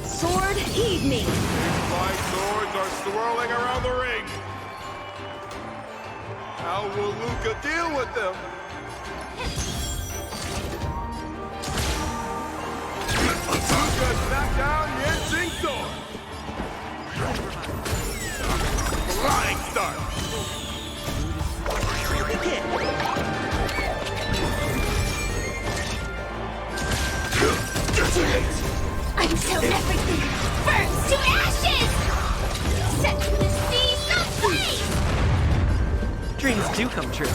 Sword, heed me! Five swords are swirling around the ring. How will Luca deal with them? Luca knocked down Yenching's sword. Flying start. Until everything burns to ashes! Set to the sea, no flame! Dreams do come true.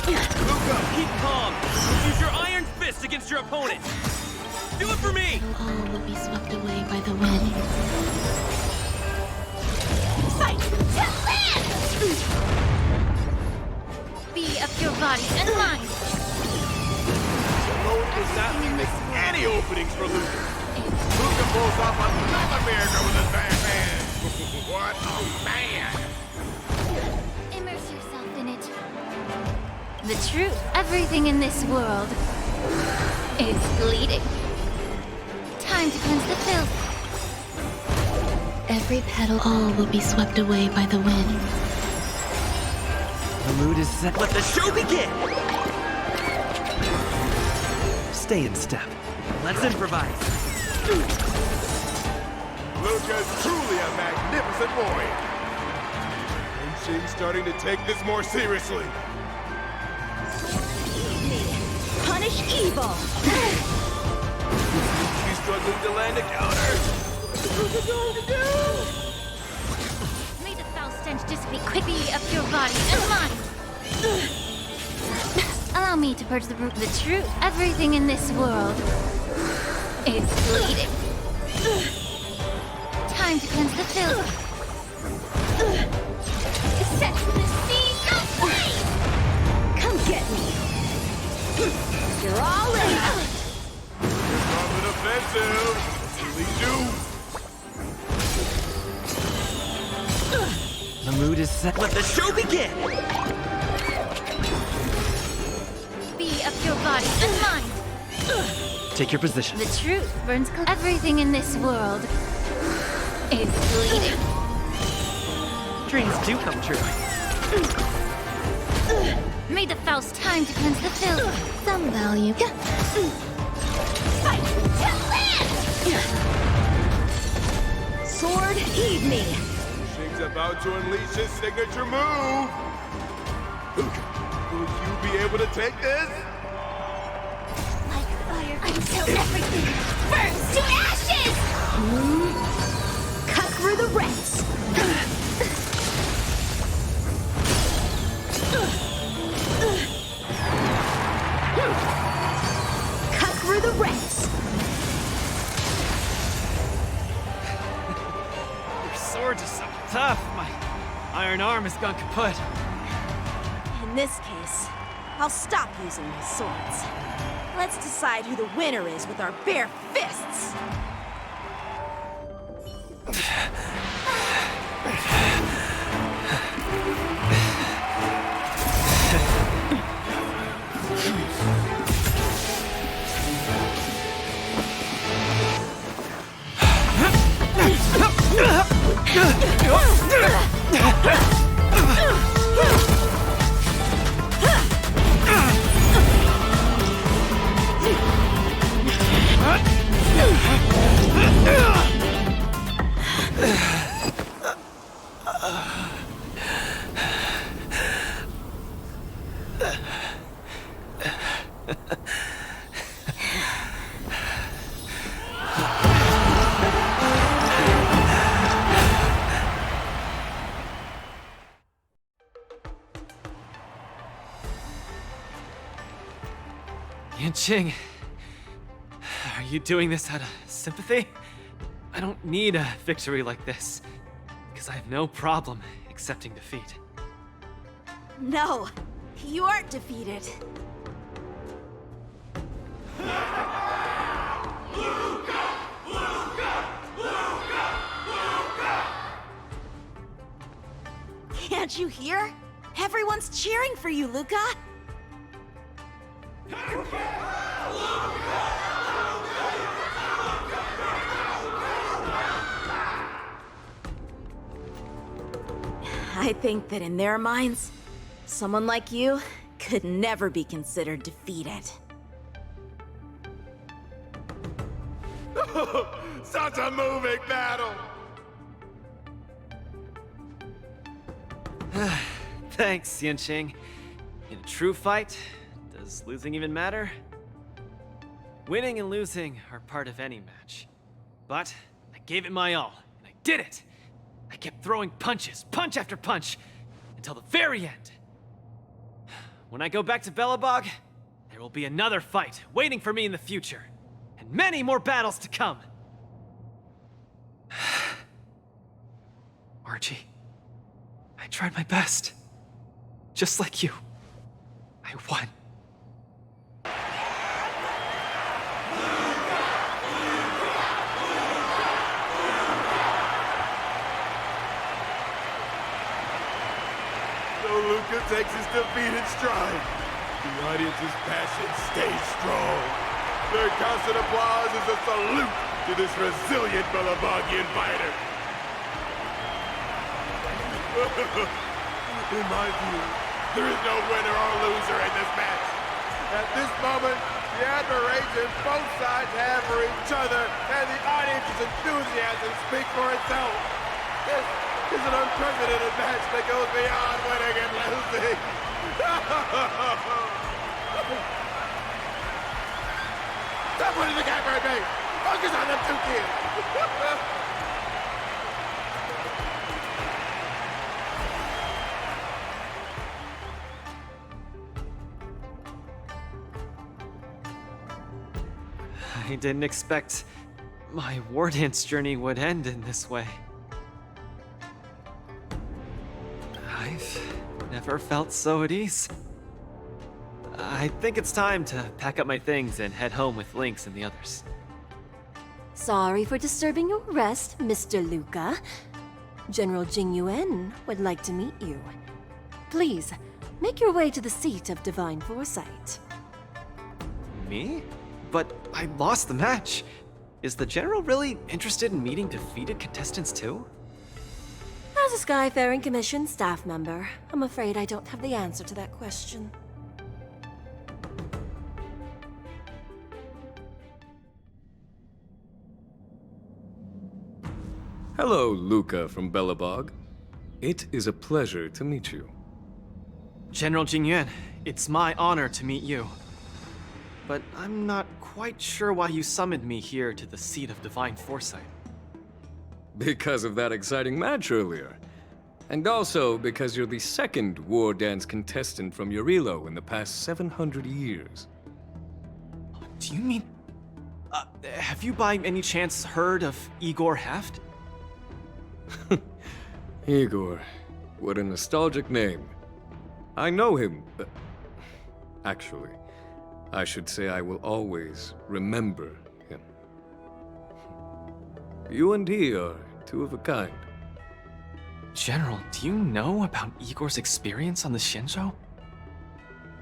Luca, keep calm. Use your iron fist against your opponent. Do it for me! All will be swept away by the wind. Fight to live! Be of your body and mind. Does not leave any openings for Luca. Luca pulls off another miracle with his bad man. What a man! Immerse yourself in it. The truth, everything in this world is bleeding. Time to cleanse the filth. Every petal, all will be swept away by the wind. The mood is set. Let the show begin! Stay in step. Let's improvise. Luca's truly a magnificent boy. And she's starting to take this more seriously. Punish evil! She's struggling to land a counter. What's it going to do? May the foul stench dissipate quickly of your body and mind. Allow me to purge the root of the truth. Everything in this world is bleeding. Time to cleanse the filth. Set to the sea, no flame! Come get me! You're all in! On the defensive. Really do. The mood is set. Let the show begin! Be of your body and mind. Take your position. The truth burns cold. Everything in this world is bleeding. Dreams do come true. May the Faust time to cleanse the filth. Some value. Fight to live! Sword, heed me! Shing's about to unleash his signature move. Will you be able to take this? Like fire until everything burns to ashes! Cut through the ranks! Cut through the ranks! Your sword is so tough. My iron arm has gone kaput. In this case, I'll stop using my swords. Let's decide who the winner is with our bare fists! Yanqing, are you doing this out of sympathy? I don't need a victory like this, because I have no problem accepting defeat. No, you aren't defeated. Can't you hear? Everyone's cheering for you, Luca! I think that in their minds, someone like you could never be considered defeated. Such a moving battle! Thanks, Yanqing. In a true fight, does losing even matter? Winning and losing are part of any match. But I gave it my all, and I did it! I kept throwing punches, punch after punch, until the very end. When I go back to Belobog, there will be another fight waiting for me in the future, and many more battles to come. Archie, I tried my best. Just like you. I won. So Luca takes his defeat in stride. The audience's passion stays strong. Their constant applause is a salute to this resilient Belabogian fighter. In my view, there is no winner or loser in this match. At this moment, the admiration both sides have for each other and the audience's enthusiasm speak for itself. This is an unprecedented match that goes beyond winning and losing. Stop putting the camera at me! Focus on them two kids! I didn't expect my Wardance journey would end in this way. I've never felt so at ease. I think it's time to pack up my things and head home with Lynx and the others. Sorry for disturbing your rest, Mr. Luca. General Jing Yuan would like to meet you. Please, make your way to the seat of Divine Foresight. Me? But I lost the match. Is the General really interested in meeting defeated contestants too? As a Skyfaring Commission staff member, I'm afraid I don't have the answer to that question. Hello, Luca from Belobog. It is a pleasure to meet you. General Jingyuan, it's my honor to meet you. But I'm not quite sure why you summoned me here to the seat of Divine Foresight. Because of that exciting match earlier. And also because you're the second Wardance contestant from Yorilo in the past 700 years. Do you mean... have you by any chance heard of Igor Haft? Igor, what a nostalgic name. I know him. Actually, I should say I will always remember him. You and he are two of a kind. General, do you know about Igor's experience on the Shinjo?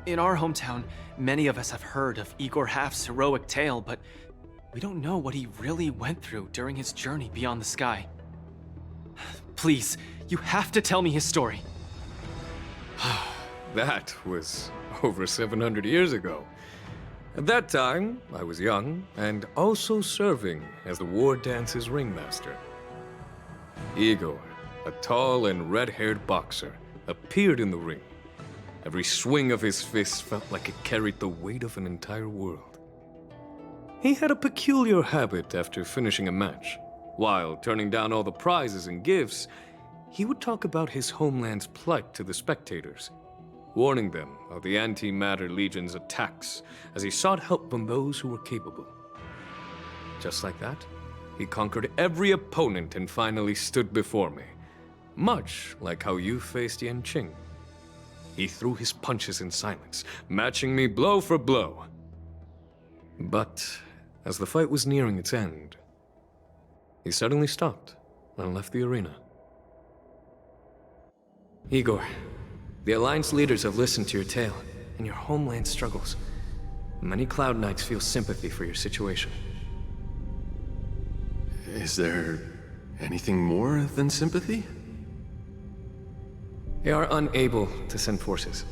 In our hometown, many of us have heard of Igor Haft's heroic tale, but we don't know what he really went through during his journey beyond the sky. Please, you have to tell me his story. That was over 700 years ago. At that time, I was young and also serving as the Wardance's ringmaster. Igor, a tall and red-haired boxer, appeared in the ring. Every swing of his fist felt like it carried the weight of an entire world. He had a peculiar habit after finishing a match. While turning down all the prizes and gifts, he would talk about his homeland's plight to the spectators, warning them of the Antimatter Legion's attacks as he sought help from those who were capable. Just like that, he conquered every opponent and finally stood before me, much like how you faced Yanqing. He threw his punches in silence, matching me blow for blow. But as the fight was nearing its end, he suddenly stopped and left the arena. Igor, the Alliance leaders have listened to your tale and your homeland struggles. Many Cloud Knights feel sympathy for your situation. Is there anything more than sympathy? They are unable to send forces.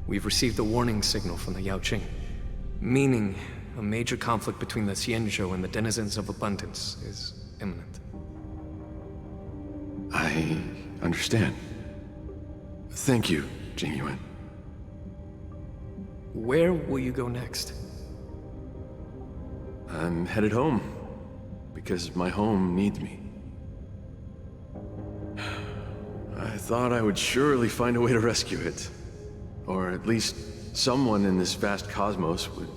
We've received a warning signal from the Yaoqing, meaning a major conflict between the Xianzhou and the denizens of Abundance is imminent. I understand. Thank you, Jingyuan. Where will you go next? I'm headed home. because my home needs me. I thought I would surely find a way to rescue it. Or at least someone in this vast cosmos would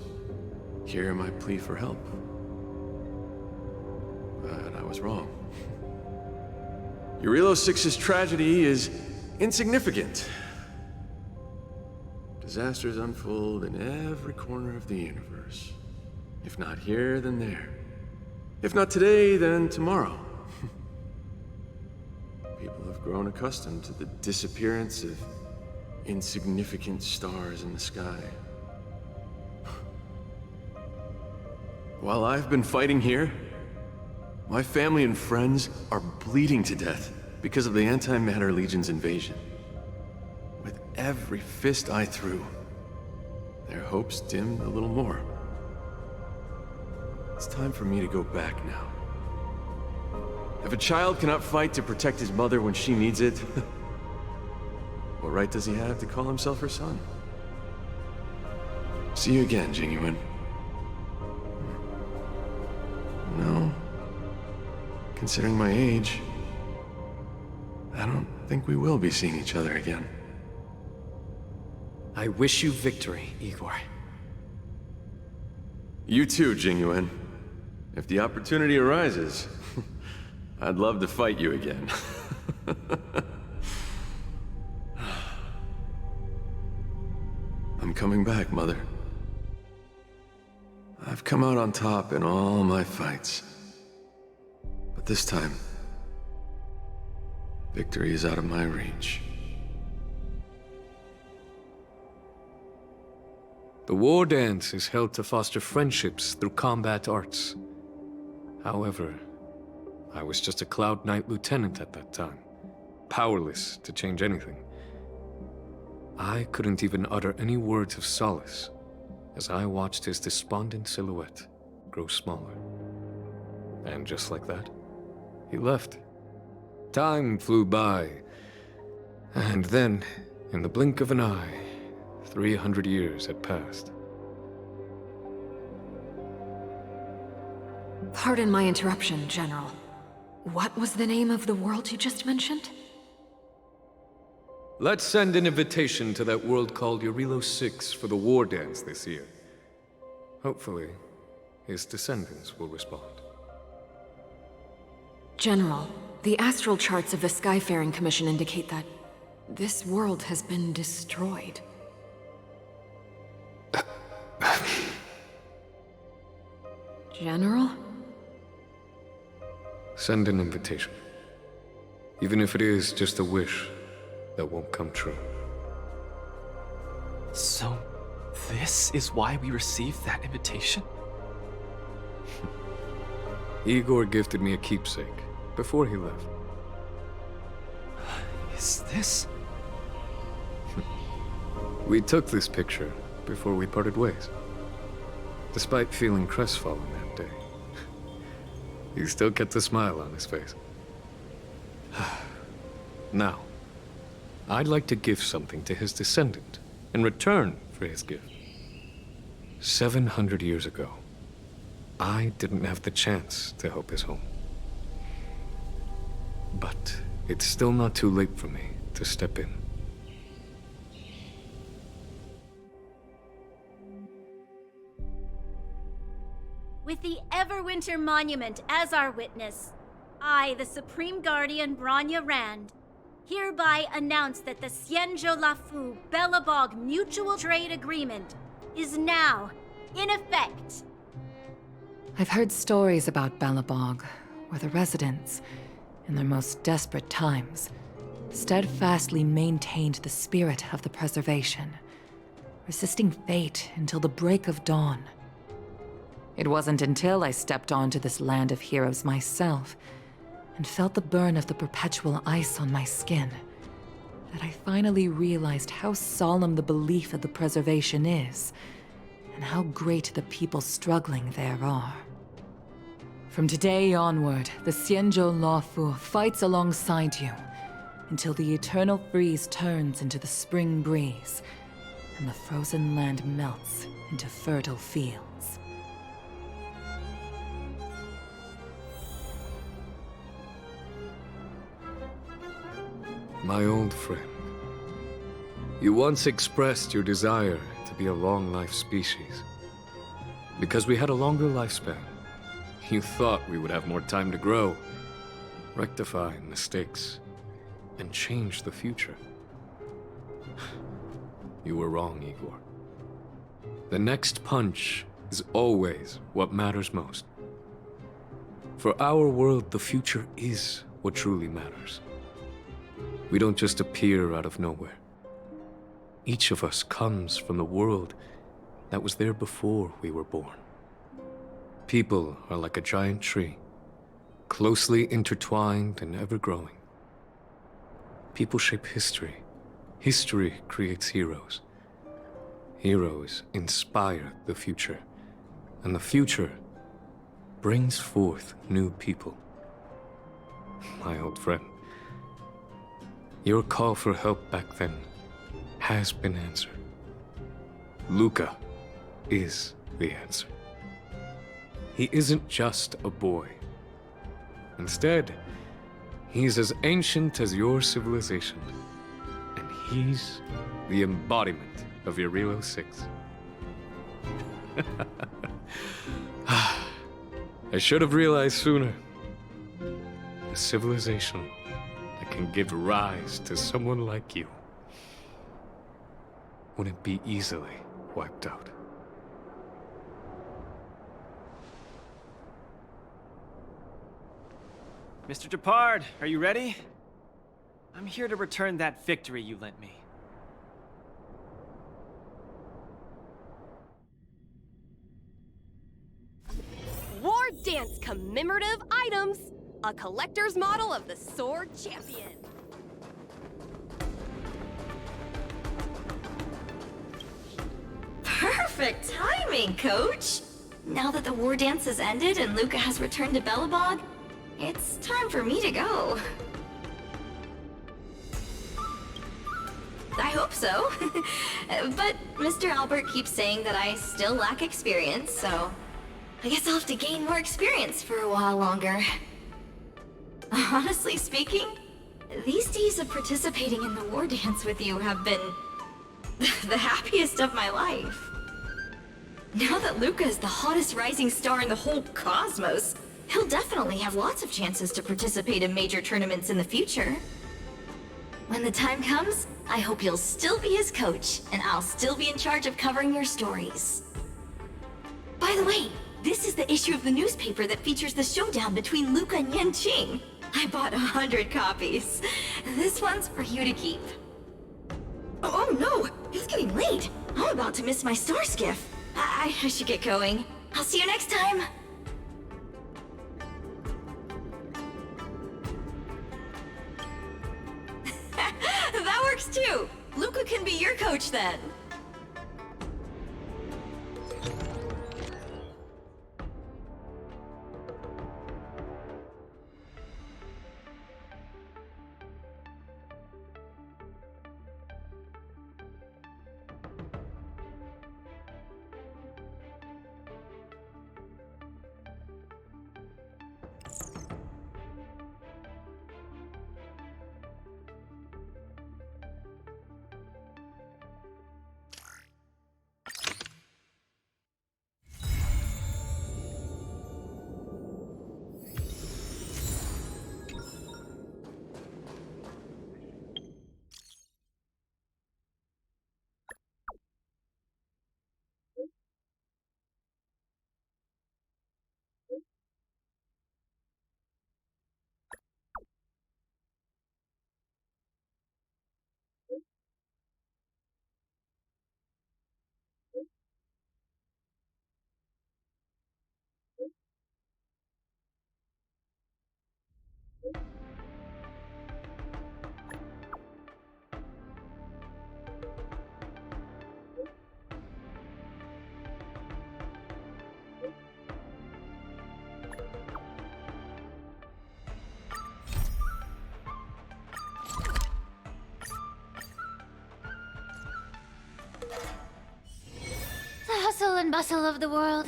hear my plea for help. But I was wrong. Eurilo 6's tragedy is insignificant. Disasters unfold in every corner of the universe. If not here, then there. If not today, then tomorrow. People have grown accustomed to the disappearance of insignificant stars in the sky. While I've been fighting here, my family and friends are bleeding to death because of the Antimatter Legion's invasion. With every fist I threw, their hopes dimmed a little more. It's time for me to go back now. If a child cannot fight to protect his mother when she needs it, what right does he have to call himself her son? See you again, Genuine. No. Considering my age, I don't think we will be seeing each other again. I wish you victory, Igor. You too, Genuine. If the opportunity arises, I'd love to fight you again. I'm coming back, Mother. I've come out on top in all my fights. But this time, victory is out of my reach. The Wardance is held to foster friendships through combat arts. However, I was just a Cloud Knight lieutenant at that time, powerless to change anything. I couldn't even utter any words of solace as I watched his despondent silhouette grow smaller. And just like that, he left. Time flew by, and then, in the blink of an eye, 300 years had passed. Pardon my interruption, General. What was the name of the world you just mentioned? Let's send an invitation to that world called Eurilo 6 for the Wardance this year. Hopefully, his descendants will respond. General, the astral charts of the Skyfaring Commission indicate that this world has been destroyed. General? Send an invitation. Even if it is just a wish that won't come true. So, this is why we received that invitation? Igor gifted me a keepsake before he left. Is this? We took this picture before we parted ways. Despite feeling crestfallen that day, he still kept a smile on his face. Now, I'd like to give something to his descendant in return for his gift. 700 years ago, I didn't have the chance to help his home. But it's still not too late for me to step in. With the Everwinter Monument as our witness, I, the Supreme Guardian Branya Rand, hereby announce that the Xianzhou Lafu Belobog Mutual Trade Agreement is now in effect. I've heard stories about Belobog, where the residents, in their most desperate times, steadfastly maintained the spirit of the preservation, resisting fate until the break of dawn. It wasn't until I stepped onto this land of heroes myself and felt the burn of the perpetual ice on my skin that I finally realized how solemn the belief of the preservation is and how great the people struggling there are. From today onward, the Xianzhou Lafu fights alongside you until the eternal freeze turns into the spring breeze and the frozen land melts into fertile fields. My old friend. You once expressed your desire to be a long-life species. Because we had a longer lifespan, you thought we would have more time to grow, rectify mistakes, and change the future. You were wrong, Igor. The next punch is always what matters most. For our world, the future is what truly matters. We don't just appear out of nowhere. Each of us comes from the world that was there before we were born. People are like a giant tree, closely intertwined and ever-growing. People shape history. History creates heroes. Heroes inspire the future, and the future brings forth new people. My old friend, your call for help back then has been answered. Luca is the answer. He isn't just a boy. Instead, he's as ancient as your civilization, and he's the embodiment of Irilo 6. I should have realized sooner. A civilization that can give rise to someone like you wouldn't be easily wiped out. Mr. Depard, are you ready? I'm here to return that victory you lent me. Wardance commemorative items. A collector's model of the Sword Champion. Perfect timing, Coach! Now that the war dance has ended and Luca has returned to Belobog, it's time for me to go. I hope so. But Mr. Albert keeps saying that I still lack experience, so I guess I'll have to gain more experience for a while longer. Honestly speaking, these days of participating in the war dance with you have been the happiest of my life. Now that Luca is the hottest rising star in the whole cosmos, he'll definitely have lots of chances to participate in major tournaments in the future. When the time comes, I hope you'll still be his coach, and I'll still be in charge of covering your stories. By the way, this is the issue of the newspaper that features the showdown between Luca and Yanqing. I bought 100 copies. This one's for you to keep. Oh no! It's getting late! I'm about to miss my star skiff. I should get going. I'll see you next time! That works too! Luca can be your coach then! The hustle and bustle of the world.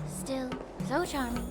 Still so charming.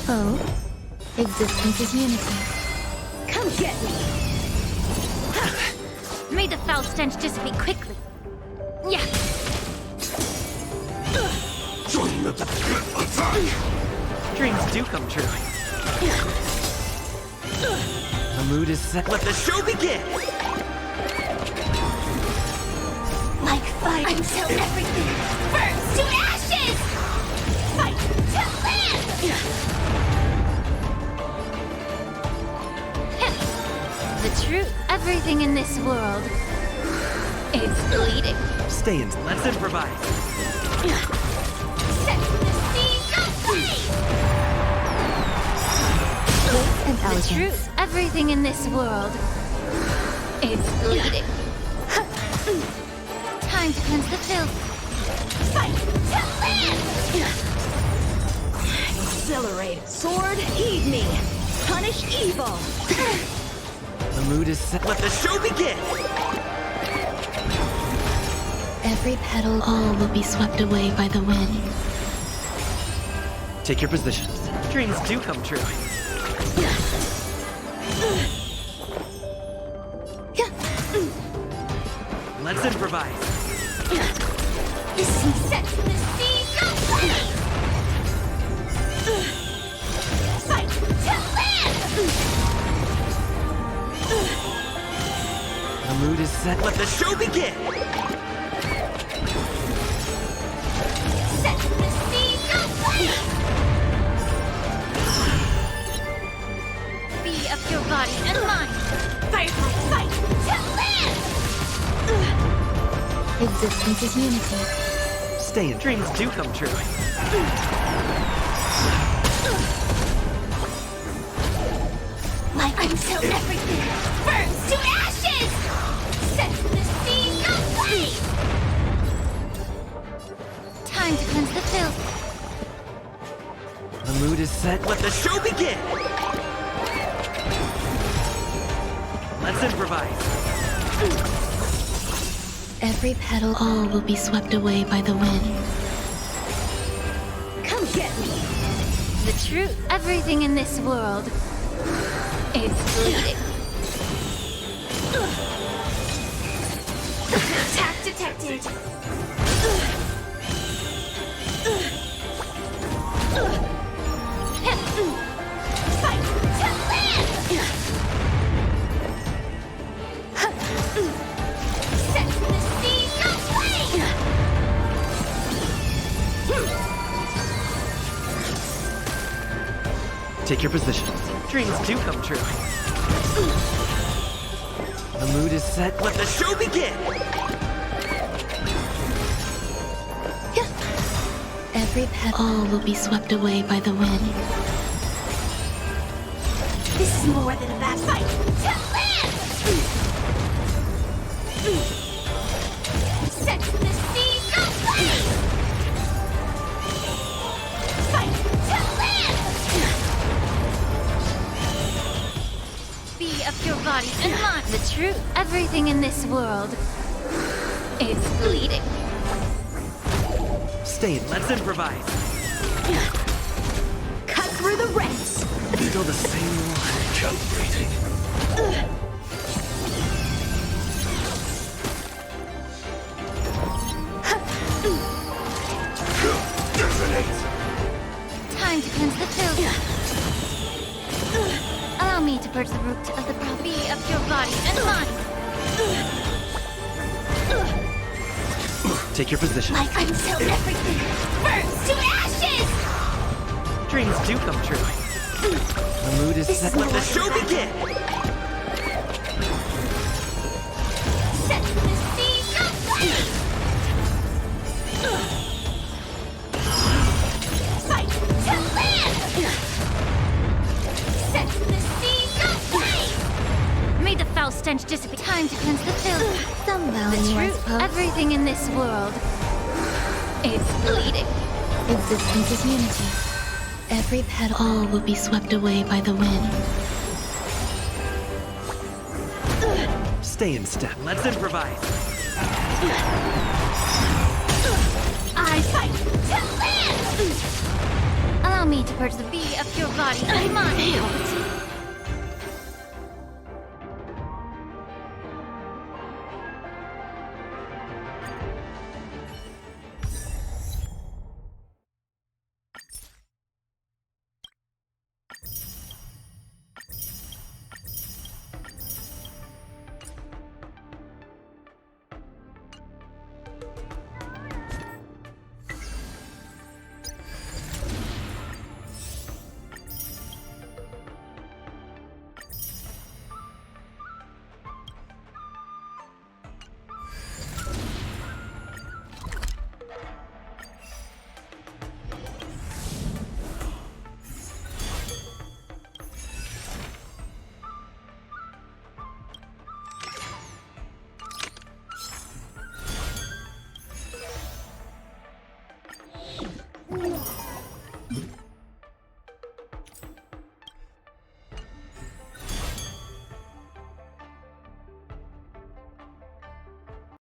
Oh, existence is unity. Come get me! May the foul stench dissipate quickly. Yeah. Dreams do come true. The mood is set. Let the show begin! Like fire until everything burns to ashes! Fight to live! The truth, everything in this world is bleeding. Stay in. Let's improvise. Set the seeds of flame! And The elegance. truth, everything in this world is bleeding. Time to cleanse the filth. Fight to live! Exhilarate. Sword, heed me. Punish evil. The mood is set. Let the show begin! Every petal, all will be swept away by the wind. Take your positions. Dreams do come true. Let's improvise. This sets the seeds of flame! Fight to live! The mood is set. Let the show begin! Set the seeds of flame! Be of your body and mind! Firefly, fight to live! Existence is unity. Stay in. Dreams do come true. Like until everything burns to ashes! Set the seeds of flame! Time to cleanse the filth. The mood is set. Let the show begin! Let's improvise. Every petal, all will be swept away by the wind. Come get me! The truth, everything in this world is bleeding. Attack detected. Fight to live! Set the seeds of flame! Take your positions. Dreams do come true. The mood is set. Let the show begin! Every petal, all will be swept away by the wind. This is more than a bad fight. To live! Set the seeds of flame! Fight to live! Be of your body and mind. The truth, everything in this world is bleeding. Stay in. Let's improvise. Cut through the ranks. Still the same one. Calibrating. Time to cleanse the filth. Allow me to purge the root of the problem. Be of your body and mind. Take your position. Like until everything burns to ashes! Dreams do come true. The mood is set. Let the show begin! Set the seeds of flame! Fight to live! Set the seeds of flame! May the foul stench dissipate. Time to cleanse the filth. Some The value, I truth, suppose. everything in this world is bleeding. Existence is unity. Every petal, all will be swept away by the wind. Stay in step. Let's improvise. I fight to live! Allow Allow me to purge the bee of your body and mind.